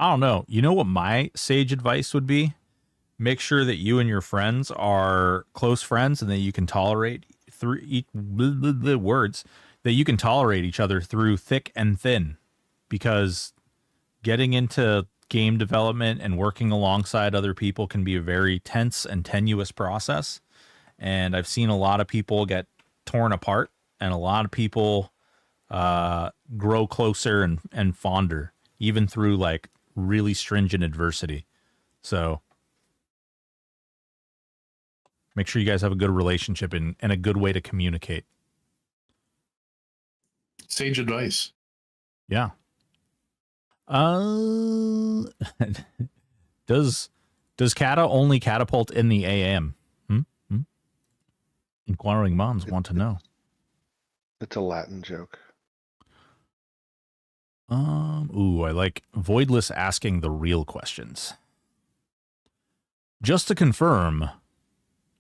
S2: I don't know. You know what my sage advice would be? Make sure that you and your friends are close friends and that you can tolerate through words that you can tolerate each other through thick and thin, because getting into game development and working alongside other people can be a very tense and tenuous process. And I've seen a lot of people get torn apart, and a lot of people grow closer and fonder, even through like really stringent adversity. So make sure you guys have a good relationship and a good way to communicate.
S5: Sage advice.
S2: Yeah. Does Does Kata only catapult in the AM? Inquiring minds want to know.
S7: It's a Latin joke.
S2: Ooh, I like Voidless asking the real questions. Just to confirm,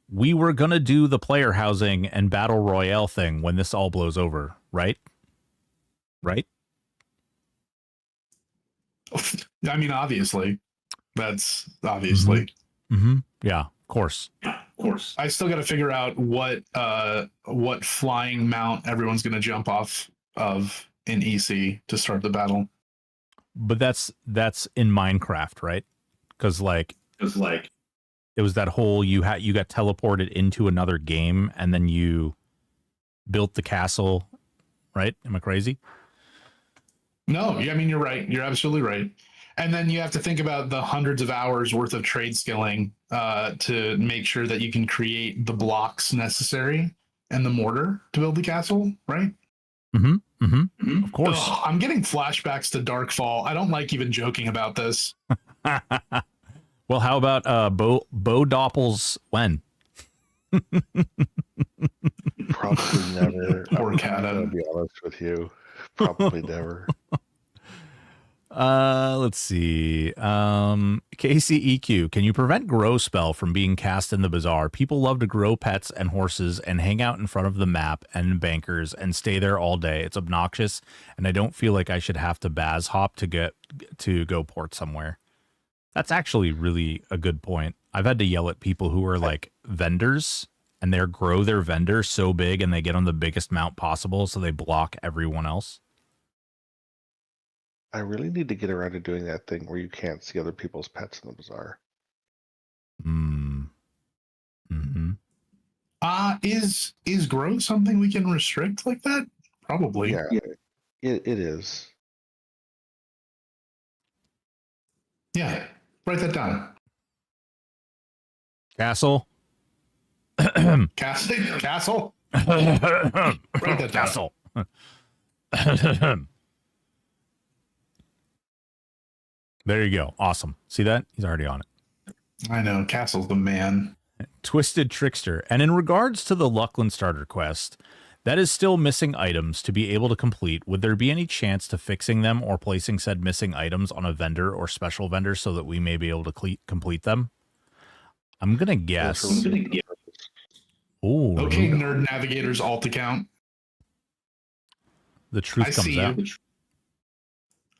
S2: we were going to do the player housing and battle royale thing when this all blows over, right? Right?
S5: I mean, obviously. That's obviously.
S2: Yeah, of course.
S5: I still got to figure out what flying mount everyone's going to jump off of in EC to start the battle.
S2: But that's in Minecraft, right? Because like it was that whole you got teleported into another game and then you built the castle, right? Am I crazy?
S5: No, I mean, you're right. You're absolutely right. And then you have to think about the hundreds of hours worth of trade skilling to make sure that you can create the blocks necessary and the mortar to build the castle, right?
S2: Of course.
S5: Ugh, I'm getting flashbacks to Darkfall. I don't like even joking about this.
S2: Well, how about Bo Doppel's when?
S7: Probably never.
S5: Poor
S7: I'm
S5: Kata.
S7: gonna be honest with you. Probably never.
S2: Let's see. KCEQ, can you prevent grow spell from being cast in the bazaar? People love to grow pets and horses and hang out in front of the map and bankers and stay there all day. It's obnoxious, and I don't feel like I should have to baz hop to go port somewhere. That's actually really a good point. I've had to yell at people who are like vendors and they grow their vendor so big and they get on the biggest mount possible so they block everyone else.
S7: I really need to get around to doing that thing where you can't see other people's pets in the bazaar.
S5: Is growth something we can restrict like that? Probably.
S7: Yeah, it is.
S5: Yeah. Write that down.
S2: Castle.
S5: Castle? Write that down.
S2: Castle. There you go. Awesome. See that? He's already on it.
S5: I know. Castle's the man.
S2: Twisted Trickster. And in regards to the Luckland starter quest, that is still missing items to be able to complete. Would there be any chance to fixing them or placing said missing items on a vendor or special vendor so that we may be able to complete them? I'm going to guess. Oh,
S5: Okay, Nerd Navigator's alt account.
S2: The truth comes out.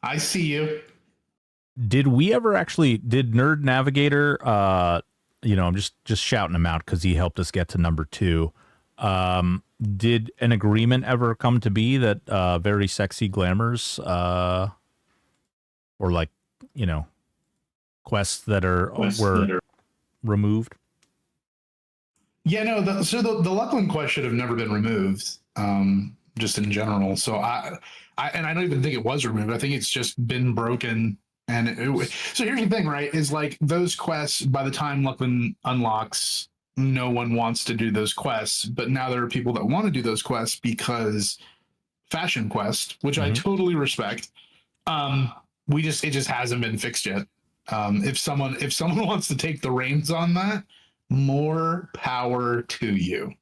S5: I see you.
S2: Did Nerd Navigator, I'm just shouting him out because he helped us get to number 2. Did an agreement ever come to be that very sexy glamours or like, quests that were removed?
S5: Yeah, no, the Luckland quest should have never been removed, just in general. So I don't even think it was removed. I think it's just been broken. And so here's the thing, right? Is like those quests, by the time Luckland unlocks, no one wants to do those quests. But now there are people that want to do those quests because Fashion Quest, which I totally respect. It just hasn't been fixed yet. If someone wants to take the reins on that, more power to you.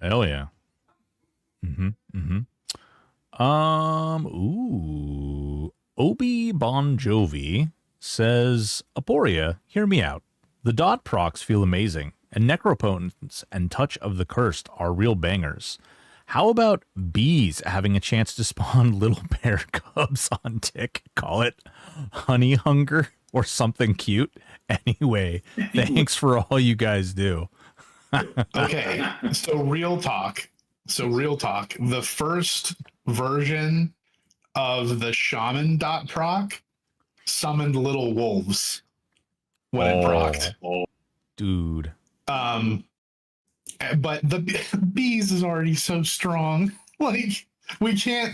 S2: Hell yeah. Ooh. Obi Bon Jovi says, Aporia, hear me out. The dot procs feel amazing, and Necropotence and Touch of the Cursed are real bangers. How about bees having a chance to spawn little bear cubs on tick? Call it honey hunger or something cute? Anyway, thanks for all you guys do.
S5: Okay, so real talk. The first version of the shaman dot proc summoned little wolves when it procced.
S2: Dude.
S5: But the bees is already so strong. Like we can't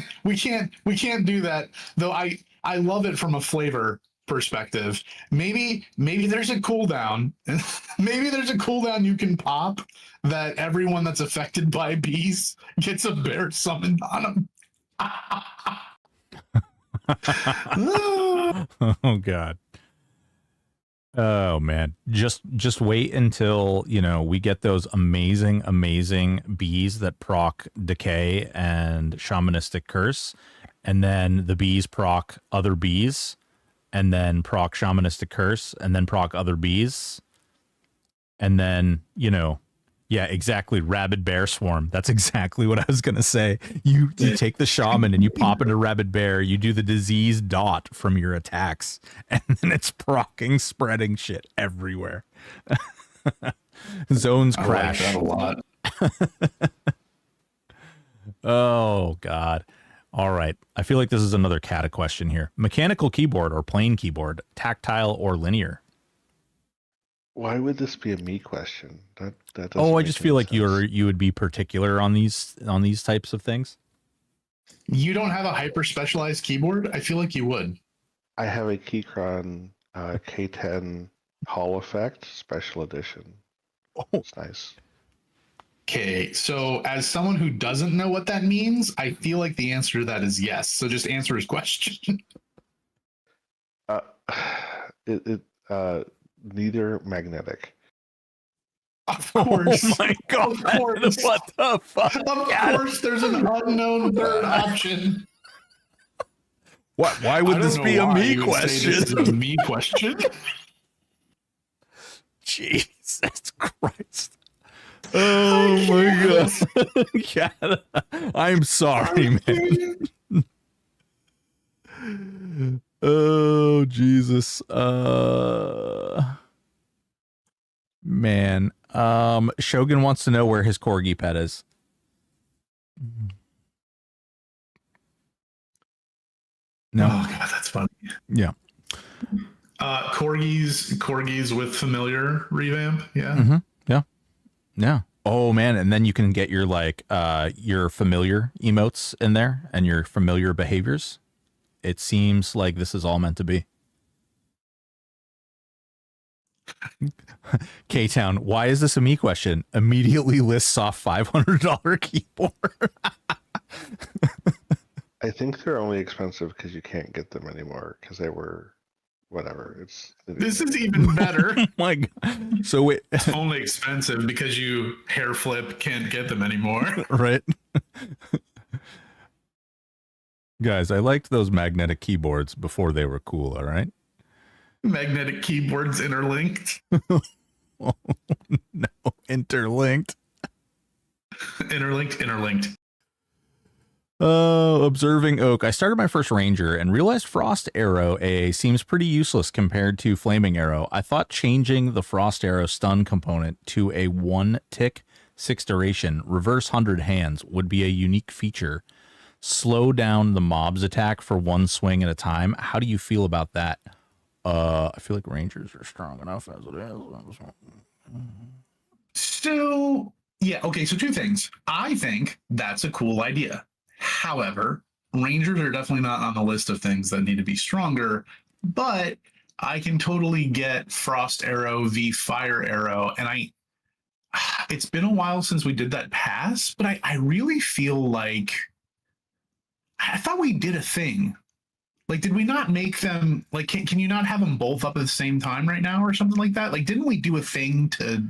S5: do that. Though I love it from a flavor perspective. Maybe there's a cooldown. Maybe there's a cooldown you can pop that everyone that's affected by bees gets a bear summoned on them.
S2: Oh God. Oh man, just wait until, you know, we get those amazing bees that proc decay and shamanistic curse, and then the bees proc other bees, and then proc shamanistic curse, and then proc other bees, and then, you know, yeah, exactly. Rabid bear swarm. That's exactly what I was gonna say. You take the shaman and you pop into rabid bear. You do the disease dot from your attacks, and then it's procking, spreading shit everywhere. Zones crash.
S5: I like that a lot.
S2: Oh God. All right. I feel like this is another cata question here. Mechanical keyboard or plain keyboard, tactile or linear?
S7: Why would this be a me question? That doesn't
S2: Oh, I
S7: make
S2: just
S7: any
S2: feel like
S7: sense.
S2: you would be particular on these types of things.
S5: You don't have a hyper specialized keyboard? I feel like you would.
S7: I have a Keychron K10 Hall Effect Special Edition.
S2: Oh.
S7: It's nice.
S5: Okay, so as someone who doesn't know what that means, I feel like the answer to that is yes. So just answer his question.
S7: Neither magnetic.
S5: Of course.
S2: Oh my God.
S5: Of course.
S2: What the fuck?
S5: Of course, there's an unknown third option.
S2: What? Why would this be a me question?
S5: This is a me question.
S2: Jesus Christ. Oh my God. I'm sorry, man. Oh Jesus. Man. Shogun wants to know where his corgi pet is. No.
S5: Oh God, that's funny.
S2: Yeah.
S5: Corgis with familiar revamp. Yeah.
S2: Mm-hmm. Yeah. Yeah. Oh man, and then you can get your your familiar emotes in there and your familiar behaviors. It seems like this is all meant to be. K-Town, why is this a me question? Immediately lists off $500 keyboard.
S7: I think they're only expensive because you can't get them anymore because they were whatever.
S5: This is even better.
S2: Oh my God. So wait.
S5: It's only expensive because you hair flip can't get them anymore.
S2: Right. Guys, I liked those magnetic keyboards before they were cool, all right?
S5: Magnetic keyboards interlinked.
S2: Oh, no, interlinked.
S5: Interlinked.
S2: Observing Oak. I started my first Ranger and realized Frost Arrow AA seems pretty useless compared to Flaming Arrow. I thought changing the Frost Arrow stun component to a 1 tick 6 duration reverse 100 hands would be a unique feature. Slow down the mob's attack for 1 swing at a time. How do you feel about that? I feel like Rangers are strong enough as it is.
S5: So, yeah, okay, so 2 things. I think that's a cool idea. However, Rangers are definitely not on the list of things that need to be stronger, but I can totally get Frost Arrow v Fire Arrow, and it's been a while since we did that pass, but I really feel like I thought we did a thing. Like, did we not make them, like, can you not have them both up at the same time right now or something like that? Like, didn't we do a thing to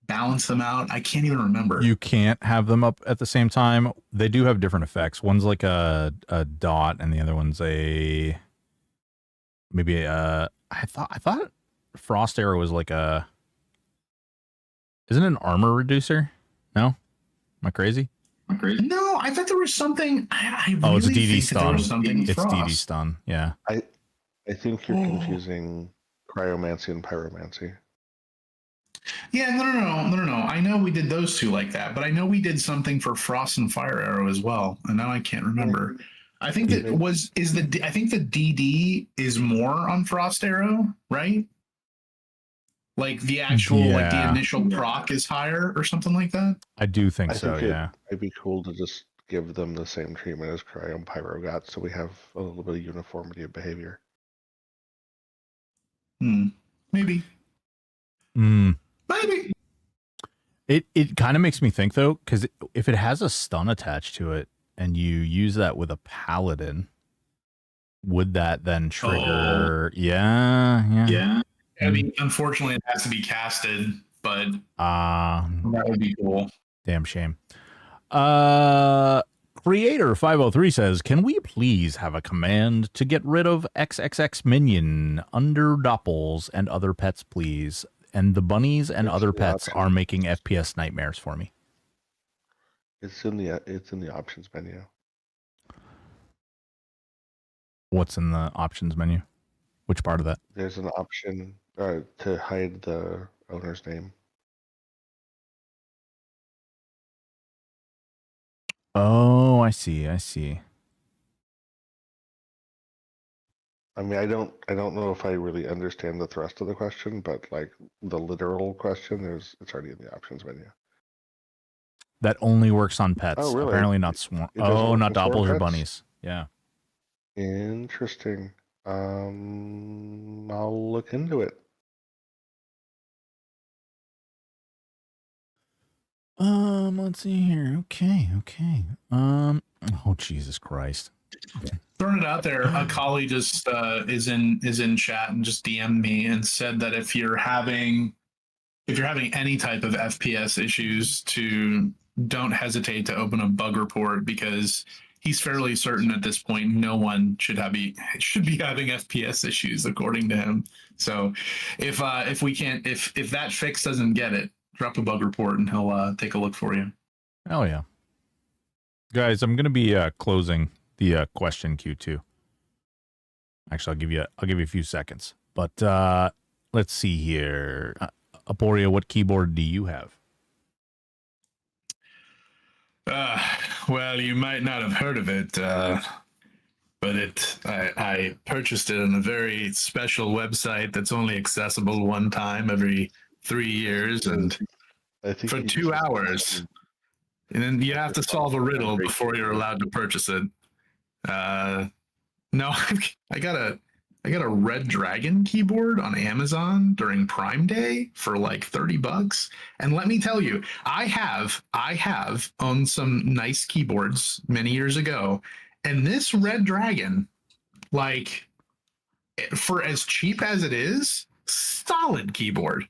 S5: balance them out? I can't even remember.
S2: You can't have them up at the same time. They do have different effects. One's like a dot, and the other one's I thought Frost Arrow was like isn't it an armor reducer? No? Am I crazy?
S5: No, I thought there was something. I
S2: Oh, it's a
S5: really
S2: DD
S5: think that there
S2: stun.
S5: was something
S2: It's
S5: Frost.
S2: DD stun. Yeah.
S7: I think you're confusing cryomancy and pyromancy.
S5: Yeah, no. I know we did those 2 like that, but I know we did something for Frost and Fire Arrow as well, and now I can't remember. I think that I think the DD is more on Frost Arrow, right? Like the actual, like the initial proc is higher or something like that.
S2: I do think
S7: I
S2: so,
S7: think
S2: yeah.
S7: it'd be cool to just give them the same treatment as Cryo and Pyro got, so we have a little bit of uniformity of behavior.
S5: Maybe. Maybe.
S2: It kind of makes me think though, because if it has a stun attached to it and you use that with a paladin, would that then trigger? Yeah.
S5: I mean, unfortunately, it has to be casted, but that would be cool.
S2: Damn shame. Creator 503 says, "Can we please have a command to get rid of XXX minion, under doppels, and other pets, please? And the bunnies and other pets are making FPS nightmares for me."
S7: It's in the options menu.
S2: What's in the options menu? Which part of that?
S7: There's an option to hide the owner's name.
S2: Oh, I see. I see.
S7: I mean, I don't know if I really understand the thrust of the question, but like the literal question, it's already in the options menu.
S2: That only works on pets.
S7: Oh, really?
S2: Apparently not swarm.
S7: It doesn't
S2: Oh,
S7: work
S2: not
S7: on swarm
S2: doppels or
S7: pets?
S2: bunnies. Yeah.
S7: Interesting. I'll look into it.
S2: Let's see here. Okay. Oh, Jesus Christ.
S5: Throwing it out there, a colleague just is in chat and just DM'd me and said that if you're having any type of FPS issues, don't hesitate to open a bug report, because he's fairly certain at this point no one should be having FPS issues according to him. So if that fix doesn't get it, drop a bug report and he'll take a look for you.
S2: Oh yeah. Guys, I'm gonna be closing the question queue too. Actually, I'll give you a few seconds. But let's see here. Aporia, what keyboard do you have?
S5: Well, you might not have heard of it, but I purchased it on a very special website that's only accessible one time every 3 years, and
S7: I think
S5: for 2 hours. And then you have to solve a riddle before you're allowed to purchase it. No, I got a Red Dragon keyboard on Amazon during Prime Day for like $30. And let me tell you, I have owned some nice keyboards many years ago, and this Red Dragon, like, for as cheap as it is, solid keyboard.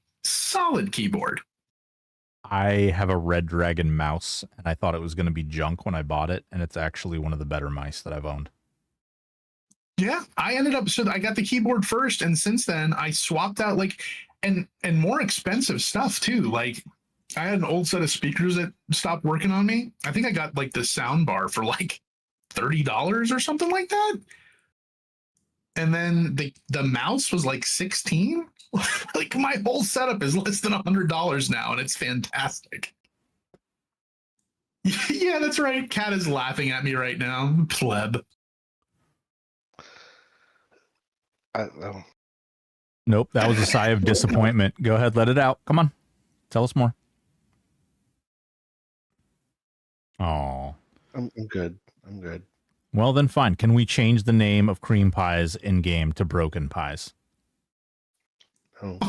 S2: I have a Red Dragon mouse, and I thought it was going to be junk when I bought it, and it's actually one of the better mice that I've owned.
S5: Yeah, I got the keyboard first, and since then I swapped out and more expensive stuff too. Like, I had an old set of speakers that stopped working on me. I think I got like the sound bar for like $30 or something like that. And then the mouse was like 16. Like, my whole setup is less than $100 now, and it's fantastic. Yeah, that's right. Cat is laughing at me right now. Pleb.
S2: Nope, that was a sigh of disappointment. Go ahead, let it out. Come on, tell us more. Oh,
S7: I'm good.
S2: Well, then fine. Can we change the name of cream pies in game to broken pies?
S7: Oh.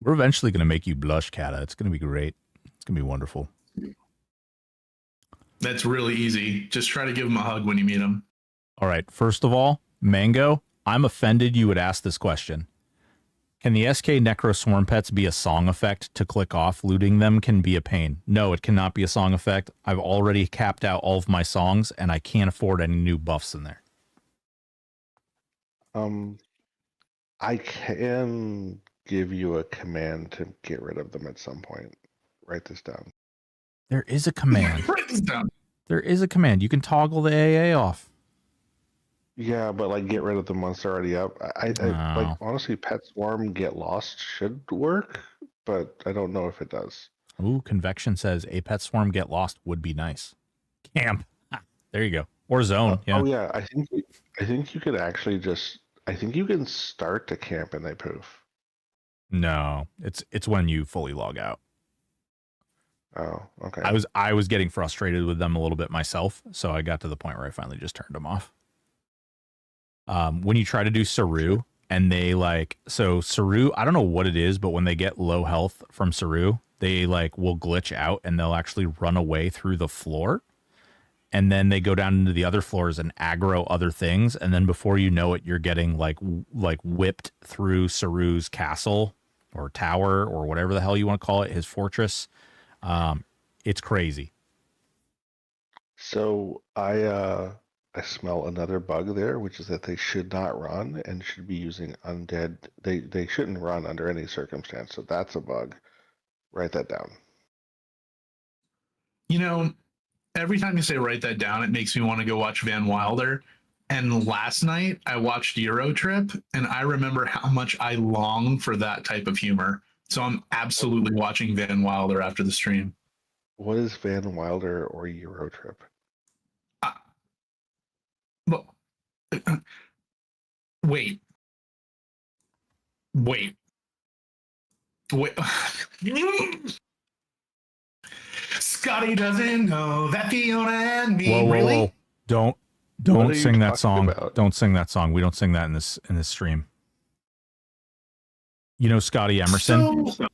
S2: We're eventually going to make you blush, Kata. It's going to be great. It's going to be wonderful.
S5: That's really easy. Just try to give him a hug when you meet him.
S2: All right. First of all, Mango, I'm offended you would ask this question. Can the SK Necro Swarm Pets be a song effect to click off? Looting them can be a pain. No, it cannot be a song effect. I've already capped out all of my songs, and I can't afford any new buffs in there.
S7: I can give you a command to get rid of them at some point. Write this down.
S2: There is a command.
S5: Write this down.
S2: There is a command. You can toggle the AA off.
S7: Yeah, but like get rid of them once they're already up. I like, honestly, Pet Swarm Get Lost should work, but I don't know if it does.
S2: Ooh, Convection says a Pet Swarm Get Lost would be nice. Camp. There you go. Or Zone. Yeah.
S7: Oh yeah, I think you could actually I think you can start to camp and they poof.
S2: No, it's when you fully log out.
S7: Oh, okay.
S2: I was getting frustrated with them a little bit myself, so I got to the point where I finally just turned them off. When you try to do Saru and they Saru, I don't know what it is, but when they get low health from Saru, they will glitch out and they'll actually run away through the floor. and then they go down into the other floors and aggro other things, and then before you know it, you're getting like whipped through Saru's castle or tower or whatever the hell you want to call it, his fortress. It's crazy.
S7: So I smell another bug there, which is that they should not run and should be using undead. They shouldn't run under any circumstance. So that's a bug. Write that down.
S5: You know, every time you say write that down, it makes me want to go watch Van Wilder. And last night I watched Euro Trip, and I remember how much I long for that type of humor. So I'm absolutely watching Van Wilder after the stream.
S7: What is Van Wilder or Euro Trip?
S5: But wait. Scotty doesn't know that Fiona and me.
S2: Whoa.
S5: Really?
S2: Don't
S7: What are you
S2: sing that
S7: talking
S2: song.
S7: about?
S2: Don't sing that song. We don't sing that in this stream. You know Scotty Emerson?
S5: So,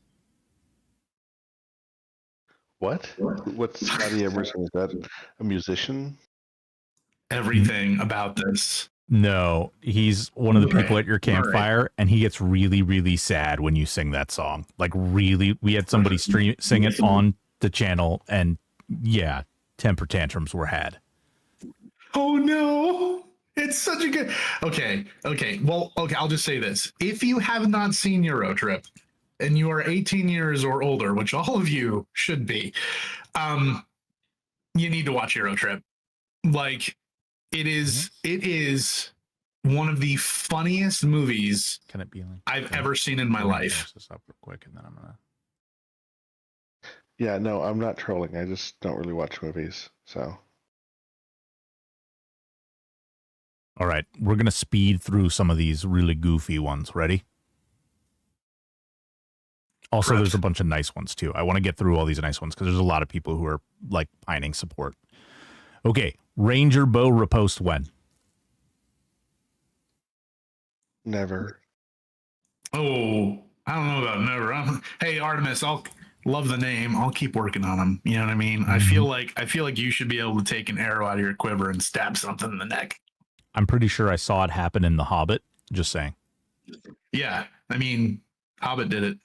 S7: What? What's Scotty Emerson? Is that a musician?
S5: everything about this.
S2: No, he's one of the people
S5: Okay.
S2: at your
S5: All right.
S2: campfire, and he gets really, really sad when you sing that song. Like really, we had somebody sing it on the channel, and yeah, temper tantrums were had.
S5: Oh no. It's such a good. Okay. Well, okay, I'll just say this. If you have not seen Euro Trip and you are 18 years or older, which all of you should be, you need to watch Euro Trip. Like it is one of the funniest movies
S2: Can it be like
S5: I've ever seen in my life.
S2: This up real quick, and then I'm gonna.
S7: Yeah, no, I'm not trolling. I just don't really watch movies. So
S2: All right, we're gonna speed through some of these really goofy ones. Ready? Also, there's a bunch of nice ones too. I want to get through all these nice ones because there's a lot of people who are like pining support. Okay, Ranger bow riposte when?
S7: never.
S5: Oh, I don't know about never. Hey, Artemis, I'll love the name. I'll keep working on him. You know what I mean? I feel like you should be able to take an arrow out of your quiver and stab something in the neck.
S2: I'm pretty sure I saw it happen in The Hobbit. Just saying.
S5: Yeah, I mean, Hobbit did it.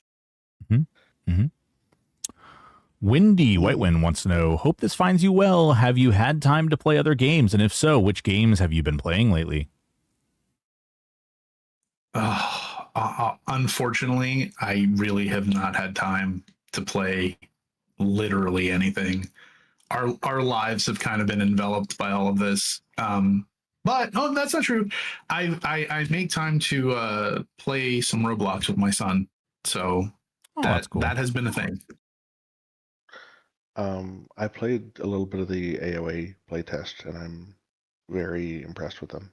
S2: Windy Whitewind wants to know, hope this finds you well. Have you had time to play other games? And if so, which games have you been playing lately?
S5: Unfortunately, I really have not had time to play literally anything. Our lives have kind of been enveloped by all of this. But no, that's not true. I make time to play some Roblox with my son. So
S2: That's cool.
S5: that has been a thing.
S7: I played a little bit of the AOA playtest, and I'm very impressed with them.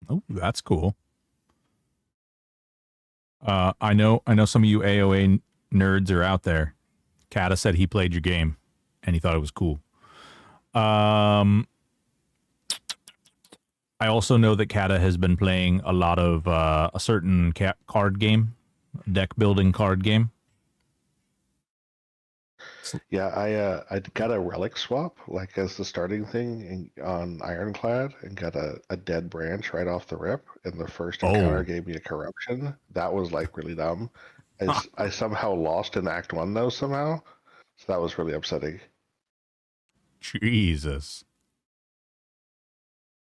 S2: Oh, that's cool. I know some of you AOA nerds are out there. Kata said he played your game and he thought it was cool. I also know that Kata has been playing a lot of a certain card game, deck building card game.
S7: Yeah, I got a relic swap like as the starting thing on Ironclad, and got a dead branch right off the rip. And the first encounter gave me a corruption. That was like really dumb. I somehow lost in Act 1 though somehow, so that was really upsetting.
S2: Jesus.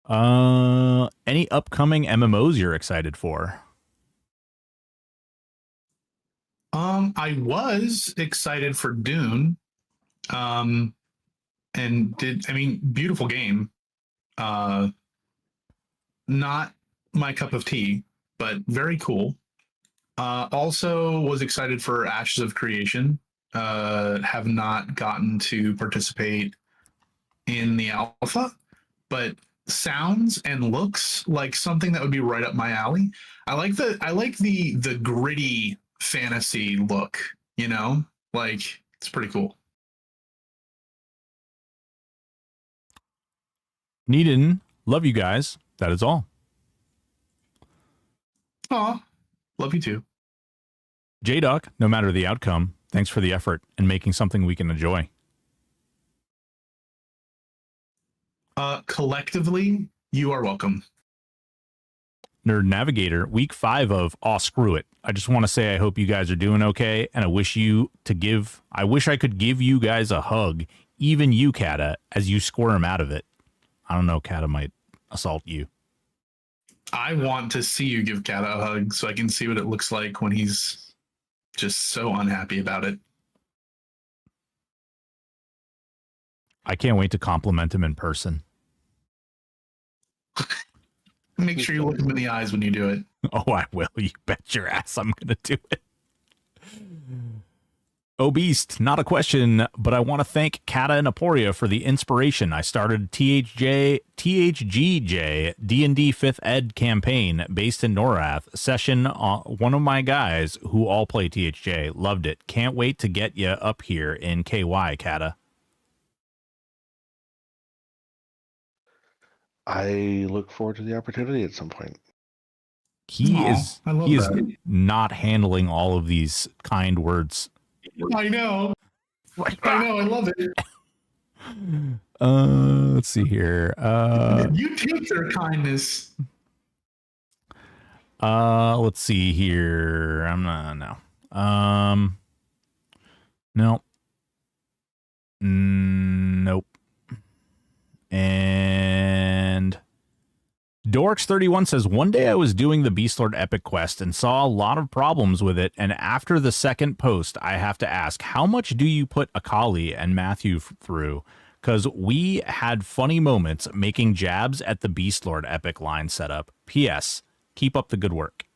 S2: Any upcoming MMOs you're excited for?
S5: I was excited for Dune. Beautiful game. Not my cup of tea, but very cool. Also was excited for Ashes of Creation. Have not gotten to participate in the alpha, but sounds and looks like something that would be right up my alley. I like the gritty fantasy look, you know? Like it's pretty cool.
S2: Needin, love you guys. That is all.
S5: Aw, love you too.
S2: J-Doc, no matter the outcome, thanks for the effort and making something we can enjoy.
S5: Collectively, you are welcome.
S2: Nerd Navigator, week 5 of screw it. I just want to say I hope you guys are doing okay, and I wish I could give you guys a hug, even you, Kata, as you squirm out of it. I don't know, Kata might assault you.
S5: I want to see you give Kata a hug so I can see what it looks like when he's just so unhappy about it.
S2: I can't wait to compliment him in person.
S5: Make sure you look him in the eyes when you do it.
S2: Oh, I will. You bet your ass I'm going to do it. Obese, not a question, but I want to thank Kata and Aporia for the inspiration. I started THGJ D&D 5th Ed campaign based in Norath. Session on one of my guys who all play THJ. Loved it. Can't wait to get you up here in KY, Kata.
S7: I look forward to the opportunity at some point.
S2: He is
S5: that.
S2: not handling all of these kind words.
S5: I know. I love it.
S2: Let's see here.
S5: You take their kindness.
S2: Let's see here. I'm not no. No. Nope. And Dorks31 says, one day I was doing the Beastlord Epic Quest and saw a lot of problems with it, and after the second post, I have to ask, how much do you put Akali and Matthew through? Because we had funny moments making jabs at the Beastlord Epic line setup. P.S. Keep up the good work.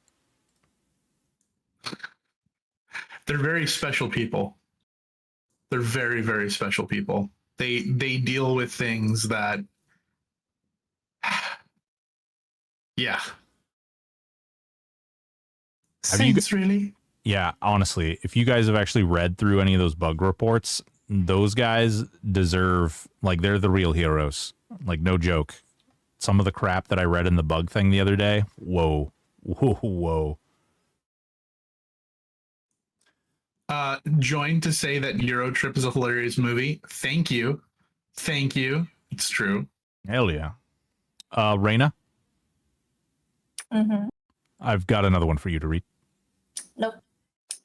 S5: They're very special people. They're very, very special people. They deal with things that, yeah. Saints, really?
S2: Yeah, honestly, if you guys have actually read through any of those bug reports, those guys deserve, like, they're the real heroes. Like, no joke. Some of the crap that I read in the bug thing the other day, whoa.
S5: Joined to say that Eurotrip is a hilarious movie. Thank you. It's true.
S2: Hell yeah. Raina?
S6: Mm-hmm.
S2: I've got another one for you to read.
S6: Nope.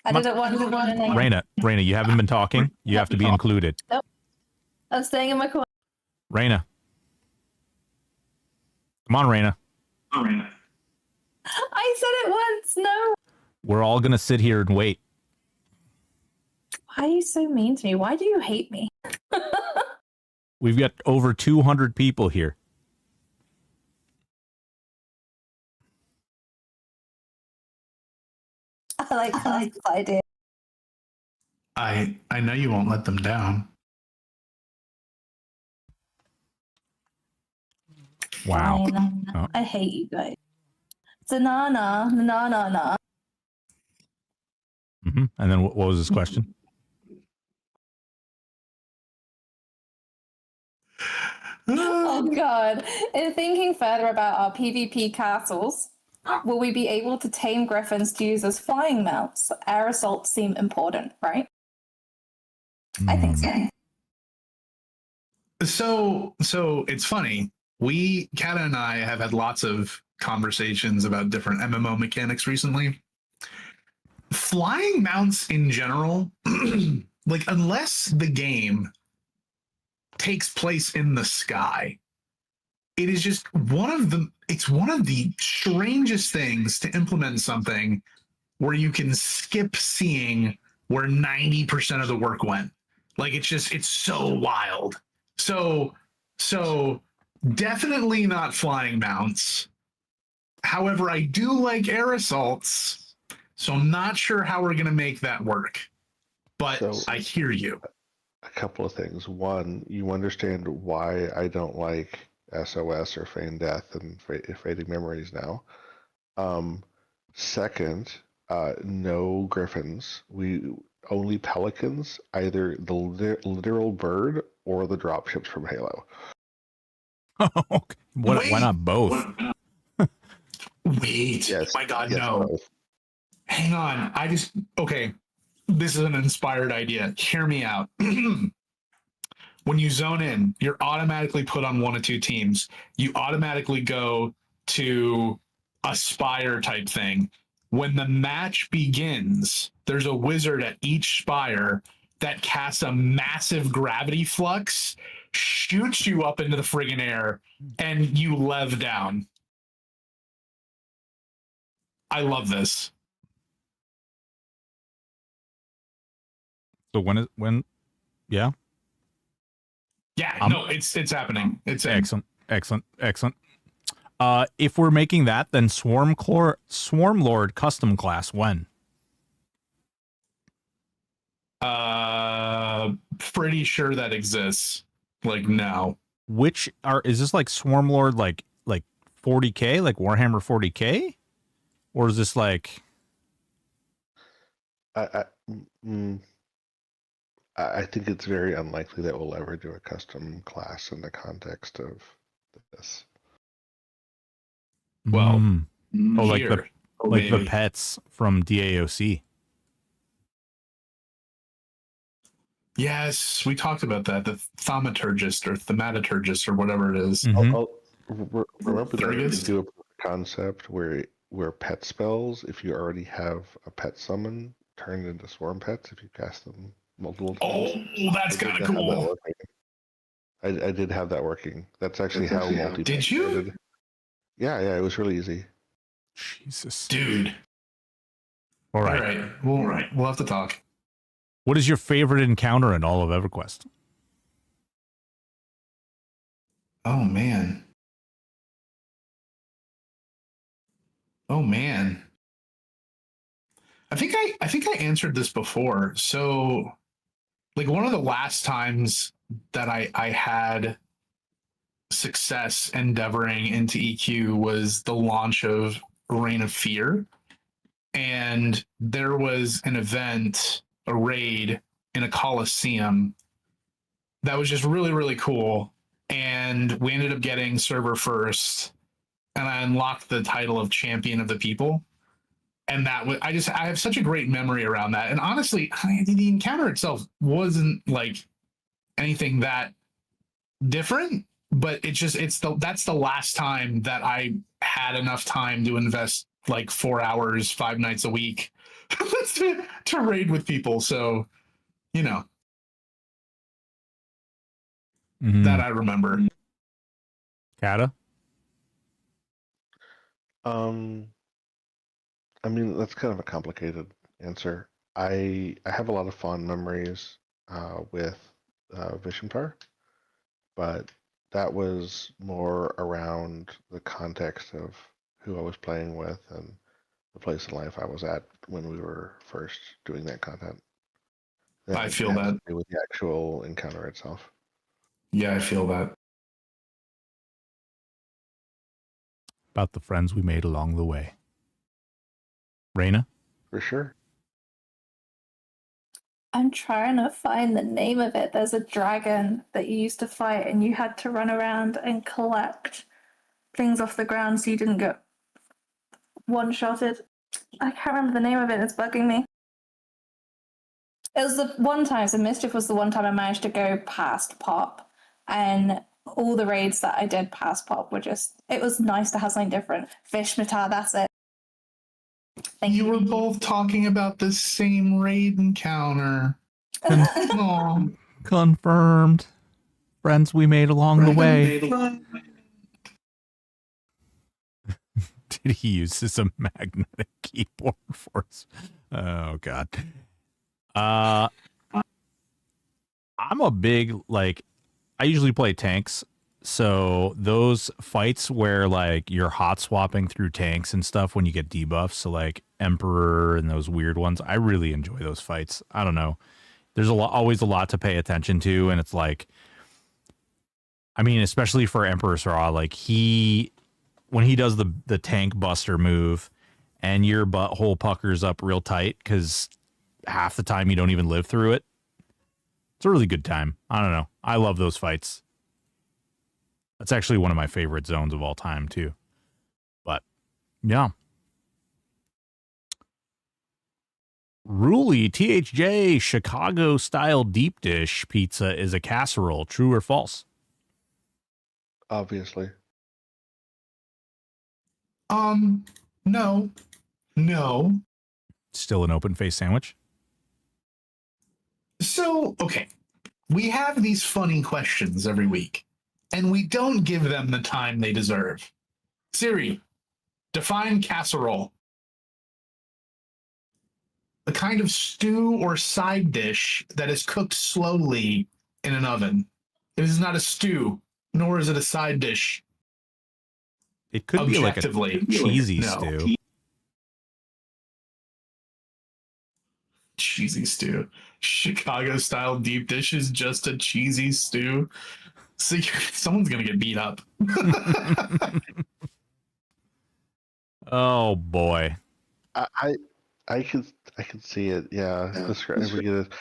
S6: I didn't want to.
S2: Raina, you haven't been talking. You have to be included.
S6: Nope. I'm staying in my corner.
S2: Raina. Come on, Raina.
S6: I said it once. No.
S2: We're all going to sit here and wait.
S6: Why are you so mean to me? Why do you hate me?
S2: We've got over 200 people here.
S6: I like the idea.
S5: I know you won't let them down.
S2: Wow.
S6: Fine. I hate you guys. So na.
S2: Mm-hmm. And then what was his question?
S6: Oh God. In thinking further about our PvP castles, will we be able to tame griffins to use as flying mounts? Air assaults seem important, right? I think so.
S5: So it's funny. Kata and I have had lots of conversations about different MMO mechanics recently. Flying mounts in general, like, unless the game takes place in the sky, it is just one of the strangest things to implement something where you can skip seeing where 90% of the work went. Like, it's so wild. So definitely not flying mounts. However, I do like air assaults, so I'm not sure how we're going to make that work. But I hear you.
S7: A couple of things. One, you understand why I don't like SOS or Feign Death and Fading Memories now. Second, no griffins. We only pelicans, either the literal bird or the dropships from Halo.
S2: Okay. Why not both?
S5: Wait.
S7: Yes,
S5: My God,
S7: yes,
S5: no.
S7: both.
S5: Hang on. Okay. This is an inspired idea. Hear me out. When you zone in, you're automatically put on one of two teams. You automatically go to a spire type thing. When the match begins, there's a wizard at each spire that casts a massive gravity flux, shoots you up into the friggin' air, and you lev down. I love this.
S2: So yeah.
S5: Yeah, no, it's happening. It's
S2: excellent. If we're making that, then Swarm Lord custom class when?
S5: Pretty sure that exists. Like now.
S2: Is this like Swarm Lord like 40k, like Warhammer 40k? Or is this like
S7: I think it's very unlikely that we'll ever do a custom class in the context of this.
S5: Well,
S2: like the pets from DAOC.
S5: Yes, we talked about that. The thaumaturgist or thaumaturgist or whatever it is.
S7: Remember that you do a concept where pet spells, if you already have a pet summon, turn into swarm pets if you cast them multiple times.
S5: Oh, that's kind of cool.
S7: I did have that working. That's actually how multi.
S5: Did you?
S7: Started. Yeah, it was really easy.
S2: Jesus,
S5: dude.
S2: All right.
S5: We'll have to talk.
S2: What is your favorite encounter in all of EverQuest?
S5: Oh man. I think I answered this before. So, like, one of the last times that I had success endeavoring into EQ was the launch of Reign of Fear. And there was an event, a raid in a Coliseum that was just really, really cool. And we ended up getting server first. And I unlocked the title of Champion of the People. And that was, I have such a great memory around that. And honestly, the encounter itself wasn't like anything that different, but that's the last time that I had enough time to invest like 4 hours, 5 nights a week to raid with people. So, that I remember.
S2: Kata?
S7: I mean, that's kind of a complicated answer. I have a lot of fond memories with Vishamtar, but that was more around the context of who I was playing with and the place in life I was at when we were first doing that content.
S5: I feel that.
S7: With the actual encounter itself.
S5: Yeah, I feel that.
S2: About the friends we made along the way. Raina?
S7: For sure.
S6: I'm trying to find the name of it. There's a dragon that you used to fight and you had to run around and collect things off the ground so you didn't get one-shotted. I can't remember the name of it. It's bugging me. It was the one time, so Mischief was the one time I managed to go past Pop, and all the raids that I did past Pop were it was nice to have something different. Vishmatar, that's it.
S5: Thank you. You were both talking about the same raid encounter.
S2: Confirmed. Friends we made along the way. Did he use this a magnetic keyboard for us? Oh, God. I'm a big, I usually play tanks. So those fights where you're hot swapping through tanks and stuff when you get debuffs, so Emperor and those weird ones, I really enjoy those fights. I don't know. There's always a lot to pay attention to, and it's especially for Emperor Sarah, when he does the tank buster move and your butthole puckers up real tight because half the time you don't even live through it. It's a really good time. I don't know. I love those fights. That's actually one of my favorite zones of all time, too. But, yeah. Ruly THJ Chicago style deep dish pizza is a casserole. True or false?
S7: Obviously.
S5: No. No.
S2: Still an open face sandwich?
S5: So, okay. We have these funny questions every week, and we don't give them the time they deserve. Siri, define casserole. A kind of stew or side dish that is cooked slowly in an oven. It is not a stew, nor is it a side dish.
S2: It could be like a
S5: Objectively,
S2: cheesy
S5: no.
S2: stew.
S5: Cheesy stew. Chicago style deep dish is just a cheesy stew. See, someone's gonna get beat up.
S2: Oh boy.
S7: I can see it. Yeah. Describe if we get it.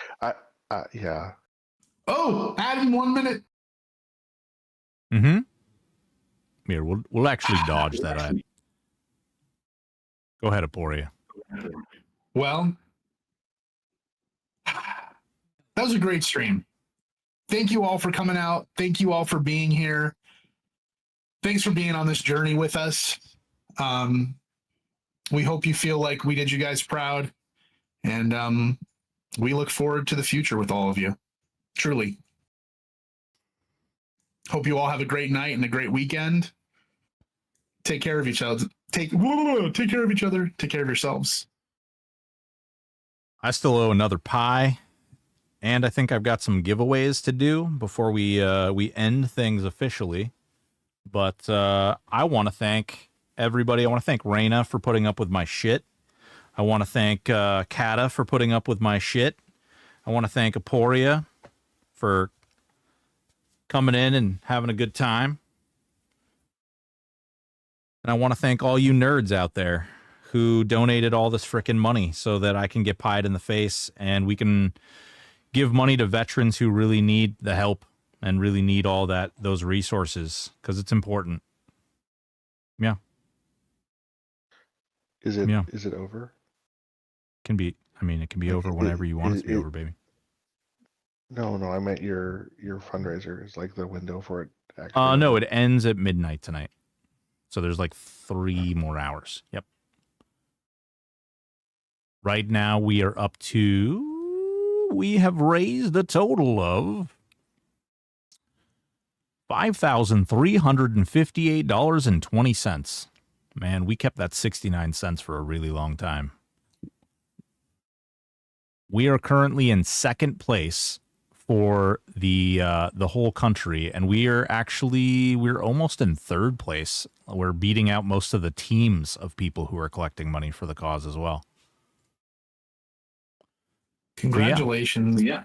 S7: Yeah.
S5: Oh, add in 1 minute.
S2: Mm-hmm. Here, we'll actually dodge that. Go ahead, Aporia.
S5: Well, that was a great stream. Thank you all for coming out. Thank you all for being here. Thanks for being on this journey with us. We hope you feel like we did you guys proud. And we look forward to the future with all of you. Truly. Hope you all have a great night and a great weekend. Take care of each other. Take care of each other. Take care of yourselves.
S2: I still owe another pie, and I think I've got some giveaways to do before we end things officially. But I want to thank everybody. I want to thank Raina for putting up with my shit. I want to thank Kata for putting up with my shit. I want to thank Aporia for coming in and having a good time. And I want to thank all you nerds out there who donated all this frickin' money so that I can get pied in the face and we can give money to veterans who really need the help and really need all those resources, because it's important. Yeah.
S7: Is it
S2: Yeah.
S7: Is it over?
S2: It can be over whenever you want it to be over, baby.
S7: No, I meant your fundraiser is like the window for it. Actually,
S2: No, it ends at midnight tonight. So there's like 3 more hours. Yep. Right now we are up to, we have raised a total of $5,358.20. Man, we kept that 69 cents for a really long time. We are currently in second place for the whole country, and we're almost in third place. We're beating out most of the teams of people who are collecting money for the cause as well.
S5: Congratulations. Yeah.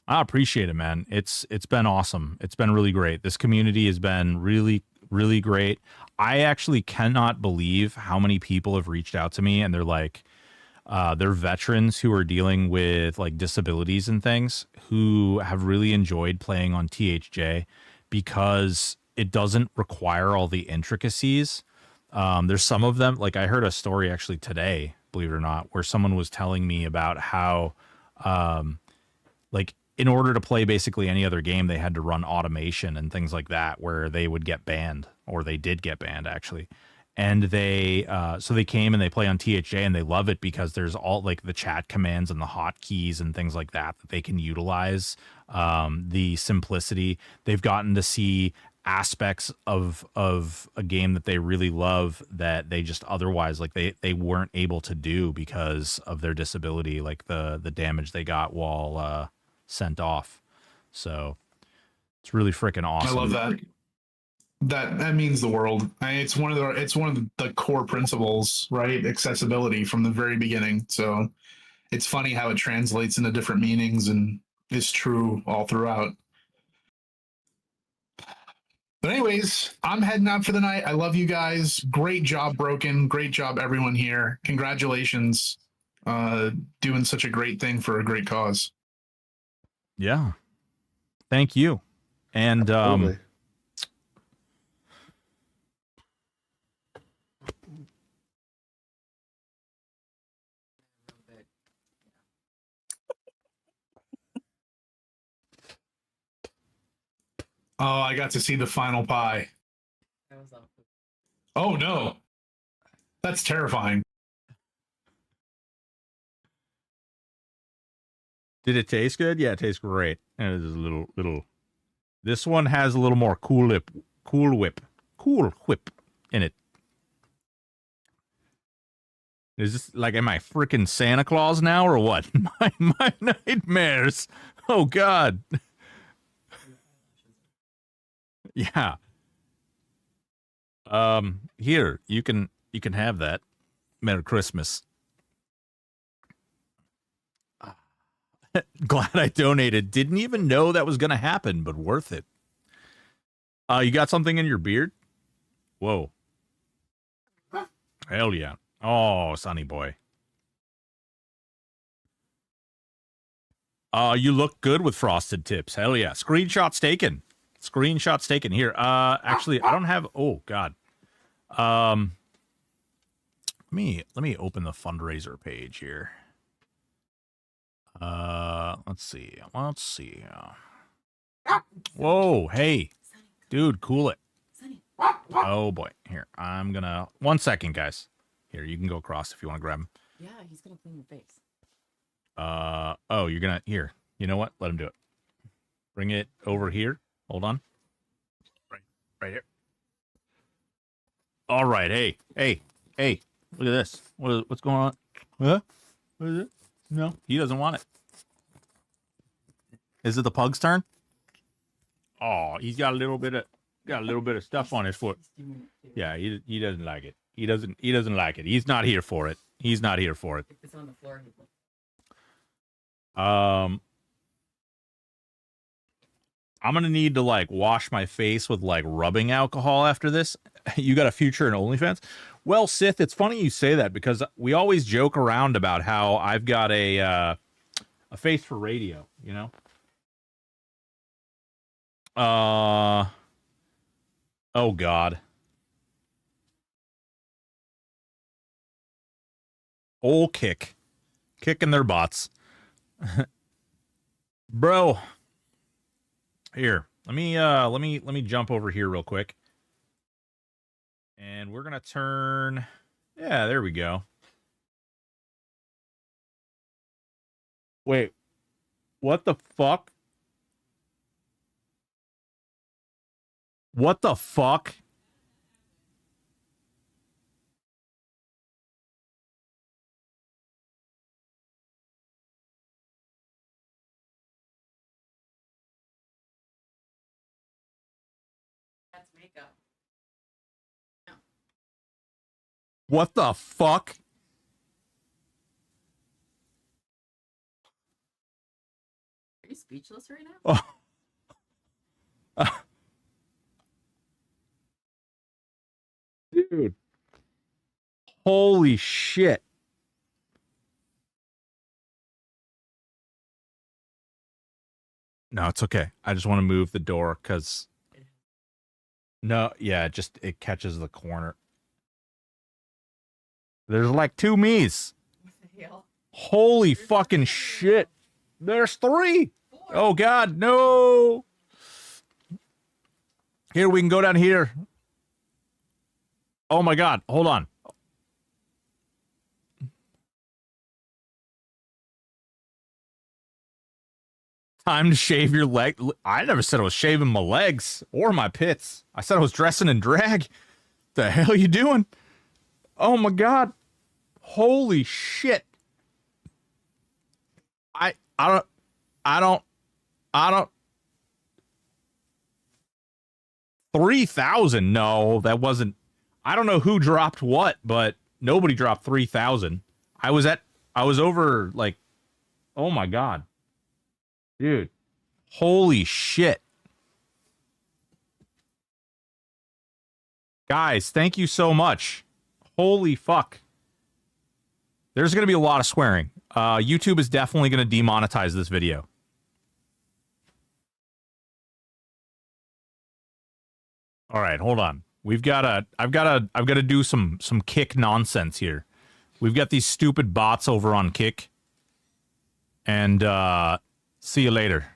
S2: I appreciate it, man. It's been awesome. It's been really great. This community has been really, really great. I actually cannot believe how many people have reached out to me and they're like, they're veterans who are dealing with like disabilities and things who have really enjoyed playing on THJ because it doesn't require all the intricacies. There's some of them, like I heard a story actually today, believe it or not, where someone was telling me about how, like in order to play basically any other game, they had to run automation and things like that, where they would get banned, or they did get banned actually. And they, so they came and they play on THJ and they love it because there's all like the chat commands and the hotkeys and things like that that they can utilize. The simplicity, they've gotten to see aspects of a game that they really love that they just otherwise like they weren't able to do because of their disability, like the damage they got while sent off. So it's really freaking awesome.
S5: I love that. That means the world. It's one of the core principles, right? Accessibility from the very beginning. So it's funny how it translates into different meanings and is true all throughout. But anyways, I'm heading out for the night. I love you guys. Great job, Broken. Great job, everyone here. Congratulations, doing such a great thing for a great cause.
S2: Yeah. Thank you. And
S7: Absolutely.
S5: Oh, I got to see the final pie. Oh no. That's terrifying.
S1: Did it taste good? Yeah, it tastes great. And it is a little. This one has a little more Cool Whip in it. Is this like, am I freaking Santa Claus now or what? my nightmares. Oh God. Yeah. Here, you can have that. Merry Christmas. Glad I donated. Didn't even know that was gonna happen, but worth it. You got something in your beard? Whoa. Hell yeah. Oh, Sonny boy. You look good with frosted tips. Hell yeah. Screenshots taken. Screenshots taken. Here. Actually, I don't have. Oh God. Let me open the fundraiser page here. Let's see. Whoa, hey, dude, cool it. Oh boy, here, I'm gonna. 1 second, guys. Here, you can go across if you want to grab him.
S8: Yeah, he's gonna clean your face.
S1: Oh, you're gonna. Here, you know what? Let him do it. Bring it over here. Hold on. Right here. All right, hey, look at this. What's going on? Huh? What is it? No, he doesn't want it. Is it the pug's turn? Oh, he's got a little bit of stuff on his foot. Yeah, he doesn't like it. He doesn't like it. He's not here for it. He's not here for it.
S8: If it's on the floor,
S1: I'm gonna need to like wash my face with like rubbing alcohol after this. You got a future in OnlyFans? Well, Sith, it's funny you say that because we always joke around about how I've got a face for radio, you know? Oh God. Old kicking their butts. Bro. Here, let me jump over here real quick. And we're going to turn, yeah, there we go. Wait, what the fuck? What the fuck?
S8: that's makeup. No.
S1: What the fuck?
S8: Are you speechless right now?
S1: Oh. Dude. Holy shit. No, it's okay. I just want to move the door because... No, yeah, it catches the corner. There's like 2 me's.
S8: What the hell?
S1: Holy fucking shit. There's 3. Oh, God, no. Here, we can go down here. Oh, my God. Hold on. Time to shave your leg. I never said I was shaving my legs or my pits. I said I was dressing in drag. The hell you doing? Oh, my God. Holy shit. I don't. 3,000. No, that wasn't. I don't know who dropped what, but nobody dropped 3,000. I was over like, oh my God. Dude. Holy shit. Guys, thank you so much. Holy fuck. There's going to be a lot of swearing. YouTube is definitely going to demonetize this video. All right, hold on. I've got to do some Kick nonsense here. We've got these stupid bots over on Kick. And see you later.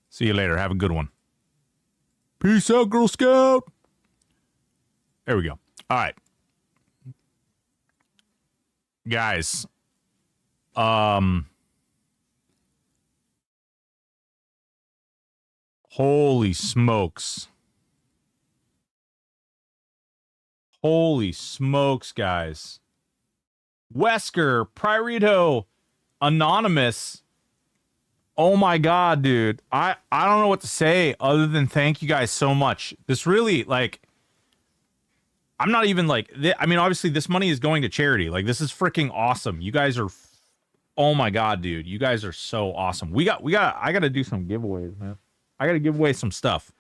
S1: See you later. Have a good one.
S2: Peace out, Girl Scout. There we go. All right. Guys. Holy smokes. Holy smokes, guys. Wesker, Prioritto, Anonymous. Oh my god, dude. I don't know what to say other than thank you guys so much. This really, like, I'm not even like, I mean, obviously this money is going to charity. Like, this is freaking awesome. You guys are, oh my god, dude. You guys are so awesome. I gotta do some giveaways, man. I gotta give away some stuff.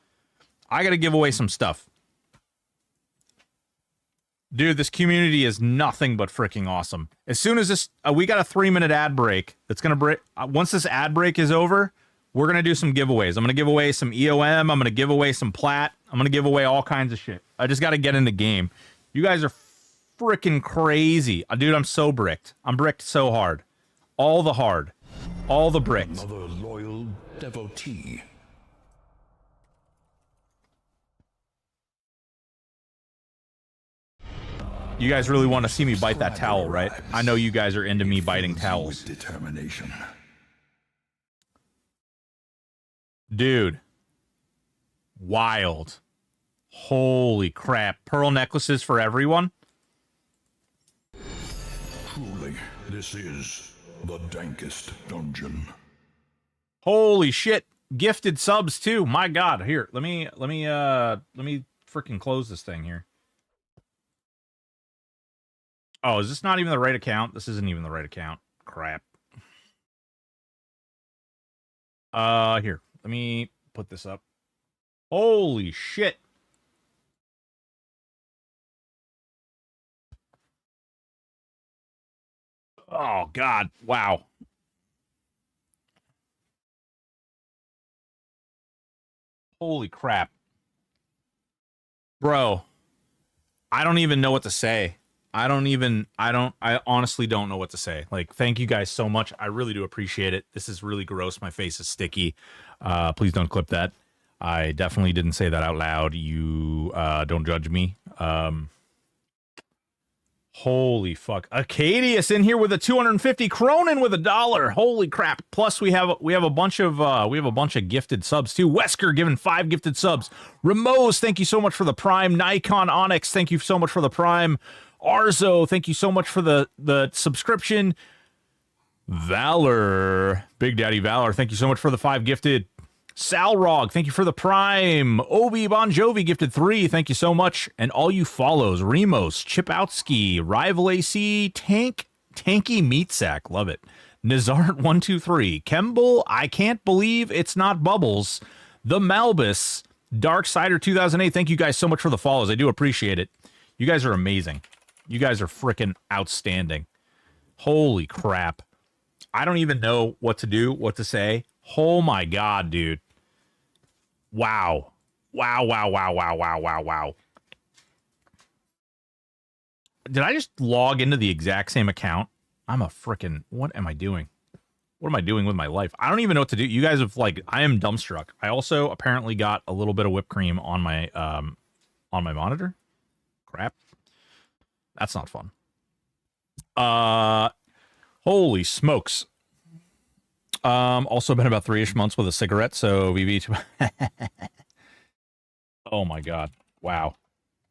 S2: Dude, this community is nothing but freaking awesome. As soon as this, we got a 3-minute ad break. That's gonna break. Once this ad break is over, we're gonna do some giveaways. I'm gonna give away some EOM. I'm gonna give away some plat. I'm gonna give away all kinds of shit. I just gotta get in the game. You guys are freaking crazy, dude. I'm so bricked. I'm bricked so hard. All the bricks.
S3: Another loyal devotee.
S1: You guys really want to see me bite that towel, right? I know you guys are into me biting towels.
S3: Determination.
S1: Dude. Wild. Holy crap. Pearl necklaces for everyone?
S3: Truly, this is the dankest dungeon.
S1: Holy shit. Gifted subs too. My god. Here, let me freaking close this thing here. Oh, is this not even the right account? This isn't even the right account. Crap. Here. Let me put this up. Holy shit. Oh, God. Wow. Holy crap. Bro, I don't even know what to say. I honestly don't know what to say. Like, thank you guys so much. I really do appreciate it. This is really gross. My face is sticky. Please don't clip that. I definitely didn't say that out loud. You don't judge me. Holy fuck. Acadius in here with a 250 Cronin with $1. Holy crap. Plus we have a bunch of gifted subs too. Wesker giving 5 gifted subs. Ramos, thank you so much for the Prime. Nikon Onyx, thank you so much for the Prime. Arzo, thank you so much for the subscription. Valor, Big Daddy Valor, thank you so much for the 5 gifted. Salrog, thank you for the Prime. Obi Bon Jovi gifted 3, thank you so much. And all you follows, Remos, Chipowski, Rival AC, Tanky Meat Sack, love it. Nazart123, Kemble, I can't believe it's not Bubbles. The Malbus, Darksider 2008, thank you guys so much for the follows. I do appreciate it. You guys are amazing. You guys are freaking outstanding. Holy crap. I don't even know what to do, what to say. Oh my god, dude. Wow. Wow. Did I just log into the exact same account? I'm a freaking... What am I doing? What am I doing with my life? I don't even know what to do. You guys have, like... I am dumbstruck. I also apparently got a little bit of whipped cream on my monitor. Crap. That's not fun. Holy smokes. Also been about 3-ish months with a cigarette, so VV. Oh my god. Wow.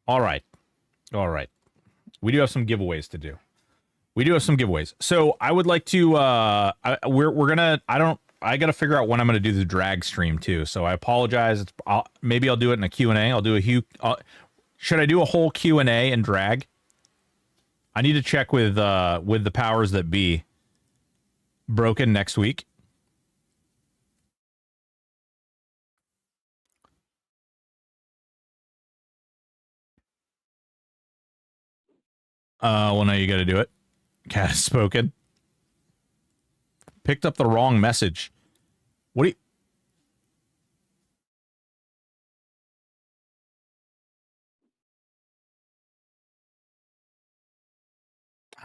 S1: All right. We do have some giveaways to do. So I would like to I gotta figure out when I'm gonna do the drag stream too. So I apologize. Maybe I'll do it in a Q&A. I'll do should I do a whole Q&A and drag? I need to check with the powers that be. Broken next week. Well, now you got to do it. Cat has spoken. Picked up the wrong message. What do you...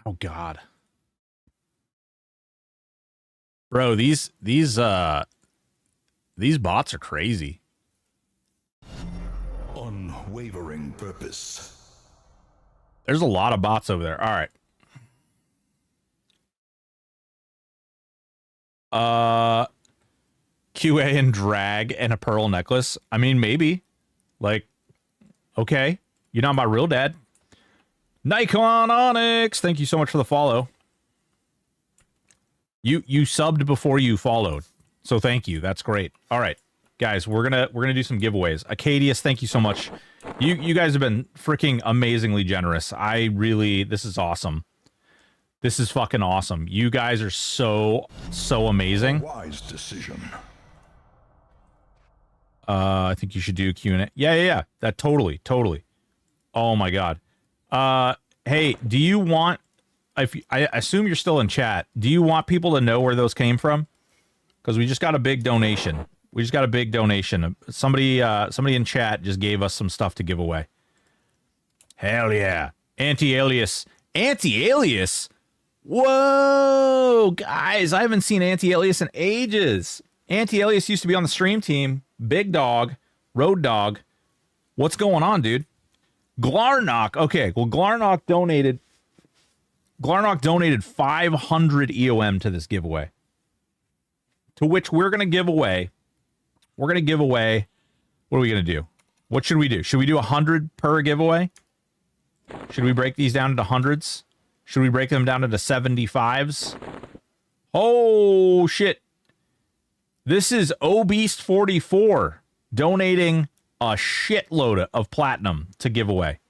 S1: Oh, God. Bro, these bots are crazy.
S3: unwavering purpose.
S1: There's a lot of bots over there. All right. QA and drag and a pearl necklace. I mean, maybe. Like, okay. You're not my real dad. Nikon Onyx, thank you so much for the follow. You subbed before you followed. So thank you. That's great. All right. Guys, we're gonna do some giveaways. Acadius, thank you so much. You guys have been freaking amazingly generous. This is awesome. This is fucking awesome. You guys are so amazing.
S3: Wise decision.
S1: I think you should do Q&A. Yeah. That totally. Oh my god. Hey, do you want, I assume you're still in chat, do you want people to know where those came from? Because we just got a big donation. Somebody in chat just gave us some stuff to give away. Hell yeah. Anti-alias. Whoa, guys, I haven't seen Anti-alias in ages. Anti-alias used to be on the stream team. Big Dog, Road Dog. What's going on, dude? Glarnock. Okay, well, Glarnock donated 500 EOM to this giveaway. To which we're going to give away. What are we going to do? What should we do? Should we do 100 per giveaway? Should we break these down into hundreds? Should we break them down into 75s? Oh, shit. This is Obeast44 donating a shitload of platinum to give away.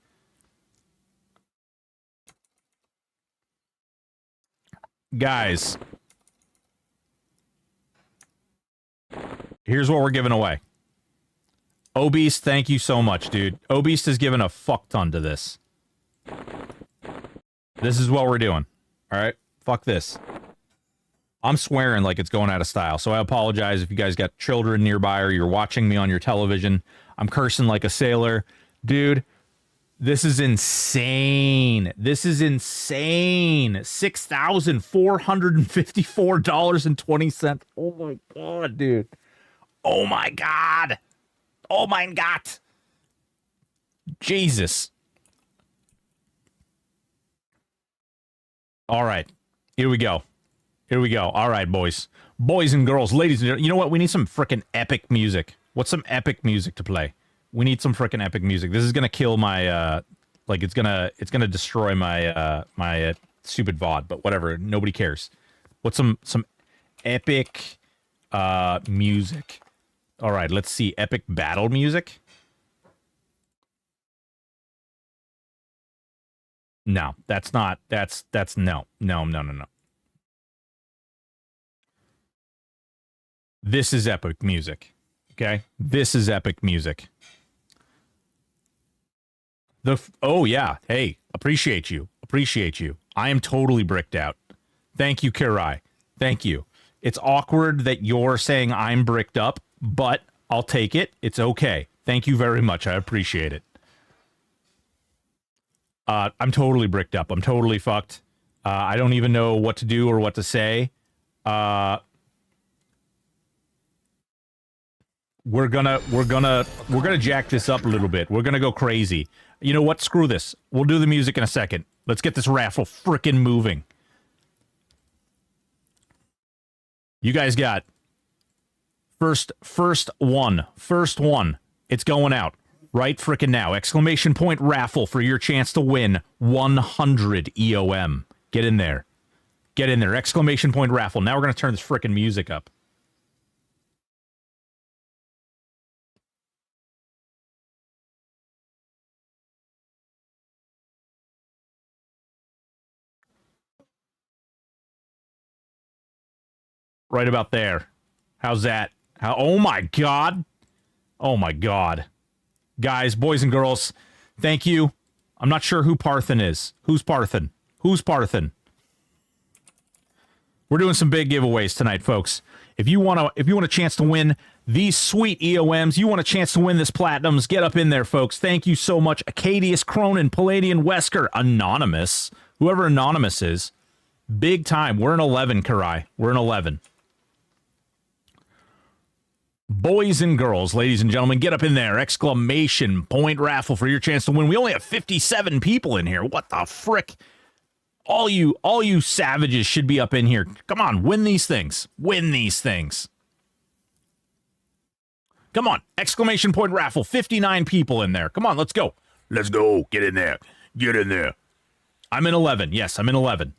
S1: Guys, here's what we're giving away. Obeast, thank you so much, dude. Obeast has given a fuck ton to this. This is what we're doing. All right? Fuck this. I'm swearing like it's going out of style, so I apologize if you guys got children nearby or you're watching me on your television. I'm cursing like a sailor. Dude, this is insane. $6,454.20. Oh my god, dude. Oh my god. Jesus. All right. Here we go. All right, boys and girls, ladies and gentlemen. You know what? We need some freaking epic music. What's some epic music to play? We need some freaking epic music. This is gonna kill my it's gonna destroy my my stupid VOD, but whatever. Nobody cares. What's some epic music? All right, let's see. Epic battle music. No, that's not. That's no. This is epic music. Okay? This is epic music. Oh, yeah. Hey, appreciate you. I am totally bricked out. Thank you, Kirai. Thank you. It's awkward that you're saying I'm bricked up, but I'll take it. It's okay. Thank you very much. I appreciate it. I'm totally bricked up. I'm totally fucked. I don't even know what to do or what to say. We're gonna jack this up a little bit. We're gonna go crazy. You know what? Screw this. We'll do the music in a second. Let's get this raffle frickin' moving. You guys got first one. It's going out right frickin' now. Exclamation point raffle for your chance to win 100 EOM. Get in there. Exclamation point raffle. Now we're gonna turn this frickin' music up. Right about there. How's that? Oh my god. Guys, boys and girls, thank you. I'm not sure who Parthen is. Who's Parthen? We're doing some big giveaways tonight, folks. If you want a chance to win these sweet EOMs, you want a chance to win this platinums, get up in there, folks. Thank you so much. Acadius, Cronin, Palladian, Wesker, Anonymous, whoever Anonymous is. Big time. We're in 11, Karai. We're in 11.
S2: Boys and girls, ladies and gentlemen, get up in there. Exclamation point raffle for your chance to win. We only have 57 people in here. What the frick? All you savages should be up in here. Come on, win these things. Win these things. Come on, exclamation point raffle. 59 people in there. Come on, let's go. Let's go. Get in there. Get in there. I'm in 11. Yes, I'm in 11.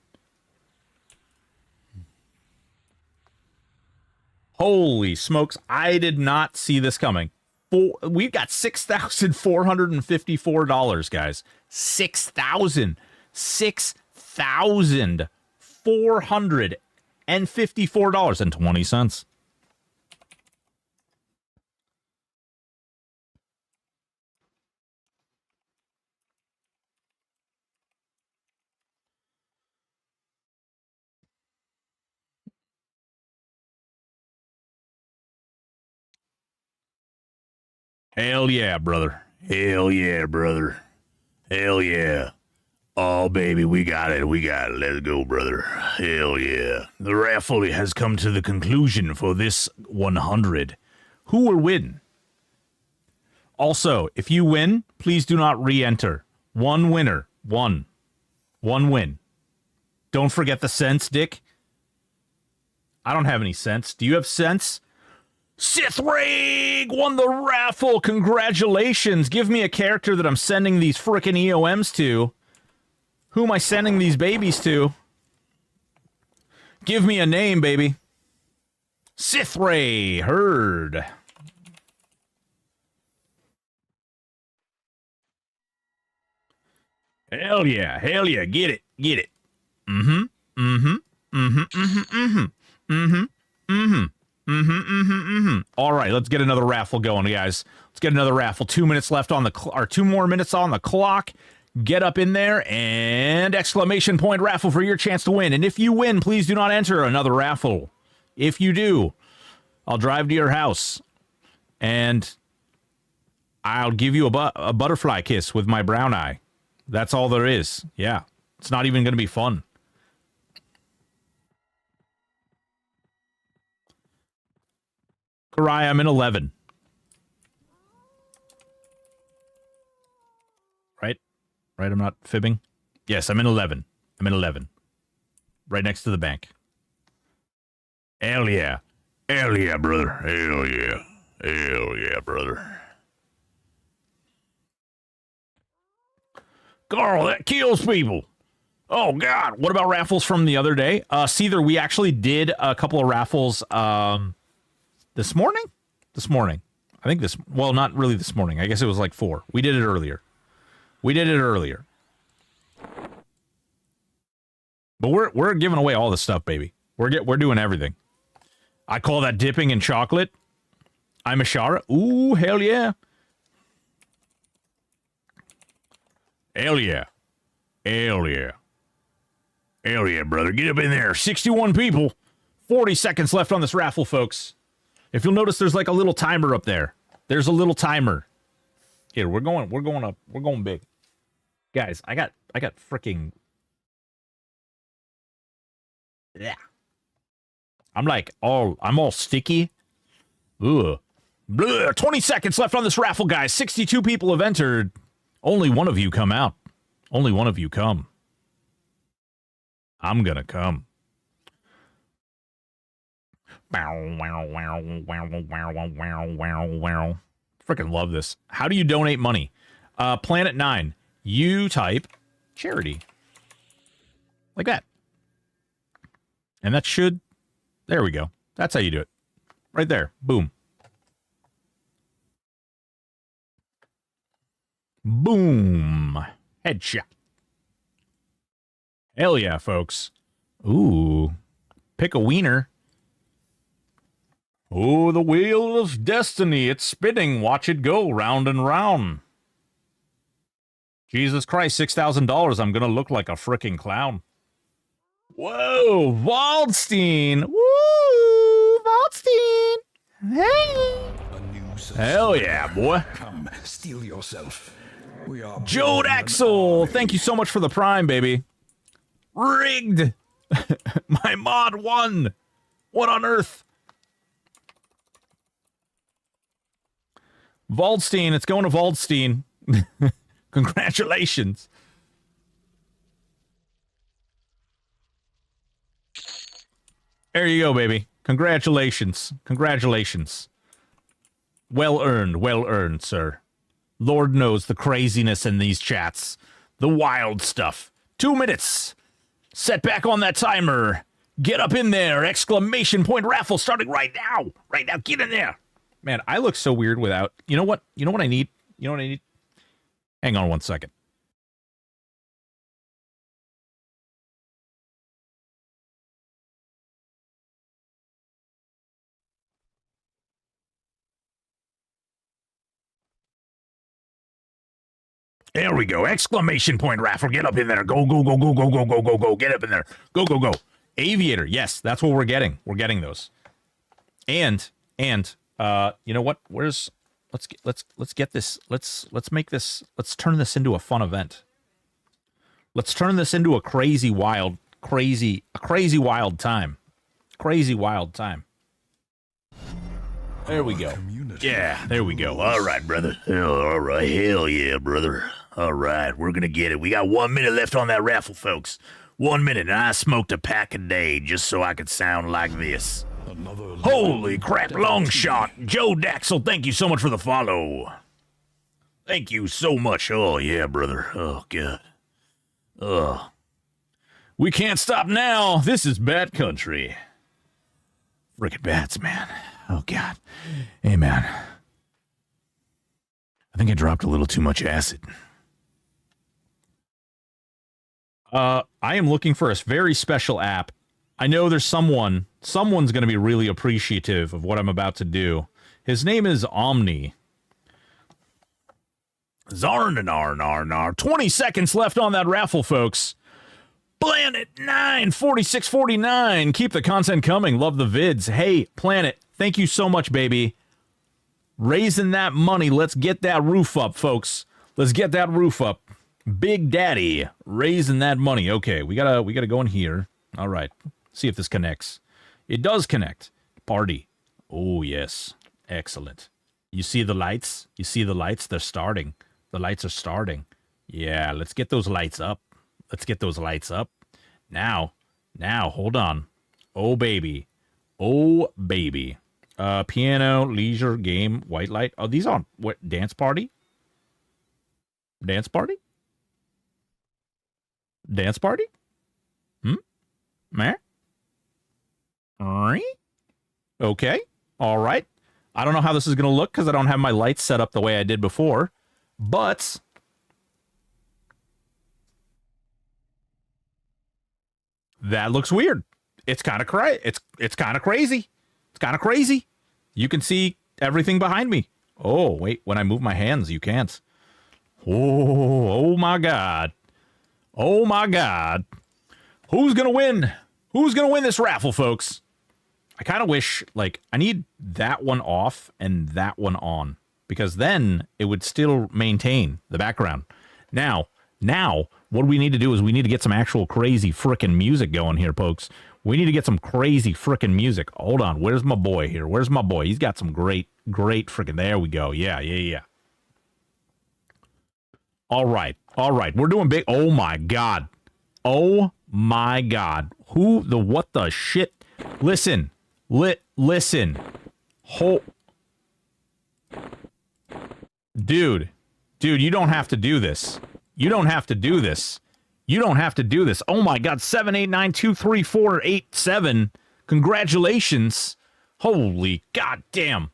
S2: Holy smokes, I did not see this coming. We've got $6,454, guys. $6,454.20. Hell yeah, brother. Hell yeah, brother. Hell yeah. Oh, baby, we got it. We got it. Let's go, brother. Hell yeah. The raffle has come to the conclusion for this 100. Who will win? Also, if you win, please do not re-enter. One winner. One win. Don't forget the cents, Dick. I don't have any cents. Do you have cents? Sithrig won the raffle. Congratulations. Give me a character that I'm sending these frickin' EOMs to. Who am I sending these babies to? Give me a name, baby. Sithray. Heard. Hell yeah. Hell yeah. Get it. Get it. Mm-hmm. Mm-hmm. Mm-hmm. Mm-hmm. Mm-hmm. Mm-hmm. Mm-hmm. All right, let's get another raffle going, guys. Let's get another raffle. 2 minutes left on the or 2 more minutes on the clock. Get up in there and exclamation point raffle for your chance to win. And if you win, please do not enter another raffle. If you do, I'll drive to your house and I'll give you a butterfly kiss with my brown eye. That's all there is. Yeah, it's not even going to be fun. Karai, I'm in 11. Right? Right, I'm not fibbing? Yes, I'm in 11. I'm in 11. Right next to the bank. Hell yeah. Hell yeah, brother. Hell yeah. Hell yeah, brother. Carl, that kills people. Oh, God. What about raffles from the other day? Seether, we actually did a couple of raffles, this morning? This morning. I think this... Well, not really this morning. I guess it was like 4. We did it earlier. But we're giving away all the stuff, baby. We're doing everything. I call that dipping in chocolate. I'm a Shara. Ooh, hell yeah. Hell yeah. Hell yeah. Hell yeah, brother. Get up in there. 61 people. 40 seconds left on this raffle, folks. If you'll notice, there's like a little timer up there. There's a little timer. Here, we're going up. We're going big. Guys, I got freaking... Yeah. I'm all sticky. Ugh. Blah. 20 seconds left on this raffle, guys. 62 people have entered. Only one of you come out. Only one of you come. I'm gonna come. Freaking love this. How do you donate money? Planet 9. You type charity. Like that. And that should... There we go. That's how you do it. Right there. Boom. Boom. Headshot. Hell yeah, folks. Ooh. Pick a wiener. Oh, the wheel of destiny. It's spinning. Watch it go round and round. Jesus Christ, $6,000. I'm going to look like a freaking clown. Whoa, Waldstein. Woo, Waldstein. Hey. Hell yeah, boy.
S3: Come, steel yourself. We are
S2: Jode Axel. Thank you so much for the prime, baby. Rigged. My mod won. What on earth? Waldstein, it's going to Waldstein. Congratulations. There you go, baby. Congratulations. Congratulations. Well earned, sir. Lord knows the craziness in these chats. The wild stuff. 2 minutes. Set back on that timer. Get up in there. Exclamation point raffle starting right now. Right now, get in there. Man, I look so weird without... You know what? You know what I need? You know what I need? Hang on 1 second. There we go. Exclamation point raffle. Get up in there. Go, go, go, go, go, go, go, go, go. Get up in there. Go, go, go. Aviator. Yes, that's what we're getting. We're getting those. And you know what? Let's get this. Let's make this. Let's turn this into a fun event. Let's turn this into a crazy wild time. Crazy wild time. There we go. Yeah, there we go. All right, brother. All right. Hell yeah, brother. All right, we're going to get it. We got 1 minute left on that raffle, folks. 1 minute, and I smoked a pack a day just so I could sound like this. Holy crap, long shot. Joe Daxel, thank you so much for the follow. Thank you so much. Oh, yeah, brother. Oh, God. Ugh. We can't stop now. This is Bat Country. Frickin' bats, man. Oh, God. Hey, man. I think I dropped a little too much acid. I am looking for a very special app. I know there's someone's going to be really appreciative of what I'm about to do. His name is Omni. Zarnanar. 20 seconds left on that raffle, folks. Planet 94649. Keep the content coming. Love the vids. Hey, Planet, thank you so much, baby. Raising that money. Let's get that roof up, folks. Let's get that roof up. Big Daddy raising that money. Okay, we gotta go in here. All right. See if this connects. It does connect. Party. Oh, yes. Excellent. You see the lights? You see the lights? They're starting. The lights are starting. Yeah, let's get those lights up. Let's get those lights up. Now, hold on. Oh, baby. Oh, baby. Piano, leisure, game, white light. Oh, these aren't... What? Dance party? Dance party? Dance party? Meh? Okay. All right. I don't know how this is going to look because I don't have my lights set up the way I did before. But... that looks weird. It's kind of it's kind of crazy. It's kind of crazy. You can see everything behind me. Oh, wait. When I move my hands, you can't. Oh my God. Oh, my God. Who's going to win? Who's going to win this raffle, folks? I kind of wish, like, I need that one off and that one on. Because then it would still maintain the background. Now, what we need to do is we need to get some actual crazy frickin' music going here, folks. We need to get some crazy frickin' music. Hold on. Where's my boy here? Where's my boy? He's got some great frickin'... There we go. Yeah. All right. We're doing big... Oh, my God. Oh, my God. What the shit? Listen. Listen. Dude, you don't have to do this. You don't have to do this. Oh, my God. 7892348 Congratulations. Holy goddamn.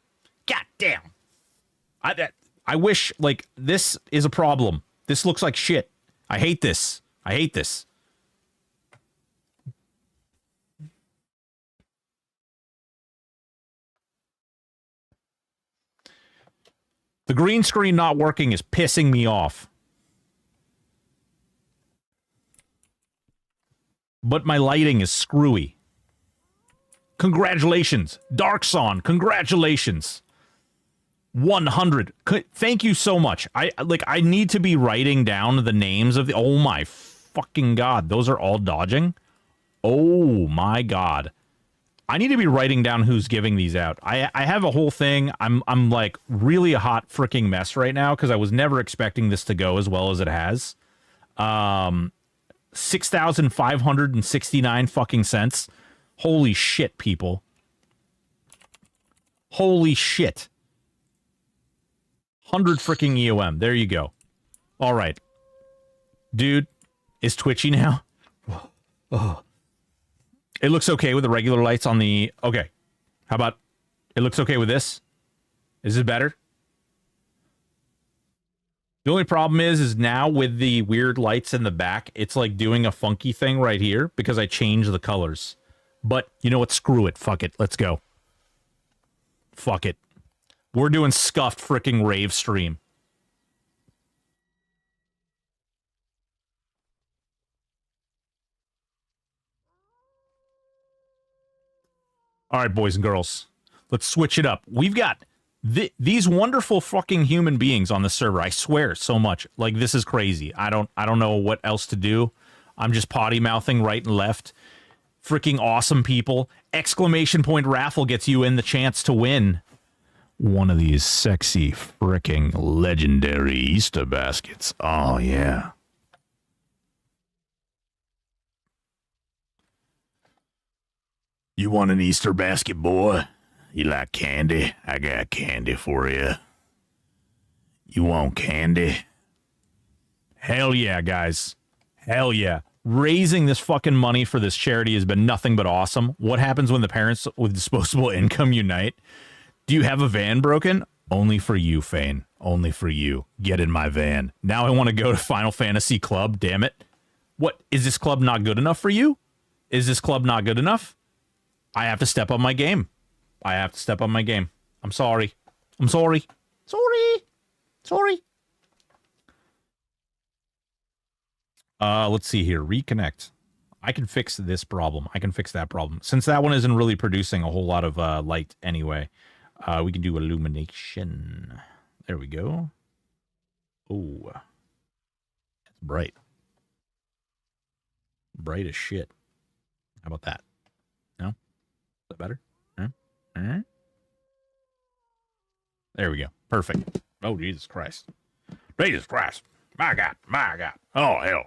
S2: I wish, like, this is a problem. This looks like shit. I hate this. The green screen not working is pissing me off. But my lighting is screwy. Congratulations. Darkson, congratulations. 100. Thank you so much. I need to be writing down the names of the... Oh my fucking God. Those are all dodging? Oh my God. I need to be writing down who's giving these out. I have a whole thing. I'm like really a hot freaking mess right now because I was never expecting this to go as well as it has. 6,569 fucking cents. Holy shit, people. Holy shit. 100 freaking EOM. There you go. All right. Dude is twitchy now. Oh. It looks okay with the regular lights on the... Okay. How about... It looks okay with this? Is it better? The only problem is now with the weird lights in the back, it's like doing a funky thing right here because I changed the colors. But you know what? Screw it. Fuck it. Let's go. Fuck it. We're doing scuffed freaking rave stream. All right, boys and girls. Let's switch it up. We've got these wonderful fucking human beings on the server. I swear so much. Like, this is crazy. I don't know what else to do. I'm just potty mouthing right and left. Freaking awesome people. Exclamation point raffle gets you in the chance to win one of these sexy freaking legendary Easter baskets. Oh, yeah. You want an Easter basket, boy? You like candy? I got candy for you. You want candy? Hell yeah, guys. Hell yeah. Raising this fucking money for this charity has been nothing but awesome. What happens when the parents with disposable income unite? Do you have a van broken? Only for you, Fane. Only for you. Get in my van. Now I want to go to Final Fantasy Club, damn it. What? Is this club not good enough for you? Is this club not good enough? I have to step up my game. I have to step up my game. I'm sorry. I'm sorry. Sorry. Sorry. Let's see here. Reconnect. I can fix this problem. I can fix that problem. Since that one isn't really producing a whole lot of light anyway, we can do illumination. There we go. Oh. It's bright. Bright as shit. How about that? No? Is that better? There we go. Perfect. Oh, Jesus Christ. Jesus Christ. My God. My God. Oh, hell.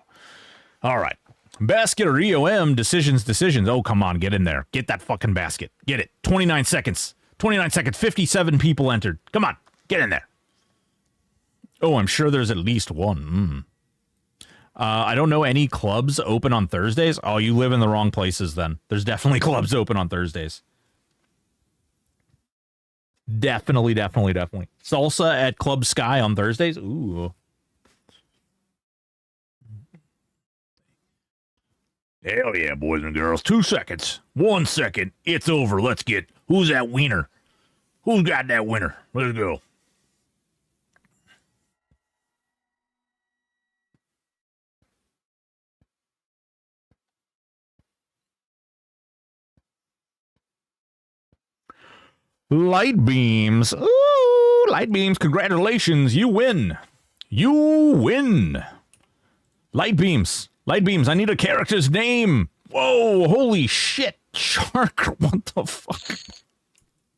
S2: All right. Basket or EOM, decisions. Oh, come on. Get in there. Get that fucking basket. Get it. 29 seconds. 29 seconds. 57 people entered. Come on. Get in there. Oh, I'm sure there's at least one. I don't know any clubs open on Thursdays. Oh, you live in the wrong places then. There's definitely clubs open on Thursdays. Definitely. Salsa at Club Sky on Thursdays. Ooh. Hell yeah, boys and girls. 2 seconds. 1 second. It's over. Let's get... Who's that wiener? Who's got that winner? Let's go. Light beams. Ooh, light beams. Congratulations. You win. You win. Light beams. Light beams. I need a character's name. Whoa. Holy shit. Shark. What the fuck?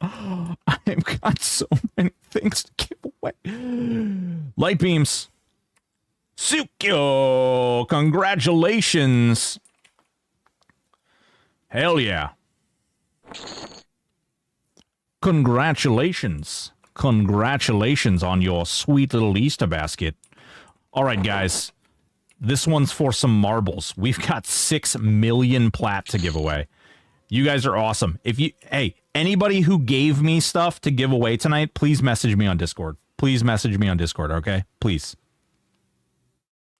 S2: I've got so many things to give away. Light beams. Sukyo. Congratulations. Hell yeah. Congratulations. Congratulations on your sweet little Easter basket. All right, guys. This one's for some marbles. We've got 6 million plat to give away. You guys are awesome. Hey, anybody who gave me stuff to give away tonight, please message me on Discord. Please message me on Discord, okay? Please.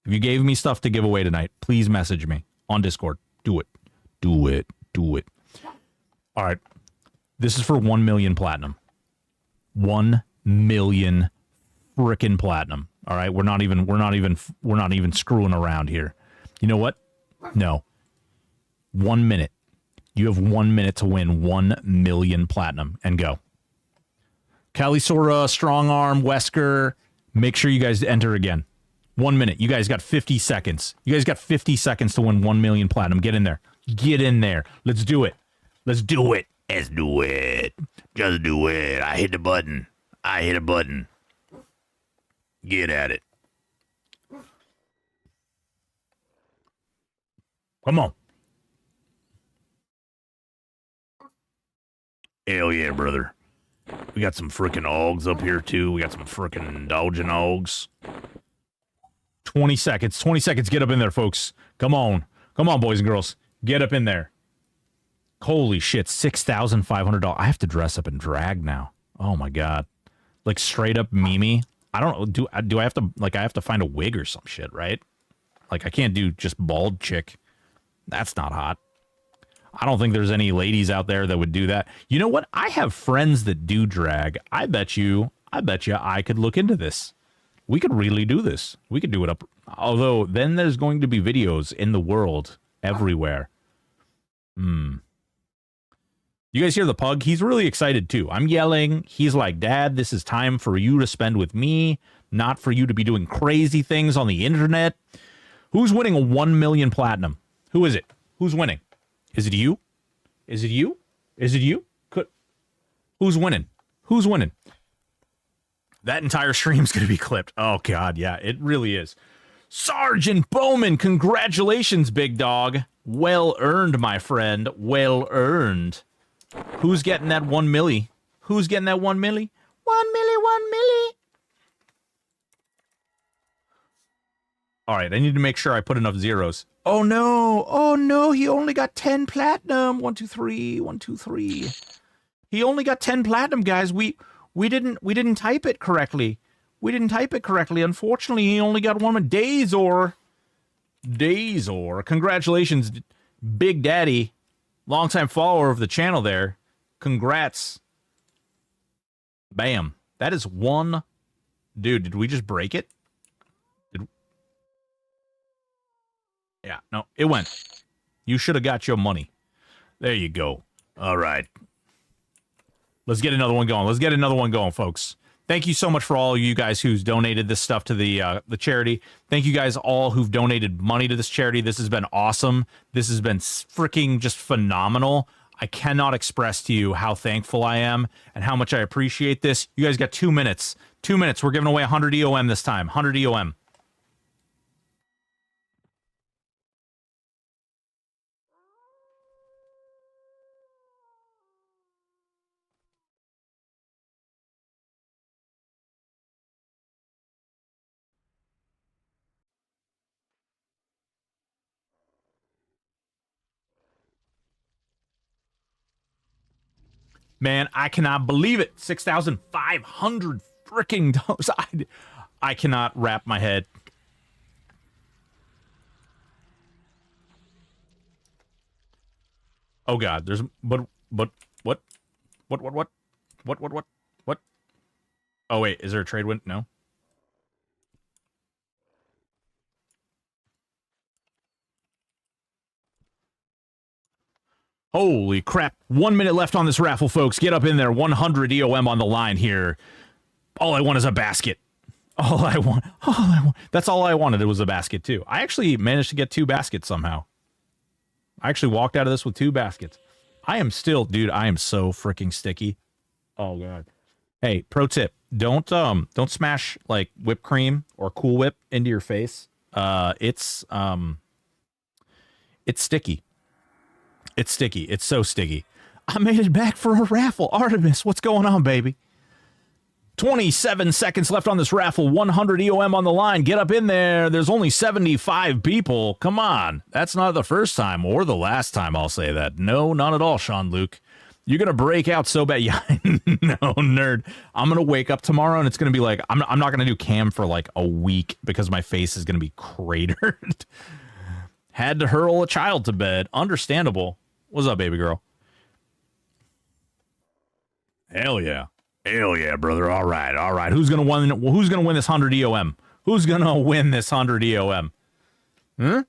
S2: If you gave me stuff to give away tonight, please message me on Discord. Do it. Do it. Do it. All right. This is for 1 million platinum. 1 million frickin' platinum. All right, we're not even screwing around here. You know what? No. 1 minute. You have 1 minute to win 1 million platinum and go. Kalisora, Strong Arm, Wesker, make sure you guys enter again. 1 minute. You guys got 50 seconds. You guys got 50 seconds to win 1 million platinum. Get in there. Get in there. Let's do it. Let's do it. Let's do it. Just do it. I hit the button. I hit a button. Get at it. Come on. Hell yeah, brother. We got some freaking augs up here, too. We got some freaking dodging augs. 20 seconds. 20 seconds. Get up in there, folks. Come on. Come on, boys and girls. Get up in there. Holy shit. $6,500. I have to dress up and drag now. Oh, my God. Like, straight up Mimi. I don't know. Do I have to, like, I have to find a wig or some shit, right? Like, I can't do just bald chick. That's not hot. I don't think there's any ladies out there that would do that. You know what? I have friends that do drag. I bet you I could look into this. We could really do this. We could do it up. Although then there's going to be videos in the world everywhere. You guys hear the pug? He's really excited too. I'm yelling. He's like, Dad, this is time for you to spend with me, not for you to be doing crazy things on the internet. Who's winning a 1 million platinum? Who is it? Who's winning? Is it you? Is it you? Is it you? Who's winning? Who's winning? That entire stream's going to be clipped. Oh, God, yeah, it really is. Sergeant Bowman, congratulations, big dog. Well earned, my friend. Well earned. Who's getting that 1 milli? Who's getting that 1 milli? 1 milli, 1 milli. All right, I need to make sure I put enough zeros. Oh no, he only got 10 platinum. 1, 2, 3, 1, 2, 3. He only got 10 platinum, guys. We didn't type it correctly. We didn't type it correctly. Unfortunately, he only got one. Dazor. Congratulations, Big Daddy. Longtime follower of the channel there. Congrats. Bam. That is one. Dude, did we just break it? Yeah, no, it went. You should have got your money. There you go. All right. Let's get another one going. Let's get another one going, folks. Thank you so much for all you guys who's donated this stuff to the charity. Thank you guys all who've donated money to this charity. This has been awesome. This has been freaking just phenomenal. I cannot express to you how thankful I am and how much I appreciate this. You guys got 2 minutes. 2 minutes. We're giving away 100 EOM this time. 100 EOM. Man, I cannot believe it. 6,500 freaking dollars. I cannot wrap my head. Oh God, there's what? Oh wait, is there a trade win? No. Holy crap. 1 minute left on this raffle, folks. Get up in there. 100 EOM on the line here. All I want is a basket. All I want. That's all I wanted. It was a basket, too. I actually managed to get 2 baskets somehow. I actually walked out of this with 2 baskets. I am still, dude, I am so freaking sticky. Oh, God. Hey, pro tip. Don't smash, like, whipped cream or Cool Whip into your face. It's sticky. It's sticky. It's so sticky. I made it back for a raffle. Artemis, what's going on, baby? 27 seconds left on this raffle. 100 EOM on the line. Get up in there. There's only 75 people. Come on. That's not the first time or the last time I'll say that. No, not at all, Sean Luke. You're going to break out so bad. Yeah, no, nerd. I'm going to wake up tomorrow and it's going to be like, I'm not going to do cam for like a week because my face is going to be cratered. Had to hurl a child to bed. Understandable. What's up, baby girl? Hell yeah. Hell yeah, brother. All right. Who's gonna win this 100 EOM? Who's gonna win this 100 EOM? Huh?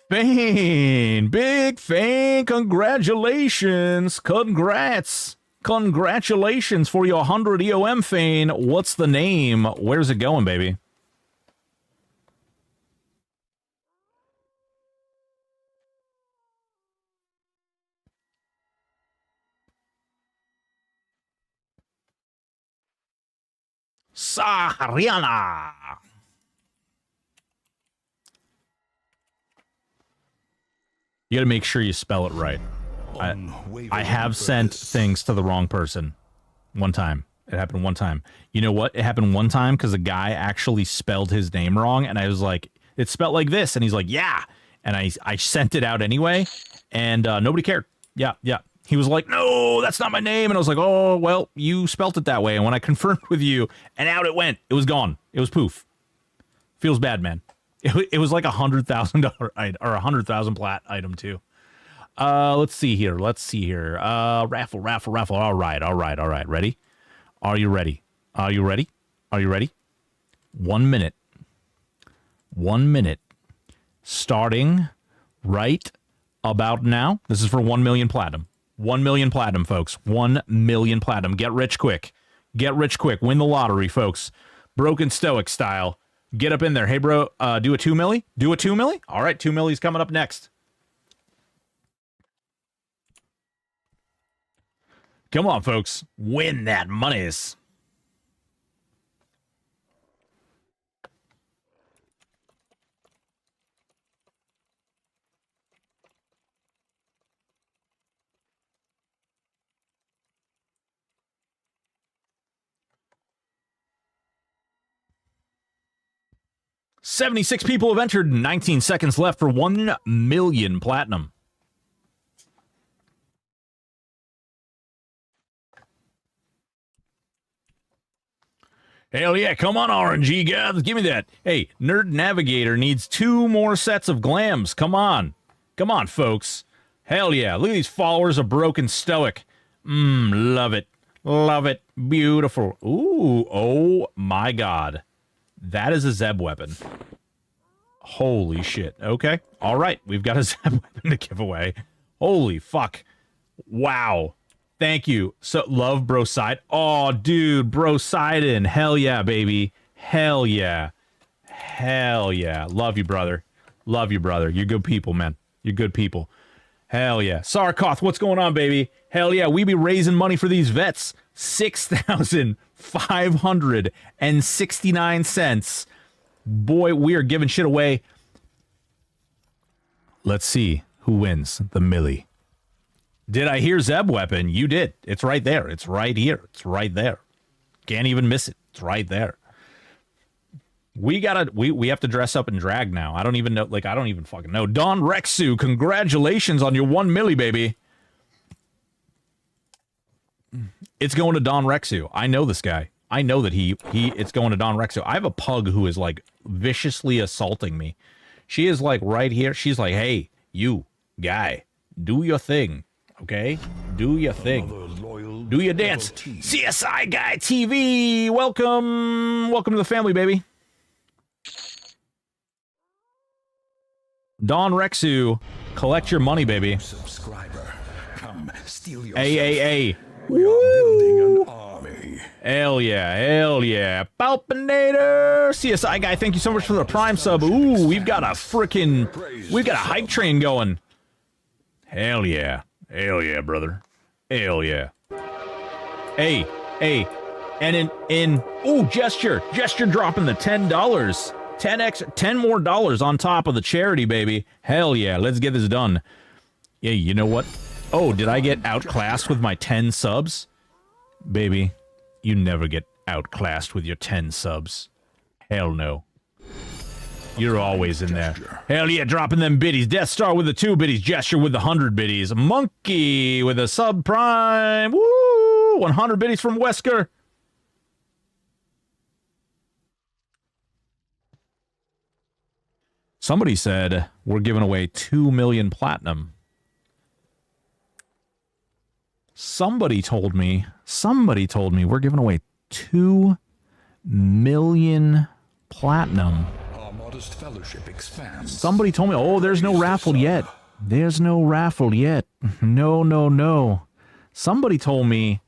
S2: Fane, big Fane, congratulations. Congratulations for your 100 EOM, Fane. What's the name? Where's it going, baby? Sahariana. You gotta make sure you spell it right. I have sent things to the wrong person one time. It happened one time. You know what? It happened one time because a guy actually spelled his name wrong, and I was like, it's spelled like this, and he's like, yeah. And I sent it out anyway, and nobody cared. Yeah. He was like, no, that's not my name. And I was like, oh, well, you spelt it that way. And when I confirmed with you, and out it went. It was gone. It was poof. Feels bad, man. It was like $100,000 item, or 100,000 plat item too. Let's see here. Raffle. All right. Ready? Are you ready? 1 minute. 1 minute. Starting right about now. This is for 1 million platinum. 1 million platinum, folks. 1 million platinum. Get rich quick. Win the lottery, folks. Broken Stoic style. Get up in there. Hey, bro, do a 2 milli? Do a 2 milli? All right, 2 milli's coming up next. Come on, folks. Win that monies. $76 people have entered. 19 seconds left for 1 million platinum. Hell yeah, come on, RNG guys, give me that. Hey, Nerd Navigator needs 2 more sets of glams. Come on, folks. Hell yeah, look at these followers of Broken Stoic. Love it. Beautiful. Ooh, oh my god. That is a Zeb weapon. Holy shit. Okay. All right. We've got a Zeb weapon to give away. Holy fuck. Wow. Thank you. So, love Broside. Oh, dude. Brosidon. Hell yeah, baby. Hell yeah. Love you, brother. You're good people, man. You're good people. Hell yeah. Sarkoth, what's going on, baby? Hell yeah. We be raising money for these vets. 6,569 cents. Boy, we are giving shit away. Let's see who wins the millie. Did I hear Zeb weapon? You did. It's right there. It's right here. It's right there. Can't even miss it. It's right there. We have to dress up and drag now. I don't even know. I don't even fucking know. Don Rexu, congratulations on your 1 milli, baby. It's going to Don Rexu. I know this guy. I know that it's going to Don Rexu. I have a pug who is viciously assaulting me. She is right here. She's like, hey, you guy, do your thing. Okay? Do your thing. Do your dance. CSI Guy TV. Welcome to the family, baby. Don Rexu, collect your money, baby.
S3: Subscriber, come steal your.
S2: Hey.
S3: We are building an army.
S2: Hell yeah. Palpinator. CSI Guy, thank you so much for the Prime sub. Ooh, we've got a hype train going. Hell yeah, brother. Hell yeah. Hey. And Gesture dropping the $10. 10 more dollars on top of the charity, baby. Hell yeah, let's get this done. Yeah, you know what? Oh, did I get outclassed with my 10 subs? Baby, you never get outclassed with your 10 subs. Hell no. You're always in there. Hell yeah, dropping them biddies. Death Star with the 2 biddies. Gesture with the 100 biddies. Monkey with a subprime. Woo! 100 biddies from Wesker. Somebody said we're giving away 2 million platinum. Somebody told me we're giving away 2 million platinum.
S3: Our modest fellowship expands.
S2: Somebody told me, oh, there's no raffle yet. There's no raffle yet. No. Somebody told me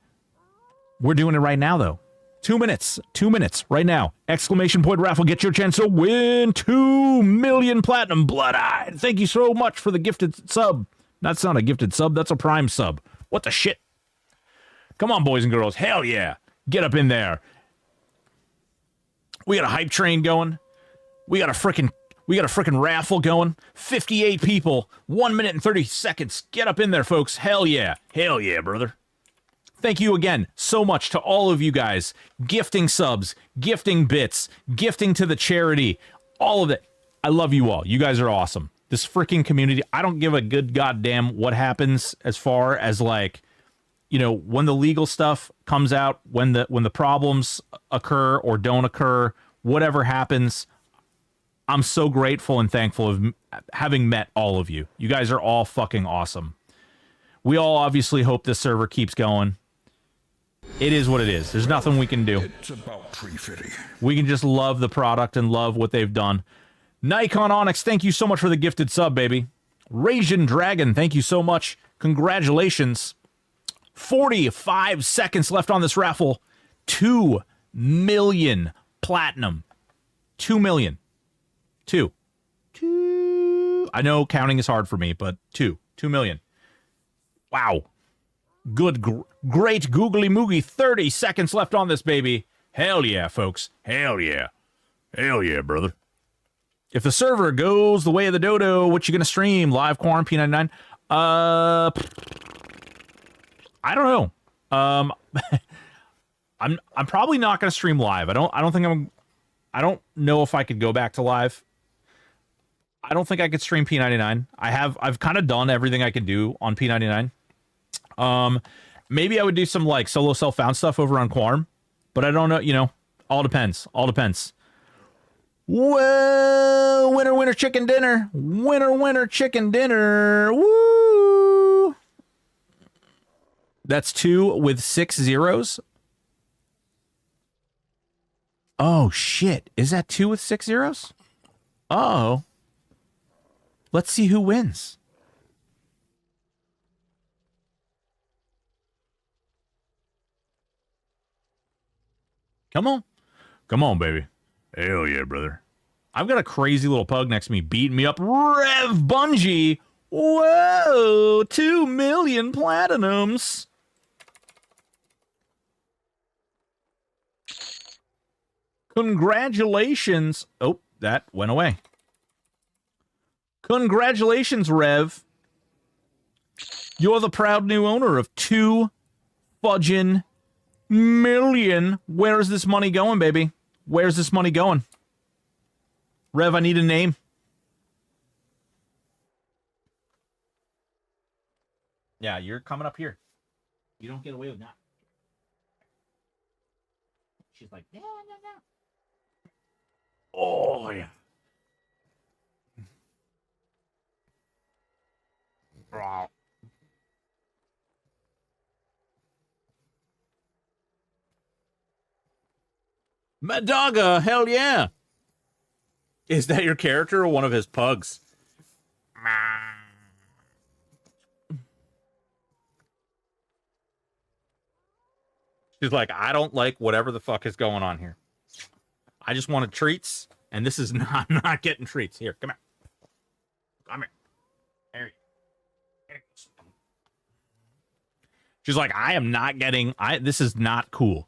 S2: we're doing it right now, though. 2 minutes. 2 minutes right now. Exclamation point raffle. Get your chance to win 2 million platinum. Blood-eyed. Thank you so much for the gifted sub. That's not a gifted sub. That's a Prime sub. What the shit? Come on, boys and girls. Hell yeah. Get up in there. We got a hype train going. We got a freaking raffle going. 58 people, 1 minute and 30 seconds. Get up in there, folks. Hell yeah. Hell yeah, brother. Thank you again so much to all of you guys. Gifting subs, gifting bits, gifting to the charity, all of it. I love you all. You guys are awesome. This freaking community, I don't give a good goddamn what happens as far as like, you know, when the legal stuff comes out, when the problems occur or don't occur, whatever happens. I'm so grateful and thankful of having met all of you. You guys are all fucking awesome. We all obviously hope this server keeps going. It is what it is. There's nothing we can do.
S3: It's about tree fitting.
S2: We can just love the product and love what they've done. Nikon Onyx, thank you so much for the gifted sub, baby. Raging Dragon, thank you so much. Congratulations. 45 seconds left on this raffle. 2 million platinum. 2 million. Two. I know counting is hard for me, but 2 million. Wow. Good, great googly moogie. 30 seconds left on this baby. Hell yeah, folks. Hell yeah. Hell yeah, brother. If the server goes the way of the dodo, what you gonna stream? Live Quarantine 99? I don't know. I'm probably not gonna stream live. I don't know if I could go back to live. I don't think I could stream P99. I've kind of done everything I can do on P99. Maybe I would do some like solo self-found stuff over on Quarm, but I don't know, you know, all depends. All depends. Well, winner, winner, chicken dinner. Winner, winner, chicken dinner. Woo! That's 2 with 6 zeros. Oh, shit. Is that 2 with 6 zeros? Uh-oh. Let's see who wins. Come on. Come on, baby. Hell yeah, brother. I've got a crazy little pug next to me beating me up. Rev Bungie. Whoa. 2 million platinums. Congratulations. Oh, that went away. Congratulations, Rev. You're the proud new owner of 2 fudging million. Where's this money going, baby? Where's this money going? Rev, I need a name. Yeah, you're coming up here. You don't get away with that. She's like, no, no, no. Oh, yeah. Wow. Madaga, hell yeah. Is that your character or one of his pugs? She's like, I don't like whatever the fuck is going on here. I just wanted treats, and this is not, I'm not getting treats. Here, come here. Come here. There you go. She's like, I am not getting, this is not cool.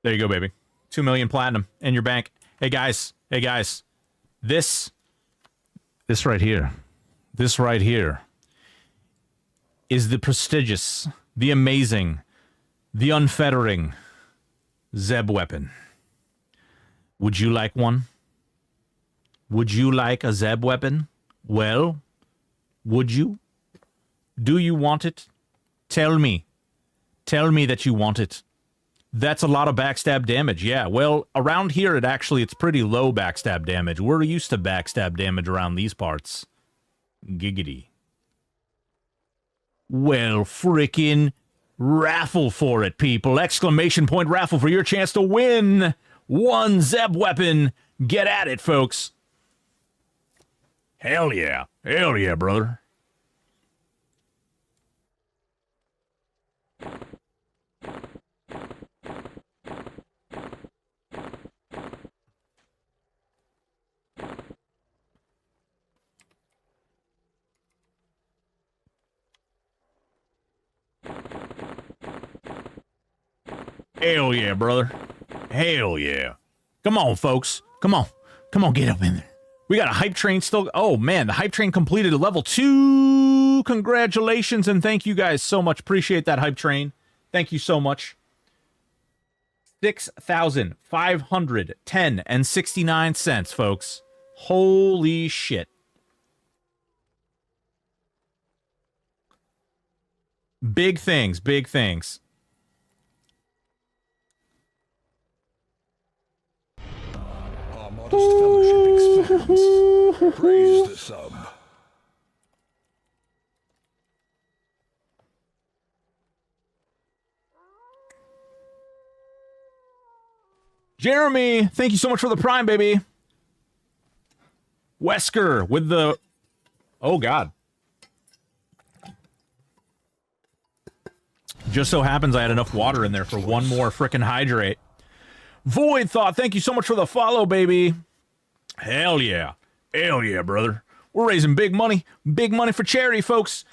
S2: There you go, baby. 2 million platinum in your bank. Hey guys, this right here is the prestigious, the amazing, the unfettering Zeb weapon. Would you like one? Would you like a Zeb weapon? Well, would you? Do you want it? Tell me. Tell me that you want it. That's a lot of backstab damage. Yeah, well, around here, it's pretty low backstab damage. We're used to backstab damage around these parts. Giggity. Well, frickin' raffle for it, people. Exclamation point raffle for your chance to win 1 Zeb weapon. Get at it, folks. Hell yeah. Hell yeah, brother. Hell yeah, brother. Hell yeah. Come on, folks. Come on. Come on, get up in there. We got a hype train still. Oh, man, the hype train completed level 2. Congratulations, and thank you guys so much. Appreciate that hype train. Thank you so much. 6,510.69, folks. Holy shit. Big things, big things.
S3: Our modest fellowship expands. Praise the sub.
S2: Jeremy, thank you so much for the prime, baby. Wesker with the... Oh, God. Just so happens I had enough water in there for one more frickin' hydrate. Void Thought, thank you so much for the follow, baby. Hell yeah. Hell yeah, brother. We're raising big money. Big money for charity, folks.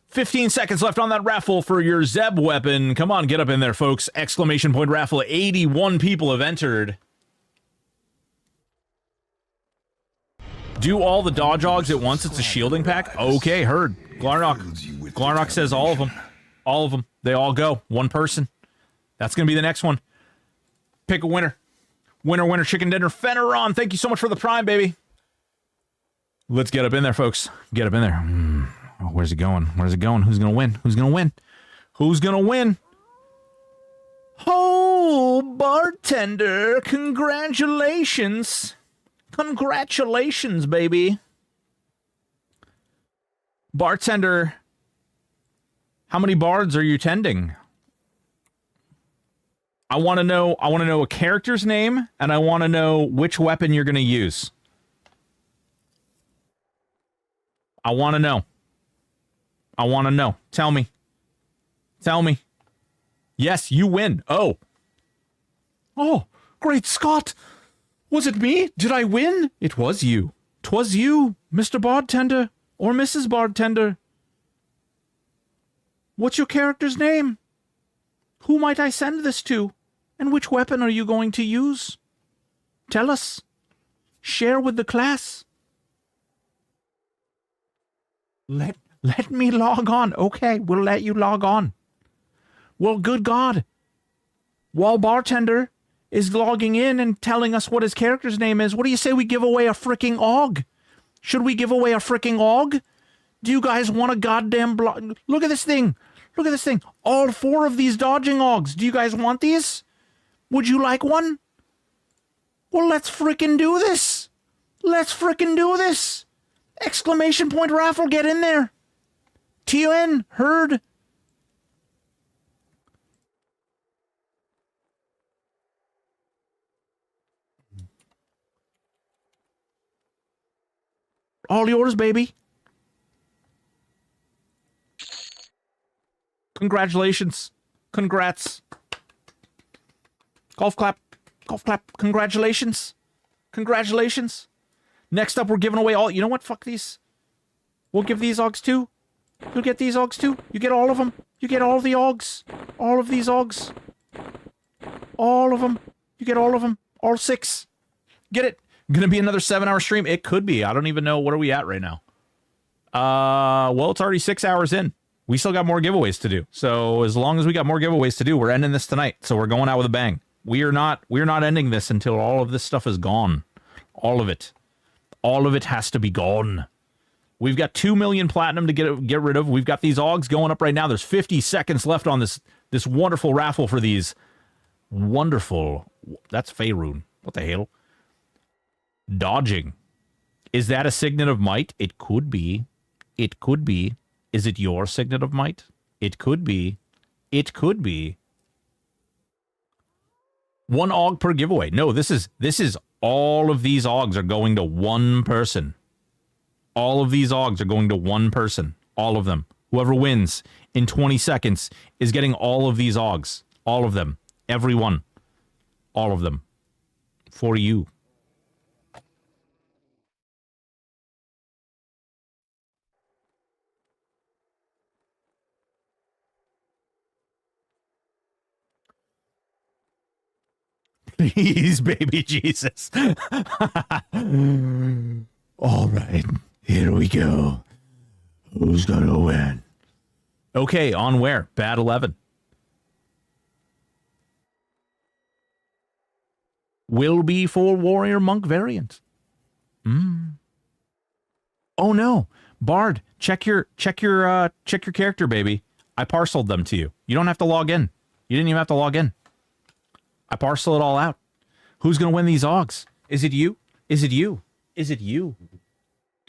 S2: 15 seconds left on that raffle for your Zeb weapon. Come on, get up in there, folks. Exclamation point raffle. 81 people have entered. Do all the dodge ogs at once. It's a shielding pack. Okay, heard. Glarnock says all of them. All of them. They all go. One person. That's going to be the next one. Pick a winner. Winner, chicken dinner. Fenneron, thank you so much for the prime, baby. Let's get up in there, folks. Get up in there. Oh, where's it going? Where's it going? Who's going to win? Who's going to win? Who's going to win? Oh, bartender. Congratulations. Congratulations, baby. Bartender, how many bards are you tending? I want to know a character's name, and I want to know which weapon you're going to use. I want to know. I want to know. Tell me. Tell me. Yes, you win. Oh. Oh, great Scott. Was it me? Did I win? It was you. 'Twas you, Mr. Bartender, or Mrs. Bartender. What's your character's name? Who might I send this to? And which weapon are you going to use? Tell us. Share with the class. Let me log on. Okay, we'll let you log on. Well, good God. While Bartender is logging in and telling us what his character's name is, what do you say we give away a fricking AUG? Should we give away a fricking AUG? Do you guys want a goddamn Look at this thing. Look at this thing. All 4 of these dodging AUGs. Do you guys want these? Would you like one? Well, let's frickin' do this. Let's frickin' do this. Exclamation point raffle, get in there. TUN, heard. All yours, baby. Congratulations. Congrats. Golf clap. Golf clap. Congratulations. Congratulations. Next up, we're giving away all... You know what? Fuck these. We'll give these AUGs too. You'll get these AUGs too. You get all of them. You get all the AUGs. All of these AUGs. All of them. You get all of them. All 6. Get it. Gonna be another 7-hour stream? It could be. I don't even know. What are we at right now? Well, it's already 6 hours in. We still got more giveaways to do. So as long as we got more giveaways to do, we're ending this tonight. So we're going out with a bang. We're not ending this until all of this stuff is gone. All of it. All of it has to be gone. We've got 2 million platinum to get rid of. We've got these AUGs going up right now. There's 50 seconds left on this wonderful raffle for these wonderful... That's Faerun. What the hell? Dodging. Is that a signet of might? It could be. It could be. Is it your signet of might? It could be. It could be. 1 AUG per giveaway. No, this is all of these AUGs are going to one person. All of these AUGs are going to one person. All of them. Whoever wins in 20 seconds is getting all of these AUGs. All of them. Every one. All of them. For you. Please, baby Jesus. All right, here we go. Who's gonna win? Okay, on where? Bad 11. Will be for warrior monk variant. Oh no, Bard, check your character, baby. I parceled them to you. You don't have to log in. You didn't even have to log in. I parcel it all out. Who's gonna win these Augs? Is it you? Is it you? Is it you?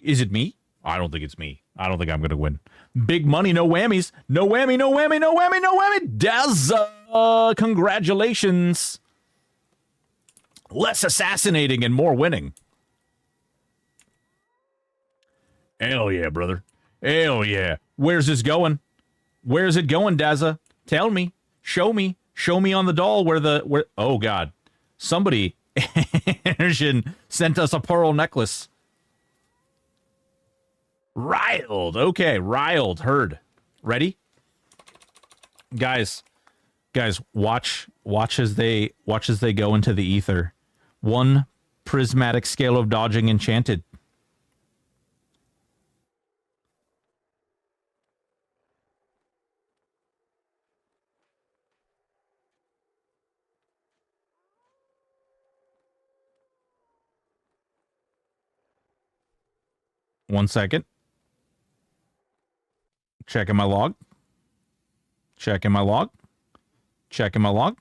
S2: Is it me? I don't think it's me. I don't think I'm gonna win. Big money, no whammies. No whammy, no whammy, no whammy, no whammy. Dazza, congratulations. Less assassinating and more winning. Hell yeah, brother. Hell yeah. Where's this going? Where's it going, Dazza? Tell me. Show me. Show me on the doll where oh god. Somebody sent us a pearl necklace. Riled. Okay, riled. Heard. Ready? Guys, watch as they go into the ether. One prismatic scale of dodging enchanted. One second. Checking my log. Checking my log. Checking my log.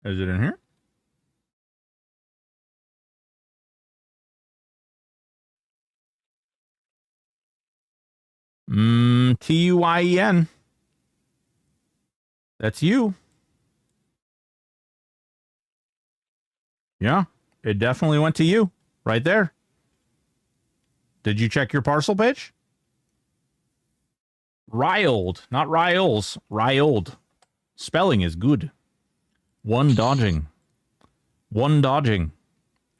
S2: Is it in here? Tuyen. That's you. Yeah, it definitely went to you. Right there. Did you check your parcel page? Riled, not riles. Riled. Spelling is good. One dodging. One dodging.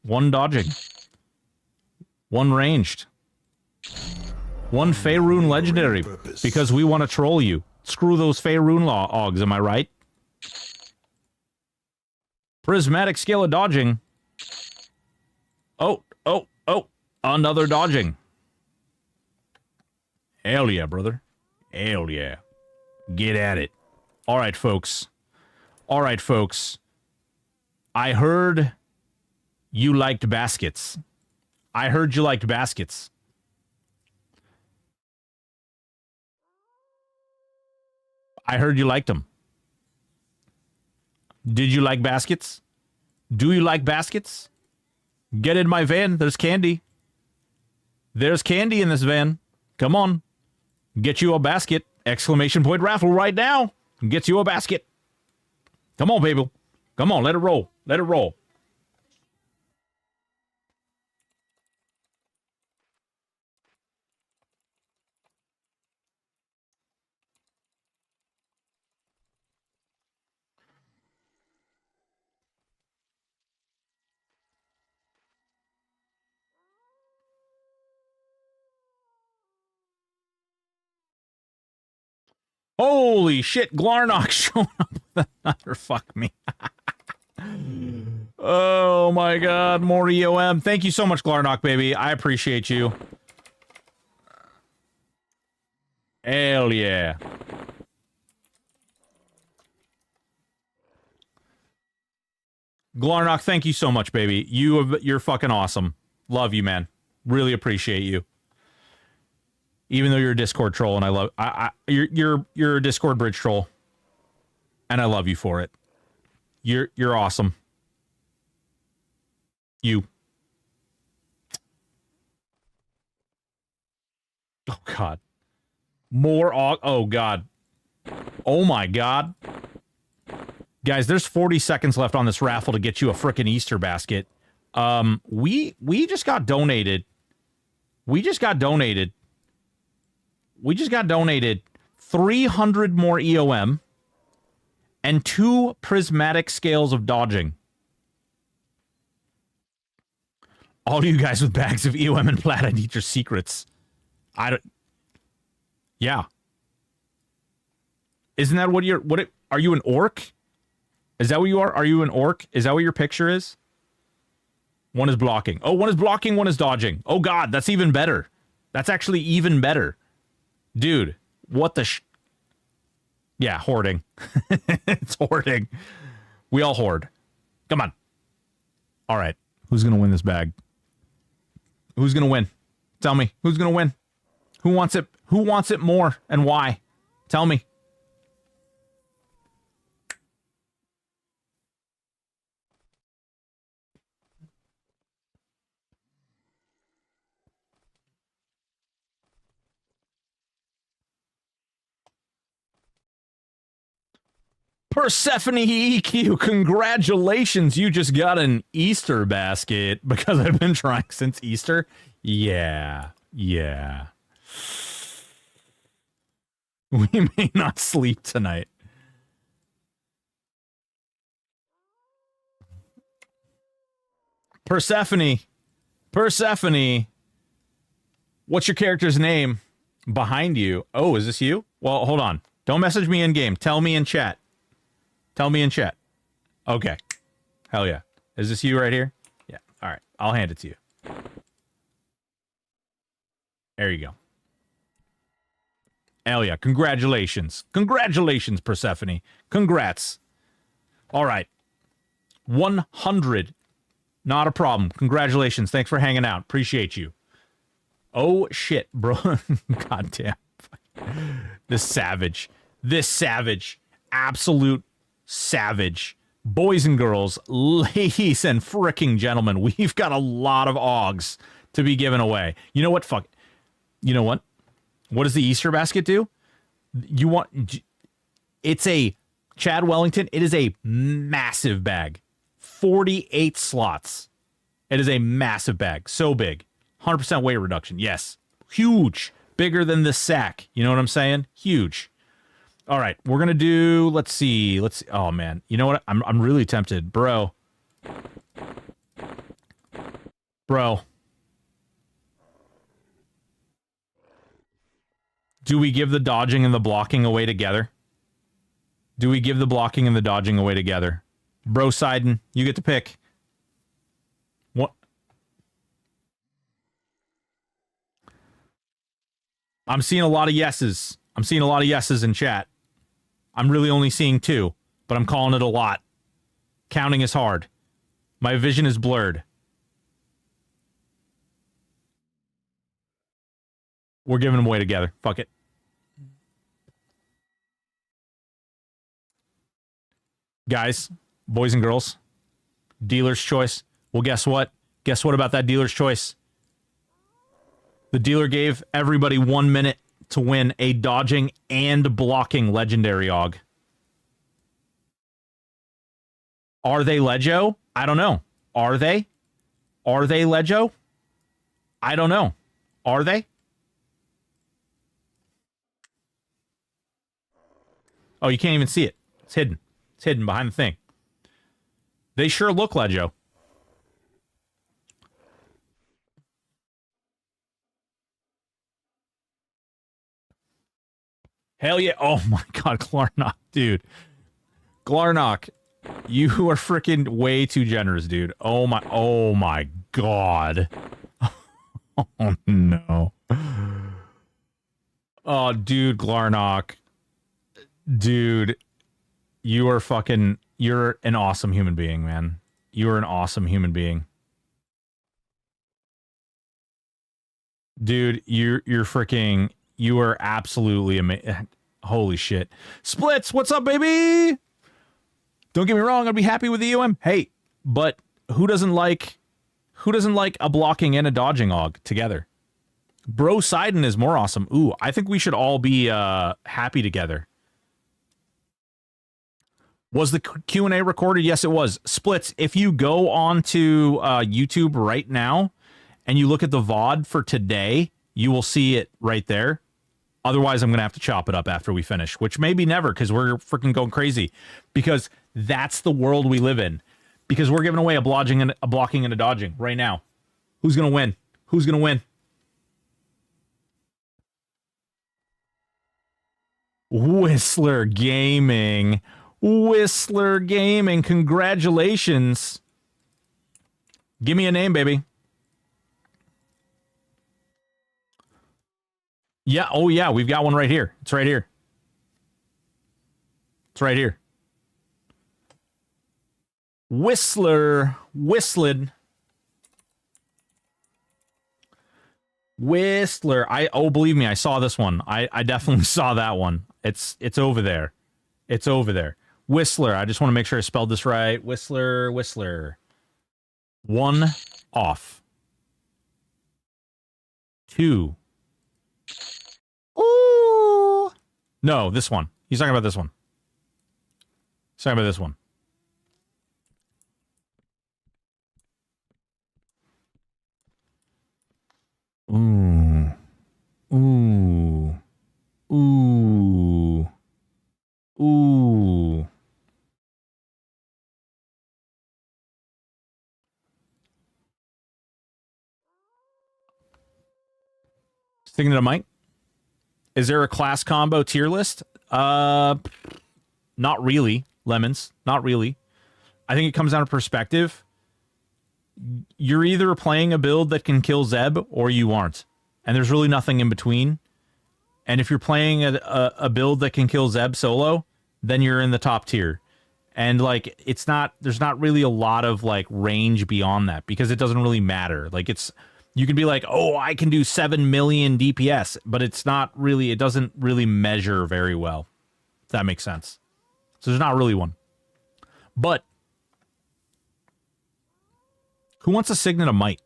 S2: One dodging. One ranged. One Faerun legendary. Because we want to troll you. Screw those Faerun Augs, am I right? Prismatic scale of dodging. Oh. Another dodging. Hell yeah, brother. Hell yeah. Get at it. All right, folks. All right, folks. I heard you liked baskets. I heard you liked baskets. I heard you liked them. Did you like baskets? Do you like baskets? Get in my van. There's candy. There's candy in this van. Come on. Get you a basket. Exclamation point raffle right now. Gets you a basket. Come on, people. Come on, let it roll. Let it roll. Holy shit, Glarnock showing up with another fuck me. Oh my god, more EOM. Thank you so much, Glarnock, baby. I appreciate you. Hell yeah. Glarnock, thank you so much, baby. You're fucking awesome. Love you, man. Really appreciate you. Even though you're a Discord troll, and I love you're a Discord bridge troll, and I love you for it. You're awesome. You. Oh god. More oh god. Oh my god. Guys, there's 40 seconds left on this raffle to get you a frickin' Easter basket. We just got donated. We just got donated 300 more EOM and 2 prismatic scales of dodging. All you guys with bags of EOM and plat, I need your secrets. Yeah. Isn't that what you're... Are you an orc? Is that what you are? Are you an orc? Is that what your picture is? One is blocking. Oh, one is blocking, one is dodging. Oh, God, that's even better. That's actually even better. Dude, what the Yeah, hoarding. It's hoarding. We all hoard. Come on. All right. Who's going to win this bag? Who's going to win? Tell me. Who's going to win? Who wants it? Who wants it more and why? Tell me. Persephone EQ, congratulations. You just got an Easter basket because I've been trying since Easter. Yeah. We may not sleep tonight. Persephone. What's your character's name behind you? Oh, is this you? Well, hold on. Don't message me in game. Tell me in chat. Okay. Hell yeah. Is this you right here? Yeah. All right. I'll hand it to you. There you go. Hell yeah. Congratulations. Congratulations, Persephone. Congrats. All right. 100. Not a problem. Congratulations. Thanks for hanging out. Appreciate you. Oh, shit, bro. God damn. This savage. Absolute savage. Boys and girls, ladies and fricking gentlemen, we've got a lot of Augs to be given away. You know what? Fuck. You know what? What does the Easter basket do? It's a Chad Wellington. It is a massive bag. 48 slots. It is a massive bag. So big. 100% weight reduction. Yes. Huge. Bigger than this sack. You know what I'm saying? Huge. All right. We're going to do, let's see. Oh, man. You know what? I'm really tempted. Bro. Do we give the dodging and the blocking away together? Do we give the blocking and the dodging away together? Bro Sidon, you get to pick. What? I'm seeing a lot of yeses. In chat. I'm really only seeing 2, but I'm calling it a lot. Counting is hard. My vision is blurred. We're giving them away together. Fuck it. Guys, boys and girls, dealer's choice. Well, guess what? Guess what about that dealer's choice? The dealer gave everybody 1 minute to win a dodging and blocking legendary Aug. Are they Legio? I don't know. Are they? Are they Legio? I don't know. Are they? Oh, you can't even see it. It's hidden. It's hidden behind the thing. They sure look Legio. Hell yeah. Oh my god, Glarnock, dude. Glarnock, you are freaking way too generous, dude. Oh my god. Oh no. Oh, dude, Glarnock. Dude, you're an awesome human being, man. You're an awesome human being. Dude, you are absolutely amazing. Holy shit. Splits, what's up, baby? Don't get me wrong, I'd be happy with the UM. Hey, but who doesn't like a blocking and a dodging Aug together? Bro Sidon is more awesome. Ooh, I think we should all be happy together. Was the Q&A recorded? Yes, it was. Splits, if you go on to YouTube right now and you look at the VOD for today, you will see it right there. Otherwise, I'm going to have to chop it up after we finish, which maybe never because we're freaking going crazy. Because that's the world we live in. Because we're giving away a blocking and a dodging right now. Who's going to win? Who's going to win? Whistler Gaming. Whistler Gaming. Congratulations. Give me a name, baby. Yeah. Oh, yeah. We've got one right here. It's right here. It's right here. Whistler. Whistled. Whistler. Believe me, I saw this one. I definitely saw that one. It's over there. It's over there. Whistler. I just want to make sure I spelled this right. Whistler. 1 off. 2. Ooh. No, this one. He's talking about this one. He's talking about this one. Ooh. Ooh. Ooh. Ooh. Thinking of Mike? Is there a class combo tier list? Not really, Lemons. Not really. I think it comes down to perspective. You're either playing a build that can kill Zeb or you aren't. And there's really nothing in between. And if you're playing a build that can kill Zeb solo, then you're in the top tier. And like there's not really a lot of like range beyond that because it doesn't really matter. Like you can be like, oh, I can do 7 million DPS, but it doesn't really measure very well. If that makes sense. So there's not really one. But who wants a Signet of Might?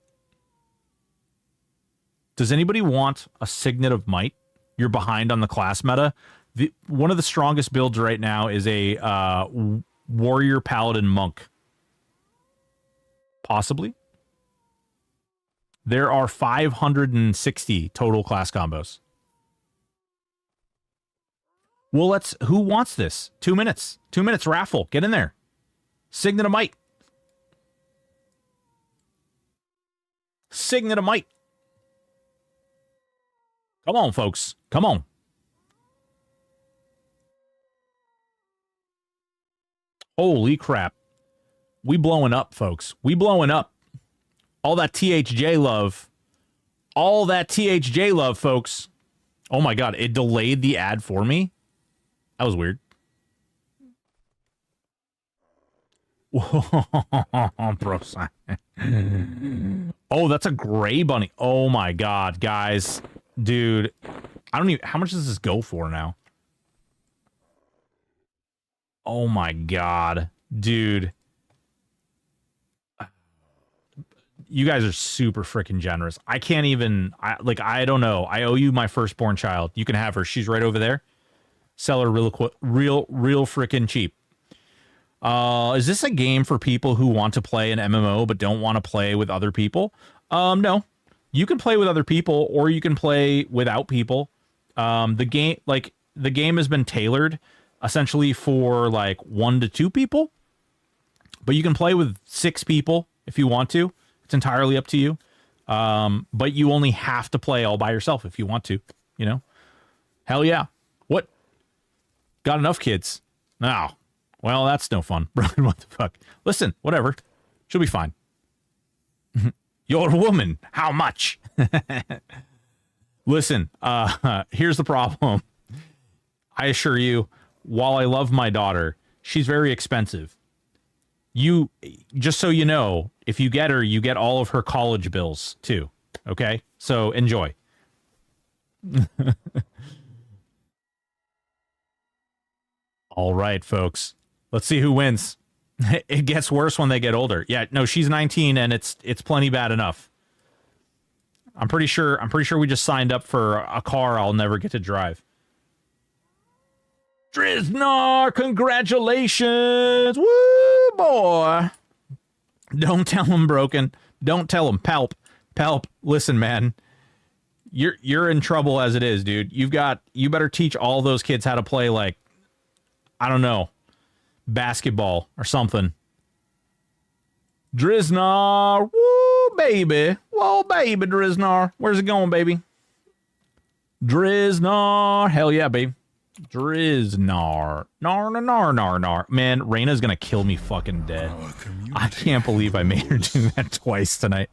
S2: Does anybody want a Signet of Might? You're behind on the class meta. One of the strongest builds right now is a Warrior Paladin Monk. Possibly. There are 560 total class combos. Well, who wants this? 2 minutes. 2 minutes raffle. Get in there. Signet of Might. Signet of Might. Come on, folks. Come on. Holy crap. We blowing up, folks. We blowing up. All that THJ love. All that THJ love, folks. Oh my god, it delayed the ad for me? That was weird. Bro. Oh, that's a gray bunny. Oh my god, guys. Dude. How much does this go for now? Oh my god. Dude. You guys are super freaking generous. I can't even, I don't know. I owe you my firstborn child. You can have her. She's right over there. Sell her real freaking cheap. Is this a game for people who want to play an MMO but don't want to play with other people? No. You can play with other people or you can play without people. The game has been tailored essentially for like 1 to 2 people. But you can play with 6 people if you want to. It's entirely up to you. But you only have to play all by yourself if you want to, you know? Hell yeah. What? Got enough kids? No. Well, that's no fun. Brian, what the fuck? Listen, whatever. She'll be fine. You're a woman. How much? Listen, here's the problem. I assure you, while I love my daughter, she's very expensive. Just so you know, if you get her, you get all of her college bills too. Okay? So enjoy. All right, folks. Let's see who wins. It gets worse when they get older. Yeah, no, she's 19 and it's plenty bad enough. I'm pretty sure we just signed up for a car I'll never get to drive. Driznar, congratulations! Woo, boy! Don't tell him Broken. Don't tell him Palp. Palp, listen, man. You're in trouble as it is, dude. You better teach all those kids how to play, like, I don't know, basketball or something. Driznar, woo, baby. Whoa, baby, Driznar. Where's it going, baby? Driznar, hell yeah, baby. Driznar. Nar. Man, Reyna's gonna kill me fucking dead. I can't believe I made her do that twice tonight.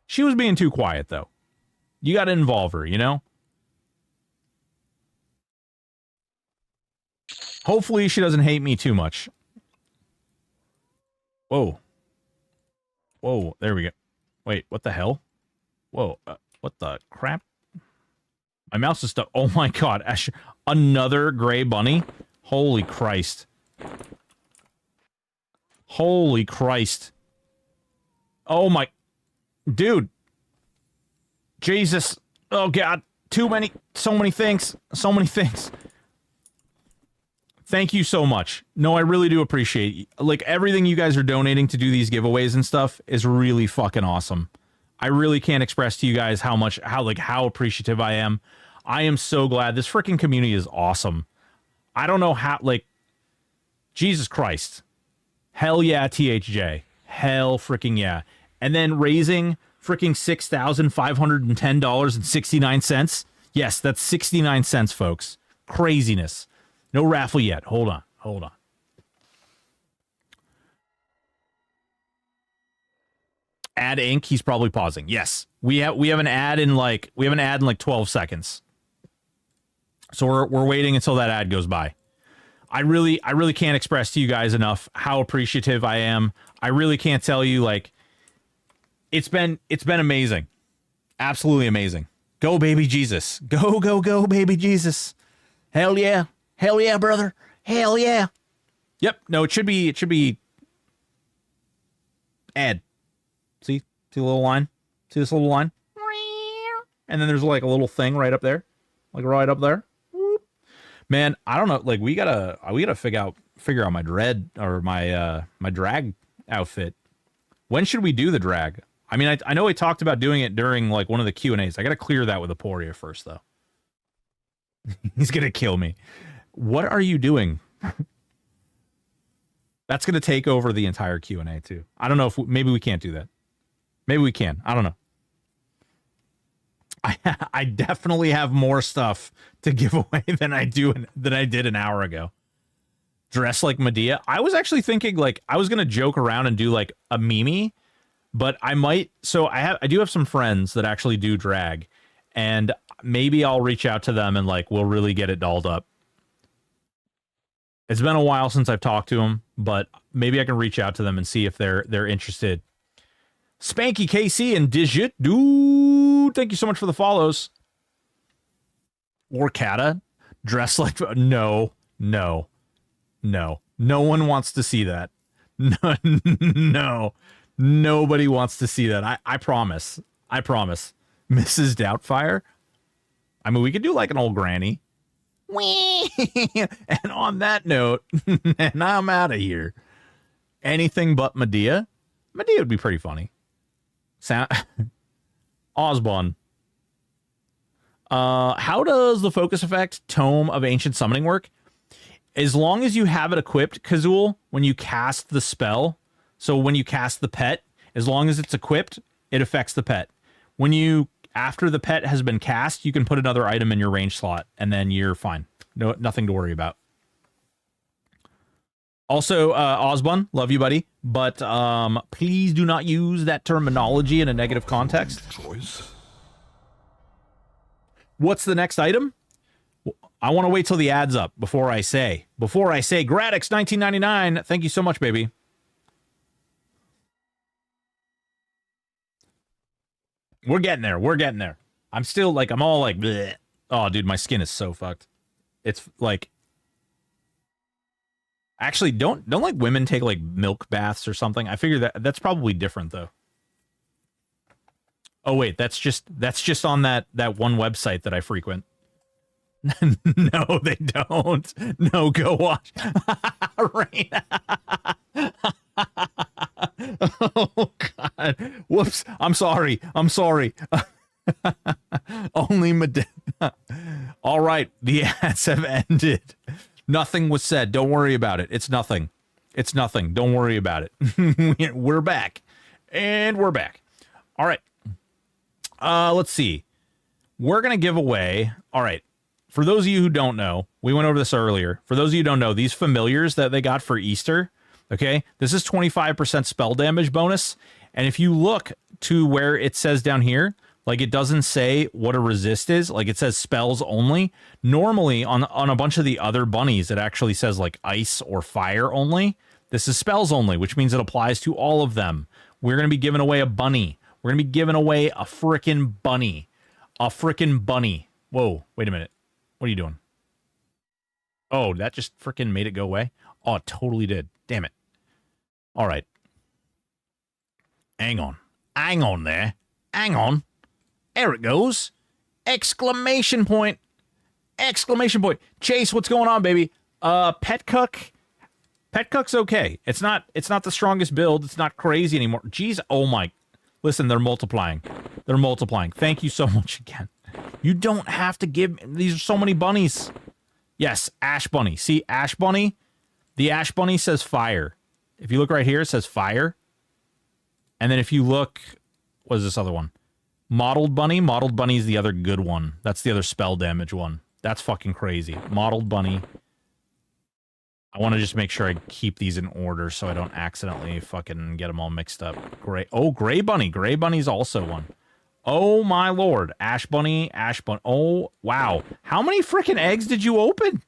S2: She was being too quiet, though. You gotta involve her, you know? Hopefully she doesn't hate me too much. Whoa. Whoa, there we go. Wait, what the hell? Whoa, what the crap? My mouse is stuck. Oh my god, Ash, another gray bunny? Holy Christ. Holy Christ. Oh my... Dude. Jesus. Oh god. So many things. So many things. Thank you so much. No, I really do appreciate like everything you guys are donating to do these giveaways and stuff is really fucking awesome. I really can't express to you guys how appreciative I am. I am so glad. This freaking community is awesome. I don't know how, like, Jesus Christ. Hell yeah, THJ. Hell freaking yeah. And then raising freaking $6,510.69. Yes, that's 69 cents, folks. Craziness. No raffle yet. Hold on. Ad ink, he's probably pausing. Yes. We have an ad in like 12 seconds. So we're waiting until that ad goes by. I really can't express to you guys enough how appreciative I am. I really can't tell you, like, it's been amazing. Absolutely amazing. Go baby Jesus. Go baby Jesus. Hell yeah. Hell yeah, brother. Hell yeah. Yep. No, it should be ad. See the little line? See this little line? And then there's like a little thing right up there. Like right up there. Man, I don't know. Like we gotta figure out my dread or my drag outfit. When should we do the drag? I mean, I know we talked about doing it during like one of the Q&As. I gotta clear that with Aporia first though. He's gonna kill me. What are you doing? That's gonna take over the entire Q&A too. I don't know if maybe we can't do that. Maybe we can. I don't know. I definitely have more stuff to give away than I did an hour ago. Dress like Medea. I was actually thinking like I was gonna joke around and do like a Mimi, but I might. So I do have some friends that actually do drag, and maybe I'll reach out to them and like we'll really get it dolled up. It's been a while since I've talked to them, but maybe I can reach out to them and see if they're interested. Spanky KC and Digit, dude, thank you so much for the follows. Or Kata, dress like no one wants to see that. No, nobody wants to see that. I promise. Mrs. Doubtfire. I mean, we could do like an old granny. And on that note, and I'm out of here. Anything but Medea. Medea would be pretty funny. Osborne. How does the focus effect Tome of Ancient Summoning work? As long as you have it equipped, Kazul, when you cast the spell, so when you cast the pet, as long as it's equipped, it affects the pet. After the pet has been cast, you can put another item in your range slot, and then you're fine. No, nothing to worry about. Also, Osborne, love you, buddy, but please do not use that terminology in a negative context. What's the next item? I want to wait till the ad's up before I say. Gradix 1999, thank you so much, baby. We're getting there. I'm still like, I'm all like, bleh. Oh, dude, my skin is so fucked. It's like, actually, don't like women take like milk baths or something? I figure that's probably different though. Oh wait, that's just on that one website that I frequent. No, they don't. No, go watch. Raina. Oh God. Whoops. I'm sorry. Only Medea. All right, the ads have ended. Nothing was said. Don't worry about it. It's nothing. Don't worry about it. We're back. And we're back. All right. Let's see. We're going to give away. All right.
S1: for those of you who don't know, we went over this earlier. For those of you who don't know, these familiars that they got for Easter, okay, this is 25% spell damage bonus. And if you look to where it says down here, like it doesn't say what a resist is, like it says spells only. Normally on a bunch of the other bunnies, it actually says like ice or fire only. This is spells only, which means it applies to all of them. We're going to be giving away a bunny. We're going to be giving away a frickin' bunny. A frickin' bunny. Whoa, wait a minute. What are you doing? Oh, that just frickin' made it go away? Oh, it totally did. Damn it. All right. Hang on. Hang on there. Hang on. There it goes. Exclamation point. Exclamation point. Chase, what's going on, baby? Pet Cook. Pet Cook's okay. It's not the strongest build. It's not crazy anymore. Jeez, oh my. Listen, they're multiplying. They're multiplying. Thank you so much again. You don't have to give... These are so many bunnies. Yes, Ash Bunny. See, Ash Bunny? The Ash Bunny says fire. If you look right here, it says fire. And then if you look... What is this other one? Mottled Bunny. Mottled Bunny is the other good one. That's the other spell damage one. That's fucking crazy. Mottled Bunny. I want to just make sure I keep these in order so I don't accidentally fucking get them all mixed up. Gray. Oh, Gray Bunny. Gray Bunny's also one. Oh, my lord. Ash Bunny. Ash Bunny. Oh, wow. How many freaking eggs did you open?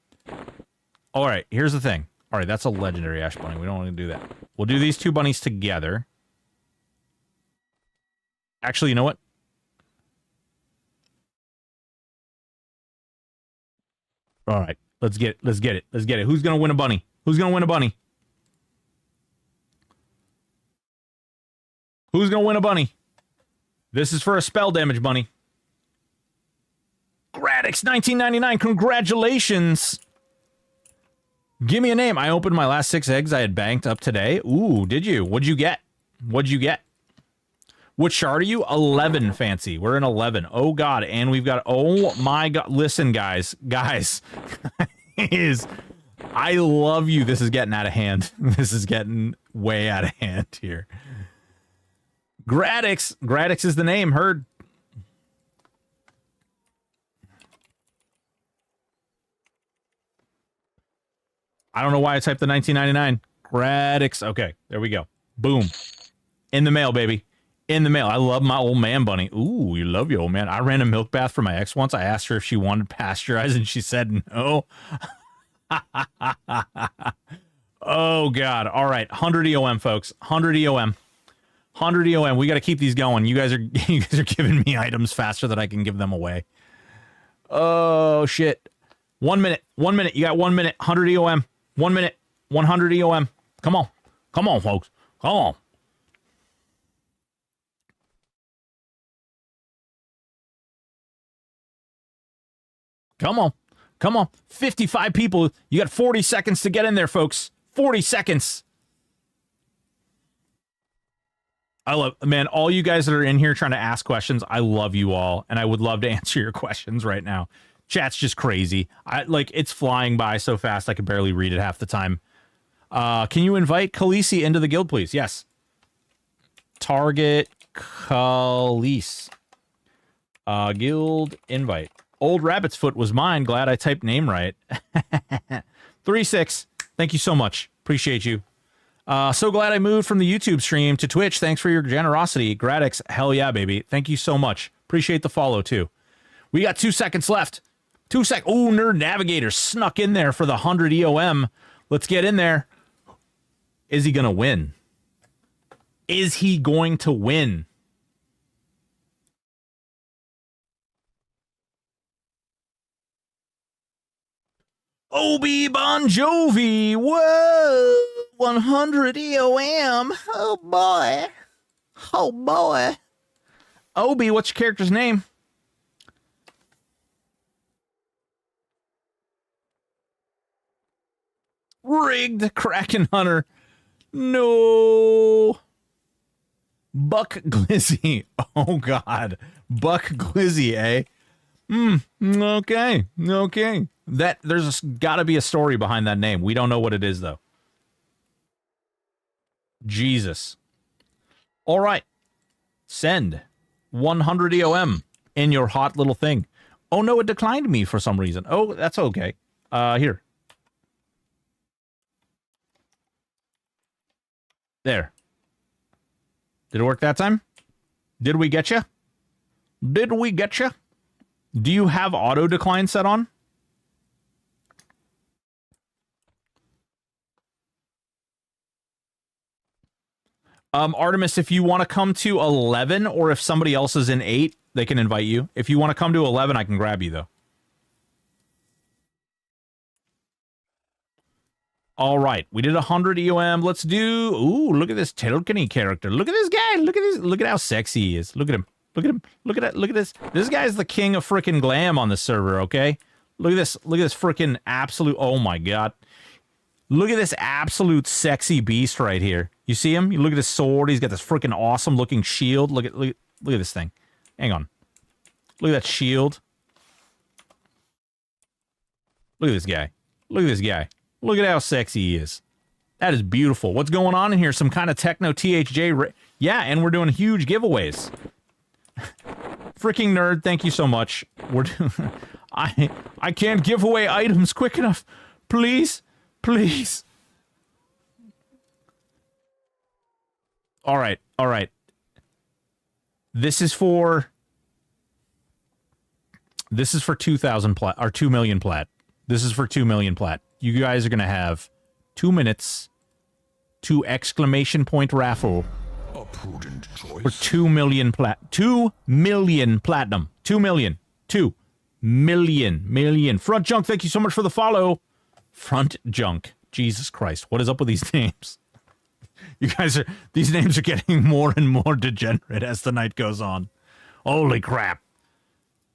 S1: All right, here's the thing. All right, that's a legendary Ash Bunny. We don't want to do that. We'll do these two bunnies together. Actually, you know what? All right, let's get it. Let's get it. Let's get it. Who's going to win a bunny? Who's going to win a bunny? Who's going to win a bunny? This is for a spell damage bunny. Gradix 1999, congratulations. Give me a name. I opened my last 6 eggs I had banked up today. Ooh, did you? What'd you get? What'd you get? What shard are you? 11, Fancy. We're in 11. Oh, God. And we've got... Oh, my God. Listen, guys. Guys. I love you. This is getting out of hand. This is getting way out of hand here. Gradix. Gradix is the name. Heard. I don't know why I typed the 1999. Gradix. Okay, there we go. Boom. In the mail, baby. In the mail. I love my old man bunny. Ooh, you love your old man. I ran a milk bath for my ex once. I asked her if she wanted pasteurized, and she said no. Oh, God. All right. 100 EOM, folks. 100 EOM. 100 EOM. We got to keep these going. You guys are giving me items faster than I can give them away. Oh, shit. 1 minute. 1 minute. You got 1 minute. 100 EOM. 1 minute. 100 EOM. Come on. Come on, folks. Come on. Come on. Come on. 55 people. You got 40 seconds to get in there, folks. 40 seconds. I love, man, all you guys that are in here trying to ask questions, I love you all, and I would love to answer your questions right now. Chat's just crazy. It's flying by so fast I can barely read it half the time. Can you invite Khaleesi into the guild, please? Yes. Target Khaleesi. Guild invite. Old Rabbit's Foot was mine. Glad I typed name right. 36. Thank you so much. Appreciate you. So glad I moved from the YouTube stream to Twitch. Thanks for your generosity. Gradix, hell yeah, baby. Thank you so much. Appreciate the follow, too. We got 2 seconds left. 2 sec. Oh, Nerd Navigator snuck in there for the 100 EOM. Let's get in there. Is he going to win? Is he going to win? Obi Bon Jovi. Whoa. 100 EOM. Oh, boy. Oh, boy. Obi, what's your character's name? Rigged Kraken Hunter. No. Buck Glizzy. Oh, God. Buck Glizzy, eh? Okay. Okay. There's got to be a story behind that name. We don't know what it is, though. Jesus. All right. Send 100 EOM in your hot little thing.
S2: Oh, no, it declined me for some reason. Oh, that's okay. Here. There. Did it work that time? Did we get you? Did we get you? Do you have auto decline set on? Artemis, if you want to come to 11, or if somebody else is in 8, they can invite you. If you want to come to 11, I can grab you, though. All right, we did 100 EOM. Let's do... Ooh, look at this Telkany character. Look at this guy. Look at this. Look at how sexy he is. Look at him. Look at him. Look at that. Look at this. This guy is the king of frickin' glam on the server, okay? Look at this. Look at this frickin' absolute... Oh, my God. Look at this absolute sexy beast right here. You see him? You look at his sword. He's got this freaking awesome looking shield. Look at this thing. Hang on. Look at that shield. Look at this guy. Look at this guy. Look at how sexy he is. That is beautiful. What's going on in here? Some kind of techno THJ. Yeah, and we're doing huge giveaways. Freaking nerd, thank you so much. We're doing... I can't give away items quick enough. Please. Please. All right. All right. This is for 2,000 plat or 2 million plat. This is for 2 million plat. You guys are going to have 2 minutes to exclamation point raffle
S3: A prudent choice.
S2: for 2 million plat. 2 million platinum. 2 million. 2 million. Front Junk, thank you so much for the follow. Front Junk. Jesus Christ. What is up with these names? You guys are... These names are getting more and more degenerate as the night goes on. Holy crap.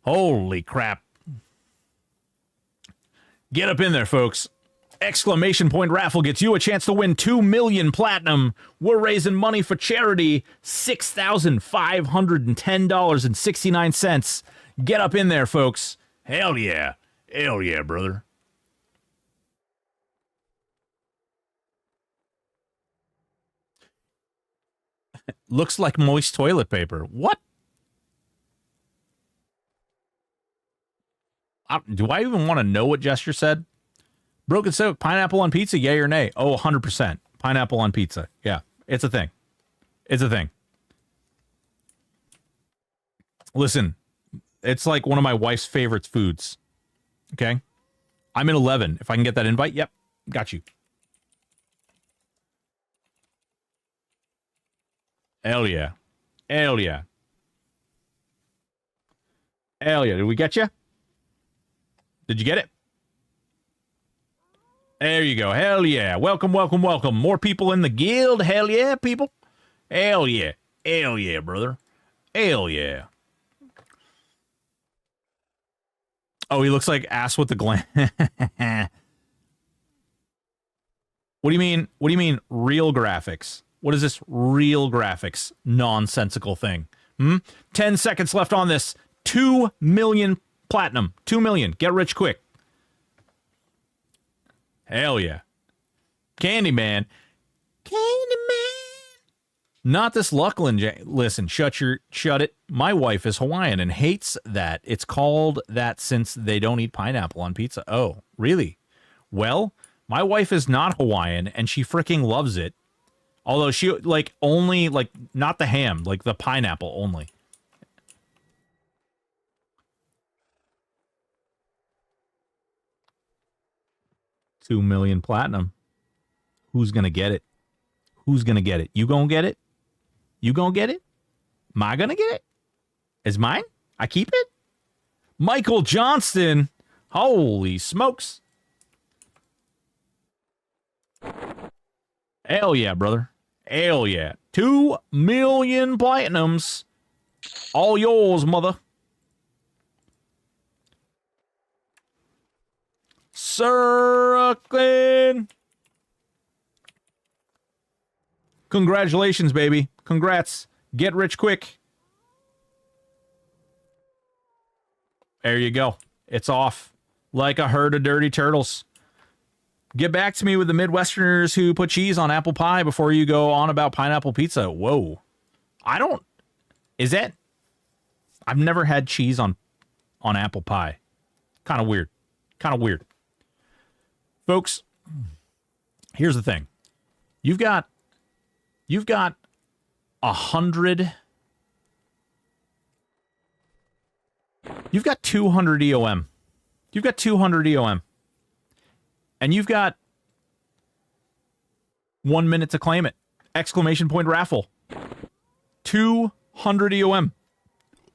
S2: Holy crap. Get up in there, folks. Exclamation point raffle gets you a chance to win 2 million platinum. We're raising money for charity. $6,510.69. Get up in there, folks. Hell yeah. Hell yeah, brother. Looks like moist toilet paper. What? Do I even want to know what Gesture said? Broken Stoic, pineapple on pizza, yay or nay? Oh, 100%. Pineapple on pizza. Yeah, it's a thing. It's a thing. Listen, it's like one of my wife's favorite foods. Okay? I'm in 11. If I can get that invite, yep, got you. Hell yeah. Hell yeah. Hell yeah. Did we get you? Did you get it? There you go. Hell yeah. Welcome, welcome, welcome. More people in the guild. Hell yeah, people. Hell yeah. Hell yeah, brother. Hell yeah. Oh, he looks like ass with the gland. What do you mean? What do you mean real graphics? What is this real graphics nonsensical thing? 10 seconds left on this. 2 million platinum. 2 million. Get rich quick. Hell yeah. Candyman. Candyman. Not this Luckland. Listen, shut it. My wife is Hawaiian and hates that. It's called that since they don't eat pineapple on pizza. Oh, really? Well, my wife is not Hawaiian and she freaking loves it. Although she, like, only, like, not the ham, like the pineapple only. $2 million platinum. Who's gonna get it? Who's gonna get it? You gonna get it? You gonna get it? Am I gonna get it? Is mine? I keep it? Michael Johnston. Holy smokes. Hell yeah, brother. Hell yeah. 2 million platinums. All yours, mother. Circling. Congratulations, baby. Congrats. Get rich quick. There you go. It's off. Like a herd of dirty turtles. Get back to me with the Midwesterners who put cheese on apple pie before you go on about pineapple pizza. Whoa. I don't... Is that... I've never had cheese on... on apple pie. Kind of weird. Kind of weird. Folks, here's the thing. You've got 100. You've got 200 EOM. You've got 200 EOM. And you've got 1 minute to claim it. Exclamation point raffle. 200 EOM.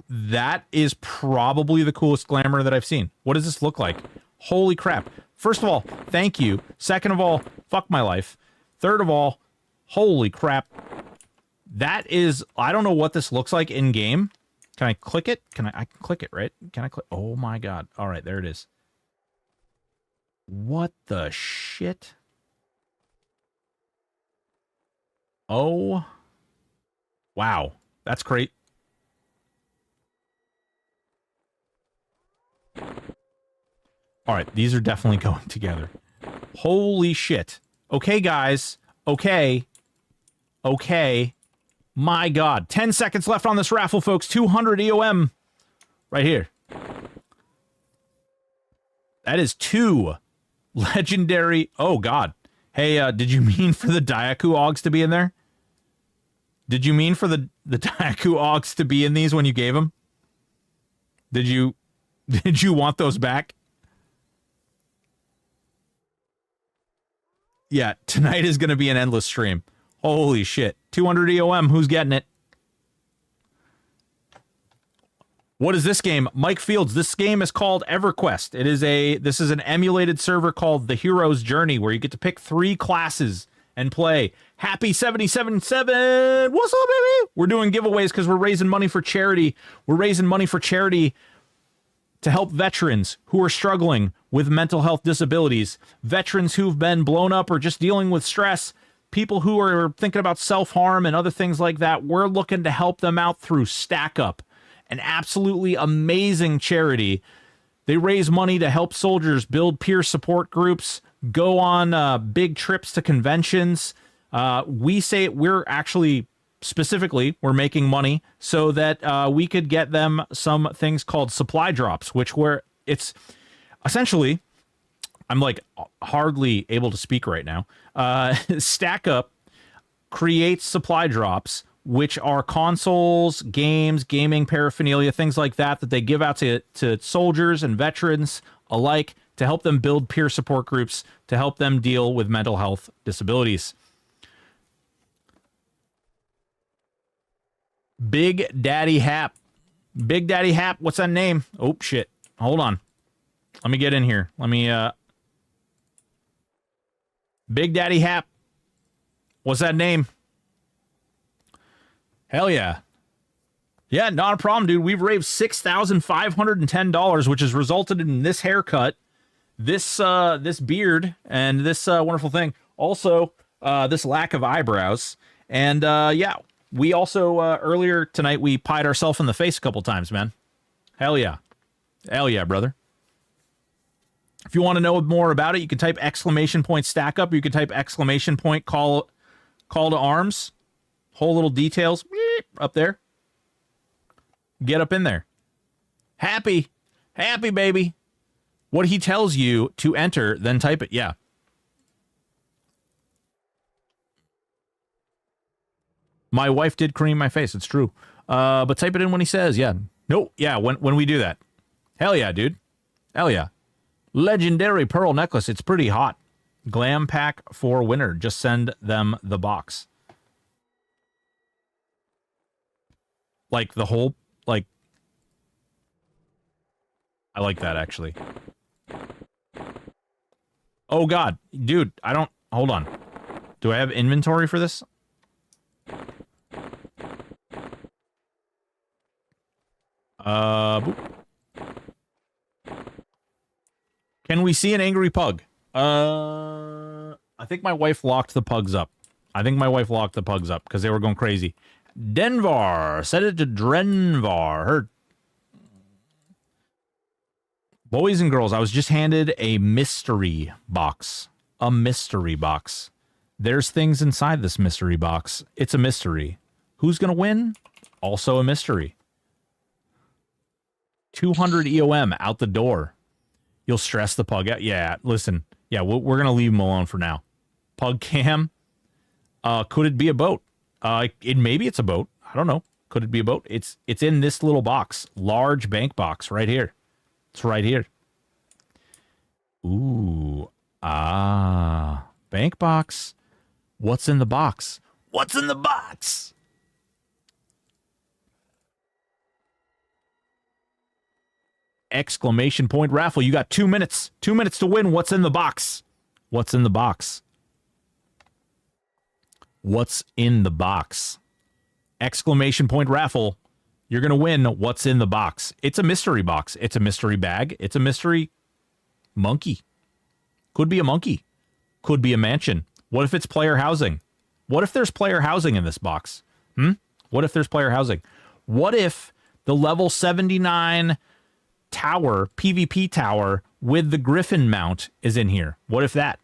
S2: That is probably the coolest glamour that I've seen. What does this look like? Holy crap. First of all, thank you. Second of all, fuck my life. Third of all, holy crap. That is, I don't know what this looks like in game. Can I click it? I can click it, right? Can I click? Oh my God. All right, there it is. What the shit? Oh. Wow. That's great. All right, these are definitely going together. Holy shit. Okay, guys. Okay. My God. 10 seconds left on this raffle, folks. 200 EOM. Right here. That is 2 legendary... Oh, God. Hey, did you mean for the Daiku Augs to be in there? Did you mean for the Daiku Augs to be in these when you gave them? Did you want those back? Yeah, tonight is going to be an endless stream. Holy shit. 200 EOM, who's getting it? What is this game? Mike Fields, this game is called EverQuest. This is an emulated server called The Hero's Journey, where you get to pick 3 classes and play. Happy 777! What's up, baby? We're doing giveaways because we're raising money for charity. We're raising money for charity to help veterans who are struggling with mental health disabilities, veterans who've been blown up or just dealing with stress, people who are thinking about self-harm and other things like that. We're looking to help them out through Stack Up, an absolutely amazing charity. They raise money to help soldiers build peer support groups, go on big trips to conventions. We say we're actually... Specifically, we're making money so that we could get them some things called supply drops, it's essentially, I'm like hardly able to speak right now. Stack Up creates supply drops, which are consoles, games, gaming paraphernalia, things like that they give out to soldiers and veterans alike to help them build peer support groups, to help them deal with mental health disabilities. Big Daddy Hap. Big Daddy Hap, what's that name? Oh, shit. Hold on. Let me get in here. Big Daddy Hap. What's that name? Hell yeah. Yeah, not a problem, dude. We've raised $6,510, which has resulted in this haircut, this beard, and this wonderful thing. Also, this lack of eyebrows. And, yeah. We also, earlier tonight, we pied ourselves in the face a couple times, man. Hell yeah. Hell yeah, brother. If you want to know more about it, you can type exclamation point stack up. You can type exclamation point call to arms. Whole little details up there. Get up in there. Happy, baby. What he tells you to enter, then type it. Yeah. My wife did cream my face. It's true. But type it in when he says, yeah. No, yeah, when we do that. Hell yeah, dude. Hell yeah. Legendary pearl necklace. It's pretty hot. Glam pack for winner. Just send them the box. Like the whole, like... I like that, actually. Oh, God. Dude, I don't... Hold on. Do I have inventory for this? Boop. Can we see an angry pug? I think my wife locked the pugs up. Because they were going crazy. Denvar. Set it to Drenvar. Her. Boys and girls, I was just handed a mystery box. A mystery box. There's things inside this mystery box. It's a mystery. Who's going to win? Also a mystery. 200 EOM out the door. You'll stress the pug out. Yeah, listen. Yeah, we're going to leave him alone for now. Pug cam. Could it be a boat? Maybe it's a boat. I don't know. Could it be a boat? It's in this little box. Large bank box right here. It's right here. Ooh. Bank box. What's in the box? What's in the box? Exclamation point raffle. You got 2 minutes. 2 minutes to win. What's in the box? What's in the box? What's in the box? Exclamation point raffle. You're going to win what's in the box. It's a mystery box. It's a mystery bag. It's a mystery monkey. Could be a monkey. Could be a mansion. What if it's player housing? What if there's player housing in this box? What if there's player housing? What if the level 79 tower, PvP tower with the Griffin mount is in here? What if that?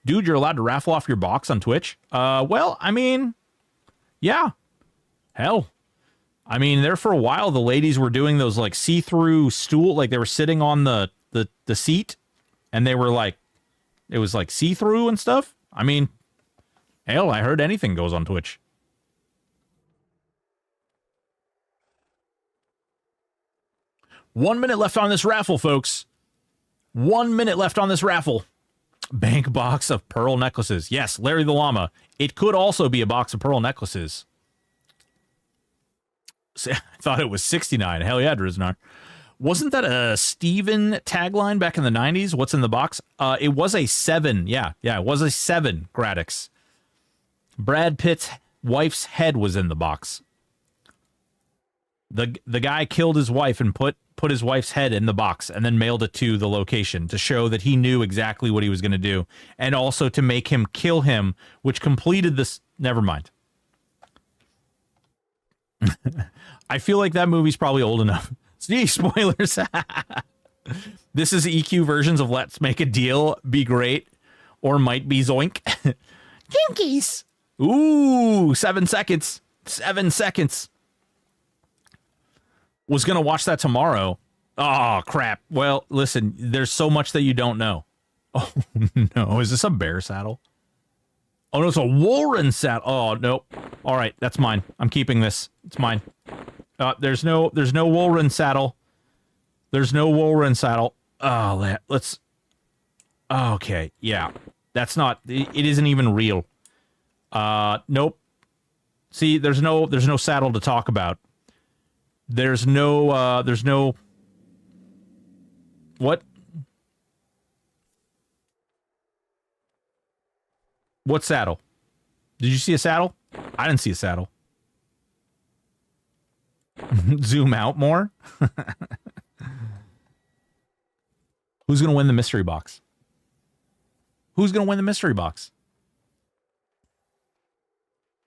S2: Dude, you're allowed to raffle off your box on Twitch? Well, I mean, yeah. Hell. I mean, there for a while, the ladies were doing those like see-through stool, like they were sitting on the seat and they were like, it was like see-through and stuff. I mean, hell, I heard anything goes on Twitch. One minute left on this raffle, folks. 1 minute left on this raffle. Bank box of pearl necklaces. Yes, Larry the Llama. It could also be a box of pearl necklaces. I thought it was 69. Hell yeah, Driznar. Wasn't that a Steven tagline back in the 90s? What's in the box? It was a 7. Yeah, it was a 7, Gradix. Brad Pitt's wife's head was in the box. The guy killed his wife and put his wife's head in the box and then mailed it to the location to show that he knew exactly what he was going to do, and also to make him kill him, which completed this. Never mind. I feel like that movie's probably old enough. See, spoilers. This is EQ versions of Let's Make a Deal, Be Great, or Might Be Zoink. Jinkies. Ooh, 7 seconds. 7 seconds. Was going to watch that tomorrow. Oh, crap. Well, listen, there's so much that you don't know. Oh, no. Is this a bear saddle? Oh, no, it's a Warren saddle. Oh, no. All right, that's mine. I'm keeping this. It's mine. There's no Warren saddle. There's no Warren saddle. Oh, let's... Okay, yeah. That's not... It isn't even real. Nope. See, there's no saddle to talk about. There's no... What? What saddle? Did you see a saddle? I didn't see a saddle. Zoom out more? Who's going to win the mystery box? Who's going to win the mystery box?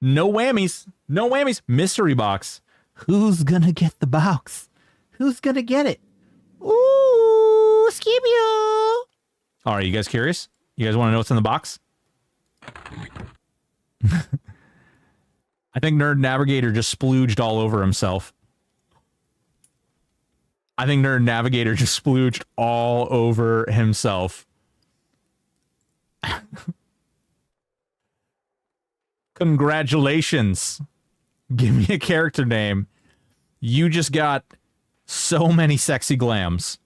S2: No whammies. No whammies. Mystery box. Who's going to get the box? Who's going to get it? Ooh, skip you. All right, you guys curious? You guys want to know what's in the box? I think Nerd Navigator just splooged all over himself. I think Nerd Navigator just splooged all over himself. Congratulations. Give me a character name. You just got so many sexy glams.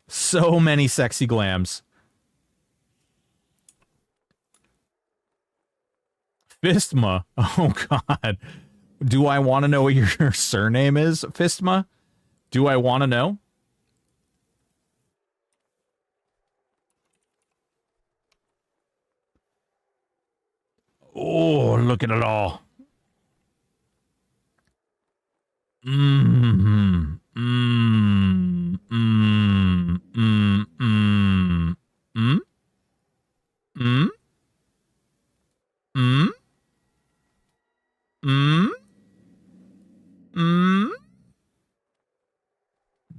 S2: So many sexy glams. Fistma. Oh, God. Do I want to know what your surname is, Fistma? Do I want to know? Oh, look at it all.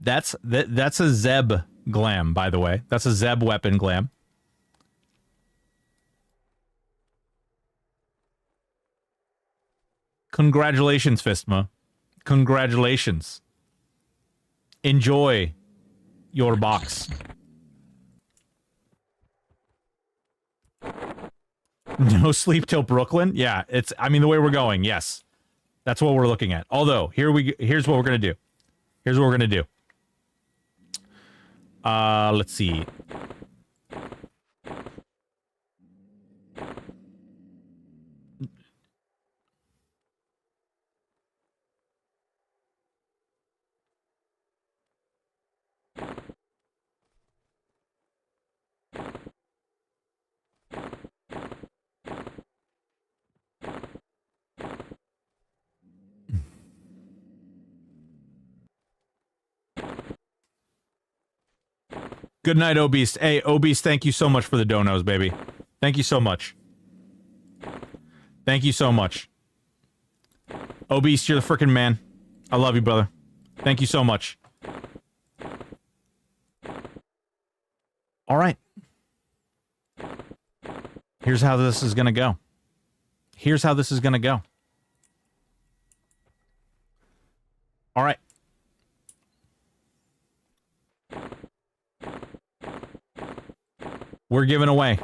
S2: That's a Zeb glam, by the way. That's a Zeb weapon glam. Congratulations, Fistma. Congratulations. Enjoy your box. No sleep till Brooklyn? Yeah, it's, I mean, the way we're going, yes. That's what we're looking at. Although, here's what we're going to do. Here's what we're going to do. Let's see. Good night, Obese. Hey, Obese, thank you so much for the donos, baby. Thank you so much. Thank you so much. Obese, you're the freaking man. I love you, brother. Thank you so much. All right. Here's how this is going to go. Here's how this is going to go. All right. We're giving away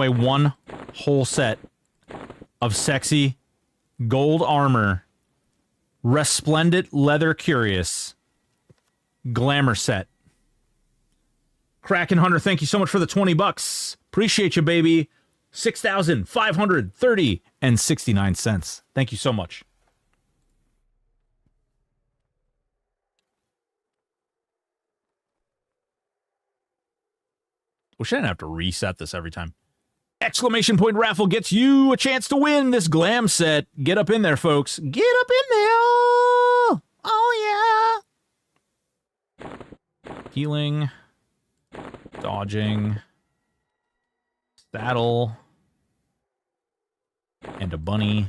S2: one whole set of sexy gold armor, resplendent leather curious glamour set. Kraken Hunter, thank you so much for the $20. Appreciate you, baby. 6,530 and 69 cents. Thank you so much. Wish I didn't have to reset this every time. Exclamation point raffle gets you a chance to win this glam set. Get up in there, folks. Get up in there. Oh, yeah. Healing. Dodging. Saddle. And a bunny.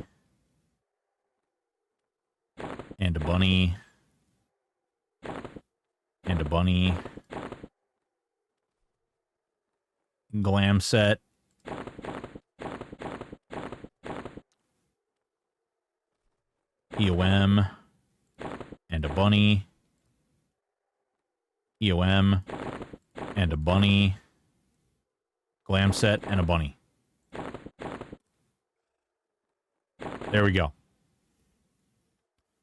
S2: And a bunny. And a bunny. Glam set. EOM. And a bunny. EOM. And a bunny. Glam set and a bunny. There we go.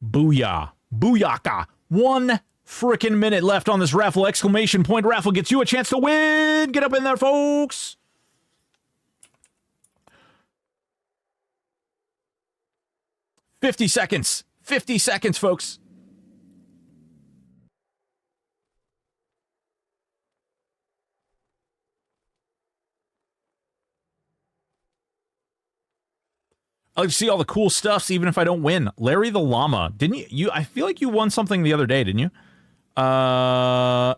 S2: Booyah. Booyaka. 1 frickin' minute left on this raffle. Exclamation point raffle gets you a chance to win. Get up in there, folks. $50 seconds. 50 seconds, folks. I like to see all the cool stuffs, even if I don't win. Larry the Llama. Didn't you? I feel like you won something the other day, didn't you?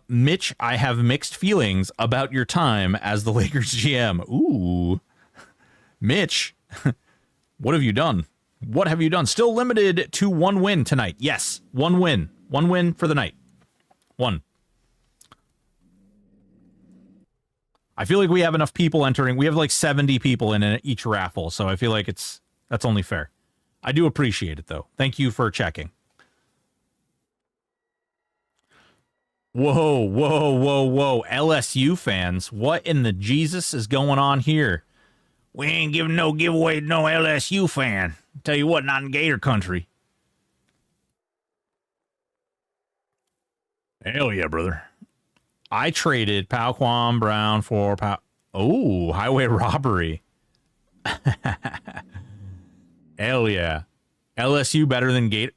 S2: Mitch, I have mixed feelings about your time as the Lakers GM. Ooh. Mitch, what have you done? What have you done? Still limited to 1 win tonight. Yes, 1 win. 1 win for the night. 1. I feel like we have enough people entering. We have like 70 people in each raffle, so I feel like that's only fair. I do appreciate it, though. Thank you for checking. Whoa, whoa, whoa, whoa. LSU fans, what in the Jesus is going on here? We ain't giving no giveaway to no LSU fan. Tell you what, not in Gator country. Hell yeah, brother. I traded Pauquan Brown for Oh, highway robbery. Hell yeah. LSU better than Gator.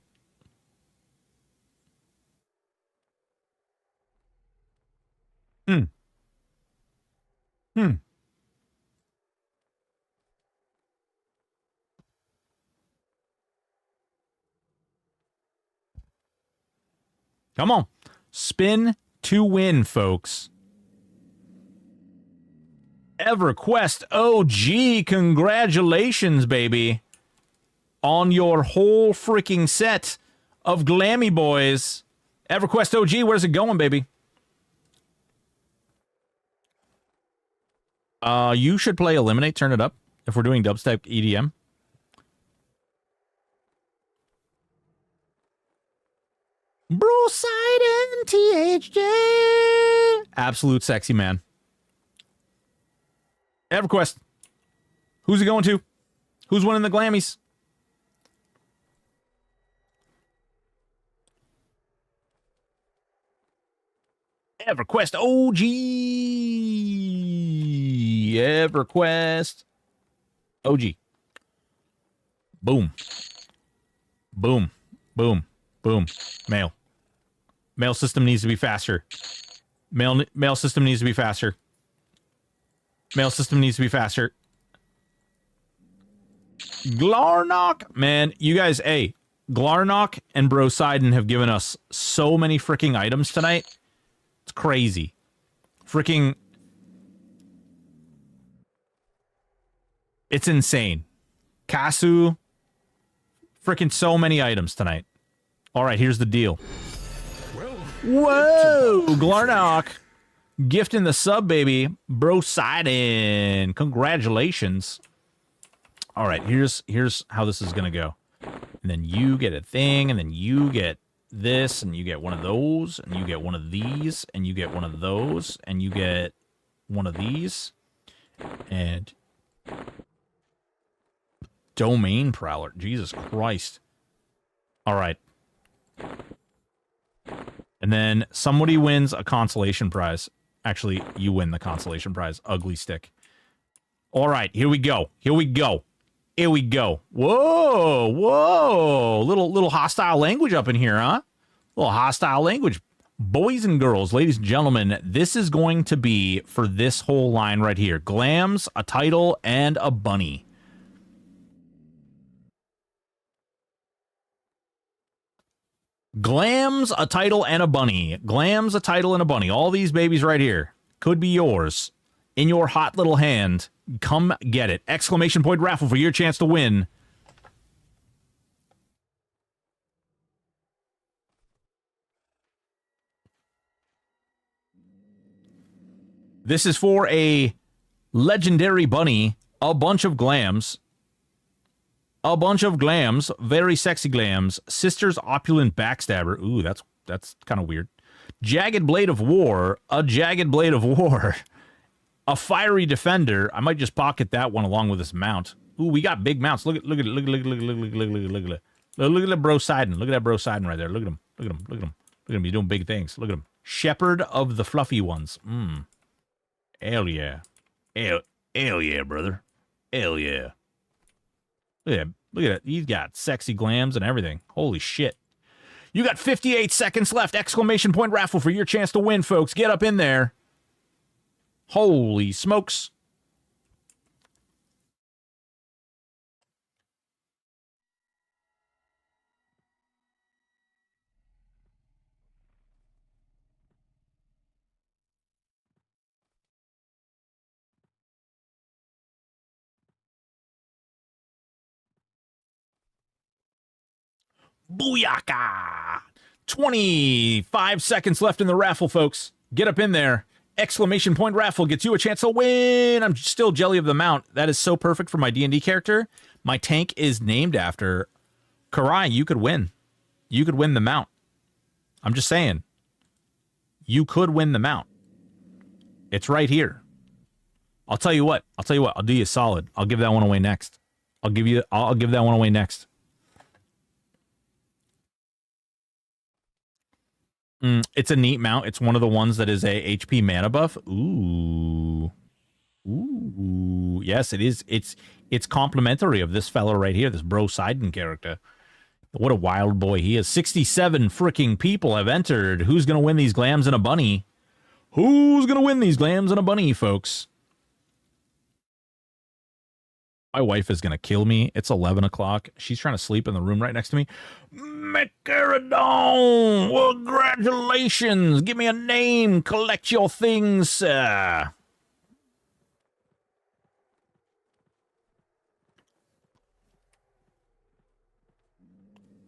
S2: Come on. Spin to win, folks. EverQuest OG, congratulations, baby. On your whole freaking set of Glammy Boys. EverQuest OG, where's it going, baby? You should play Eliminate, turn it up, if we're doing dubstep EDM. Bro-sided! THJ. Absolute sexy man. EverQuest. Who's it going to? Who's winning the Glammies? EverQuest OG. EverQuest OG. Boom. Boom. Boom. Boom. Mail. Mail system needs to be faster. Mail system needs to be faster. Mail system needs to be faster. Glarnock. Man, you guys, hey, Glarnock and Brosidon have given us so many freaking items tonight. It's crazy. Freaking. It's insane. Kasu. Freaking so many items tonight. All right, here's the deal. Whoa, Glarnock. Gifting the sub, baby. Brosidon. Congratulations. All right, here's how this is going to go. And then you get a thing, and then you get this, and you get one of those, and you get one of these, and you get one of those, and you get one of these. And Domain Prowler. Jesus Christ. All right. And then somebody wins a consolation prize. Actually, you win the consolation prize. Ugly stick. All right, here we go. Here we go. Here we go. Whoa, whoa. Little hostile language up in here, huh? Little hostile language. Boys and girls, ladies and gentlemen, this is going to be for this whole line right here. Glams, a title, and a bunny. Glams, a title, and a bunny. Glams, a title, and a bunny. All these babies right here could be yours. In your hot little hand. Come get it. Exclamation point raffle for your chance to win. This is for a legendary bunny. A bunch of glams. A bunch of glams, very sexy glams. Sister's opulent backstabber. Ooh, that's kind of weird. Jagged blade of war. A jagged blade of war. A fiery defender. I might just pocket that one along with this mount. Ooh, we got big mounts. Look at look at look at look at look at look at look at look at look at that Brosidon. Look at that Brosidon right there. Look at him. Look at him. Look at him. Look at him. He's doing big things. Look at him. Shepherd of the fluffy ones. Hell yeah. Hell yeah, brother. Hell yeah. Look at him. Look at it. He's got sexy glams and everything. Holy shit. You got 58 seconds left. Exclamation point raffle for your chance to win, folks. Get up in there. Holy smokes. Booyaka! 25 seconds left in the raffle, folks. Get up in there. Exclamation point raffle gets you a chance to win. I'm still jelly of the mount. That is so perfect for my D&D character. My tank is named after Karai. You could win. You could win the mount. I'm just saying. You could win the mount. It's right here. I'll tell you what. I'll do you a solid. I'll give that one away next. I'll give that one away next. It's a neat mount. It's one of the ones that is a HP mana buff. Ooh. Yes, it is. It's complimentary of this fellow right here, this Brosidon character. What a wild boy he is. 67 freaking people have entered. Who's going to win these glams and a bunny? Who's going to win these glams and a bunny, folks? My wife is going to kill me. It's 11 o'clock. She's trying to sleep in the room right next to me. Macarodon! Well, congratulations! Give me a name. Collect your things, sir.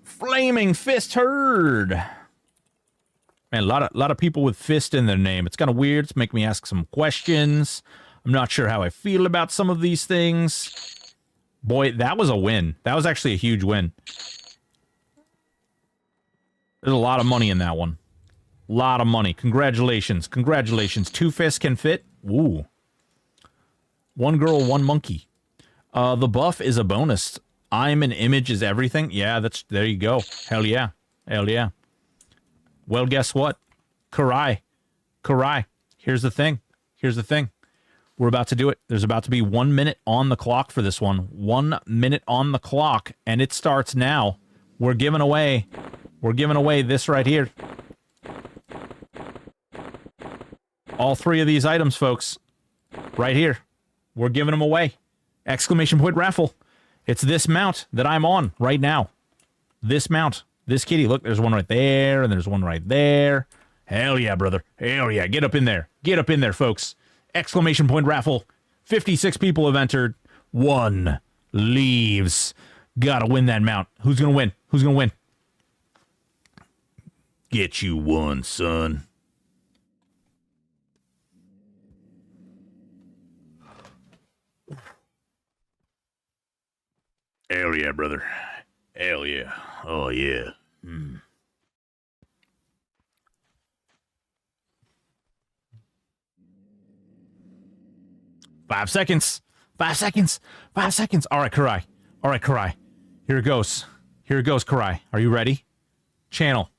S2: Flaming Fist Herd. Man, a lot of people with fist in their name. It's kind of weird. It's making me ask some questions. I'm not sure how I feel about some of these things. Boy, that was a win. That was actually a huge win. There's a lot of money in that one. Lot of money. Congratulations. Congratulations. 2 fists can fit. Ooh. 1 girl, 1 monkey. The buff is a bonus. I'm an image is everything. Yeah, there you go. Hell yeah. Hell yeah. Well, guess what? Karai. Here's the thing. We're about to do it. There's about to be 1 minute on the clock for this one. 1 minute on the clock, and it starts now. We're giving away this right here. All 3 of these items, folks. Right here. We're giving them away. Exclamation point raffle. It's this mount that I'm on right now. This mount. This kitty. Look, there's one right there, and there's one right there. Hell yeah, brother. Hell yeah. Get up in there. Get up in there, folks. Exclamation point raffle. 56 people have entered. 1 leaves. Gotta win that mount. Who's gonna win? Who's gonna win? Get you 1, son. Hell yeah, brother. Hell yeah. Oh yeah. 5 seconds. 5 seconds. 5 seconds. All right, Karai. All right, Karai. Here it goes. Here it goes, Karai. Are you ready? Channel.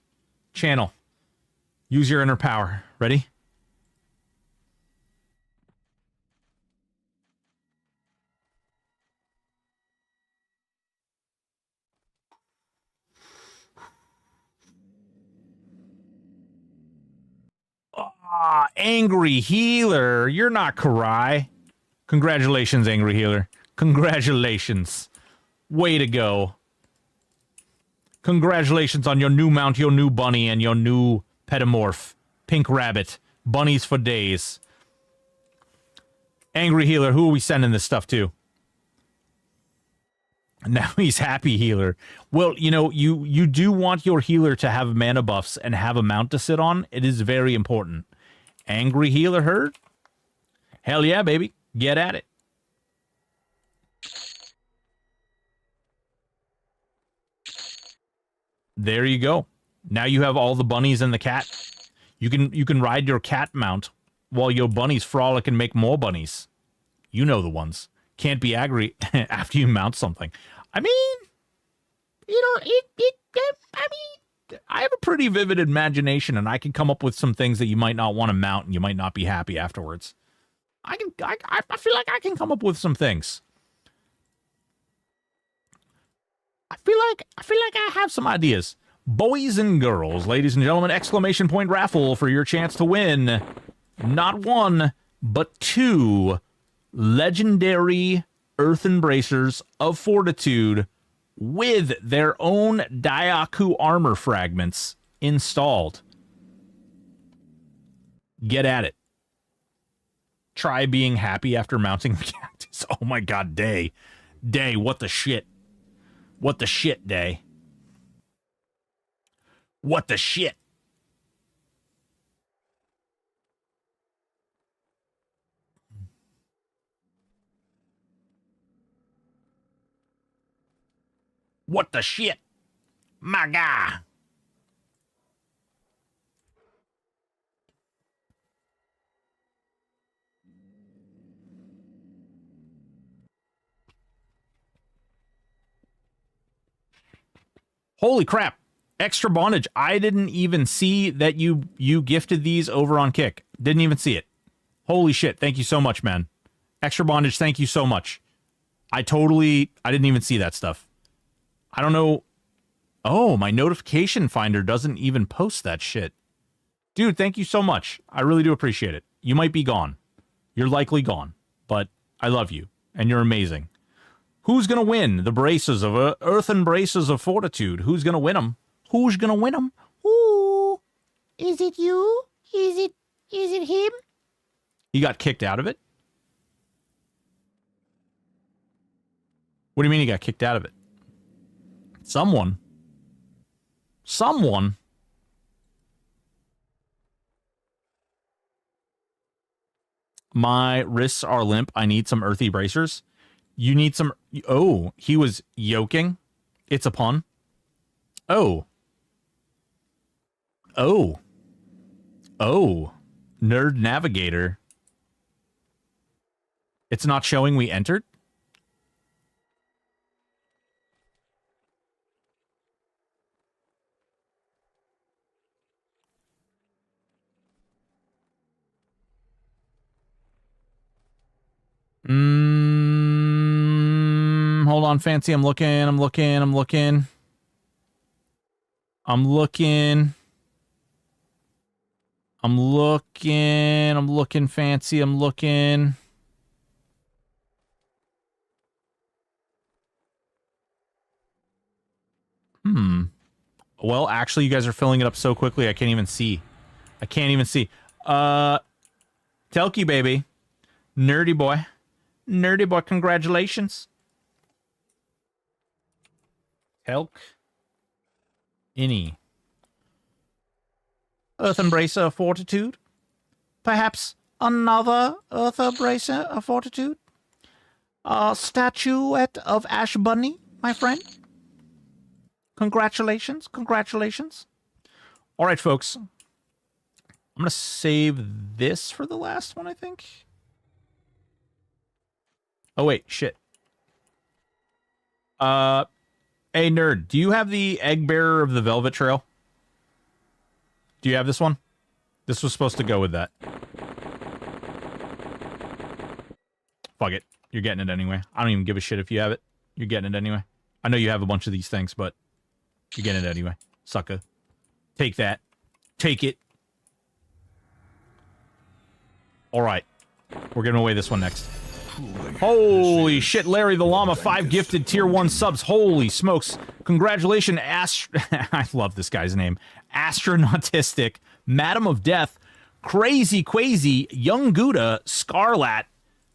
S2: Channel. Use your inner power. Ready? Ah, Angry Healer. You're not Karai. Congratulations, Angry Healer. Congratulations. Way to go. Congratulations on your new mount, your new bunny, and your new pedomorph. Pink Rabbit. Bunnies for days. Angry Healer, who are we sending this stuff to? Now he's Happy Healer. Well, you know, you do want your healer to have mana buffs and have a mount to sit on. It is very important. Angry Healer heard? Hell yeah, baby. Get at it. There you go. Now you have all the bunnies and the cat. You can ride your cat mount while your bunnies frolic and make more bunnies. You know the ones. Can't be angry after you mount something. I mean, you know, I mean, I have a pretty vivid imagination, and I can come up with some things that you might not want to mount, and you might not be happy afterwards. I feel like I can come up with some things. I feel like I have some ideas. Boys and girls, ladies and gentlemen, exclamation point raffle for your chance to win not 1, but 2 legendary Earthen Bracers of Fortitude with their own Daiaku armor fragments installed. Get at it. Try being happy after mounting the cactus. Oh my god, Day. Day, what the shit? What the shit, Day? What the shit? What the shit? My God. Holy crap. Extra bondage. I didn't even see that you gifted these over on Kick. Didn't even see it. Holy shit. Thank you so much, man. Extra bondage. Thank you so much. I didn't even see that stuff. I don't know. Oh, my notification finder doesn't even post that shit. Dude, thank you so much. I really do appreciate it. You might be gone. You're likely gone, but I love you, and you're amazing. Who's going to win the braces of Earthen Braces of Fortitude? Who's going to win them? Who's going to win them? Ooh, is it you? Is it him? He got kicked out of it? What do you mean he got kicked out of it? Someone. My wrists are limp. I need some earthy bracers. You need some... Oh, he was yoking. It's a pun. Oh. Oh, Nerd Navigator. It's not showing we entered? Hold on, Fancy. I'm looking, Fancy. I'm looking. Well, actually, you guys are filling it up so quickly, I can't even see. Telky, baby. Nerdy boy, congratulations. Telk. Any. Earth Embracer of Fortitude? Perhaps another Earth Embracer of Fortitude? A statuette of Ash Bunny, my friend? Congratulations. All right, folks. I'm going to save this for the last one, I think. Oh, wait, shit. Hey, Nerd, do you have the Egg Bearer of the Velvet Trail? Do you have this one? This was supposed to go with that. Fuck it. You're getting it anyway. I don't even give a shit if you have it. You're getting it anyway. I know you have a bunch of these things, but you're getting it anyway. Sucker. Take that. Take it. All right. We're giving away this one next. Holy shit, Larry the Llama, 5 gifted tier 1 subs. Holy smokes. Congratulations, I love this guy's name. Astronautistic, Madam of Death, Crazy Quazy, Young Gouda, Scarlat.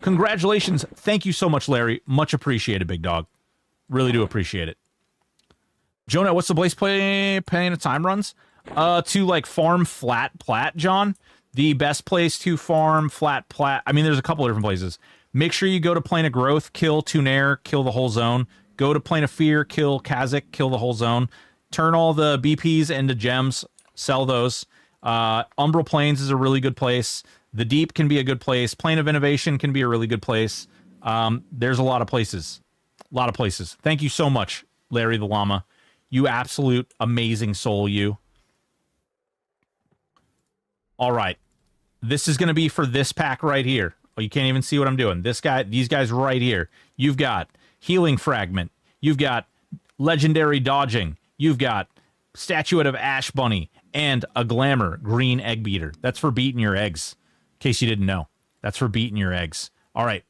S2: Congratulations. Thank you so much, Larry. Much appreciated, big dog. Really do appreciate it. Jonah, what's the place playing at time runs? To, like, farm flat plat, John. The best place to farm flat plat. I mean, there's a couple of different places. Make sure you go to Plane of Growth, kill Tunair, kill the whole zone. Go to Plane of Fear, kill Kazakh, kill the whole zone. Turn all the BPs into gems, sell those. Umbral Plains is a really good place. The Deep can be a good place. Plane of Innovation can be a really good place. There's a lot of places. Thank you so much, Larry the Llama. You absolute amazing soul, you. All right. This is going to be for this pack right here. Oh, you can't even see what I'm doing. These guys right here. You've got Healing Fragment. You've got Legendary Dodging. You've got Statuette of Ash Bunny and a Glamour Green Egg Beater. That's for beating your eggs. In case you didn't know. That's for beating your eggs. All right.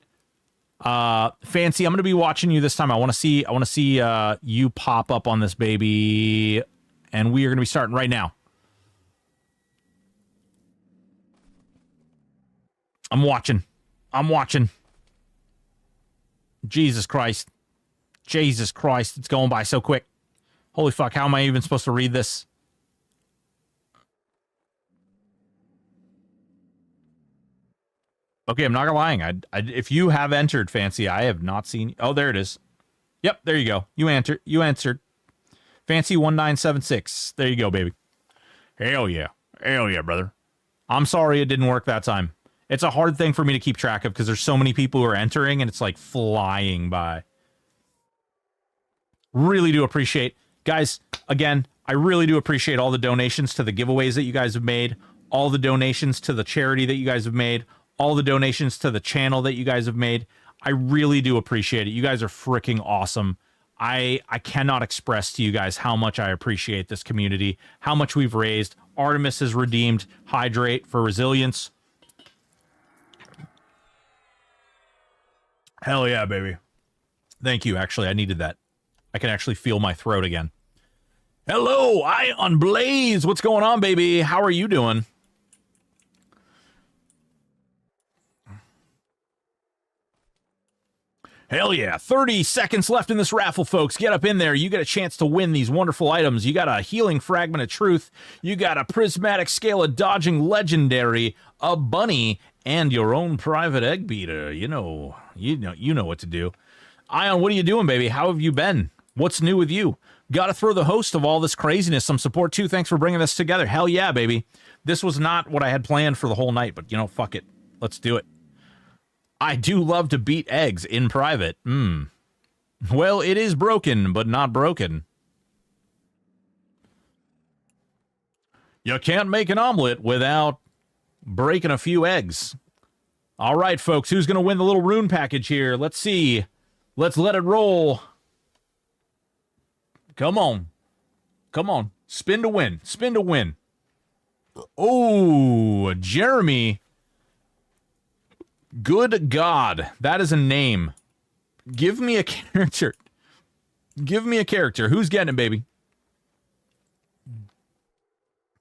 S2: Fancy, I'm going to be watching you this time. I want to see you pop up on this baby, and we are going to be starting right now. I'm watching. Jesus Christ. It's going by so quick. Holy fuck, how am I even supposed to read this? Okay, I'm not gonna lie. If you have entered, Fancy, I have not seen. Oh, there it is. Yep, there you go. You answered. Fancy 1976. There you go, baby. Hell yeah, brother. I'm sorry it didn't work that time. It's a hard thing for me to keep track of because there's so many people who are entering and it's like flying by. Really do appreciate, guys. Again, I really do appreciate all the donations to the giveaways that you guys have made, all the donations to the charity that you guys have made, all the donations to the channel that you guys have made. I really do appreciate it. You guys are freaking awesome. I cannot express to you guys how much I appreciate this community, how much we've raised. Artemis has redeemed Hydrate for resilience. Hell yeah, baby. Thank you. Actually, I needed that. I can actually feel my throat again. Hello, Ion Blaze. What's going on, baby? How are you doing? Hell yeah. 30 seconds left in this raffle, folks. Get up in there. You get a chance to win these wonderful items. You got a Healing Fragment of Truth. You got a Prismatic Scale of Dodging Legendary, a Bunny, and your own private egg beater. You know what to do. Ion, what are you doing, baby? How have you been? What's new with you? Got to throw the host of all this craziness some support, too. Thanks for bringing this together. Hell yeah, baby.
S1: This was not what I had planned for the whole night, but, you know, fuck it. Let's do it. I do love to beat eggs in private. Well, it is broken, but not broken. You can't make an omelet without breaking a few eggs. All right, folks, who's going to win the little rune package here? Let's see. Let's let it roll. Come on. Come on. Spin to win. Spin to win. Oh, Jeremy. Good God. That is a name. Give me a character. Give me a character. Who's getting it, baby?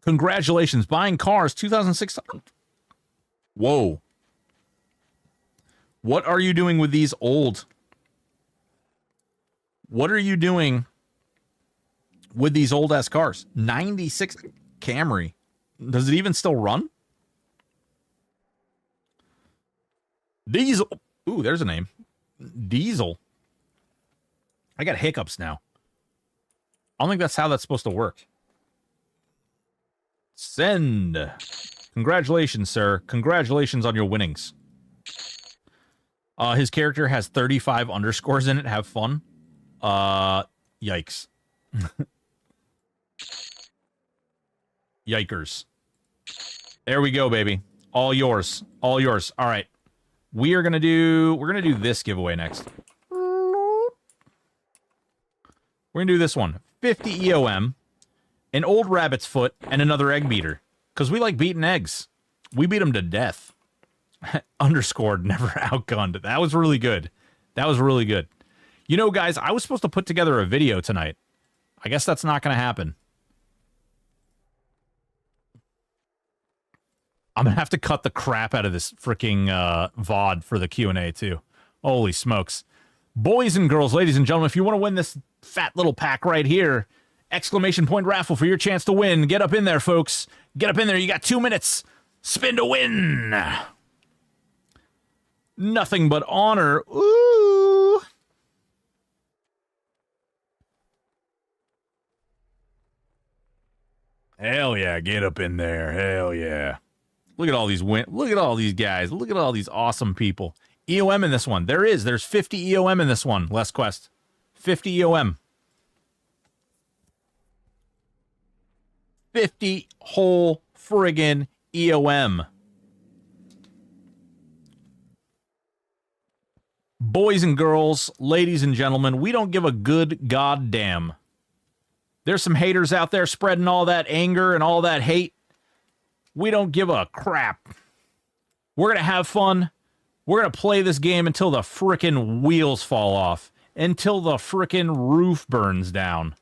S1: Congratulations. Buying cars, 2,600. Whoa. What are you doing with these old? What are you doing with these old-ass cars? 96 Camry. Does it even still run? Diesel. Ooh, there's a name. Diesel. I got hiccups now. I don't think that's how that's supposed to work. Send. Congratulations, sir. Congratulations on your winnings. His character has 35 underscores in it. Have fun. Yikes. Yikers. There we go, baby. All yours. All yours. All right. We're gonna do this giveaway next. We're gonna do this one. 50 EOM, an old rabbit's foot, and another egg beater. Because we like beating eggs. We beat them to death. Underscored, never outgunned. That was really good. That was really good. You know, guys, I was supposed to put together a video tonight. I guess that's not going to happen. I'm going to have to cut the crap out of this freaking VOD for the Q&A, too. Holy smokes. Boys and girls, ladies and gentlemen, if you want to win this fat little pack right here, exclamation point raffle for your chance to win. Get up in there, folks. Get up in there. You got 2 minutes. Spin to win. Nothing but honor. Ooh. Hell yeah, get up in there. Hell yeah. Look at all these look at all these guys. Look at all these awesome people. EOM in this one. There's 50 EOM in this one. Less Quest. 50 EOM. 50 whole friggin' EOM. Boys and girls, ladies and gentlemen, we don't give a good goddamn. There's some haters out there spreading all that anger and all that hate. We don't give a crap. We're going to have fun. We're going to play this game until the frickin' wheels fall off. Until the frickin' roof burns down.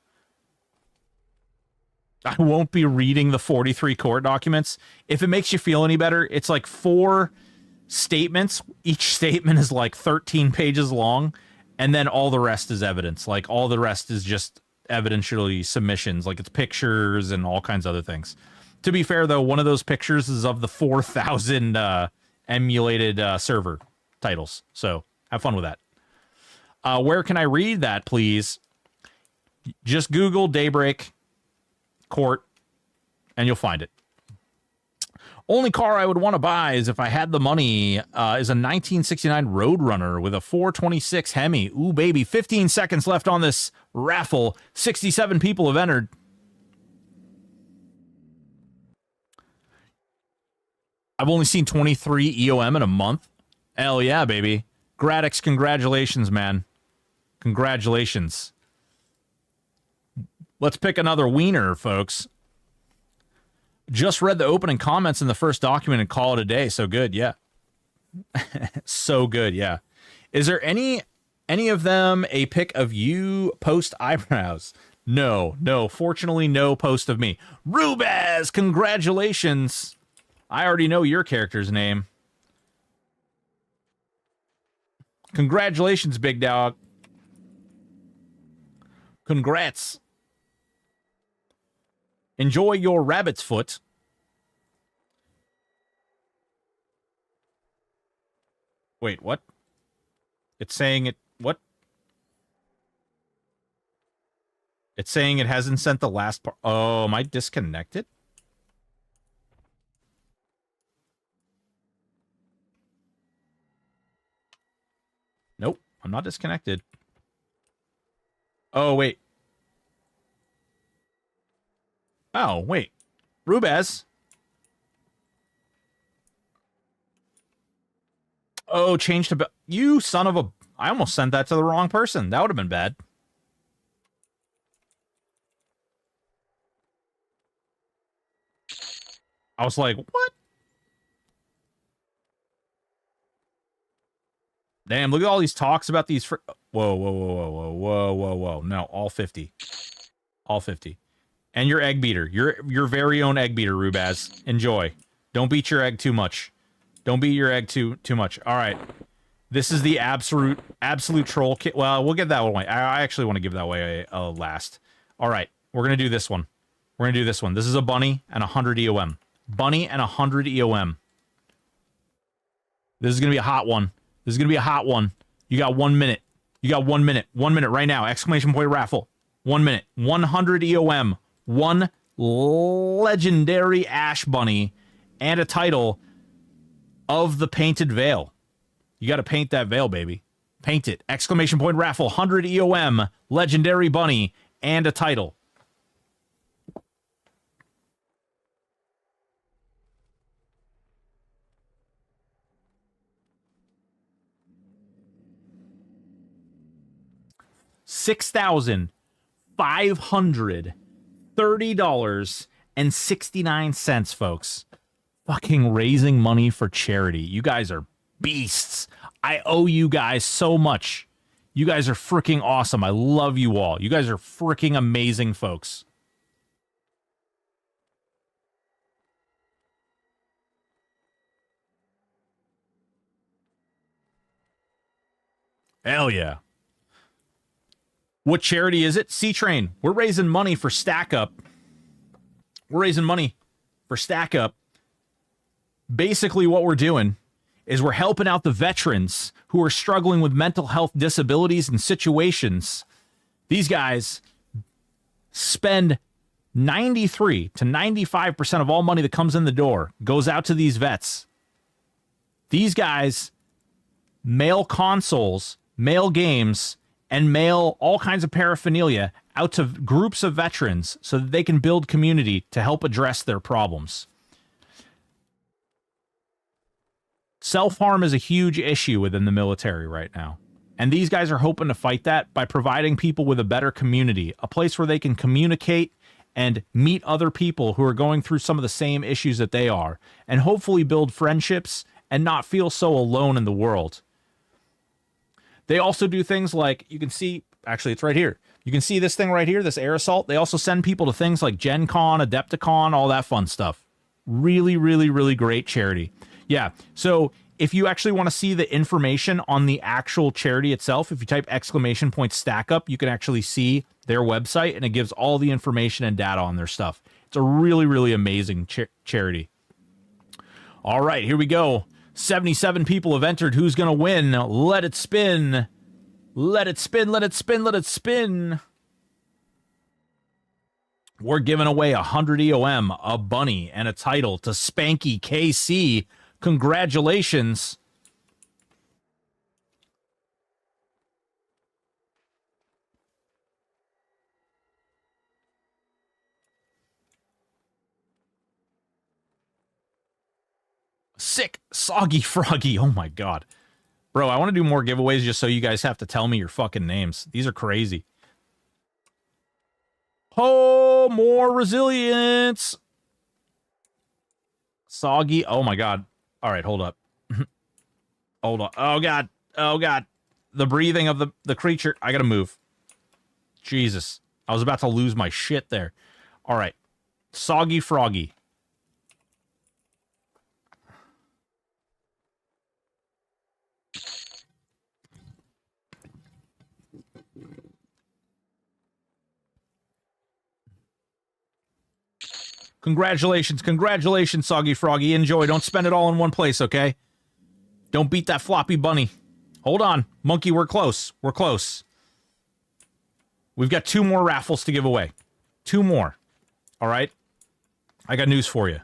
S1: I won't be reading the 43 court documents. If it makes you feel any better, it's like 4 statements. Each statement is like 13 pages long. And then all the rest is evidence. Like all the rest is just evidentially submissions. Like it's pictures and all kinds of other things. To be fair, though, one of those pictures is of the 4,000 emulated server titles. So have fun with that. Where can I read that, please? Just Google Daybreak Court, and you'll find it. Only car I would want to buy is if I had the money is a 1969 Roadrunner with a 426 Hemi. Ooh, baby. 15 seconds left on this raffle. 67 people have entered. I've only seen 23 EOM in a month. Hell yeah, baby. Gradix, congratulations, man. Congratulations. Let's pick another wiener, folks. Just read the opening comments in the first document and call it a day. So good, yeah. So good, yeah. Is there any of them a pic of you post eyebrows? No. Fortunately, no post of me. Rubaz, congratulations. I already know your character's name. Congratulations, big dog. Congrats. Enjoy your rabbit's foot. Wait, what? It's saying it... What? It's saying it hasn't sent the last part. Oh, am I disconnected? I'm not disconnected. Oh, wait. Oh, wait. Rubez. Oh, change to... You son of a... I almost sent that to the wrong person. That would have been bad. I was like, what? Damn, look at all these talks about these... Whoa, whoa, whoa, whoa, whoa, whoa, whoa, whoa. No, all 50. All 50. And your egg beater. Your very own egg beater, Rubaz. Enjoy. Don't beat your egg too much. Don't beat your egg too much. All right. This is the absolute troll kit. Well, we'll give that one away. I actually want to give that away last. All right. We're going to do this one. We're going to do this one. This is a bunny and 100 EOM. Bunny and 100 EOM. This is going to be a hot one. This is going to be a hot one. You got 1 minute. You got 1 minute. 1 minute right now. Exclamation point raffle. 1 minute. 100 EOM. One legendary ash bunny and a title of the painted veil. You got to paint that veil, baby. Paint it. Exclamation point raffle. 100 EOM. Legendary bunny and a title. $6,530.69, folks. Fucking raising money for charity. You guys are beasts. I owe you guys so much. You guys are freaking awesome. I love you all. You guys are freaking amazing folks. Hell yeah. What charity is it? C-Train. We're raising money for Stack Up. We're raising money for Stack Up. Basically, what we're doing is we're helping out the veterans who are struggling with mental health disabilities and situations. These guys spend 93 to 95% of all money that comes in the door goes out to these vets. These guys mail consoles, mail games, and mail all kinds of paraphernalia out to groups of veterans so that they can build community to help address their problems. Self-harm is a huge issue within the military right now. And these guys are hoping to fight that by providing people with a better community, a place where they can communicate and meet other people who are going through some of the same issues that they are, and hopefully build friendships and not feel so alone in the world. They also do things like, you can see, actually it's right here. You can see this thing right here, this air assault. They also send people to things like Gen Con, Adepticon, all that fun stuff. Really, really, really great charity. Yeah, so if you actually want to see the information on the actual charity itself, if you type exclamation point stack up, you can actually see their website, and it gives all the information and data on their stuff. It's a really, really amazing charity. All right, here we go. 77 people have entered. Who's going to win? Let it spin. Let it spin, let it spin, let it spin. We're giving away 100 EOM, a bunny, and a title to Spanky KC. Congratulations. Sick, soggy froggy. Oh my god. Bro, I want to do more giveaways just so you guys have to tell me your fucking names. These are crazy. Oh, more resilience. Soggy. Oh my god. All right, hold up. Hold on. Oh god. Oh god. The breathing of the creature. I gotta move. Jesus. I was about to lose my shit there. All right. Soggy froggy. Congratulations, congratulations, Soggy Froggy. Enjoy. Don't spend it all in one place, okay? Don't beat that floppy bunny. Hold on. Monkey, we're close. We're close. We've got 2 more raffles to give away. 2 more. All right? I got news for you.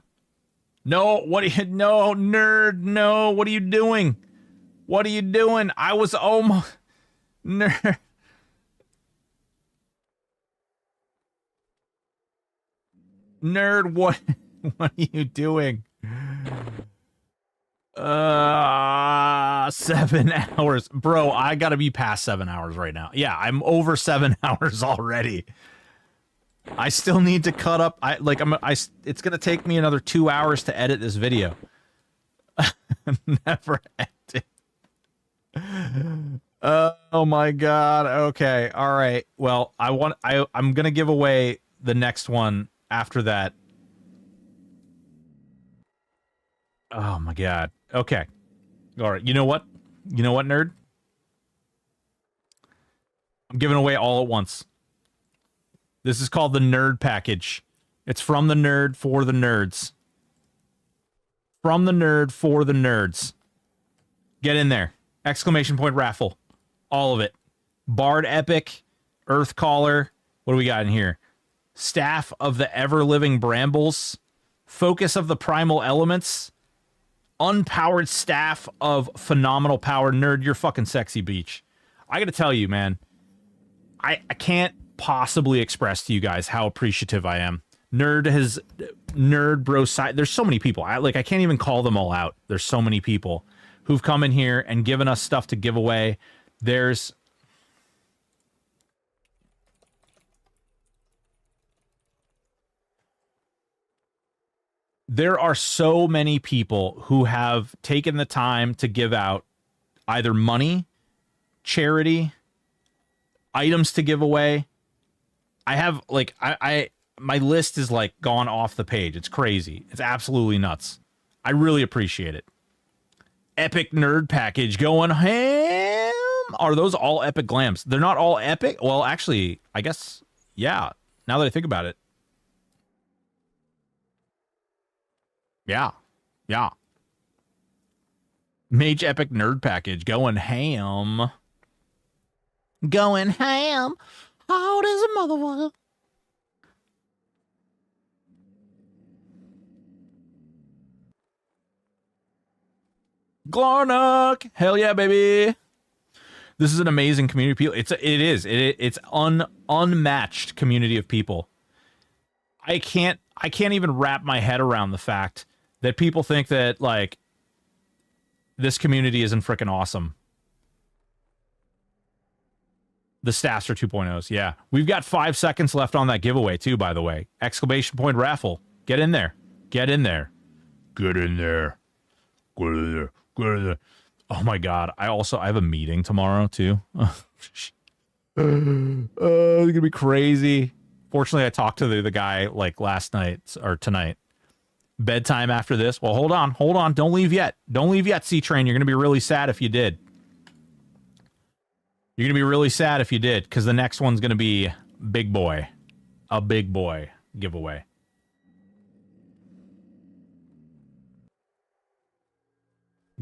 S1: No, what are you... No, nerd, no. What are you doing? What are you doing? I was... Oh, my... Nerd. Nerd, what are you doing? 7 hours. Bro, I gotta be past 7 hours right now. Yeah, I'm over 7 hours already. I still need to cut up. It's gonna take me another 2 hours to edit this video. Never ending. Oh my god. Okay. All right. Well, I'm gonna give away the next one after that. Oh my god. Okay. All right. You know what? You know what, nerd? I'm giving away all at once. This is called the Nerd Package. It's from the nerd for the nerds. From the nerd for the nerds. Get in there. Exclamation point raffle. All of it. Bard Epic, Earthcaller. What do we got in here? Staff of the Ever-Living Brambles. Focus of the Primal Elements. Unpowered Staff of Phenomenal Power. Nerd, you're fucking sexy, beach. I gotta tell you, man. I can't possibly express to you guys how appreciative I am. Nerd bro side. There's so many people. I can't even call them all out. There's so many people who've come in here and given us stuff to give away. There are so many people who have taken the time to give out either money, charity, items to give away. I have my list is gone off the page. It's crazy. It's absolutely nuts. I really appreciate it. Epic Nerd Package going ham. Are those all epic glams? They're not all epic. Well, actually, I guess, yeah. Now that I think about it. Yeah. Yeah. Mage Epic Nerd Package going ham. Going ham. Hard as a motherfucker. Glarnock. Hell yeah, baby. This is an amazing community of people. It's unmatched community of people. I can't even wrap my head around the fact that people think that this community isn't freaking awesome. The staffs are 2.0s. Yeah. We've got 5 seconds left on that giveaway too, by the way. Exclamation point raffle. Get in there. Get in there. Get in there. Get in there. Get in there. Oh my god. I have a meeting tomorrow too. It's gonna be crazy. Fortunately, I talked to the guy last night or tonight. Bedtime after this. Well, hold on. Don't leave yet. Don't leave yet, C-Train. You're gonna be really sad if you did. You're gonna be really sad if you did, because the next one's gonna be big boy. A big boy giveaway.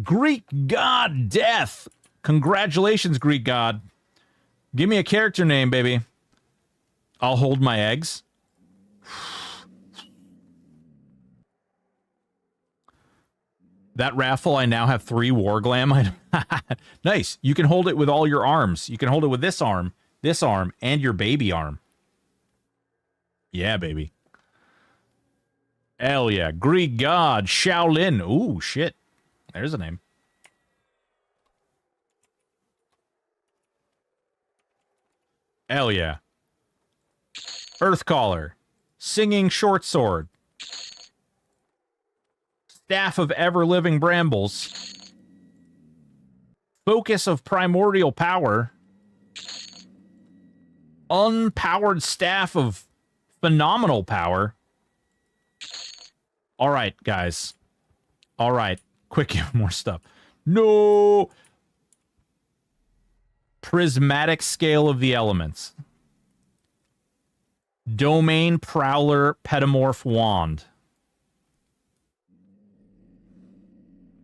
S1: Greek God Death. Congratulations, Greek God. Give me a character name, baby. I'll hold my eggs. That raffle, I now have 3 Warglam. Nice. You can hold it with all your arms. You can hold it with this arm, and your baby arm. Yeah, baby. Hell yeah. Greek God, Shaolin. Ooh, shit. There's a name. Hell yeah. Earthcaller. Singing Short Sword. Staff of Ever-Living Brambles. Focus of Primordial Power. Unpowered Staff of Phenomenal Power. All right, guys. All right. Quick, give more stuff. No! Prismatic Scale of the Elements. Domain Prowler Petamorph Wand.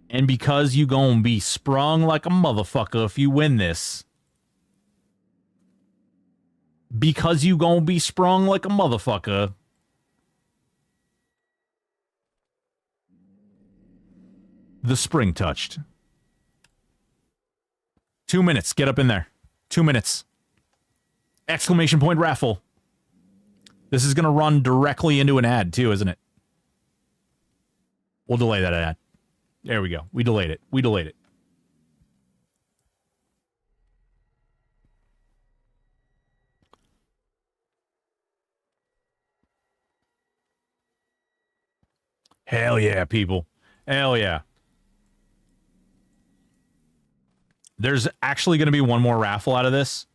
S1: And because you gonna be sprung like a motherfucker if you win this. Because you gonna be sprung like a motherfucker. The spring touched. 2 minutes. Get up in there.
S2: 2 minutes. Exclamation point raffle. This is going to run directly into an ad, too, isn't it? We'll delay that ad. There we go. We delayed it. We delayed it. Hell yeah, people. Hell yeah. There's actually going to be one more raffle out of this.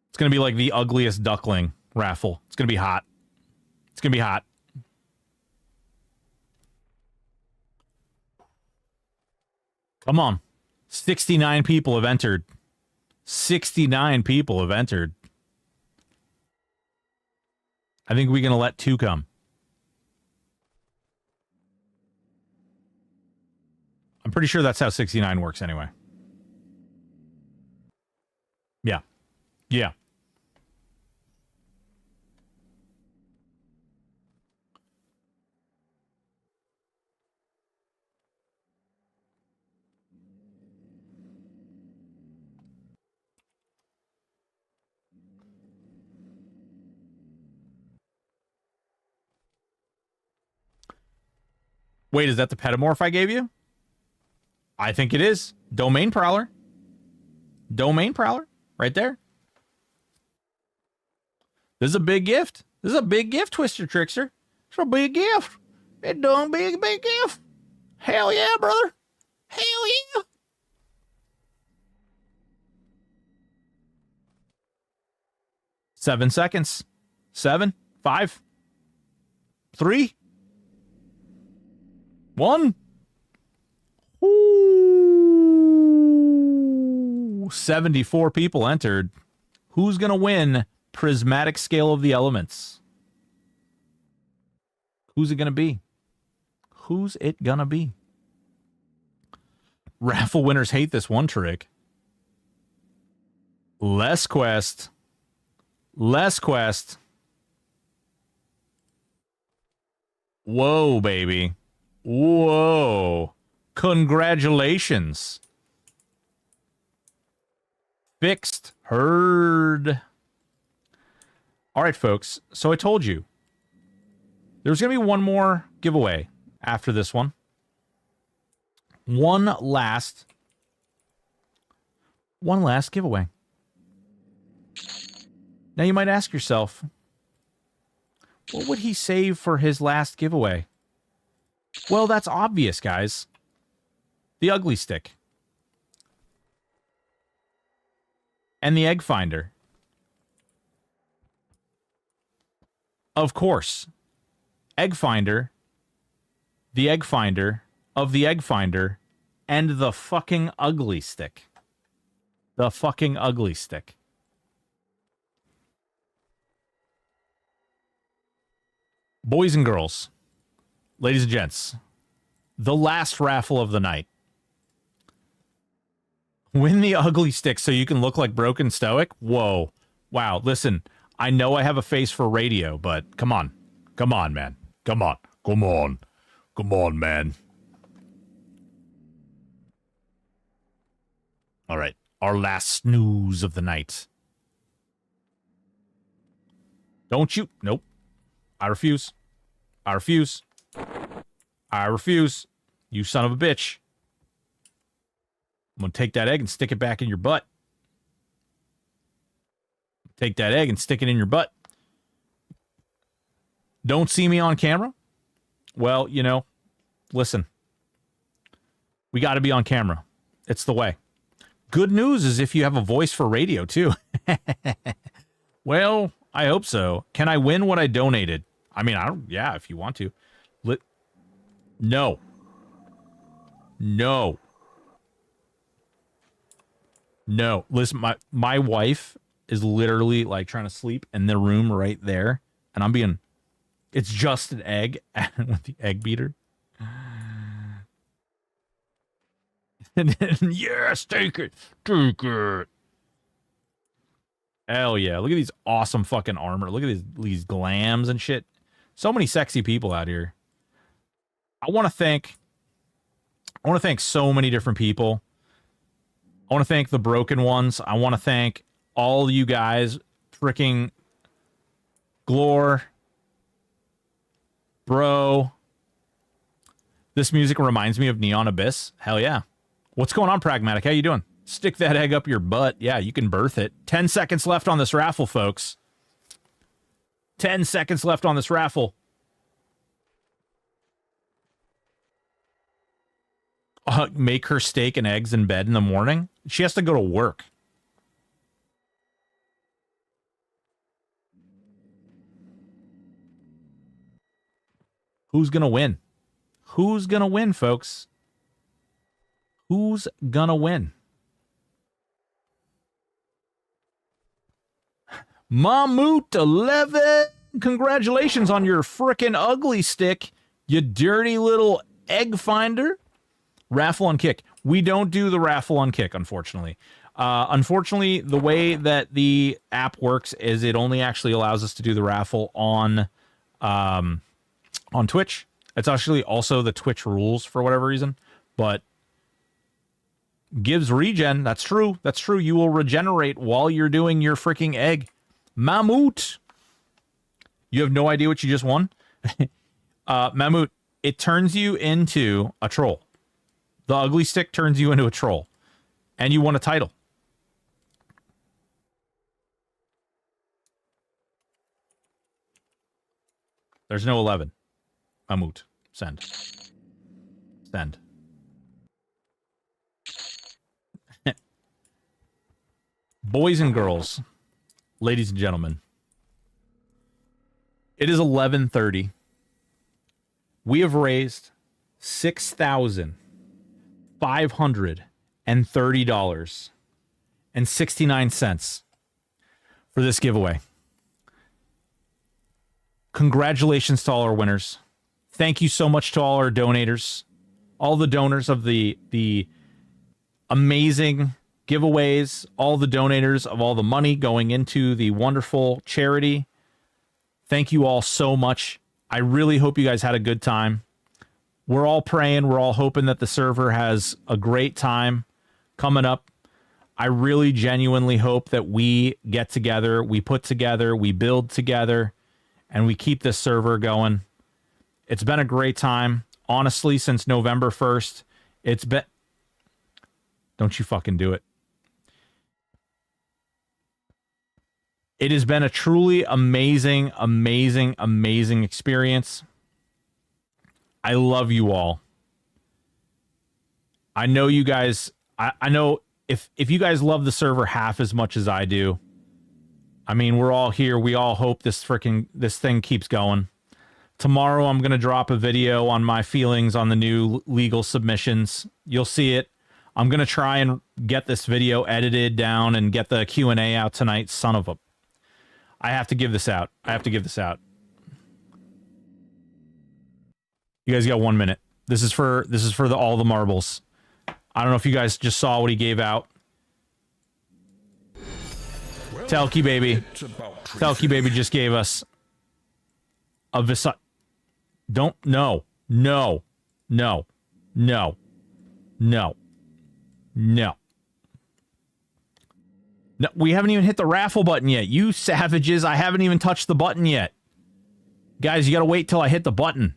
S2: It's going to be like the ugliest duckling raffle. It's going to be hot. It's going to be hot. Come on. 69 people have entered. 69 people have entered. I think we're going to let 2 come. I'm pretty sure that's how 69 works anyway. Yeah. Yeah. Wait, is that the pedomorph I gave you? I think it is. Domain Prowler. Domain Prowler. Right there. This is a big gift. This is a big gift, Twister Trickster. It's a big gift. It's done big gift. Hell yeah, brother. Hell yeah. Seven seconds. 7, 5, 3, 1. Ooh, 74 people entered. Who's going to win Prismatic Scale of the Elements? Who's it going to be? Who's it going to be? Raffle winners hate this one trick. Less quest. Less quest. Whoa, baby. Whoa. Congratulations. Fixed. Heard. All right, folks. So I told you. There's going to be one more giveaway after this one. One last giveaway. Now you might ask yourself, what would he save for his last giveaway? Well, that's obvious, guys. The Ugly Stick. And the Egg Finder. Of course. Egg Finder. The Egg Finder of the Egg Finder. And the fucking Ugly Stick. The fucking Ugly Stick. Boys and girls, ladies and gents, the last raffle of the night. Win the Ugly Stick so you can look like Broken Stoic? Whoa. Wow, listen, I know I have a face for radio, but come on. Come on, man. Come on. Come on. Come on, man. All right, our last snooze of the night. Don't you? Nope. I refuse. I refuse. I refuse. You son of a bitch. I'm going to take that egg and stick it back in your butt. Take that egg and stick it in your butt. Don't see me on camera? Well, you know, listen. We got to be on camera. It's the way. Good news is if you have a voice for radio, too. Well, I hope so. Can I win what I donated? I mean, yeah, if you want to. No. No. No. Listen, my wife is literally like trying to sleep in the room right there. And it's just an egg with the egg beater. And then, yes, take it. Take it. Hell yeah. Look at these awesome fucking armor. Look at these glams and shit. So many sexy people out here. I want to thank so many different people
S1: I want to thank the broken ones. I want to thank all you guys. Freaking Glore. Bro. This music reminds me of Neon Abyss. Hell yeah. What's going on, Pragmatic? How you doing? Stick that egg up your butt. Yeah, you can birth it. 10 seconds left on this raffle, folks. 10 seconds left on this raffle. Make her steak and eggs in bed in the morning. She has to go to work. Who's going to win? Who's going to win, folks? Who's going to win? Mammut11! Congratulations on your frickin' ugly stick, you dirty little egg finder. Raffle on Kick. We don't do the raffle on Kick, unfortunately. Unfortunately, the way that the app works is it only actually allows us to do the raffle on Twitch. It's actually also the Twitch rules for whatever reason, but gives regen. That's true. That's true. You will regenerate while you're doing your freaking egg. Mammut. You have no idea what you just won? Mammut, it turns you into a troll. The ugly stick turns you into a troll. And you won a title. There's no 11. Mammut. Send. Send. Boys and girls, ladies and gentlemen, it is 11:30. We have raised $6,530.69 for this giveaway. Congratulations to all our winners. Thank you so much to all our donators, all the donors of the amazing giveaways, all the donators of all the money going into the wonderful charity. Thank you all so much. I really hope you guys had a good time. We're all praying. We're all hoping that the server has a great time coming up. I really genuinely hope that we get together, we put together, we build together, and we keep this server going. It's been a great time. Honestly, since November 1st, it's been... Don't you fucking do it. It has been a truly amazing, amazing, amazing experience. I love you all. I know you guys, I know if you guys love the server half as much as I do, I mean, we're all here. We all hope this thing keeps going. Tomorrow, I'm going to drop a video on my feelings on the new legal submissions. You'll see it. I'm going to try and get this video edited down and get the Q&A out tonight. Son of a... I have to give this out. I have to give this out. You guys got 1 minute. This is for all the marbles. I don't know if you guys just saw what he gave out.
S3: Well,
S1: Telky Baby. Telky Baby just gave us a Visa. Don't... No. No. No. No. No. No. No, we haven't even hit the raffle button yet. You savages, I haven't even touched the button yet. Guys, you gotta wait till I hit the button.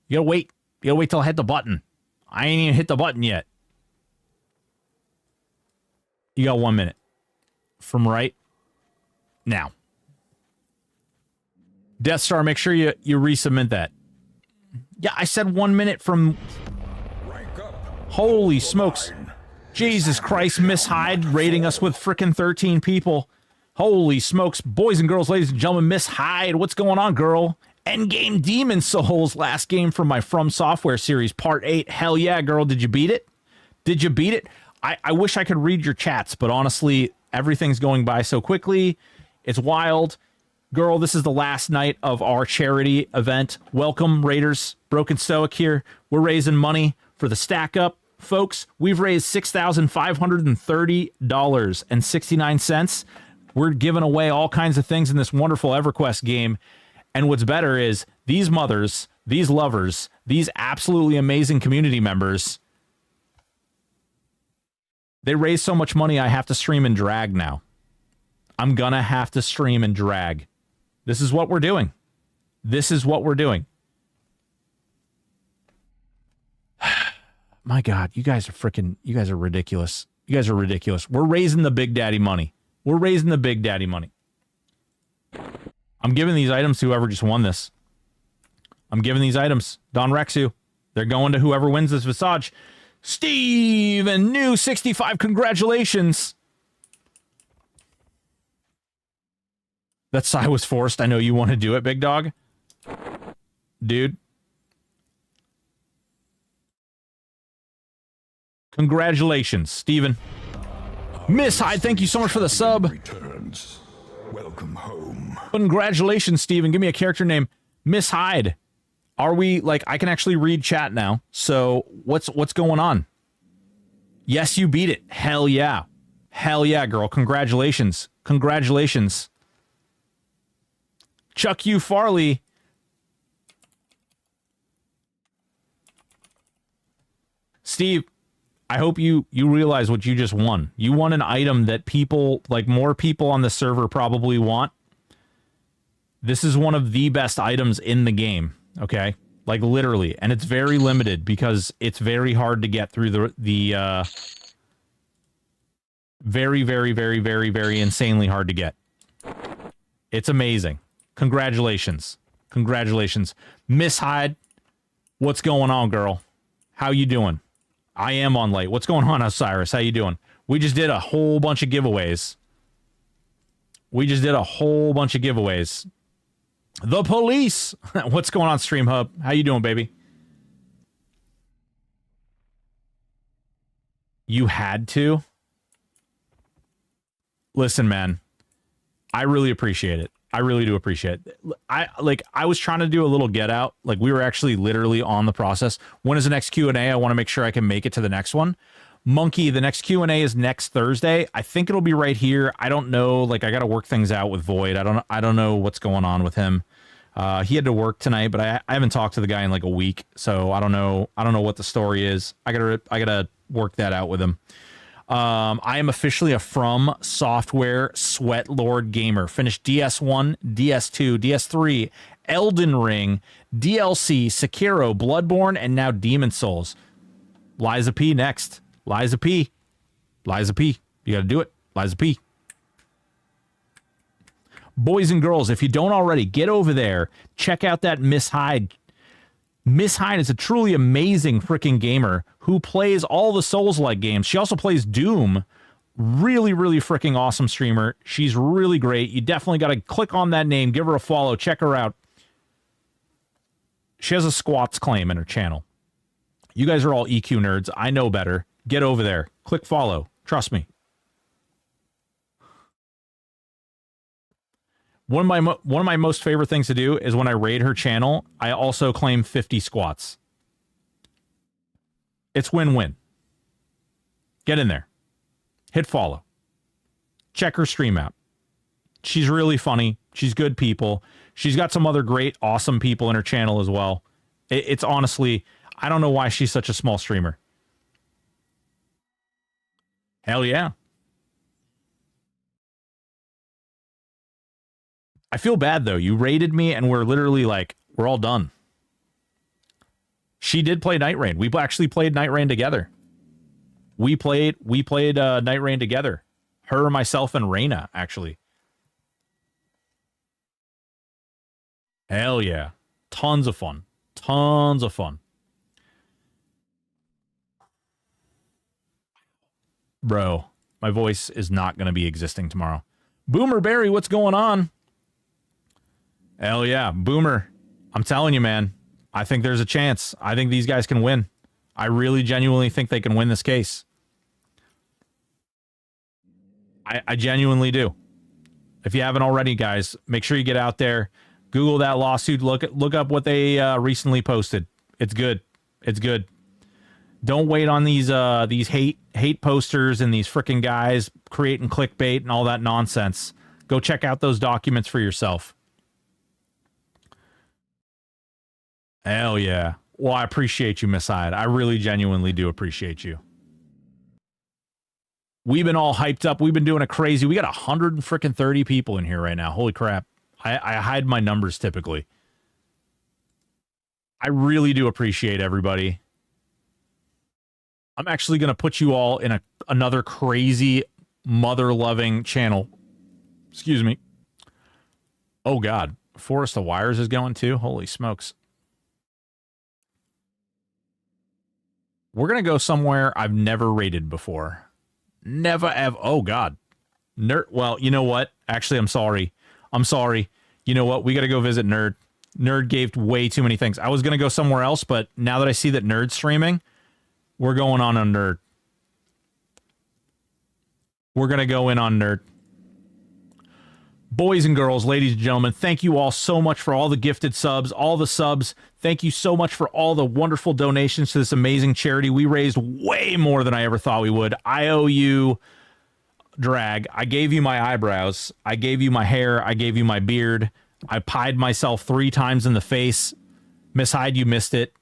S1: You gotta wait. You gotta wait till I hit the button. I ain't even hit the button yet. You got 1 minute. From right now. Death Star, make sure you resubmit that. Yeah, I said 1 minute from... Holy smokes. Jesus Christ, Miss Hyde rating us with frickin' 13 people. Holy smokes. Boys and girls, ladies and gentlemen, Miss Hyde, what's going on, girl? Endgame Demon Souls, last game from my From Software series, Part 8. Hell yeah, girl. Did you beat it? Did you beat it? I wish I could read your chats, but honestly, everything's going by so quickly. It's wild. Girl, this is the last night of our charity event. Welcome, Raiders. Broken Stoic here. We're raising money for the Stack Up. Folks, we've raised $6,530.69. We're giving away all kinds of things in this wonderful EverQuest game. And what's better is these mothers, these lovers, these absolutely amazing community members
S2: They raise so much money, I have to stream and drag now. I'm gonna have to stream and drag. This is what we're doing. This is what we're doing. My God, you guys are ridiculous. You guys are ridiculous. We're raising the big daddy money. We're raising the big daddy money. I'm giving these items to whoever just won this. I'm giving these items. Don Rexu. They're going to whoever wins this Visage. Steve and new 65. Congratulations. That sigh was forced. I know you want to do it, big dog. Dude. Congratulations, Steven. Miss Hyde, thank you so much for the sub.
S3: Returns. Welcome home.
S2: Congratulations, Steven. Give me a character name. Miss Hyde. Are we, like, I can actually read chat now. So, what's going on? Yes, you beat it. Hell yeah. Hell yeah, girl. Congratulations. Congratulations. Chuck U. Farley. Steve, I hope you realize what you just won. You won an item that people, like more people on the server probably want. This is one of the best items in the game, okay? Like literally, and it's very limited because it's very hard to get through the very, very, very, very, very insanely hard to get. It's amazing. Congratulations. Congratulations. Miss Hyde, what's going on, girl? How you doing? I am on late. What's going on, Osiris? How you doing? We just did a whole bunch of giveaways. The police. What's going on, Stream Hub? How you doing, baby? You had to? Listen, man. I really appreciate it. I really do appreciate it. I was trying to do a little get out. Like we were actually literally on the process. When is the next Q&A? I want to make sure I can make it to the next one. Monkey, the next Q&A is next Thursday. I think it'll be right here. I don't know. Like I got to work things out with Void. I don't know what's going on with him. He had to work tonight, but I haven't talked to the guy in like a week, so I don't know what the story is. I gotta work that out with him. I am officially a From Software Sweat Lord gamer. Finished DS1, DS2, DS3, Elden Ring, DLC, Sekiro, Bloodborne, and now Demon Souls. Liza P next. Liza P. You gotta do it. Liza P. Boys and girls, if you don't already, get over there. Check out that Miss Hyde. Miss Hyde is a truly amazing freaking gamer who plays all the Souls-like games. She also plays Doom. Really, really freaking awesome streamer. She's really great. You definitely got to click on that name, give her a follow, check her out. She has a squats claim in her channel. You guys are all EQ nerds. I know better. Get over there. Click follow. Trust me. One of my most favorite things to do is when I raid her channel, I also claim 50 squats. It's win-win. Get in there. Hit follow. Check her stream out. She's really funny. She's good people. She's got some other great, awesome people in her channel as well. It's honestly, I don't know why she's such a small streamer. Hell yeah. I feel bad, though. You raided me, and we're literally like, we're all done. She did play Night Rain. We actually played Night Rain together. We played Night Rain together. Her, myself, and Reyna, actually. Hell yeah. Tons of fun. Tons of fun. Bro, my voice is not going to be existing tomorrow. Boomer Barry, what's going on? Hell yeah, Boomer. I'm telling you, man. I think there's a chance. I think these guys can win. I really genuinely think they can win this case. I genuinely do. If you haven't already, guys, make sure you get out there. Google that lawsuit. Look up what they recently posted. It's good. It's good. Don't wait on these hate posters and these freaking guys creating clickbait and all that nonsense. Go check out those documents for yourself. Hell yeah. Well, I appreciate you, Miss Hyde. I really genuinely do appreciate you. We've been all hyped up. We've been doing a crazy. We got 130 people in here right now. Holy crap. I hide my numbers typically. I really do appreciate everybody. I'm actually going to put you all in another crazy mother-loving channel. Excuse me. Oh, God. Forest of Wires is going too? Holy smokes. We're going to go somewhere I've never raided before. Never have. Oh, God. Well, you know what? Actually, I'm sorry. I'm sorry. You know what? We got to go visit Nerd. Nerd gave way too many things. I was going to go somewhere else, but now that I see that Nerd's streaming, we're going on Nerd. We're going to go in on Nerd. Boys and girls, ladies and gentlemen, thank you all so much for all the gifted subs, all the subs. Thank you so much for all the wonderful donations to this amazing charity. We raised way more than I ever thought we would. I owe you, Drag. I gave you my eyebrows. I gave you my hair. I gave you my beard. I pied myself 3 times in the face. Miss Hyde, you missed it.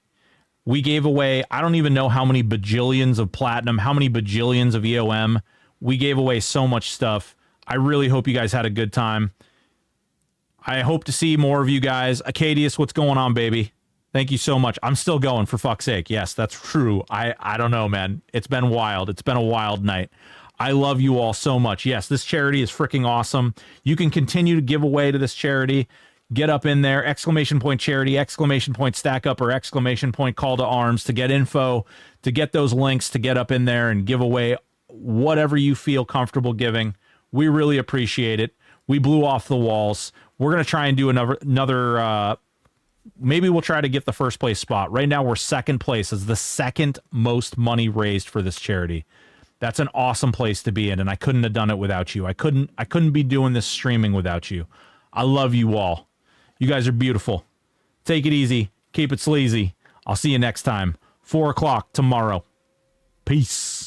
S2: We gave away, I don't even know how many bajillions of platinum, how many bajillions of EOM. We gave away so much stuff. I really hope you guys had a good time. I hope to see more of you guys. Acadius, what's going on, baby? Thank you so much. I'm still going, for fuck's sake. Yes, that's true. I don't know, man. It's been wild. It's been a wild night. I love you all so much. Yes, this charity is freaking awesome. You can continue to give away to this charity. Get up in there, ! charity, ! stack up, or ! call to arms to get info, to get those links, to get up in there and give away whatever you feel comfortable giving. We really appreciate it. We blew off the walls. We're going to try and do another maybe we'll try to get the first place spot. Right now, we're second place as the second most money raised for this charity. That's an awesome place to be in, and I couldn't have done it without you. I couldn't be doing this streaming without you. I love you all. You guys are beautiful. Take it easy. Keep it sleazy. I'll see you next time. 4 o'clock tomorrow. Peace.